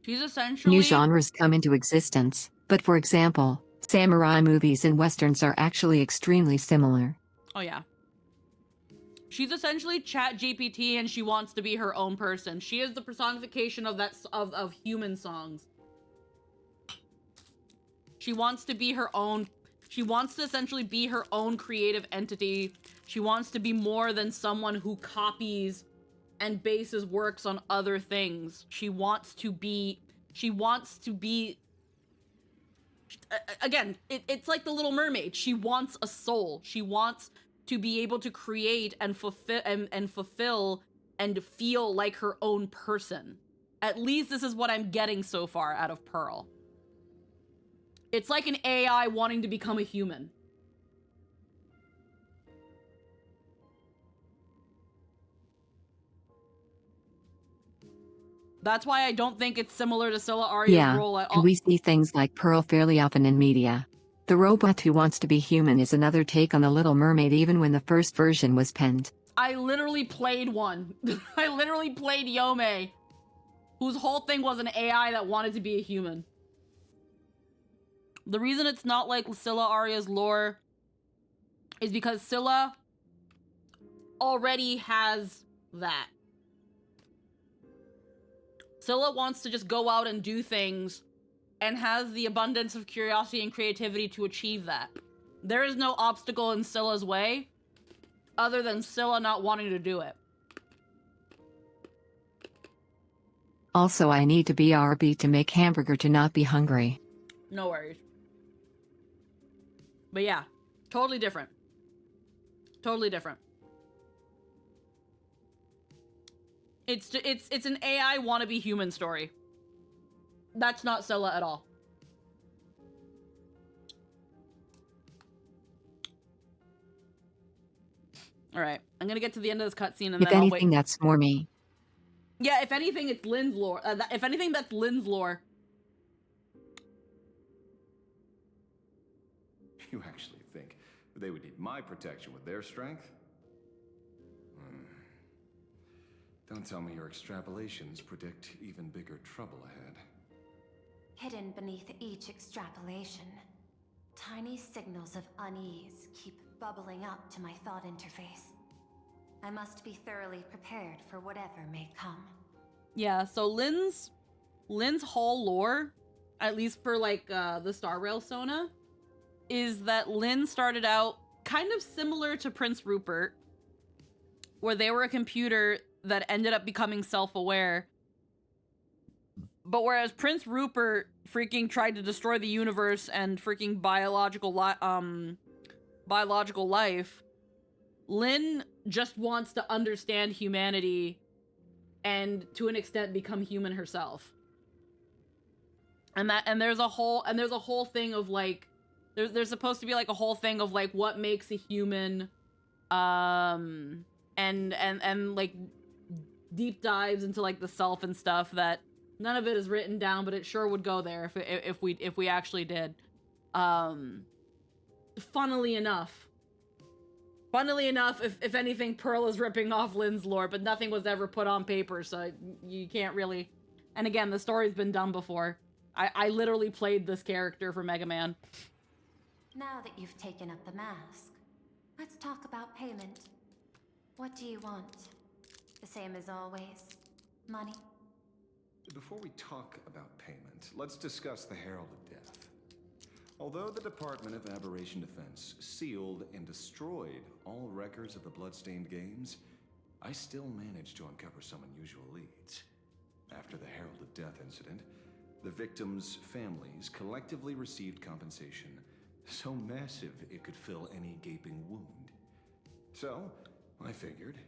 She's essentially... New genres come into existence, but for example, samurai movies and westerns are actually extremely similar. Oh yeah. She's essentially Chat GPT and she wants to be her own person. She is the personification of of human songs. She wants to be her own. She wants to essentially be her own creative entity. She wants to be more than someone who copies and bases works on other things. She wants to be again, it's like the Little Mermaid. She wants a soul. She wants to be able to create and fulfill and feel like her own person. At least this is what I'm getting so far out of Pearl. It's like an AI wanting to become a human. That's why I don't think it's similar to Scylla Arya's role at all. And we see things like Pearl fairly often in media. The robot who wants to be human is another take on The Little Mermaid even when the first version was penned. I literally played one. I literally played Yome, whose whole thing was an AI that wanted to be a human. The reason it's not like Scylla Arya's lore is because Scylla already has that. Scylla wants to just go out and do things and has the abundance of curiosity and creativity to achieve that. There is no obstacle in Scylla's way other than Scylla not wanting to do it. Also, I need to be RB to make hamburger to not be hungry. No worries. But yeah, totally different. Totally different. It's an AI wannabe human story. That's not Scylla at all. All right, I'm gonna get to the end of this cutscene and If then I'll wait. anything, that's more me. Yeah, if anything, it's Lynn's lore. If anything, that's Lynn's lore. You actually think they would need my protection with their strength? Don't tell me your extrapolations predict even bigger trouble ahead. Hidden beneath each extrapolation, tiny signals of unease keep bubbling up to my thought interface. I must be thoroughly prepared for whatever may come. Yeah, so Lynn's whole lore, at least for like the Star Rail Sona, is that Lynn started out kind of similar to Prince Rupert, where they were a computer that ended up becoming self-aware. But whereas Prince Rupert freaking tried to destroy the universe and freaking biological life, Lynn just wants to understand humanity and to an extent become human herself. And there's a whole thing of like there's supposed to be like a whole thing of like what makes a human and like deep dives into like the self and stuff that None of it is written down, but it sure would go there if we actually did. Funnily enough, if anything, Pearl is ripping off Lynn's lore, but nothing was ever put on paper, so you can't really. And again, the story's been done before. I literally played this character for Mega Man. Now that you've taken up the mask, let's talk about payment. What do you want? The same as always. Money? Before we talk about payment, let's discuss the Herald of Death. Although the Department of Aberration Defense sealed and destroyed all records of the Bloodstained Games, I still managed to uncover some unusual leads. After the Herald of Death incident, the victims' families collectively received compensation so massive it could fill any gaping wound. So, I figured,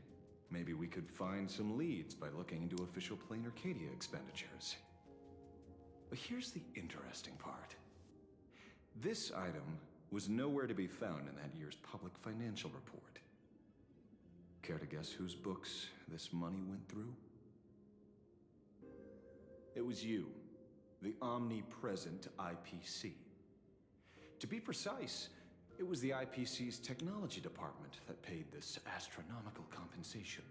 maybe we could find some leads by looking into official Plain Arcadia expenditures. But here's the interesting part. This item was nowhere to be found in that year's public financial report. Care to guess whose books this money went through? It was you, the omnipresent IPC. To be precise, it was the IPC's technology department that paid this astronomical compensation.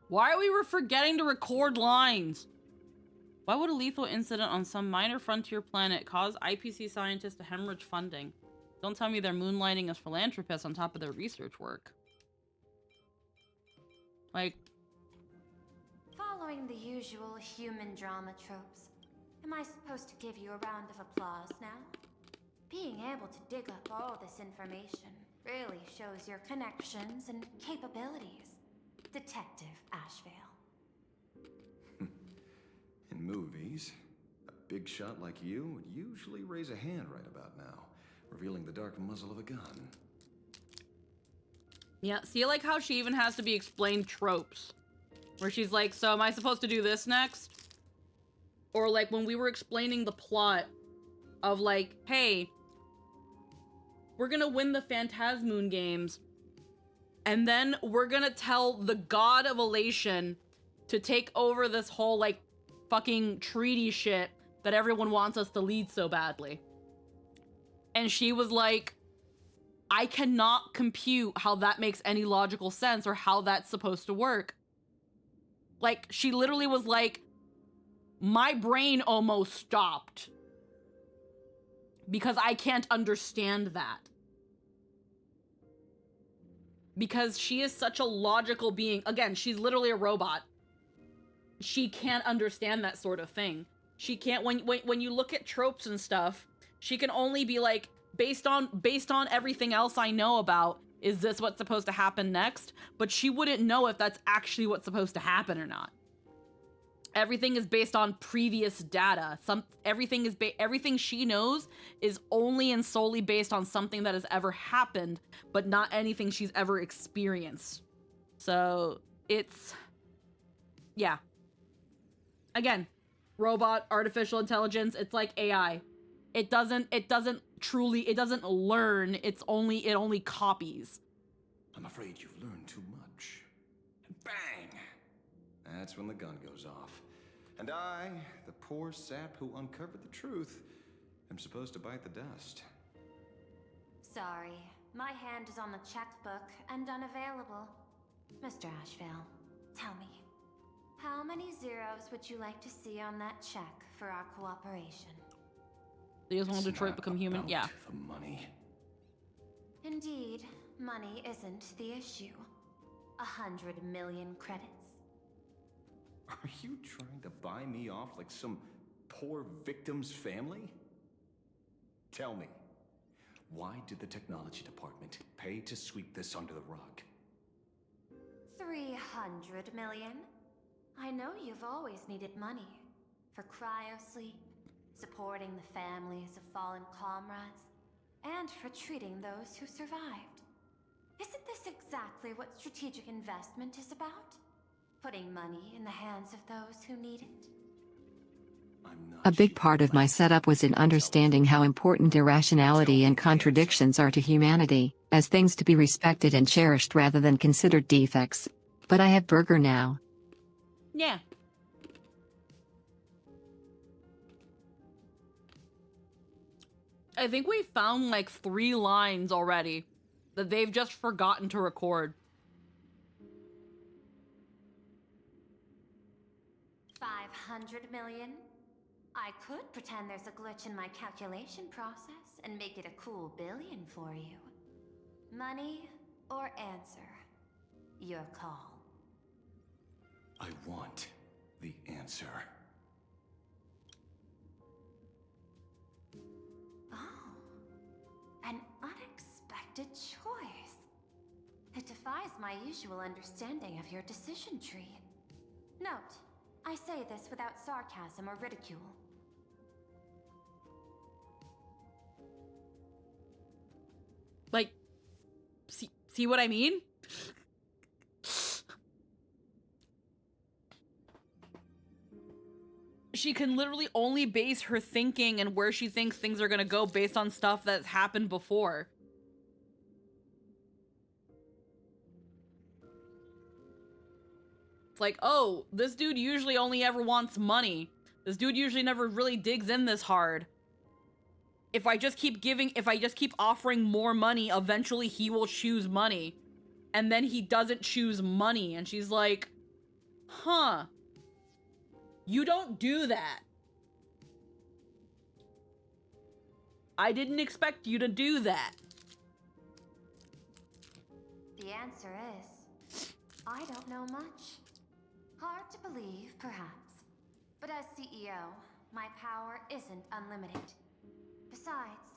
Why are we forgetting to record lines? Why would a lethal incident on some minor frontier planet cause IPC scientists to hemorrhage funding? Don't tell me they're moonlighting as philanthropists on top of their research work. Like... Following the usual human drama tropes, am I supposed to give you a round of applause now? Being able to dig up all this information really shows your connections and capabilities, Detective Ashvale. In movies, a big shot like you would usually raise a hand right about now, revealing the dark muzzle of a gun. Yeah, see, like how she even has to be explained tropes. Where she's like, so am I supposed to do this next? Or like when we were explaining the plot of like, hey, we're gonna win the Phantasmoon games, and then we're gonna tell the God of Elation to take over this whole like fucking treaty shit that everyone wants us to lead so badly. And she was like, I cannot compute how that makes any logical sense or how that's supposed to work. Like, she literally was like, my brain almost stopped because I can't understand that. Because she is such a logical being. Again, she's literally a robot. She can't understand that sort of thing. She can't, when you look at tropes and stuff, she can only be like, based on everything else I know about, is this what's supposed to happen next? But she wouldn't know if that's actually what's supposed to happen or not. Everything is based on previous data. Everything she knows is only and solely based on something that has ever happened, but not anything she's ever experienced. So it's, yeah. Again, robot, artificial intelligence, it's like AI. It doesn't learn, it only copies. I'm afraid you've learned too much. And bang! That's when the gun goes off. And I, the poor sap who uncovered the truth, am supposed to bite the dust. Sorry, my hand is on the checkbook and unavailable. Mr. Ashvale, tell me, how many zeros would you like to see on that check for our cooperation? Do you just want Detroit become human? Yeah. The money. Indeed, money isn't the issue. 100 million credits. Are you trying to buy me off like some poor victim's family? Tell me, why did the technology department pay to sweep this under the rug? 300 million? I know you've always needed money. For cryosleep, supporting the families of fallen comrades, and for treating those who survived. Isn't this exactly what strategic investment is about? Putting money in the hands of those who need it? A big part of my setup was in understanding how important irrationality and contradictions are to humanity, as things to be respected and cherished rather than considered defects. But I have Burger now. Yeah. I think we found like 3 lines already that they've just forgotten to record. 500 million? I could pretend there's a glitch in my calculation process and make it a cool billion for you. Money or answer? Your call. I want the answer. Oh, an unexpected choice. It defies my usual understanding of your decision tree. Note, I say this without sarcasm or ridicule. Like, see what I mean? She can literally only base her thinking and where she thinks things are gonna go based on stuff that's happened before. It's like, oh, this dude usually only ever wants money. This dude usually never really digs in this hard. If I just keep offering more money, eventually he will choose money. And then he doesn't choose money. And she's like, huh. You don't do that. I didn't expect you to do that. The answer is, I don't know much. Hard to believe, perhaps. But as CEO, my power isn't unlimited. Besides...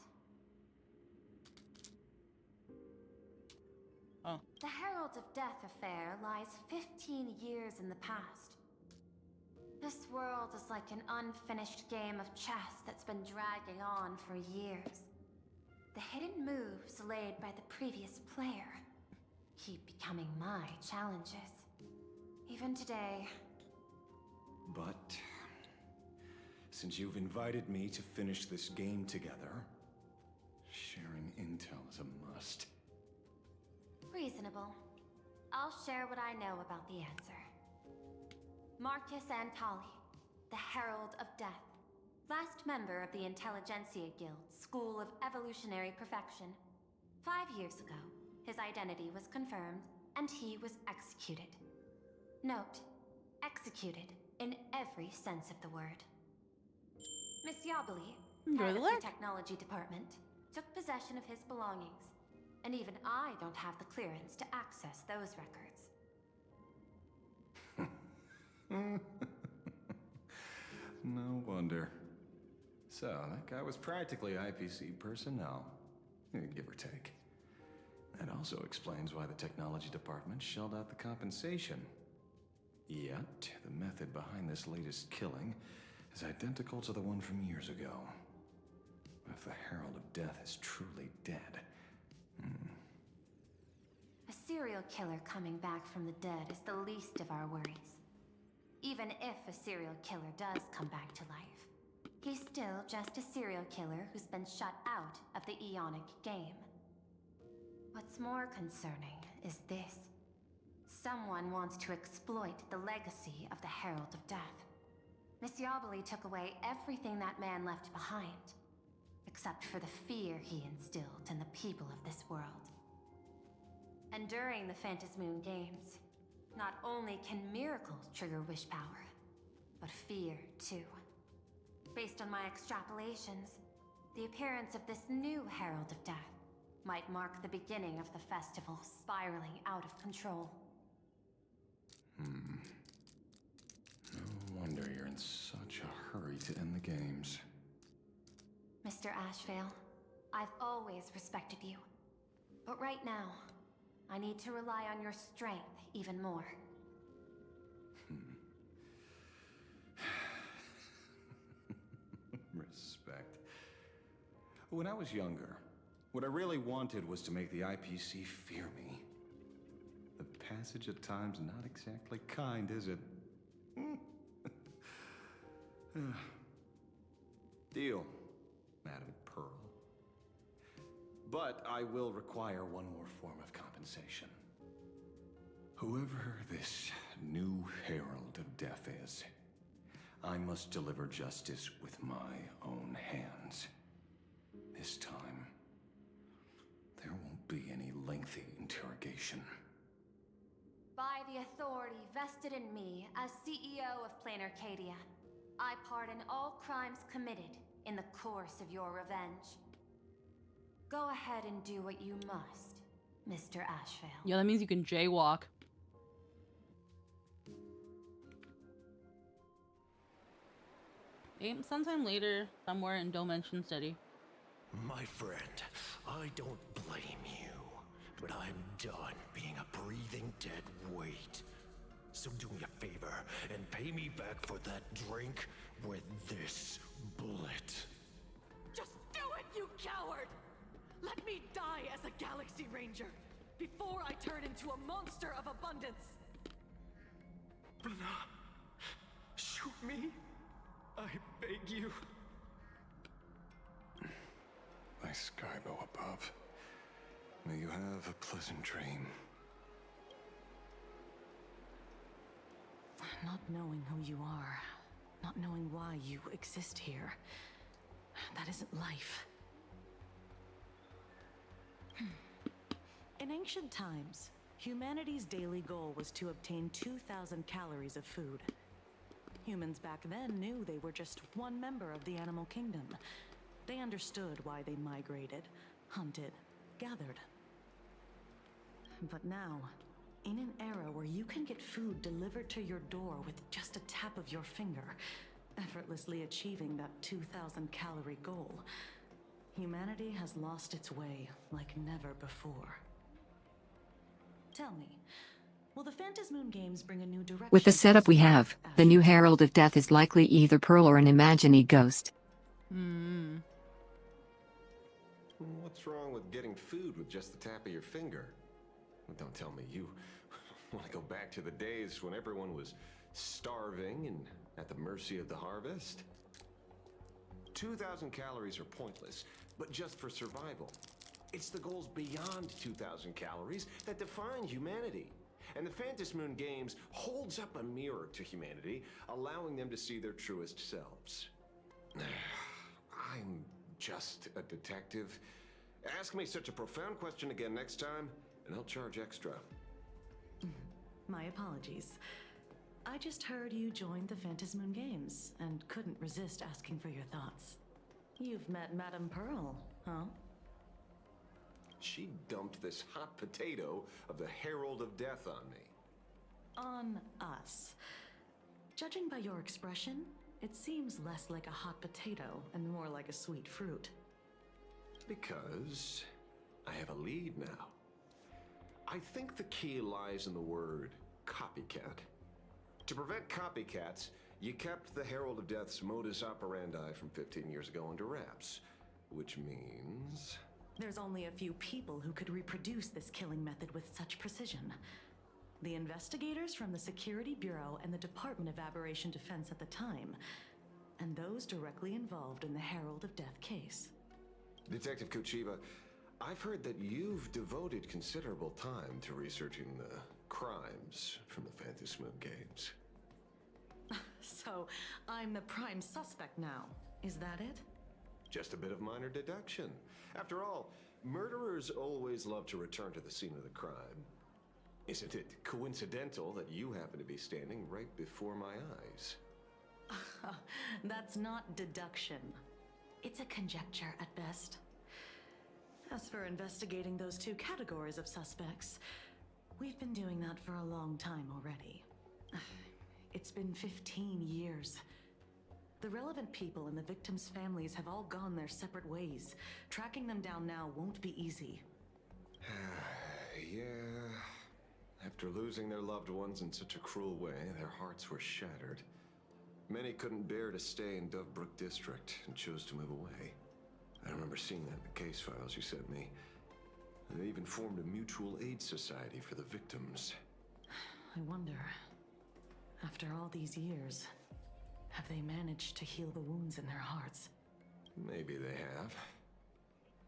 Oh. The Herald of Death affair lies 15 years in the past. This world is like an unfinished game of chess that's been dragging on for years. The hidden moves laid by the previous player keep becoming my challenges. Even today. But since you've invited me to finish this game together, sharing intel is a must. Reasonable. I'll share what I know about the answer. Marcus Antali, the Herald of Death. Last member of the Intelligentsia Guild, School of Evolutionary Perfection. 5 years ago, his identity was confirmed, and he was executed. Note, executed in every sense of the word. Miss Yabali, head of the technology department, took possession of his belongings, and even I don't have the clearance to access those records. No wonder. So, that guy was practically IPC personnel, give or take. That also explains why the technology department shelled out the compensation. Yet, the method behind this latest killing is identical to the one from years ago. If the Herald of Death is truly dead... A serial killer coming back from the dead is the least of our worries. Even if a serial killer does come back to life, he's still just a serial killer who's been shut out of the Ionic game. What's more concerning is this. Someone wants to exploit the legacy of the Herald of Death. Miss Yabali took away everything that man left behind, except for the fear he instilled in the people of this world. And during the Phantasmoon Games, not only can miracles trigger wish power, but fear too. Based on my extrapolations, the appearance of this new Herald of Death might mark the beginning of the festival spiraling out of control. No wonder you're in such a hurry to end the games. Mr. Ashvale, I've always respected you. But right now, I need to rely on your strength even more. Respect. When I was younger, what I really wanted was to make the IPC fear me. The passage of time's not exactly kind, is it? Deal, Madam Pearl. But I will require one more form of compensation. Whoever this new Herald of Death is, I must deliver justice with my own hands. This time, there won't be any lengthy interrogation. By the authority vested in me as CEO of Plain Arcadia, I pardon all crimes committed in the course of your revenge. Go ahead and do what you must, Mr. Ashvale. Yeah, that means you can jaywalk. Sometime later, somewhere in Dimension City. My friend, I don't blame you, but I'm done being a breathing dead weight. So do me a favor and pay me back for that drink with this bullet. Just do it, you coward! Let me die as a Galaxy Ranger before I turn into a monster of abundance. Bruna, shoot me. I beg you. My Skybow above. May you have a pleasant dream. Not knowing who you are, not knowing why you exist here, that isn't life. In ancient times, humanity's daily goal was to obtain 2,000 calories of food. Humans back then knew they were just one member of the animal kingdom. They understood why they migrated, hunted, gathered. But now, in an era where you can get food delivered to your door with just a tap of your finger, effortlessly achieving that 2,000 calorie goal, humanity has lost its way like never before. Tell me, will the Phantasmoon games bring a new direction? With the setup we have, the new Herald of Death is likely either Pearl or an imaginary ghost. What's wrong with getting food with just the tap of your finger? Don't tell me you want to go back to the days when everyone was starving and at the mercy of the harvest? 2,000 calories are pointless, but just for survival. It's the goals beyond 2,000 calories that define humanity. And the Phantasmoon games holds up a mirror to humanity, allowing them to see their truest selves. I'm just a detective. Ask me such a profound question again next time, and I'll charge extra. My apologies. I just heard you joined the Phantasmoon games and couldn't resist asking for your thoughts. You've met Madame Pearl, huh? She dumped this hot potato of the Herald of Death on me. On us. Judging by your expression, it seems less like a hot potato and more like a sweet fruit. Because I have a lead now. I think the key lies in the word copycat. To prevent copycats, you kept the Herald of Death's modus operandi from 15 years ago under wraps. Which means... There's only a few people who could reproduce this killing method with such precision. The investigators from the Security Bureau and the Department of Aberration Defense at the time, and those directly involved in the Herald of Death case. Detective Kochiba, I've heard that you've devoted considerable time to researching the crimes from the Phantasmoon games. So, I'm the prime suspect now. Is that it? Just a bit of minor deduction. After all, murderers always love to return to the scene of the crime. Isn't it coincidental that you happen to be standing right before my eyes? That's not deduction. It's a conjecture at best. As for investigating those two categories of suspects, we've been doing that for a long time already. It's been 15 years. The relevant people and the victims' families have all gone their separate ways. Tracking them down now won't be easy. Yeah. After losing their loved ones in such a cruel way, their hearts were shattered. Many couldn't bear to stay in Dovebrook District and chose to move away. I remember seeing that in the case files you sent me. They even formed a mutual aid society for the victims. I wonder, after all these years, have they managed to heal the wounds in their hearts? Maybe they have.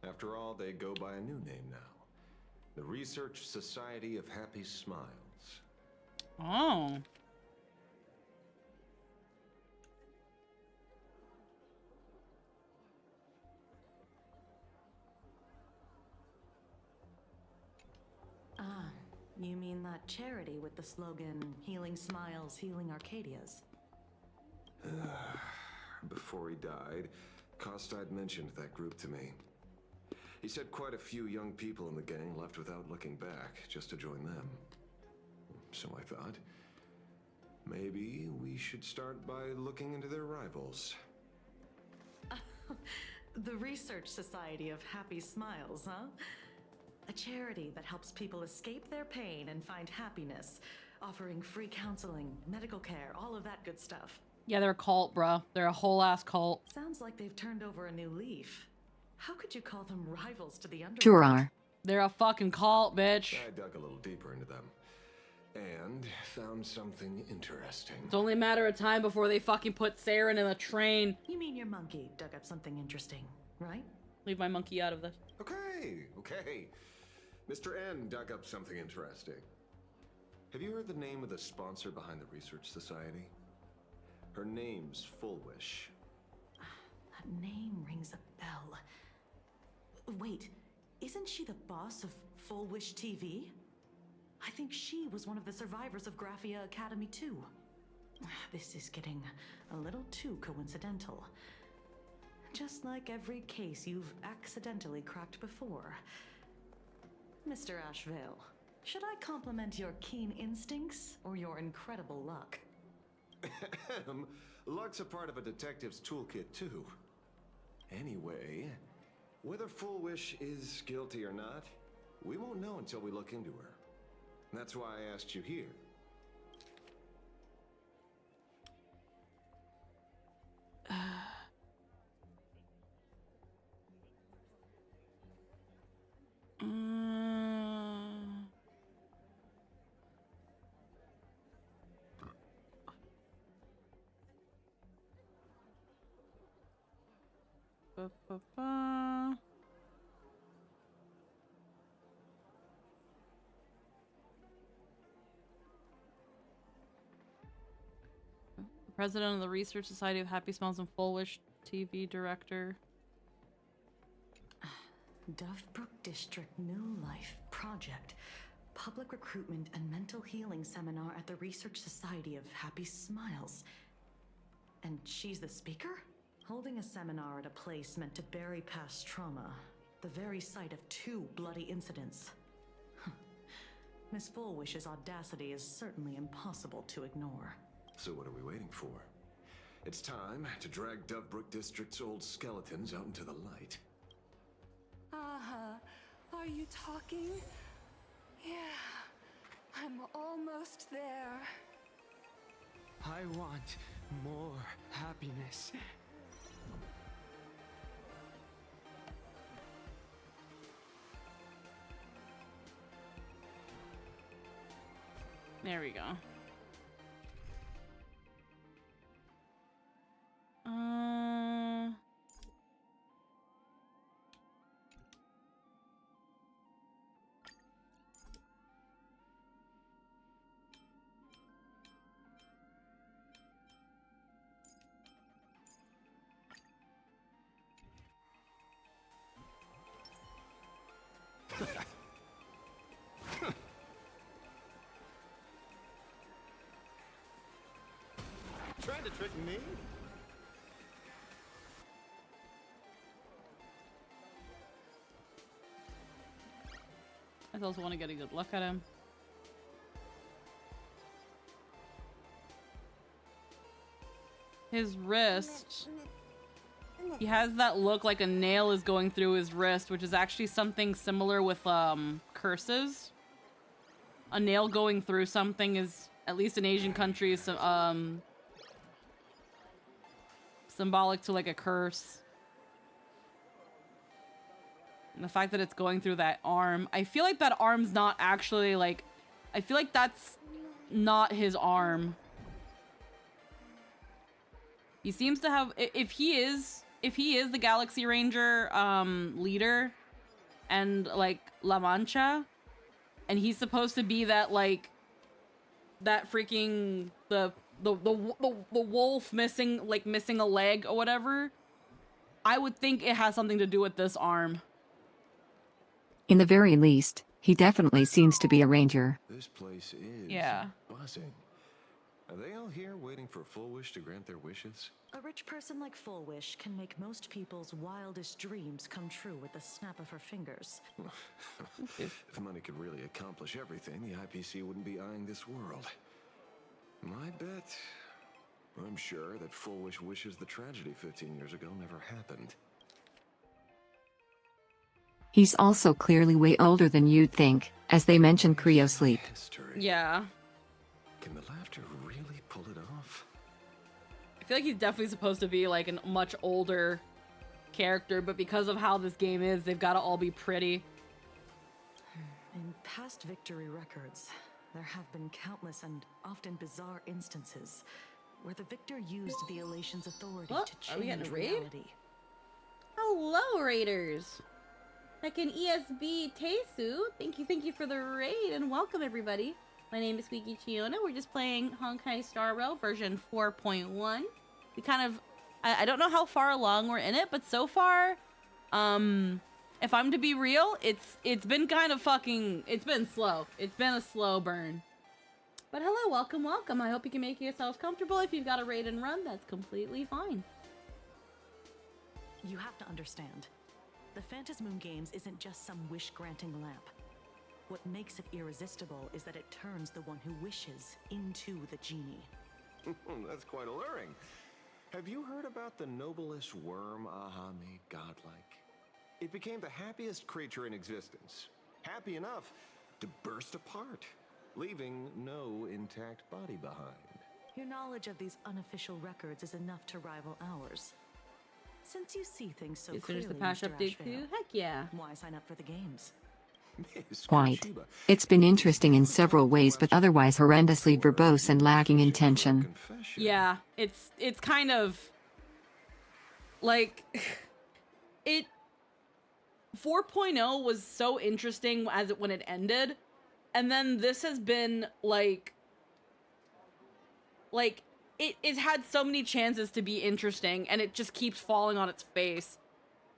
After all, they go by a new name now. The Research Society of Happy Smiles. Oh. Ah, you mean that charity with the slogan, Healing Smiles, Healing Arcadias? Before he died, Kostad mentioned that group to me. He said quite a few young people in the gang left without looking back, just to join them. So I thought, maybe we should start by looking into their rivals. The Research Society of Happy Smiles, huh? A charity that helps people escape their pain and find happiness, offering free counseling, medical care, all of that good stuff. Yeah, they're a cult, bro. They're a whole ass cult. Sounds like they've turned over a new leaf. How could you call them rivals to the underworld? Sure are. They're a fucking cult, bitch. I dug a little deeper into them and found something interesting. It's only a matter of time before they fucking put Saren in a train. You mean your monkey dug up something interesting, right? Leave my monkey out of this. Okay. Mr. N dug up something interesting. Have you heard the name of the sponsor behind the Research Society? Her name's Fullwish. That name rings a bell. Wait, isn't she the boss of Full Wish TV? I think she was one of the survivors of Graphia Academy too. This is getting a little too coincidental. Just like every case you've accidentally cracked before. Mr. Ashvale, should I compliment your keen instincts or your incredible luck? Luck's a part of a detective's toolkit too. Anyway, whether Fullwish is guilty or not, we won't know until we look into her. That's why I asked you here. President of the Research Society of Happy Smiles and Full Wish TV director. Dovebrook District New Life Project. Public Recruitment and Mental Healing Seminar at the Research Society of Happy Smiles. And she's the speaker? Holding a seminar at a place meant to bury past trauma. The very site of 2 bloody incidents. Miss Fullwish's audacity is certainly impossible to ignore. So what are we waiting for? It's time to drag Dovebrook District's old skeletons out into the light. Are you talking? Yeah, I'm almost there. I want more happiness. There we go. Trying to trick me? I also want to get a good look at him. His wrist. He has that look like a nail is going through his wrist, which is actually something similar with curses. A nail going through something is, at least in Asian countries, symbolic to like a curse. And the fact that it's going through that arm, I feel like that arm's not actually like, I feel like that's not his arm. He seems to have, if he is if he is the Galaxy Ranger leader and like La Mancha, and he's supposed to be that like that freaking the wolf missing a leg or whatever, I would think it has something to do with this arm. In the very least, he definitely seems to be a ranger. This place is buzzing. Are they all here waiting for Full Wish to grant their wishes? A rich person like Full Wish can make most people's wildest dreams come true with the snap of her fingers. If money could really accomplish everything, the IPC wouldn't be eyeing this world. My bet, I'm sure that Full Wish wishes the tragedy 15 years ago never happened. He's also clearly way older than you'd think, as they mention cryosleep. Yeah. Can the laughter really pull it off? I feel like he's definitely supposed to be like a much older character, but because of how this game is, they've got to all be pretty. In past victory records, there have been countless and often bizarre instances where the victor used the Elation's authority to Are we getting change a raid? reality. Hello, Raiders. Like an ESB Tesu. Thank you for the raid, and welcome everybody. My name is Squeaky Chiona. We're just playing Honkai Star Rail version 4.1. We kind of, I don't know how far along we're in it, but so far, if I'm to be real, it's been kind of it's been slow. It's been a slow burn. But hello, welcome. I hope you can make yourselves comfortable. If you've got a raid and run, that's completely fine. You have to understand, the Phantasmoon Games isn't just some wish-granting lamp. What makes it irresistible is that it turns the one who wishes into the genie. That's quite alluring. Have you heard about the noblest worm Aha made godlike? It became the happiest creature in existence. Happy enough to burst apart, leaving no intact body behind. Your knowledge of these unofficial records is enough to rival ours. Since you see things so You clearly, finished the patch Mr. update Ashvale, too? Heck yeah. Why sign up for the games? Quite. It's been interesting in several ways, but otherwise horrendously verbose and lacking in tension. Yeah, it's kind of like it 4.0 was so interesting when it ended, and then this has been like it had so many chances to be interesting, and it just keeps falling on its face.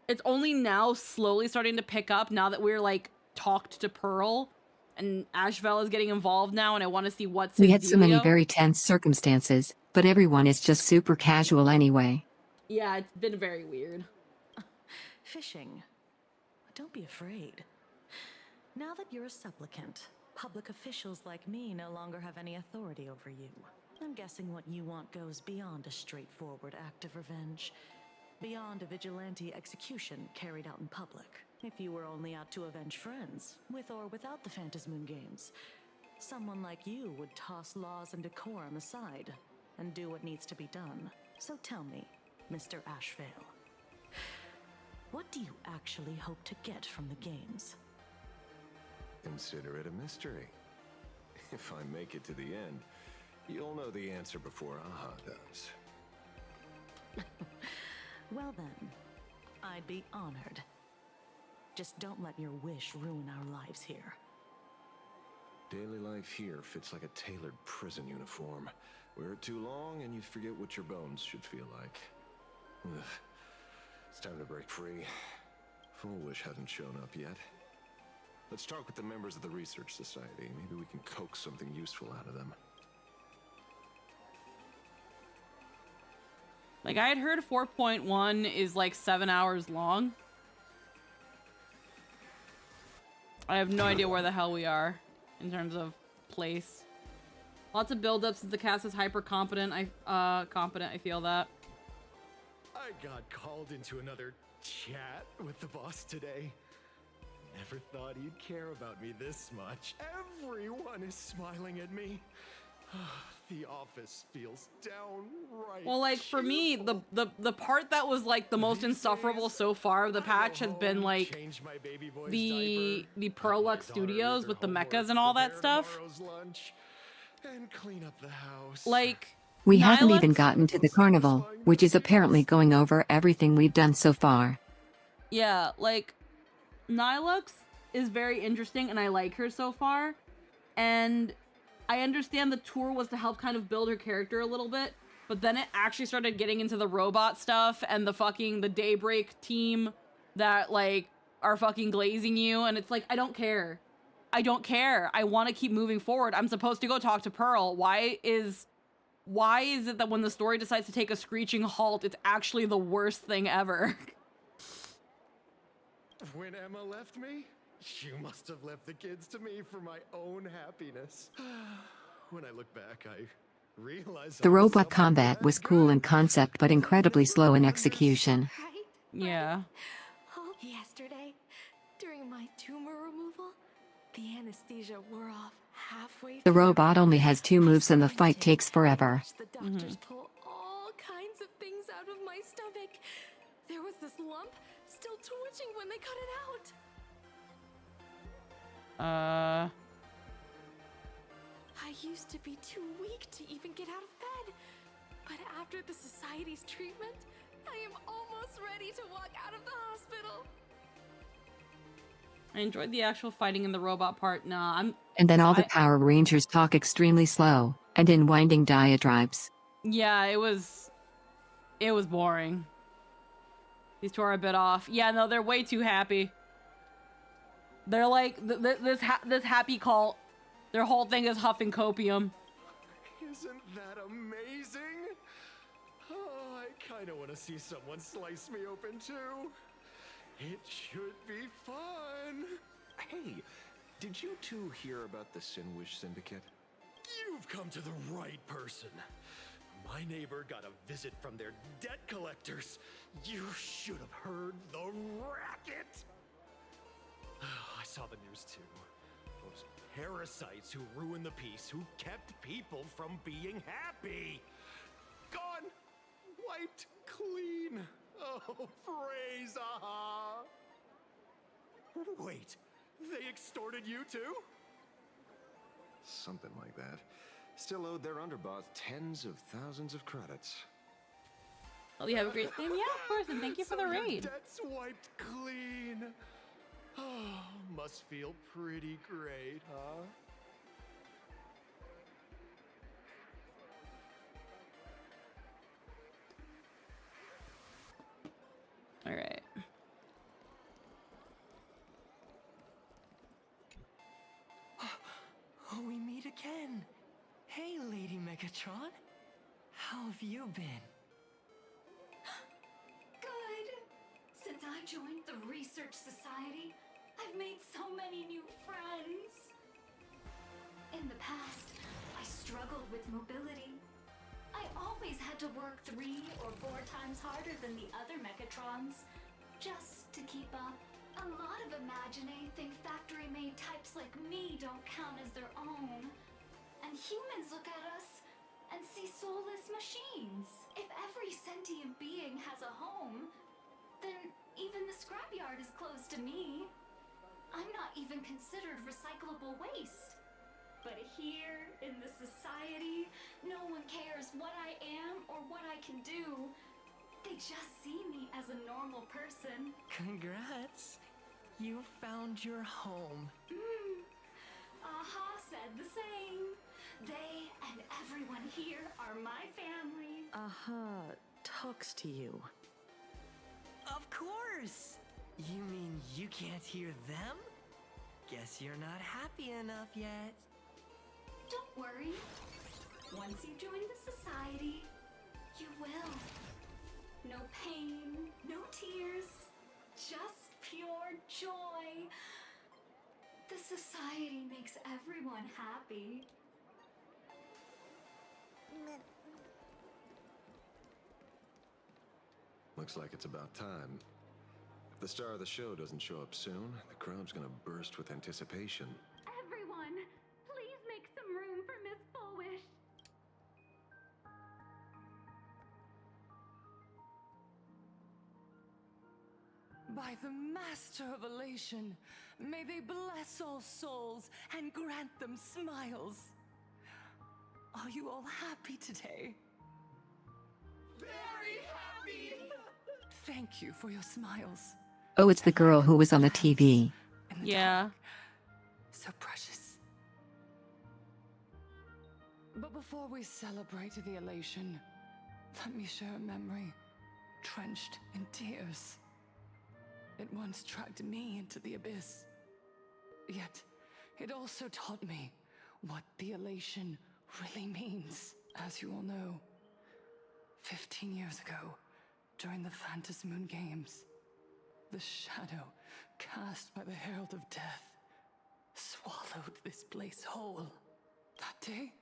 It's only now slowly starting to pick up now that we're like talked to Pearl, and Ashvale is getting involved now, and I want to see what's We his had so many dealio. very tense circumstances, but everyone is just super casual anyway. Yeah, it's been very weird. Fishing. Don't be afraid. Now that you're a supplicant, public officials like me no longer have any authority over you. I'm guessing what you want goes beyond a straightforward act of revenge. Beyond a vigilante execution carried out in public. If you were only out to avenge friends, with or without the Phantasmoon Games, someone like you would toss laws and decorum aside and do what needs to be done. So tell me, Mr. Ashvale, what do you actually hope to get from the games? Consider it a mystery. If I make it to the end, you'll know the answer before Aha does. Well then, I'd be honored. Just don't let your wish ruin our lives here. Daily life here fits like a tailored prison uniform. Wear it too long and you forget what your bones should feel like. Ugh. It's time to break free. Full Wish hasn't shown up yet. Let's talk with the members of the Research Society. Maybe we can coax something useful out of them. Like, I had heard 4.1 is like 7 hours long. I have no idea where the hell we are in terms of place. Lots of build-up since the cast is hyper competent. I feel that. I got called into another chat with the boss today. Never thought he'd care about me this much. Everyone is smiling at me. The office feels downright. Well, like for me, the part that was like the most insufferable so far of the patch has been like the Perlux Studios with the mechas and all that stuff. Lunch and clean up the house. Like We haven't even Nihilux? gotten to the carnival, which is apparently going over everything we've done so far. Yeah, like, Nihilux is very interesting, and I like her so far. And I understand the tour was to help kind of build her character a little bit, but then it actually started getting into the robot stuff and the Daybreak team that, like, are fucking glazing you, and it's like, I don't care. I don't care. I want to keep moving forward. I'm supposed to go talk to Pearl. Why is it that when the story decides to take a screeching halt, it's actually the worst thing ever? When Emma left me, you must have left the kids to me for my own happiness. When I look back, I realize The I was robot something combat that was cool in concept but incredibly slow in execution. Yeah. Yesterday, during my tumor removal, the anesthesia wore off halfway The through. robot only has 2 moves and the fight takes forever. The doctors pull all kinds of things out of my stomach. There was this lump still twitching when they cut it out. I used to be too weak to even get out of bed. But after the society's treatment, I am almost ready to walk out of the hospital. I enjoyed the actual fighting in the robot part. Nah, And then all the Power Rangers talk extremely slow, and in winding diatribes. Yeah, it was boring. These two are a bit off. Yeah, no, they're way too happy. They're like, this happy cult, their whole thing is huffing copium. Isn't that amazing? Oh, I kind of want to see someone slice me open too. It should be fun. Hey, did you two hear about the Sinwish Syndicate? You've come to the right person. My neighbor got a visit from their debt collectors. You should have heard the racket. I saw the news too. Those parasites who ruined the peace, who kept people from being happy. Gone. Wiped clean. Oh, praise Aha! Wait, they extorted you too? Something like that. Still owed their underboss tens of thousands of credits. Oh, you have a great time? Yeah, of course, and thank you for the your raid. debt's wiped clean. Oh, must feel pretty great, huh? All right. Oh, we meet again. Hey, Lady Megatron. How have you been? Good. Since I joined the Research Society, I've made so many new friends. In the past, I struggled with mobility. I always had to work 3 or 4 times harder than the other Megatrons, just to keep up. A lot of Imaginae think factory-made types like me don't count as their own. And humans look at us and see soulless machines. If every sentient being has a home, then even the scrapyard is close to me. I'm not even considered recyclable waste. But here, in the society, no one cares what I am or what I can do. They just see me as a normal person. Congrats. You found your home. Aha said the same. They and everyone here are my family. Aha talks to you. Of course. You mean you can't hear them? Guess you're not happy enough yet. Don't worry. Once you join the society, you will. No pain, no tears, just pure joy. The society makes everyone happy. Looks like it's about time. If the star of the show doesn't show up soon, the crowd's gonna burst with anticipation. Everyone, please make some room for Miss Fullwish. By the Master of Elation, may they bless all souls and grant them smiles. Are you all happy today? very happy. Thank you for your smiles. Oh, it's the girl who was on the TV. Yeah. So precious. But before we celebrate the elation, let me share a memory drenched in tears. It once dragged me into the abyss. Yet, it also taught me what the elation really means. As you all know, 15 years ago, during the Phantom Moon Games, the shadow cast by the Herald of Death swallowed this place whole. That day,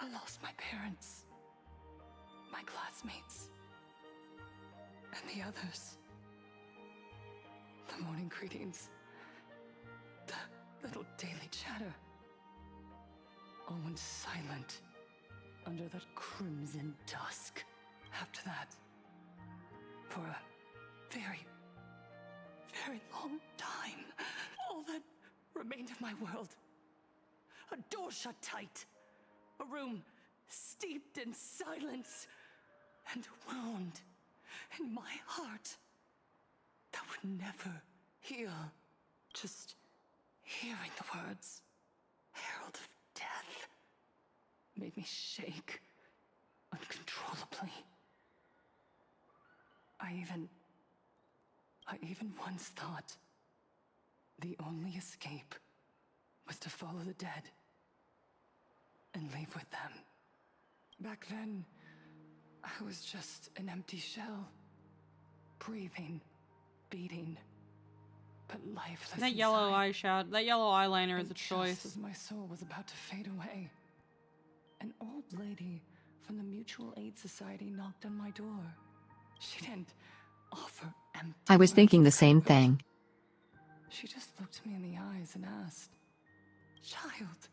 I lost my parents, my classmates, and the others. The morning greetings, the little daily chatter, all went silent under that crimson dusk. After that, for a very, very long time, all that remained of my world, a door shut tight, a room steeped in silence, and a wound in my heart that would never heal. Just hearing the words, Herald of Death, made me shake uncontrollably. I even once thought the only escape was to follow the dead and leave with them. Back then, I was just an empty shell, breathing, beating, but lifeless. That yellow eyeshadow, that yellow eyeliner is a choice. Just as my soul was about to fade away, an old lady from the Mutual Aid Society knocked on my door. She didn't offer empty I was words thinking the of same comfort. thing. She just looked me in the eyes and asked, "Child,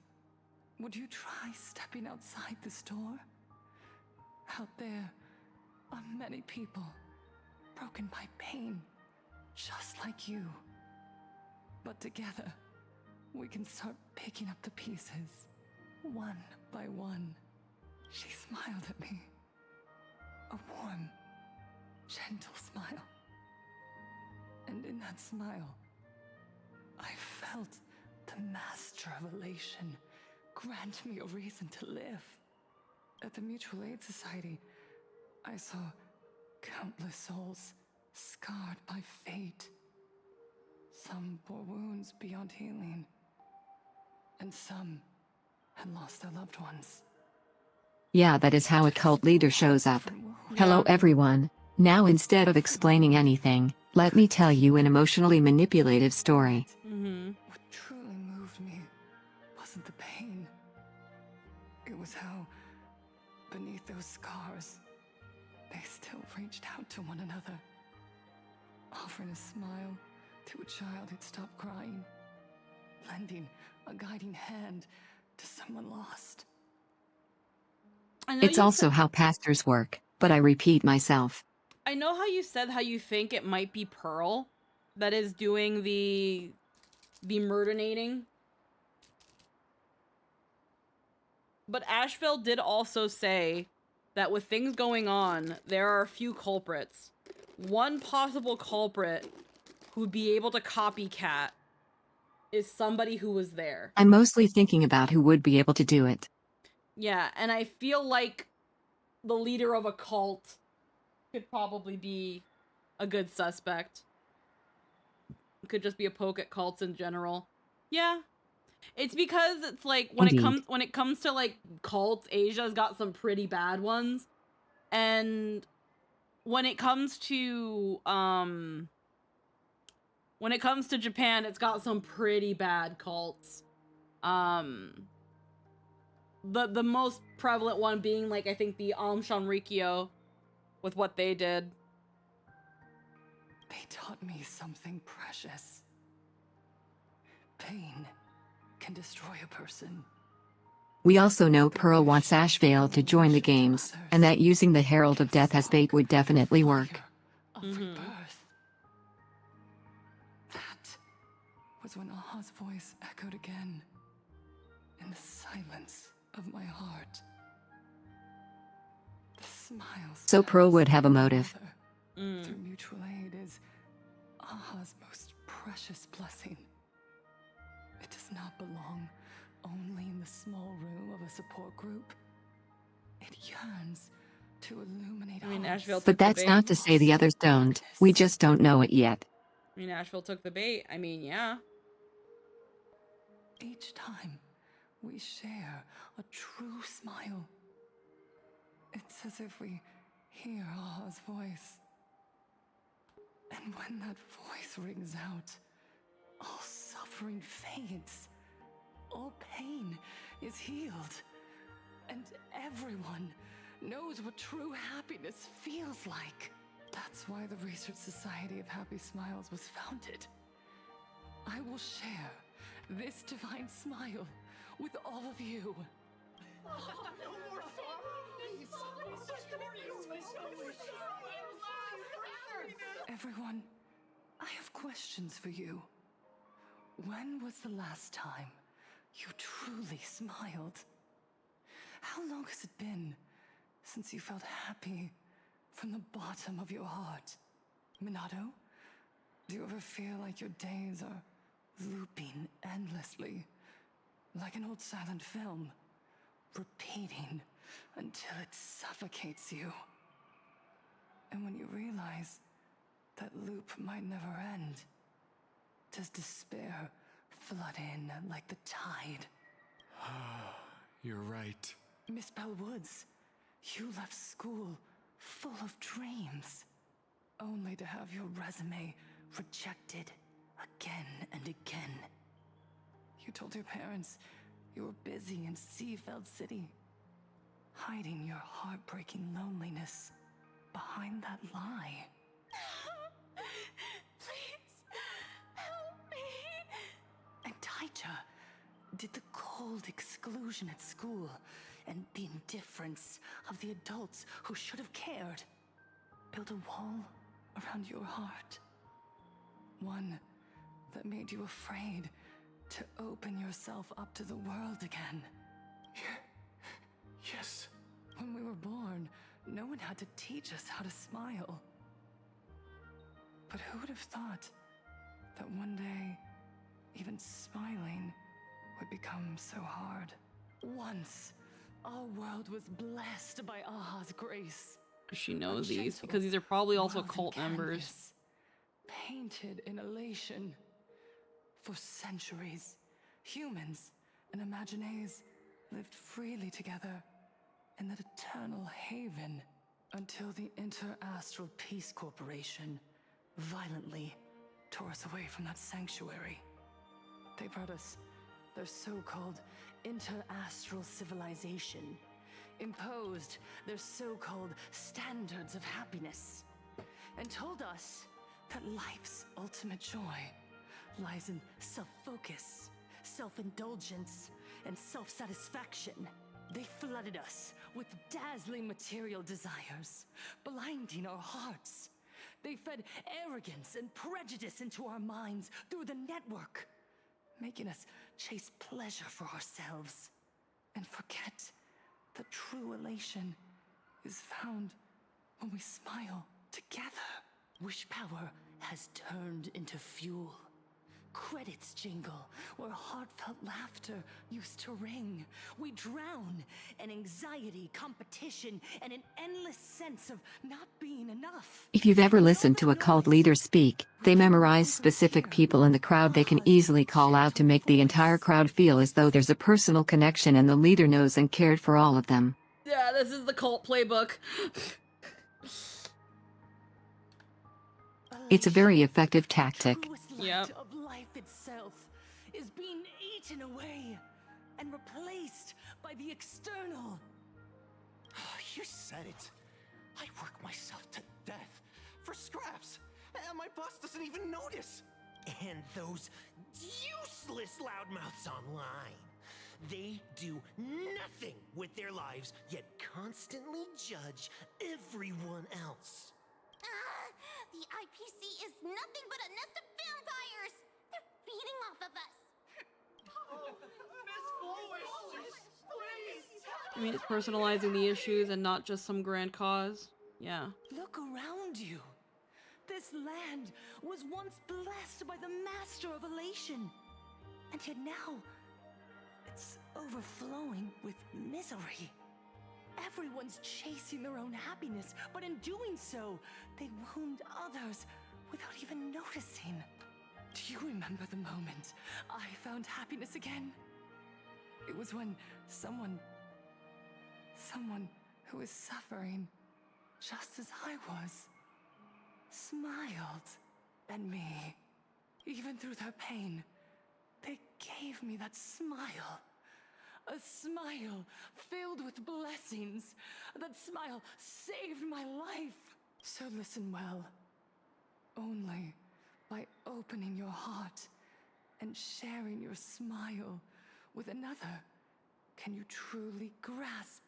would you try stepping outside this door? Out there are many people broken by pain, just like you. But together, we can start picking up the pieces, one by one." She smiled at me. A warm, gentle smile. And in that smile, I felt the master of elation grant me a reason to live. At the Mutual Aid Society, I saw countless souls scarred by fate. Some bore wounds beyond healing, and some had lost their loved ones. Yeah, that is how a cult leader shows up. Hello everyone. Now instead of explaining anything, let me tell you an emotionally manipulative story. What truly moved me wasn't the pain. It was how, beneath those scars, they still reached out to one another, offering a smile to a child who'd stopped crying, lending a guiding hand to someone lost. It's also how pastors work, but I repeat myself. I know how you said how you think it might be Pearl that is doing the murdinating. But Asheville did also say that with things going on, there are a few culprits. One possible culprit who'd be able to copycat is somebody who was there. I'm mostly thinking about who would be able to do it. Yeah, and I feel like the leader of a cult could probably be a good suspect. It could just be a poke at cults in general. Yeah. It's because it's like when it comes to like cults, Asia's got some pretty bad ones. And when it comes to Japan, it's got some pretty bad cults. The most prevalent one being like I think the Aum Shinrikyo with what they did. They taught me something precious. Pain can destroy a person. We also know Pearl wants Ashevale to join the games, and that using the Herald of Death as bait would definitely work. Rebirth. That was when Aha's voice echoed again in the silence of my heart. The Smiles So Pro would have a motive. through mutual aid is Aha's most precious blessing. It does not belong only in the small room of a support group. It yearns to illuminate I mean, hearts. Asheville took But the that's bait. not to say the others don't. We just don't know it yet. I mean, Asheville took the bait. I mean, yeah. Each time we share a true smile, it's as if we hear Aha's voice. And when that voice rings out, all suffering fades, all pain is healed, and everyone knows what true happiness feels like. That's why the Research Society of Happy Smiles was founded. I will share this divine smile with all of you. Everyone, I have questions for you. When was the last time you truly smiled? How long has it been since you felt happy from the bottom of your heart? Minato, do you ever feel like your days are looping endlessly, like an old silent film, repeating until it suffocates you? And when you realize that loop might never end, does despair flood in like the tide? You're right. Miss Bellwoods, you left school full of dreams, only to have your resume rejected again and again. You told your parents you were busy in Seafeld City, hiding your heartbreaking loneliness behind that lie. Please, help me. And Taija did the cold exclusion at school and the indifference of the adults who should have cared build a wall around your heart. One that made you afraid to open yourself up to the world again. Yes. When we were born, no one had to teach us how to smile. But who would have thought that one day, even smiling would become so hard? Once, our world was blessed by Aha's grace. She knows these because these are probably also cult members. Painted in elation. For centuries, humans and Imaginaes lived freely together in that eternal haven until the Inter-Astral Peace Corporation violently tore us away from that sanctuary. They brought us their so-called inter-astral civilization, imposed their so-called standards of happiness, and told us that life's ultimate joy lies in self-focus, self-indulgence, and self-satisfaction. They flooded us with dazzling material desires, blinding our hearts. They fed arrogance and prejudice into our minds through the network, making us chase pleasure for ourselves and forget that true elation is found when we smile together. Wish power has turned into fuel. Credits jingle where heartfelt laughter used to ring. We drown in anxiety, competition, and an endless sense of not being enough. If you've ever listened to a cult leader speak, they memorize specific people in the crowd they can easily call out to make the entire crowd feel as though there's a personal connection and the leader knows and cared for all of them. Yeah, this is the cult playbook. It's a very effective tactic. Yep. Of life itself is being eaten away and replaced by the external. You said it. I work myself to death for scraps, and my boss doesn't even notice. And those useless loudmouths online. They do nothing with their lives, yet constantly judge everyone else. The IPC is nothing but a nest of vampires! They're feeding off of us! I mean, it's personalizing the issues and not just some grand cause. Yeah. Look around you. This land was once blessed by the master of elation. And yet now, it's overflowing with misery. Everyone's chasing their own happiness, but in doing so, they wound others without even noticing. Do you remember the moment I found happiness again? It was when someone who was suffering just as I was, smiled at me. Even through their pain, they gave me that smile. A smile filled with blessings. That smile saved my life. So listen well. Only by opening your heart and sharing your smile with another can you truly grasp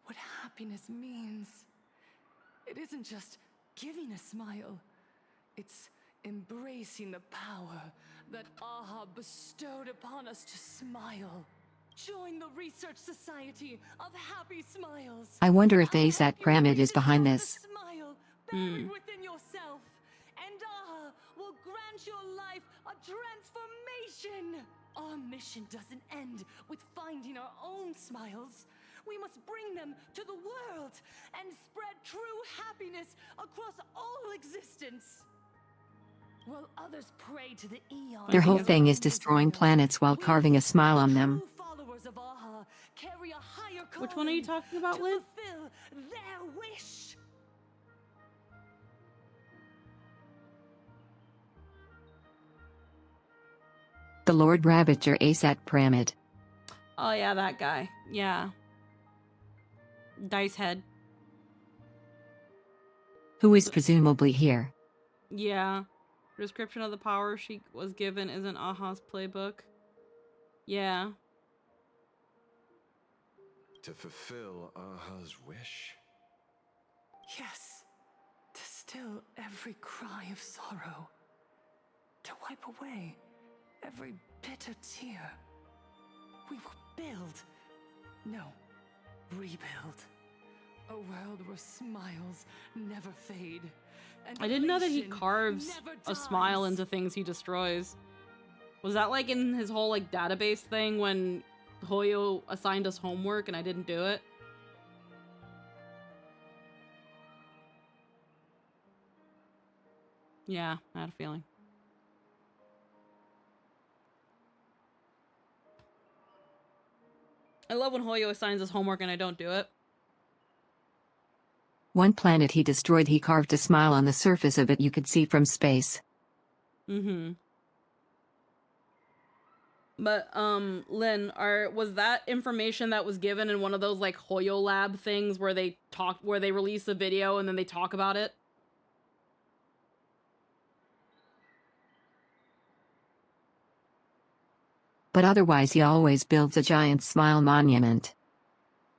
what happiness means. It isn't just giving a smile. It's embracing the power that Aha bestowed upon us to smile. Join the Research Society of Happy Smiles. I wonder if ASAT Pyramid is behind this. Smile buried within yourself, and Aha will grant your life a transformation. Our mission doesn't end with finding our own smiles. We must bring them to the world and spread true happiness across all existence. While others pray to the eon. Their whole thing is destroying planets while carving a smile on them. Followers of Aha carry a higher calling. Which one are you talking about, to Lynn? fulfill their wish. The Lord Ravager ASAT Pyramid. Oh yeah, that guy. Yeah. Dice head. Who is presumably here. Yeah. Description of the power she was given isn't Aha's playbook. Yeah. To fulfill Aha's wish? Yes. To still every cry of sorrow. To wipe away every bitter tear. We will build. No. Rebuild. A world where smiles never fade. And I didn't know that he elation carves never a smile dies. into things he destroys. Was that like in his whole like database thing when Hoyo assigned us homework and I didn't do it? Yeah, I had a feeling. I love when Hoyo assigns us homework and I don't do it. One planet he destroyed, he carved a smile on the surface of it you could see from space. Mm-hmm. But, Lynn, was that information that was given in one of those, like, Hoyo Lab things where they release a video and then they talk about it? But otherwise he always builds a giant smile monument.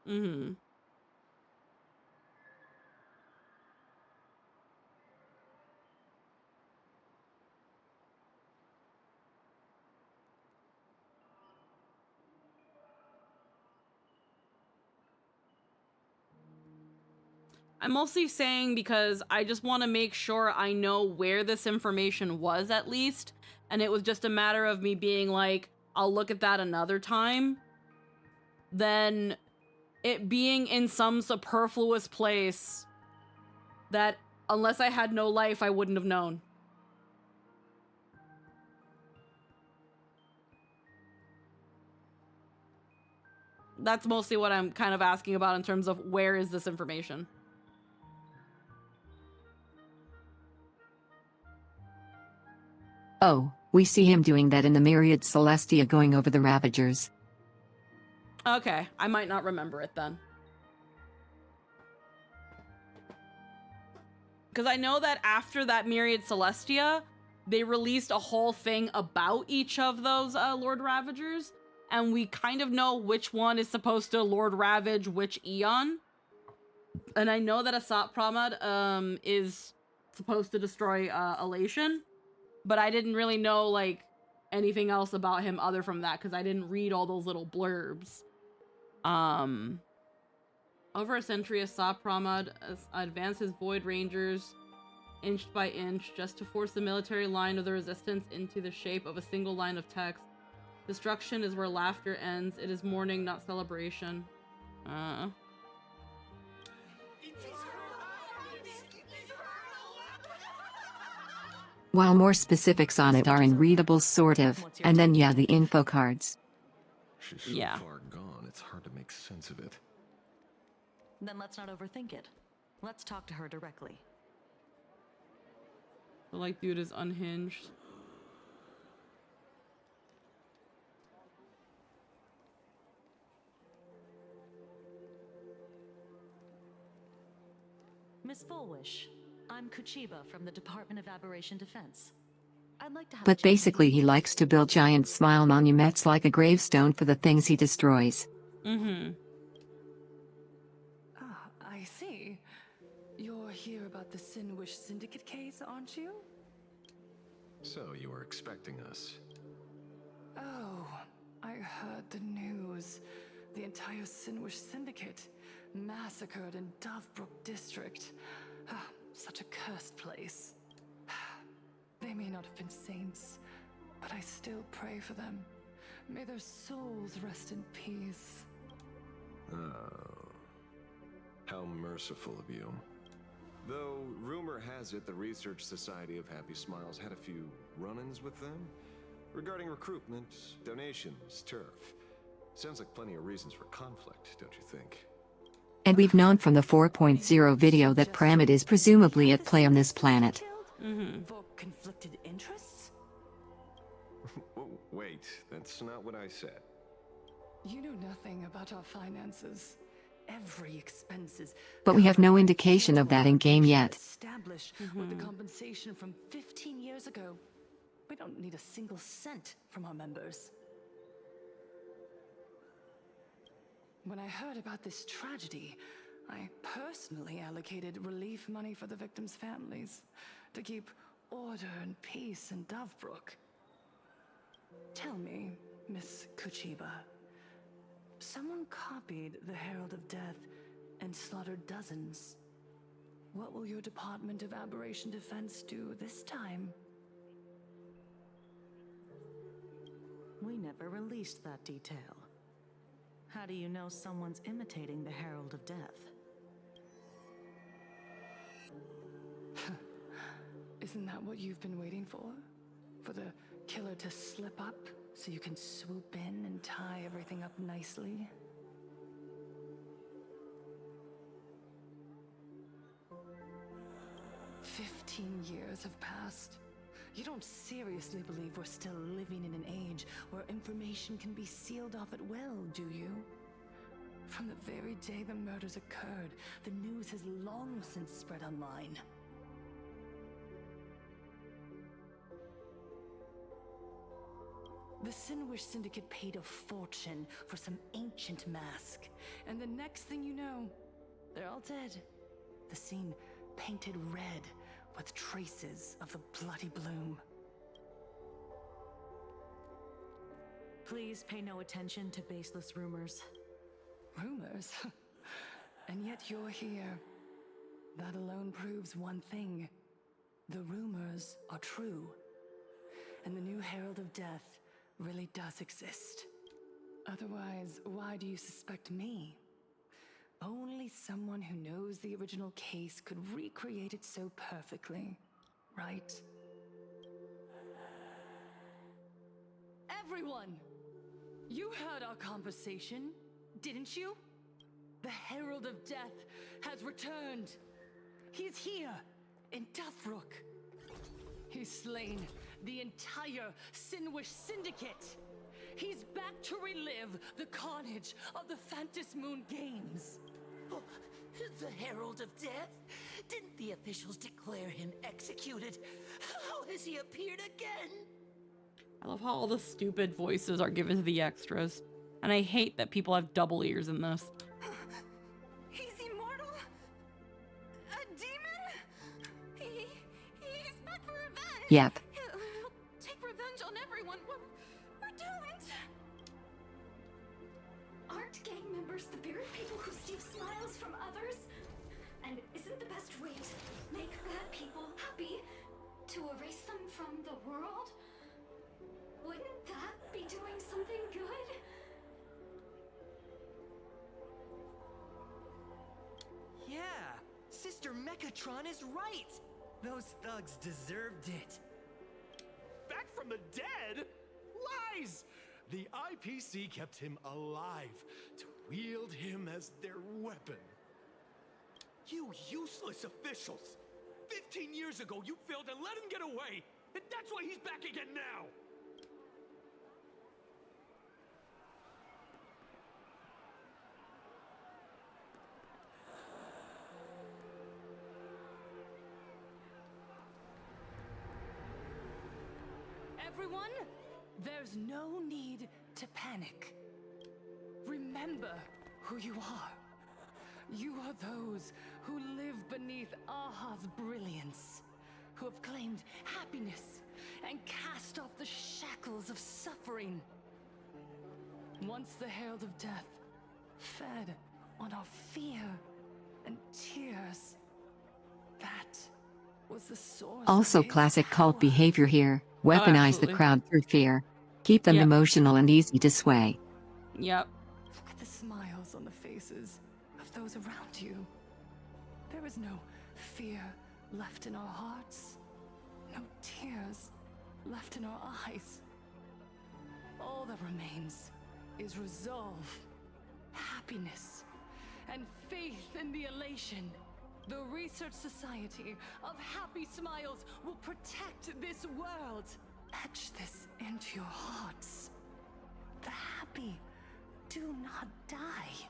Mm-hmm. I'm mostly saying because I just want to make sure I know where this information was at least, and it was just a matter of me being like, I'll look at that another time, than it being in some superfluous place that, unless I had no life, I wouldn't have known. That's mostly what I'm kind of asking about in terms of where is this information. Oh, we see him doing that in the Myriad Celestia going over the Ravagers. Okay, I might not remember it then. Because I know that after that Myriad Celestia, they released a whole thing about each of those Lord Ravagers, and we kind of know which one is supposed to Lord Ravage which Eon. And I know that Asat Pramad is supposed to destroy Elation, but I didn't really know, like, anything else about him other from that because I didn't read all those little blurbs. Over a century, Asap Ramad advanced his Void Rangers inch by inch just to force the military line of the resistance into the shape of a single line of text. Destruction is where laughter ends. It is mourning, not celebration. While more specifics on it are in readables sort of, and then yeah, the info cards. She's so far gone, it's hard to make sense of it. Then let's not overthink it. Let's talk to her directly. The like dude is unhinged. Miss Fullwish, I'm Kuchiba from the Department of Aberration Defense. I'd like to have But basically he likes to build giant smile monuments like a gravestone for the things he destroys. Ah, I see. You're here about the Sinwish Syndicate case, aren't you? So you were expecting us. Oh, I heard the news. The entire Sinwish Syndicate massacred in Dovebrook District. Ah, such a cursed place. They may not have been saints, but I still pray for them. May their souls rest in peace. Oh. How merciful of you. Though, rumor has it the Research Society of Happy Smiles had a few run-ins with them regarding recruitment, donations, turf. Sounds like plenty of reasons for conflict, don't you think? And we've known from the 4.0 video that Pramit is presumably at play on this planet. For conflicted interests? Wait, that's not what I said. You know nothing about our finances. Every expenses. But we have no indication of that in game yet. Established with the compensation from 15 years ago. We don't need a single cent from our members. When I heard about this tragedy, I personally allocated relief money for the victims' families to keep order and peace in Dovebrook. Tell me, Miss Kuchiba, someone copied the Herald of Death and slaughtered dozens. What will your Department of Aberration Defense do this time? We never released that detail. How do you know someone's imitating the Herald of Death? Isn't that what you've been waiting for? For the killer to slip up so you can swoop in and tie everything up nicely? "15 years have passed. You don't seriously believe we're still living in an age where information can be sealed off at will, do you? From the very day the murders occurred, the news has long since spread online. The Sinwish Syndicate paid a fortune for some ancient mask, and the next thing you know, they're all dead. The scene painted red with traces of the bloody bloom. Please pay no attention to baseless rumors. Rumors? And yet you're here. That alone proves one thing. The rumors are true. And the new Herald of Death really does exist. Otherwise, why do you suspect me? Only someone who knows the original case could recreate it so perfectly, right? Everyone! You heard our conversation, didn't you? The Herald of Death has returned. He's here, in Dovebrook. He's slain the entire Sinwish Syndicate. He's back to relive the carnage of the Phantom Moon Games. Oh, the Herald of Death? Didn't the officials declare him executed? How has he appeared again? I love how all the stupid voices are given to the extras. And I hate that people have double ears in this. He's immortal? A demon? He's back for revenge. Yep. He'll take revenge on everyone. Mr. Mechatron is right! Those thugs deserved it. Back from the dead? Lies! The IPC kept him alive to wield him as their weapon. You useless officials! 15 years ago, you failed and let him get away! And that's why he's back again now! Everyone, there's no need to panic. Remember who you are. You are those who live beneath Aha's brilliance, who have claimed happiness and cast off the shackles of suffering. Once the Herald of Death fed on our fear and tears, that was the source Also of his classic cult power. behavior here. Weaponize the absolutely. crowd through fear. Keep them Yep. emotional and easy to sway. Yep. Look at the smiles on the faces of those around you. There is no fear left in our hearts, no tears left in our eyes. All that remains is resolve, happiness, and faith in the elation. The Research Society of Happy Smiles will protect this world. Etch this into your hearts. The happy do not die.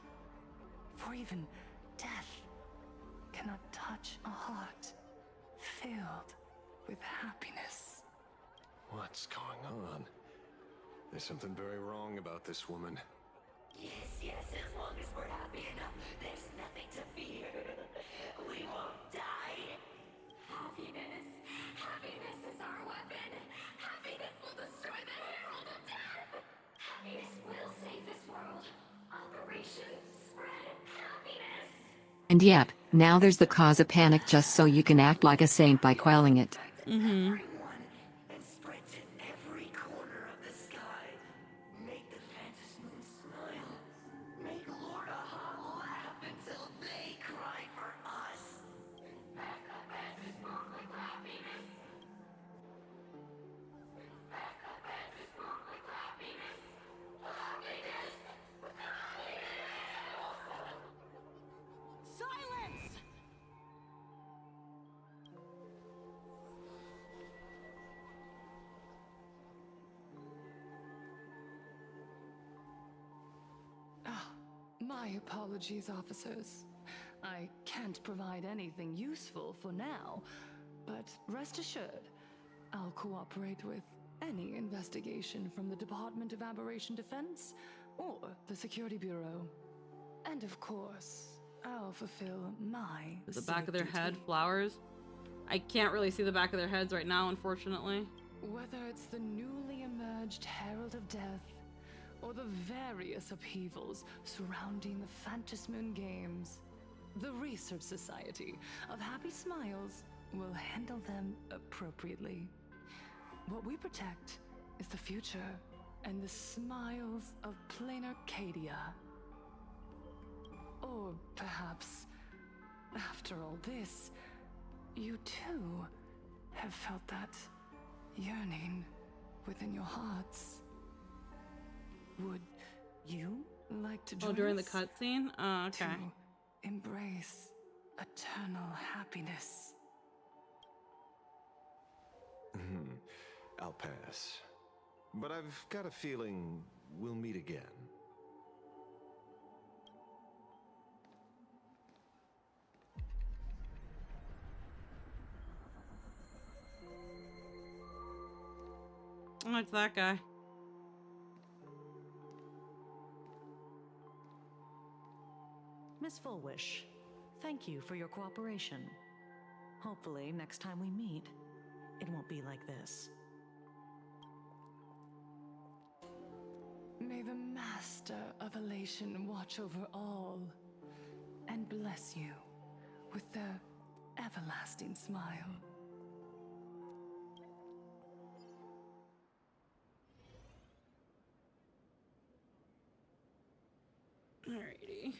For even death cannot touch a heart filled with happiness. What's going on? There's something very wrong about this woman. Yes, as long as we're happy enough, there's nothing to fear. We won't die. Happiness is our weapon. Happiness will destroy the Herald of Death. Happiness will save this world. Operation Spread Happiness. And yep, now there's the cause of panic just so you can act like a saint by quelling it. Mm-hmm. And spread to every corner of the sky. Make the Phantom Moon smile. Make Lord Aha laugh until they cry for us. Infect the Phantom Moon with happiness. Infect the Phantom Moon with happiness. Happiness. Silence! My apologies, officers. I can't provide anything useful for now, but rest assured, I'll cooperate with any investigation from the Department of Aberration Defense or the Security Bureau. And of course, I'll fulfill my The back of their civic head, duty. flowers. I can't really see the back of their heads right now, unfortunately. Whether it's the newly emerged Herald of Death, or the various upheavals surrounding the Phantasmoon Games, the Research Society of Happy Smiles will handle them appropriately. What we protect is the future and the smiles of plain Arcadia. Or perhaps, after all this, you too have felt that yearning within your hearts. Would you like to join Oh, during the us cutscene? Okay. to embrace eternal happiness? I'll pass. But I've got a feeling we'll meet again. Oh, it's that guy. Miss Fullwish, thank you for your cooperation. Hopefully, next time we meet, it won't be like this. May the Master of Elation watch over all and bless you with their everlasting smile. Alrighty.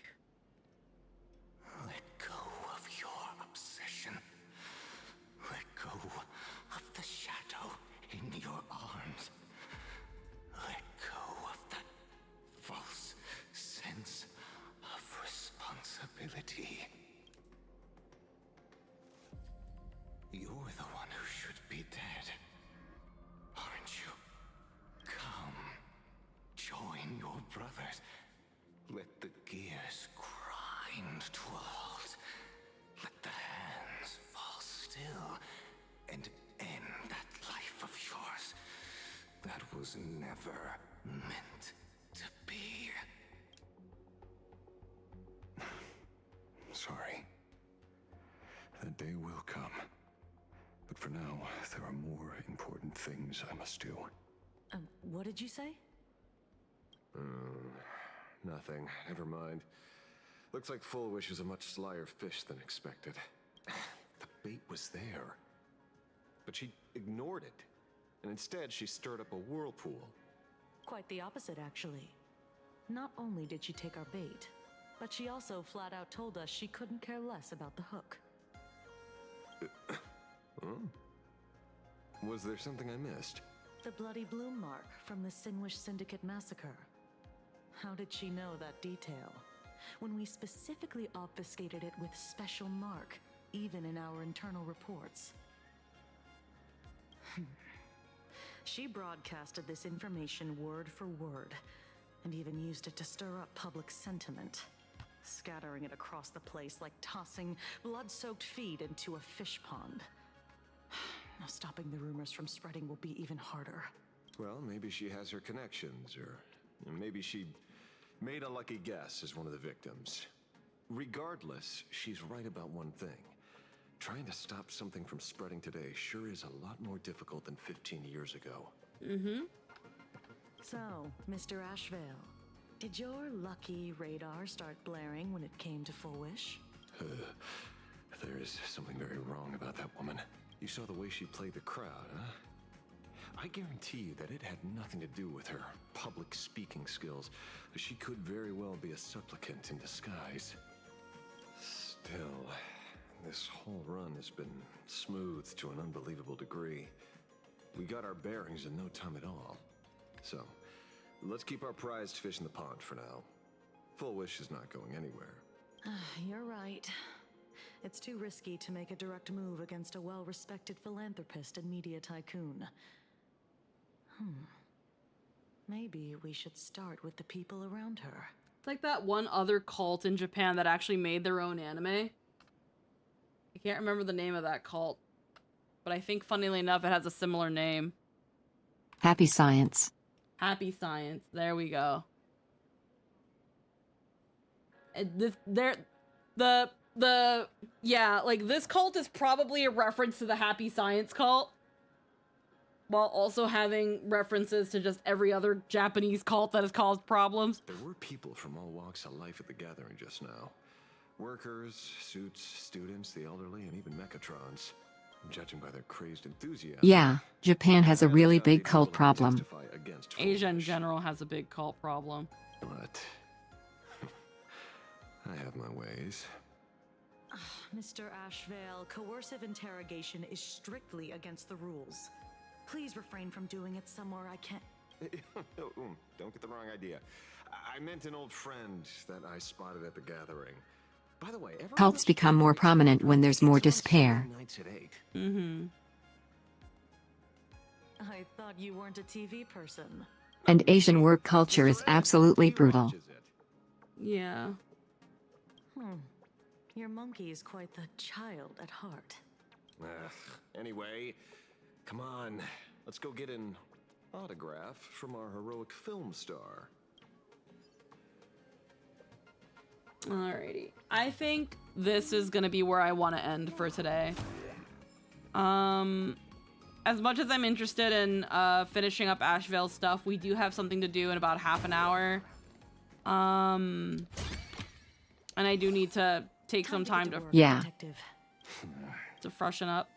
Let go of your obsession. never meant to be. Sorry. That day will come. But for now, there are more important things I must do. What did you say? Nothing. Never mind. Looks like Full Wish is a much slyer fish than expected. The bait was there. But she ignored it. And instead, she stirred up a whirlpool. Quite the opposite, actually. Not only did she take our bait, but she also flat out told us she couldn't care less about the hook. Was there something I missed? The bloody bloom mark from the Sinwish Syndicate massacre. How did she know that detail? When we specifically obfuscated it with special mark, even in our internal reports. She broadcasted this information word for word, and even used it to stir up public sentiment, scattering it across the place like tossing blood-soaked feed into a fish pond. Now stopping the rumors from spreading will be even harder. Well, maybe she has her connections, or maybe she made a lucky guess as one of the victims. Regardless, she's right about one thing. Trying to stop something from spreading today sure is a lot more difficult than 15 years ago. So, Mr. Ashvale, did your lucky radar start blaring when it came to Full Wish? There is something very wrong about that woman. You saw the way she played the crowd, huh? I guarantee you that it had nothing to do with her public speaking skills. She could very well be a supplicant in disguise. Still, this whole run has been smooth to an unbelievable degree. We got our bearings in no time at all. So, let's keep our prized fish in the pond for now. Full Wish is not going anywhere. You're right. It's too risky to make a direct move against a well-respected philanthropist and media tycoon. Maybe we should start with the people around her. It's like that one other cult in Japan that actually made their own anime. I can't remember the name of that cult, but I think, funnily enough, it has a similar name. Happy Science. Happy Science. There we go. Yeah, like, this cult is probably a reference to the Happy Science cult, while also having references to just every other Japanese cult that has caused problems. There were people from all walks of life at the gathering just now. Workers, suits, students, the elderly, and even Mechatrons. Judging by their crazed enthusiasm. Yeah, Japan has a really big cult problem. Asia in general has a big cult problem. But I have my ways. Mr. Ashvale, coercive interrogation is strictly against the rules. Please refrain from doing it somewhere I can't. Don't get the wrong idea. I meant an old friend that I spotted at the gathering. By the way, Cults become more prominent when there's more despair. I thought you weren't a TV person. And Asian work culture is absolutely brutal. Yeah. Your monkey is quite the child at heart. Anyway, come on. Let's go get an autograph from our heroic film star. Alrighty. I think this is gonna be where I want to end for today. As much as I'm interested in finishing up Ashvale's stuff, we do have something to do in about half an hour. And I do need to take some time to freshen up.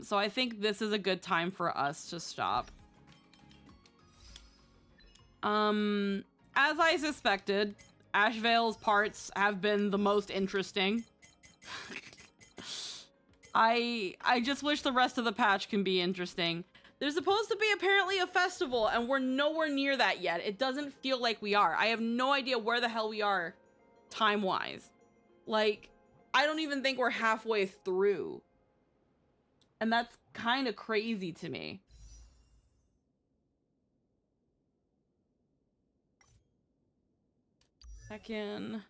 So I think this is a good time for us to stop. As I suspected, Ashvale's parts have been the most interesting. I just wish the rest of the patch can be interesting. There's supposed to be apparently a festival, and we're nowhere near that yet. It doesn't feel like we are. I have no idea where the hell we are time-wise. Like, I don't even think we're halfway through. And that's kind of crazy to me. Second.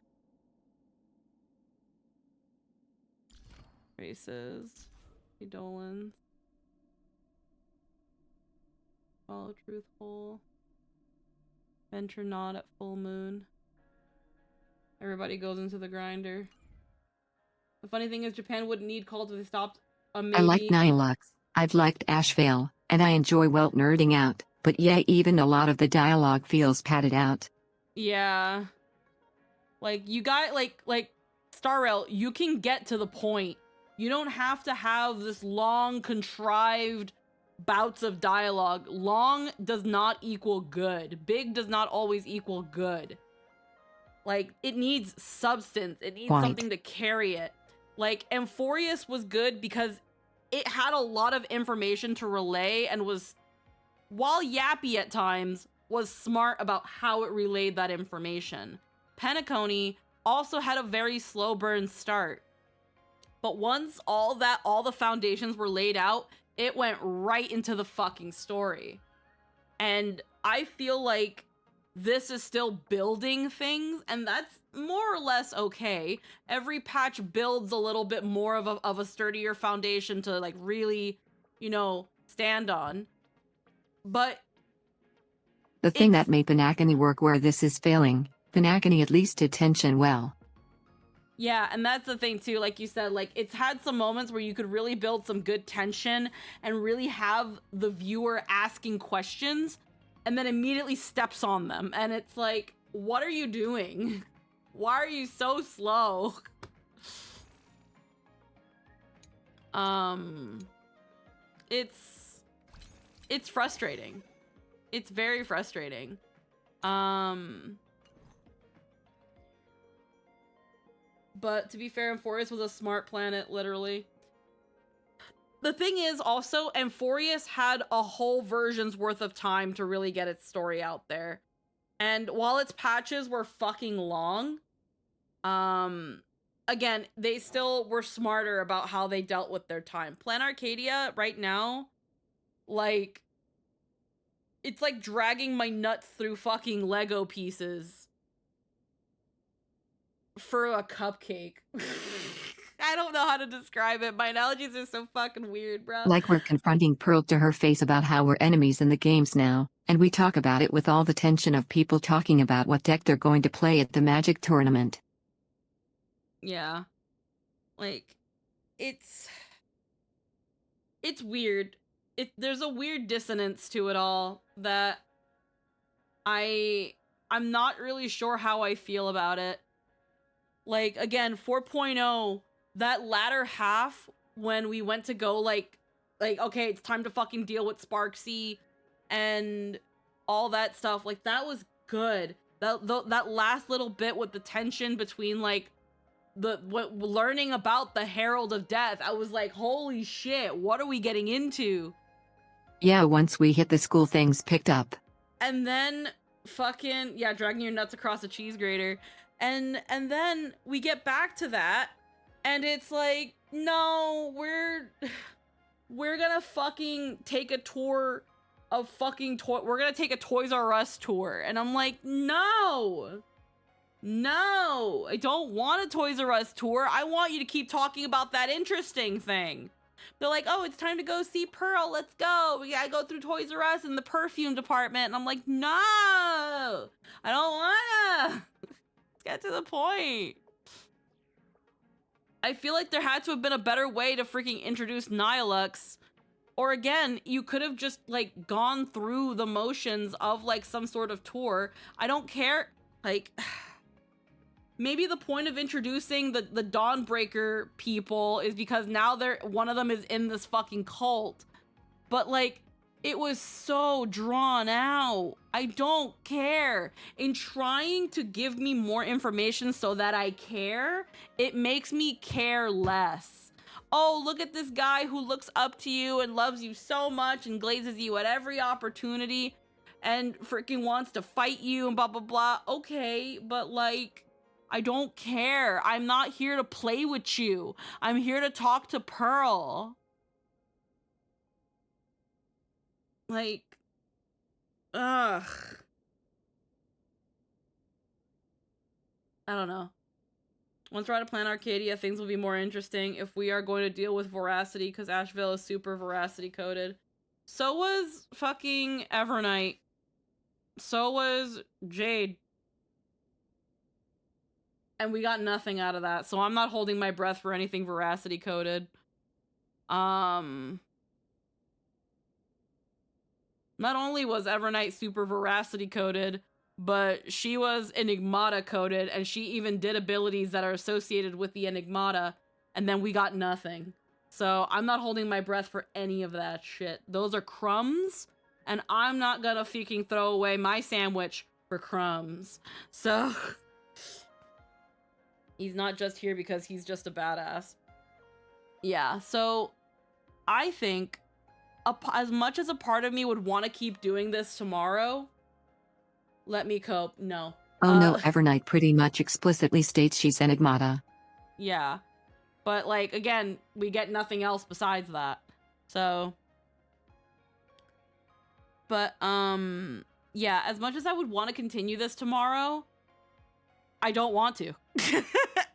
Races. Eidolons. Follow truth whole. Venture not at full moon. Everybody goes into the grinder. The funny thing is Japan wouldn't need calls if they stopped a I like maybe. Nihilux, I've liked Ashvale, and I enjoy well nerding out, but yeah, even a lot of the dialogue feels padded out. Yeah. Like, you got, like, Star Rail, you can get to the point. You don't have to have this long, contrived bouts of dialogue. Long does not equal good. Big does not always equal good. Like, it needs substance. It needs Quite. something to carry it. Like, Amphorius was good because it had a lot of information to relay and was, while yappy at times, was smart about how it relayed that information. Penacony also had a very slow burn start. But once all the foundations were laid out, it went right into the fucking story. And I feel like this is still building things, and that's more or less okay. Every patch builds a little bit more of a sturdier foundation to, like, really, you know, stand on. But The thing that made Penacony work where this is failing, Penacony at least did tension well. yeah, and that's the thing too, like you said, like, it's had some moments where you could really build some good tension and really have the viewer asking questions and then immediately steps on them. And it's like, what are you doing? Why are you so slow? It's frustrating. It's very frustrating. But to be fair, Amphorius was a smart planet, literally. The thing is also, Amphorius had a whole version's worth of time to really get its story out there. And while its patches were fucking long, again, they still were smarter about how they dealt with their time. Plan Arcadia right now, like, it's like dragging my nuts through fucking Lego pieces for a cupcake. I don't know how to describe it. My analogies are so fucking weird, bro. Like we're confronting Pearl to her face about how we're enemies in the games now, and we talk about it with all the tension of people talking about what deck they're going to play at the Magic tournament. Yeah. Like, it's weird. There's a weird dissonance to it all that I'm not really sure how I feel about it. Like, again, 4.0, that latter half when we went to go like okay, it's time to fucking deal with Sparksy and all that stuff, like, that was good. That last little bit with the tension between, like, learning about the Herald of Death, I was like, holy shit, what are we getting into? Yeah, once we hit the school, things picked up. And then fucking, yeah, dragging your nuts across a cheese grater. And then we get back to that, and it's like, no, we're gonna fucking take a tour of fucking we're gonna take a Toys R Us tour. And I'm like, no, I don't want a Toys R Us tour. I want you to keep talking about that interesting thing. They're like, oh, it's time to go see Pearl. Let's go. We gotta go through Toys R Us in the perfume department. And I'm like, no, I don't wanna. Let's get to the point. I feel like there had to have been a better way to freaking introduce Nihilux. Or again, you could have just, like, gone through the motions of, like, some sort of tour. I don't care. Like, maybe the point of introducing the Dawnbreaker people is because now one of them is in this fucking cult. But, like, it was so drawn out. I don't care. In trying to give me more information so that I care, it makes me care less. Oh, look at this guy who looks up to you and loves you so much and glazes you at every opportunity and freaking wants to fight you and blah, blah, blah. Okay, but, like, I don't care. I'm not here to play with you. I'm here to talk to Pearl. Like, ugh. I don't know. Once we're out of Plan Arcadia, things will be more interesting if we are going to deal with Veracity, because Asheville is super Veracity coded. So was fucking Evernight. So was Jade. And we got nothing out of that, so I'm not holding my breath for anything veracity coded. Not only was Evernight super veracity coded, but she was Enigmata coded, and she even did abilities that are associated with the Enigmata, and then we got nothing. So I'm not holding my breath for any of that shit. Those are crumbs, and I'm not gonna fucking throw away my sandwich for crumbs. So he's not just here because he's just a badass. Yeah, so I think as much as a part of me would want to keep doing this tomorrow, let me cope. No. Oh no, Evernight pretty much explicitly states she's Enigmata. Yeah. But, like, again, we get nothing else besides that. So. But, yeah, as much as I would want to continue this tomorrow, I don't want to.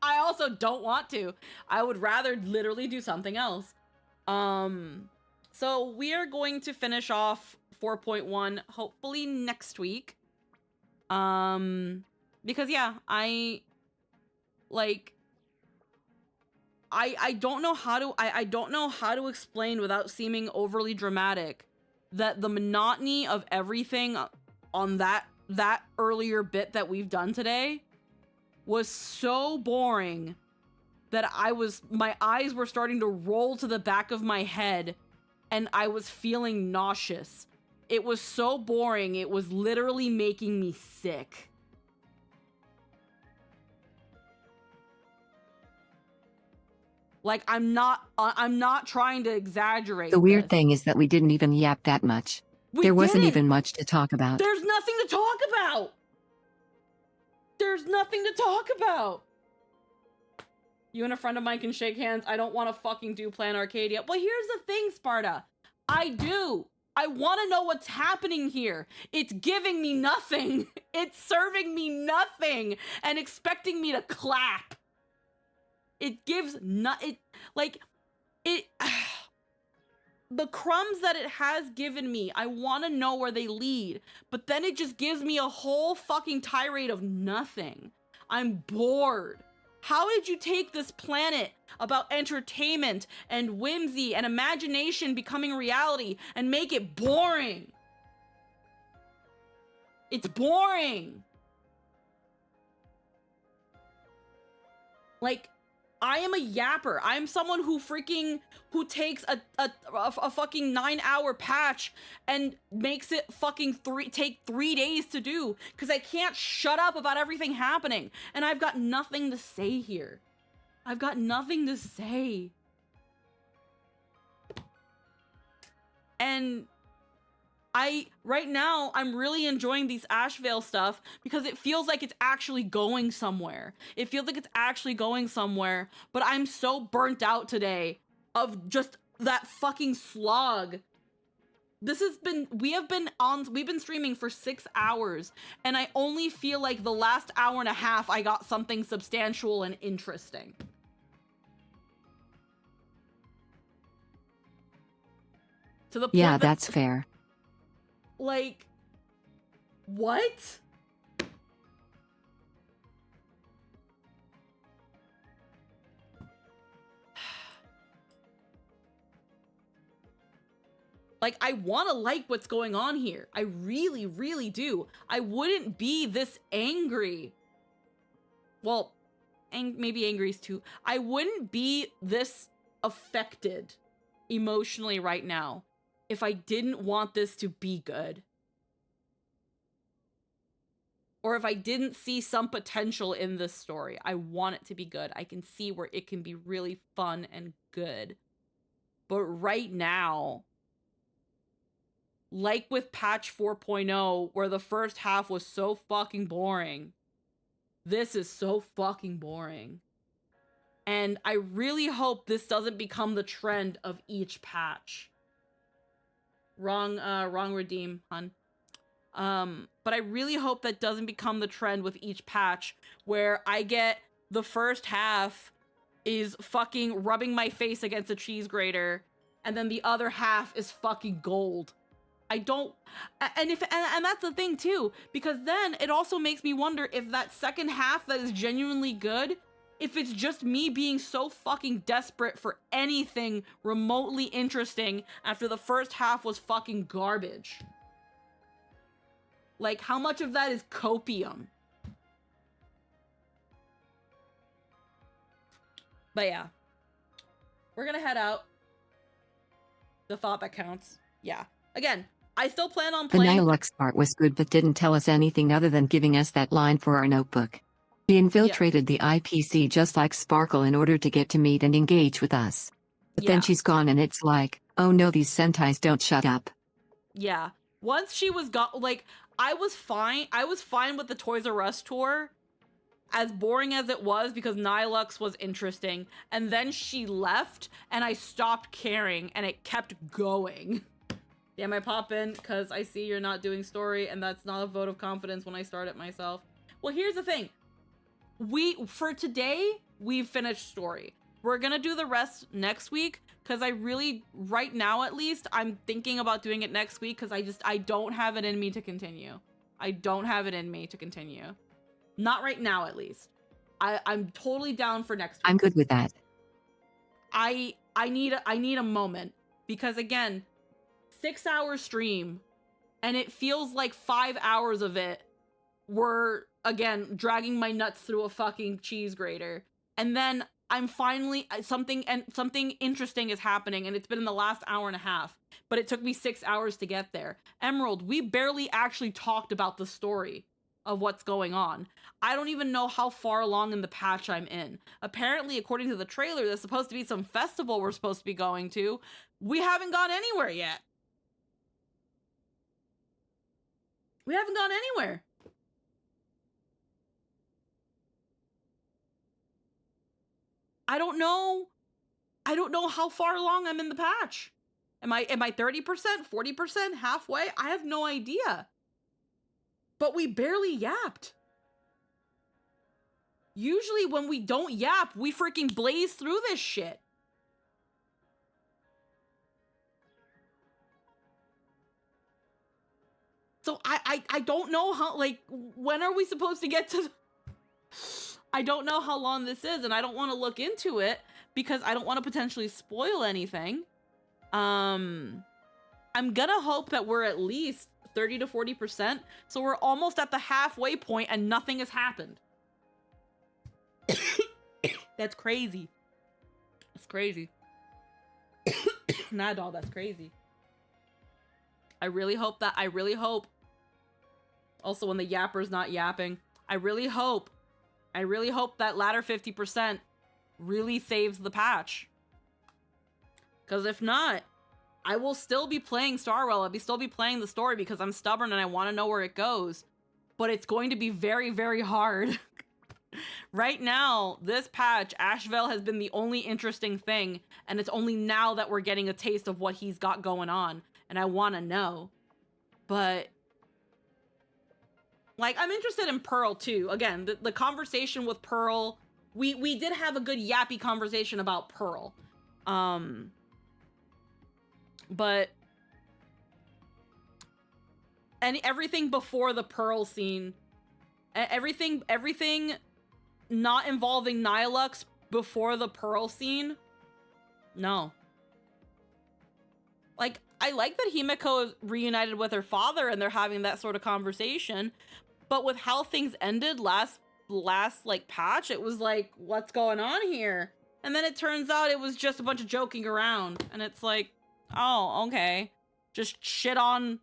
I also don't want to. I would rather literally do something else. So we are going to finish off 4.1 hopefully next week. Because yeah, I don't know how to I don't know how to explain without seeming overly dramatic that the monotony of everything on that earlier bit that we've done today was so boring that my eyes were starting to roll to the back of my head and I was feeling nauseous. It was so boring, it was literally making me sick. Like, I'm not trying to exaggerate. The weird thing is that we didn't even yap that much. There wasn't even much to talk about. There's nothing to talk about. There's nothing to talk about. You and a friend of mine can shake hands. I don't want to fucking do Plan Arcadia. Well, here's the thing, Sparta. I do. I want to know what's happening here. It's giving me nothing. It's serving me nothing and expecting me to clap. It gives the crumbs that it has given me, I want to know where they lead, but then it just gives me a whole fucking tirade of nothing. I'm bored. How did you take this planet about entertainment and whimsy and imagination becoming reality and make it boring? It's boring. Like, I am a yapper. I am someone who takes a fucking 9-hour patch and makes it fucking take 3 days to do because I can't shut up about everything happening. And I've got nothing to say here. I've got nothing to say. And right now, I'm really enjoying these Ashvale stuff because it feels like it's actually going somewhere. It feels like it's actually going somewhere, but I'm so burnt out today of just that fucking slog. We've been streaming for 6 hours, and I only feel like the last hour and a half I got something substantial and interesting. To the point yeah, that's fair. Like, what? Like, I want to like what's going on here. I really, really do. I wouldn't be this angry. Well, maybe angry is too. I wouldn't be this affected emotionally right now if I didn't want this to be good. Or if I didn't see some potential in this story. I want it to be good. I can see where it can be really fun and good. But right now, like with patch 4.0, where the first half was so fucking boring, this is so fucking boring. And I really hope this doesn't become the trend of each patch. Wrong redeem, hun. But I really hope that doesn't become the trend with each patch, where I get the first half is fucking rubbing my face against a cheese grater, and then the other half is fucking gold. I don't, and that's the thing too, because then it also makes me wonder if that second half that is genuinely good, if it's just me being so fucking desperate for anything remotely interesting after the first half was fucking garbage. Like, how much of that is copium? But yeah, we're gonna head out. The thought that counts. Yeah. Again, I still plan on The playing. Nihilux part was good but didn't tell us anything other than giving us that line for our notebook. She infiltrated the IPC just like Sparkle in order to get to meet and engage with us. But then she's gone and it's like, oh no, these Sentais don't shut up. Yeah. Once she was gone, like, I was fine with the Toys R Us tour, as boring as it was, because Nihilux was interesting. And then she left, and I stopped caring, and it kept going. Damn, I pop in, because I see you're not doing story, and that's not a vote of confidence when I start it myself. Well, here's the thing. For today, we've finished story. We're gonna do the rest next week, because I really, right now at least, I'm thinking about doing it next week, because I don't have it in me to continue. I don't have it in me to continue. Not right now, at least. I'm totally down for next week. I'm good with that. I need a moment, because again, 6-hour stream, and it feels like 5 hours of it were, again, dragging my nuts through a fucking cheese grater. And then I'm finally, something interesting is happening, and it's been in the last hour and a half, but it took me 6 hours to get there. Emerald, we barely actually talked about the story of what's going on. I don't even know how far along in the patch I'm in. Apparently, according to the trailer, there's supposed to be some festival we're supposed to be going to. We haven't gone anywhere yet. We haven't gone anywhere. I don't know how far along I'm in the patch. Am I 30%, 40%, halfway? I have no idea. But we barely yapped. Usually when we don't yap, we freaking blaze through this shit. So I don't know how, like, when are we supposed to get to... I don't know how long this is, and I don't want to look into it because I don't want to potentially spoil anything. I'm gonna hope that we're at least 30 to 40%, so we're almost at the halfway point and nothing has happened. That's crazy. That's crazy. Nah, dog, that's crazy. I really hope. Also, when the yapper's not yapping, I really hope that latter 50% really saves the patch. Because if not, I will still be playing Starwell. I'll still be playing the story because I'm stubborn and I want to know where it goes. But it's going to be very, very hard. Right now, this patch, Asheville has been the only interesting thing, and it's only now that we're getting a taste of what he's got going on, and I want to know. But, like, I'm interested in Pearl, too. Again, the conversation with Pearl, we did have a good yappy conversation about Pearl. But, and everything before the Pearl scene, everything not involving Nihilux before the Pearl scene, no. Like, I like that Himiko is reunited with her father and they're having that sort of conversation, but with how things ended last like patch, it was like, what's going on here? And then it turns out it was just a bunch of joking around, and it's like, oh, okay. Just shit on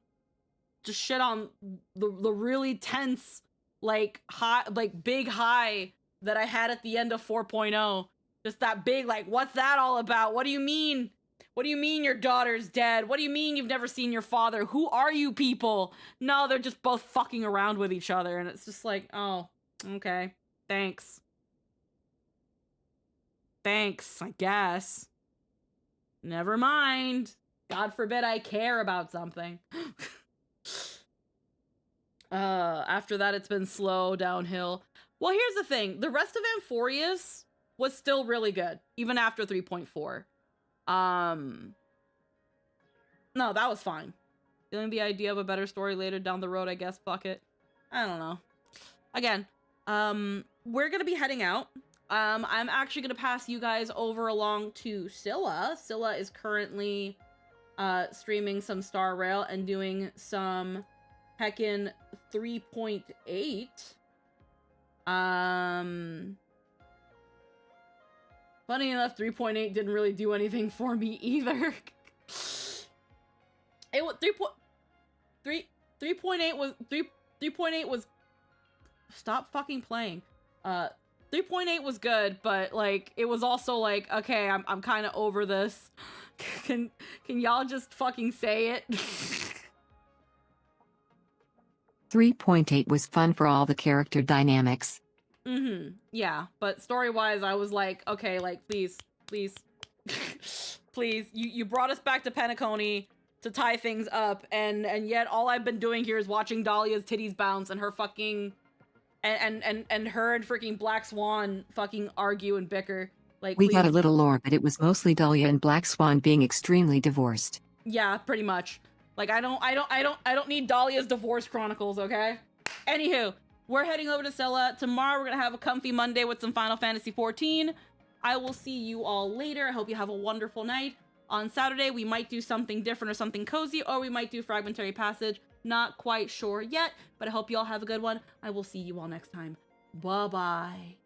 the really tense, like, high, like, big high that I had at the end of 4.0. Just that big, like, what's that all about? What do you mean? What do you mean your daughter's dead? What do you mean you've never seen your father? Who are you people? No, they're just both fucking around with each other, and it's just like, oh, okay. Thanks. Thanks, I guess. Never mind. God forbid I care about something. After that, it's been slow downhill. Well, here's the thing. The rest of Amphorius was still really good, even after 3.4. No, that was fine. Feeling the idea of a better story later down the road, I guess. Fuck it. I don't know. Again, we're gonna be heading out. I'm actually gonna pass you guys over along to Scylla. Scylla is currently streaming some Star Rail and doing some heckin' 3.8. Funny enough, 3.8 didn't really do anything for me either. It was 3.8 was 3.8 was stop fucking playing. 3.8 was good, but like it was also like, okay, I'm kind of over this. Can y'all just fucking say it? 3.8 was fun for all the character dynamics. Yeah, but story-wise, I was like, okay, like please, please. You brought us back to Penacony to tie things up, and yet all I've been doing here is watching Dahlia's titties bounce and her fucking and her and freaking Black Swan fucking argue and bicker. Like We please. got a little lore, but it was mostly Dahlia and Black Swan being extremely divorced. Yeah, pretty much. Like I don't need Dahlia's divorce chronicles, okay? Anywho, we're heading over to Scylla. Tomorrow we're gonna have a comfy Monday with some Final Fantasy XIV. I will see you all later. I hope you have a wonderful night. On Saturday, we might do something different or something cozy, or we might do Fragmentary Passage. Not quite sure yet, but I hope you all have a good one. I will see you all next time. Bye-bye.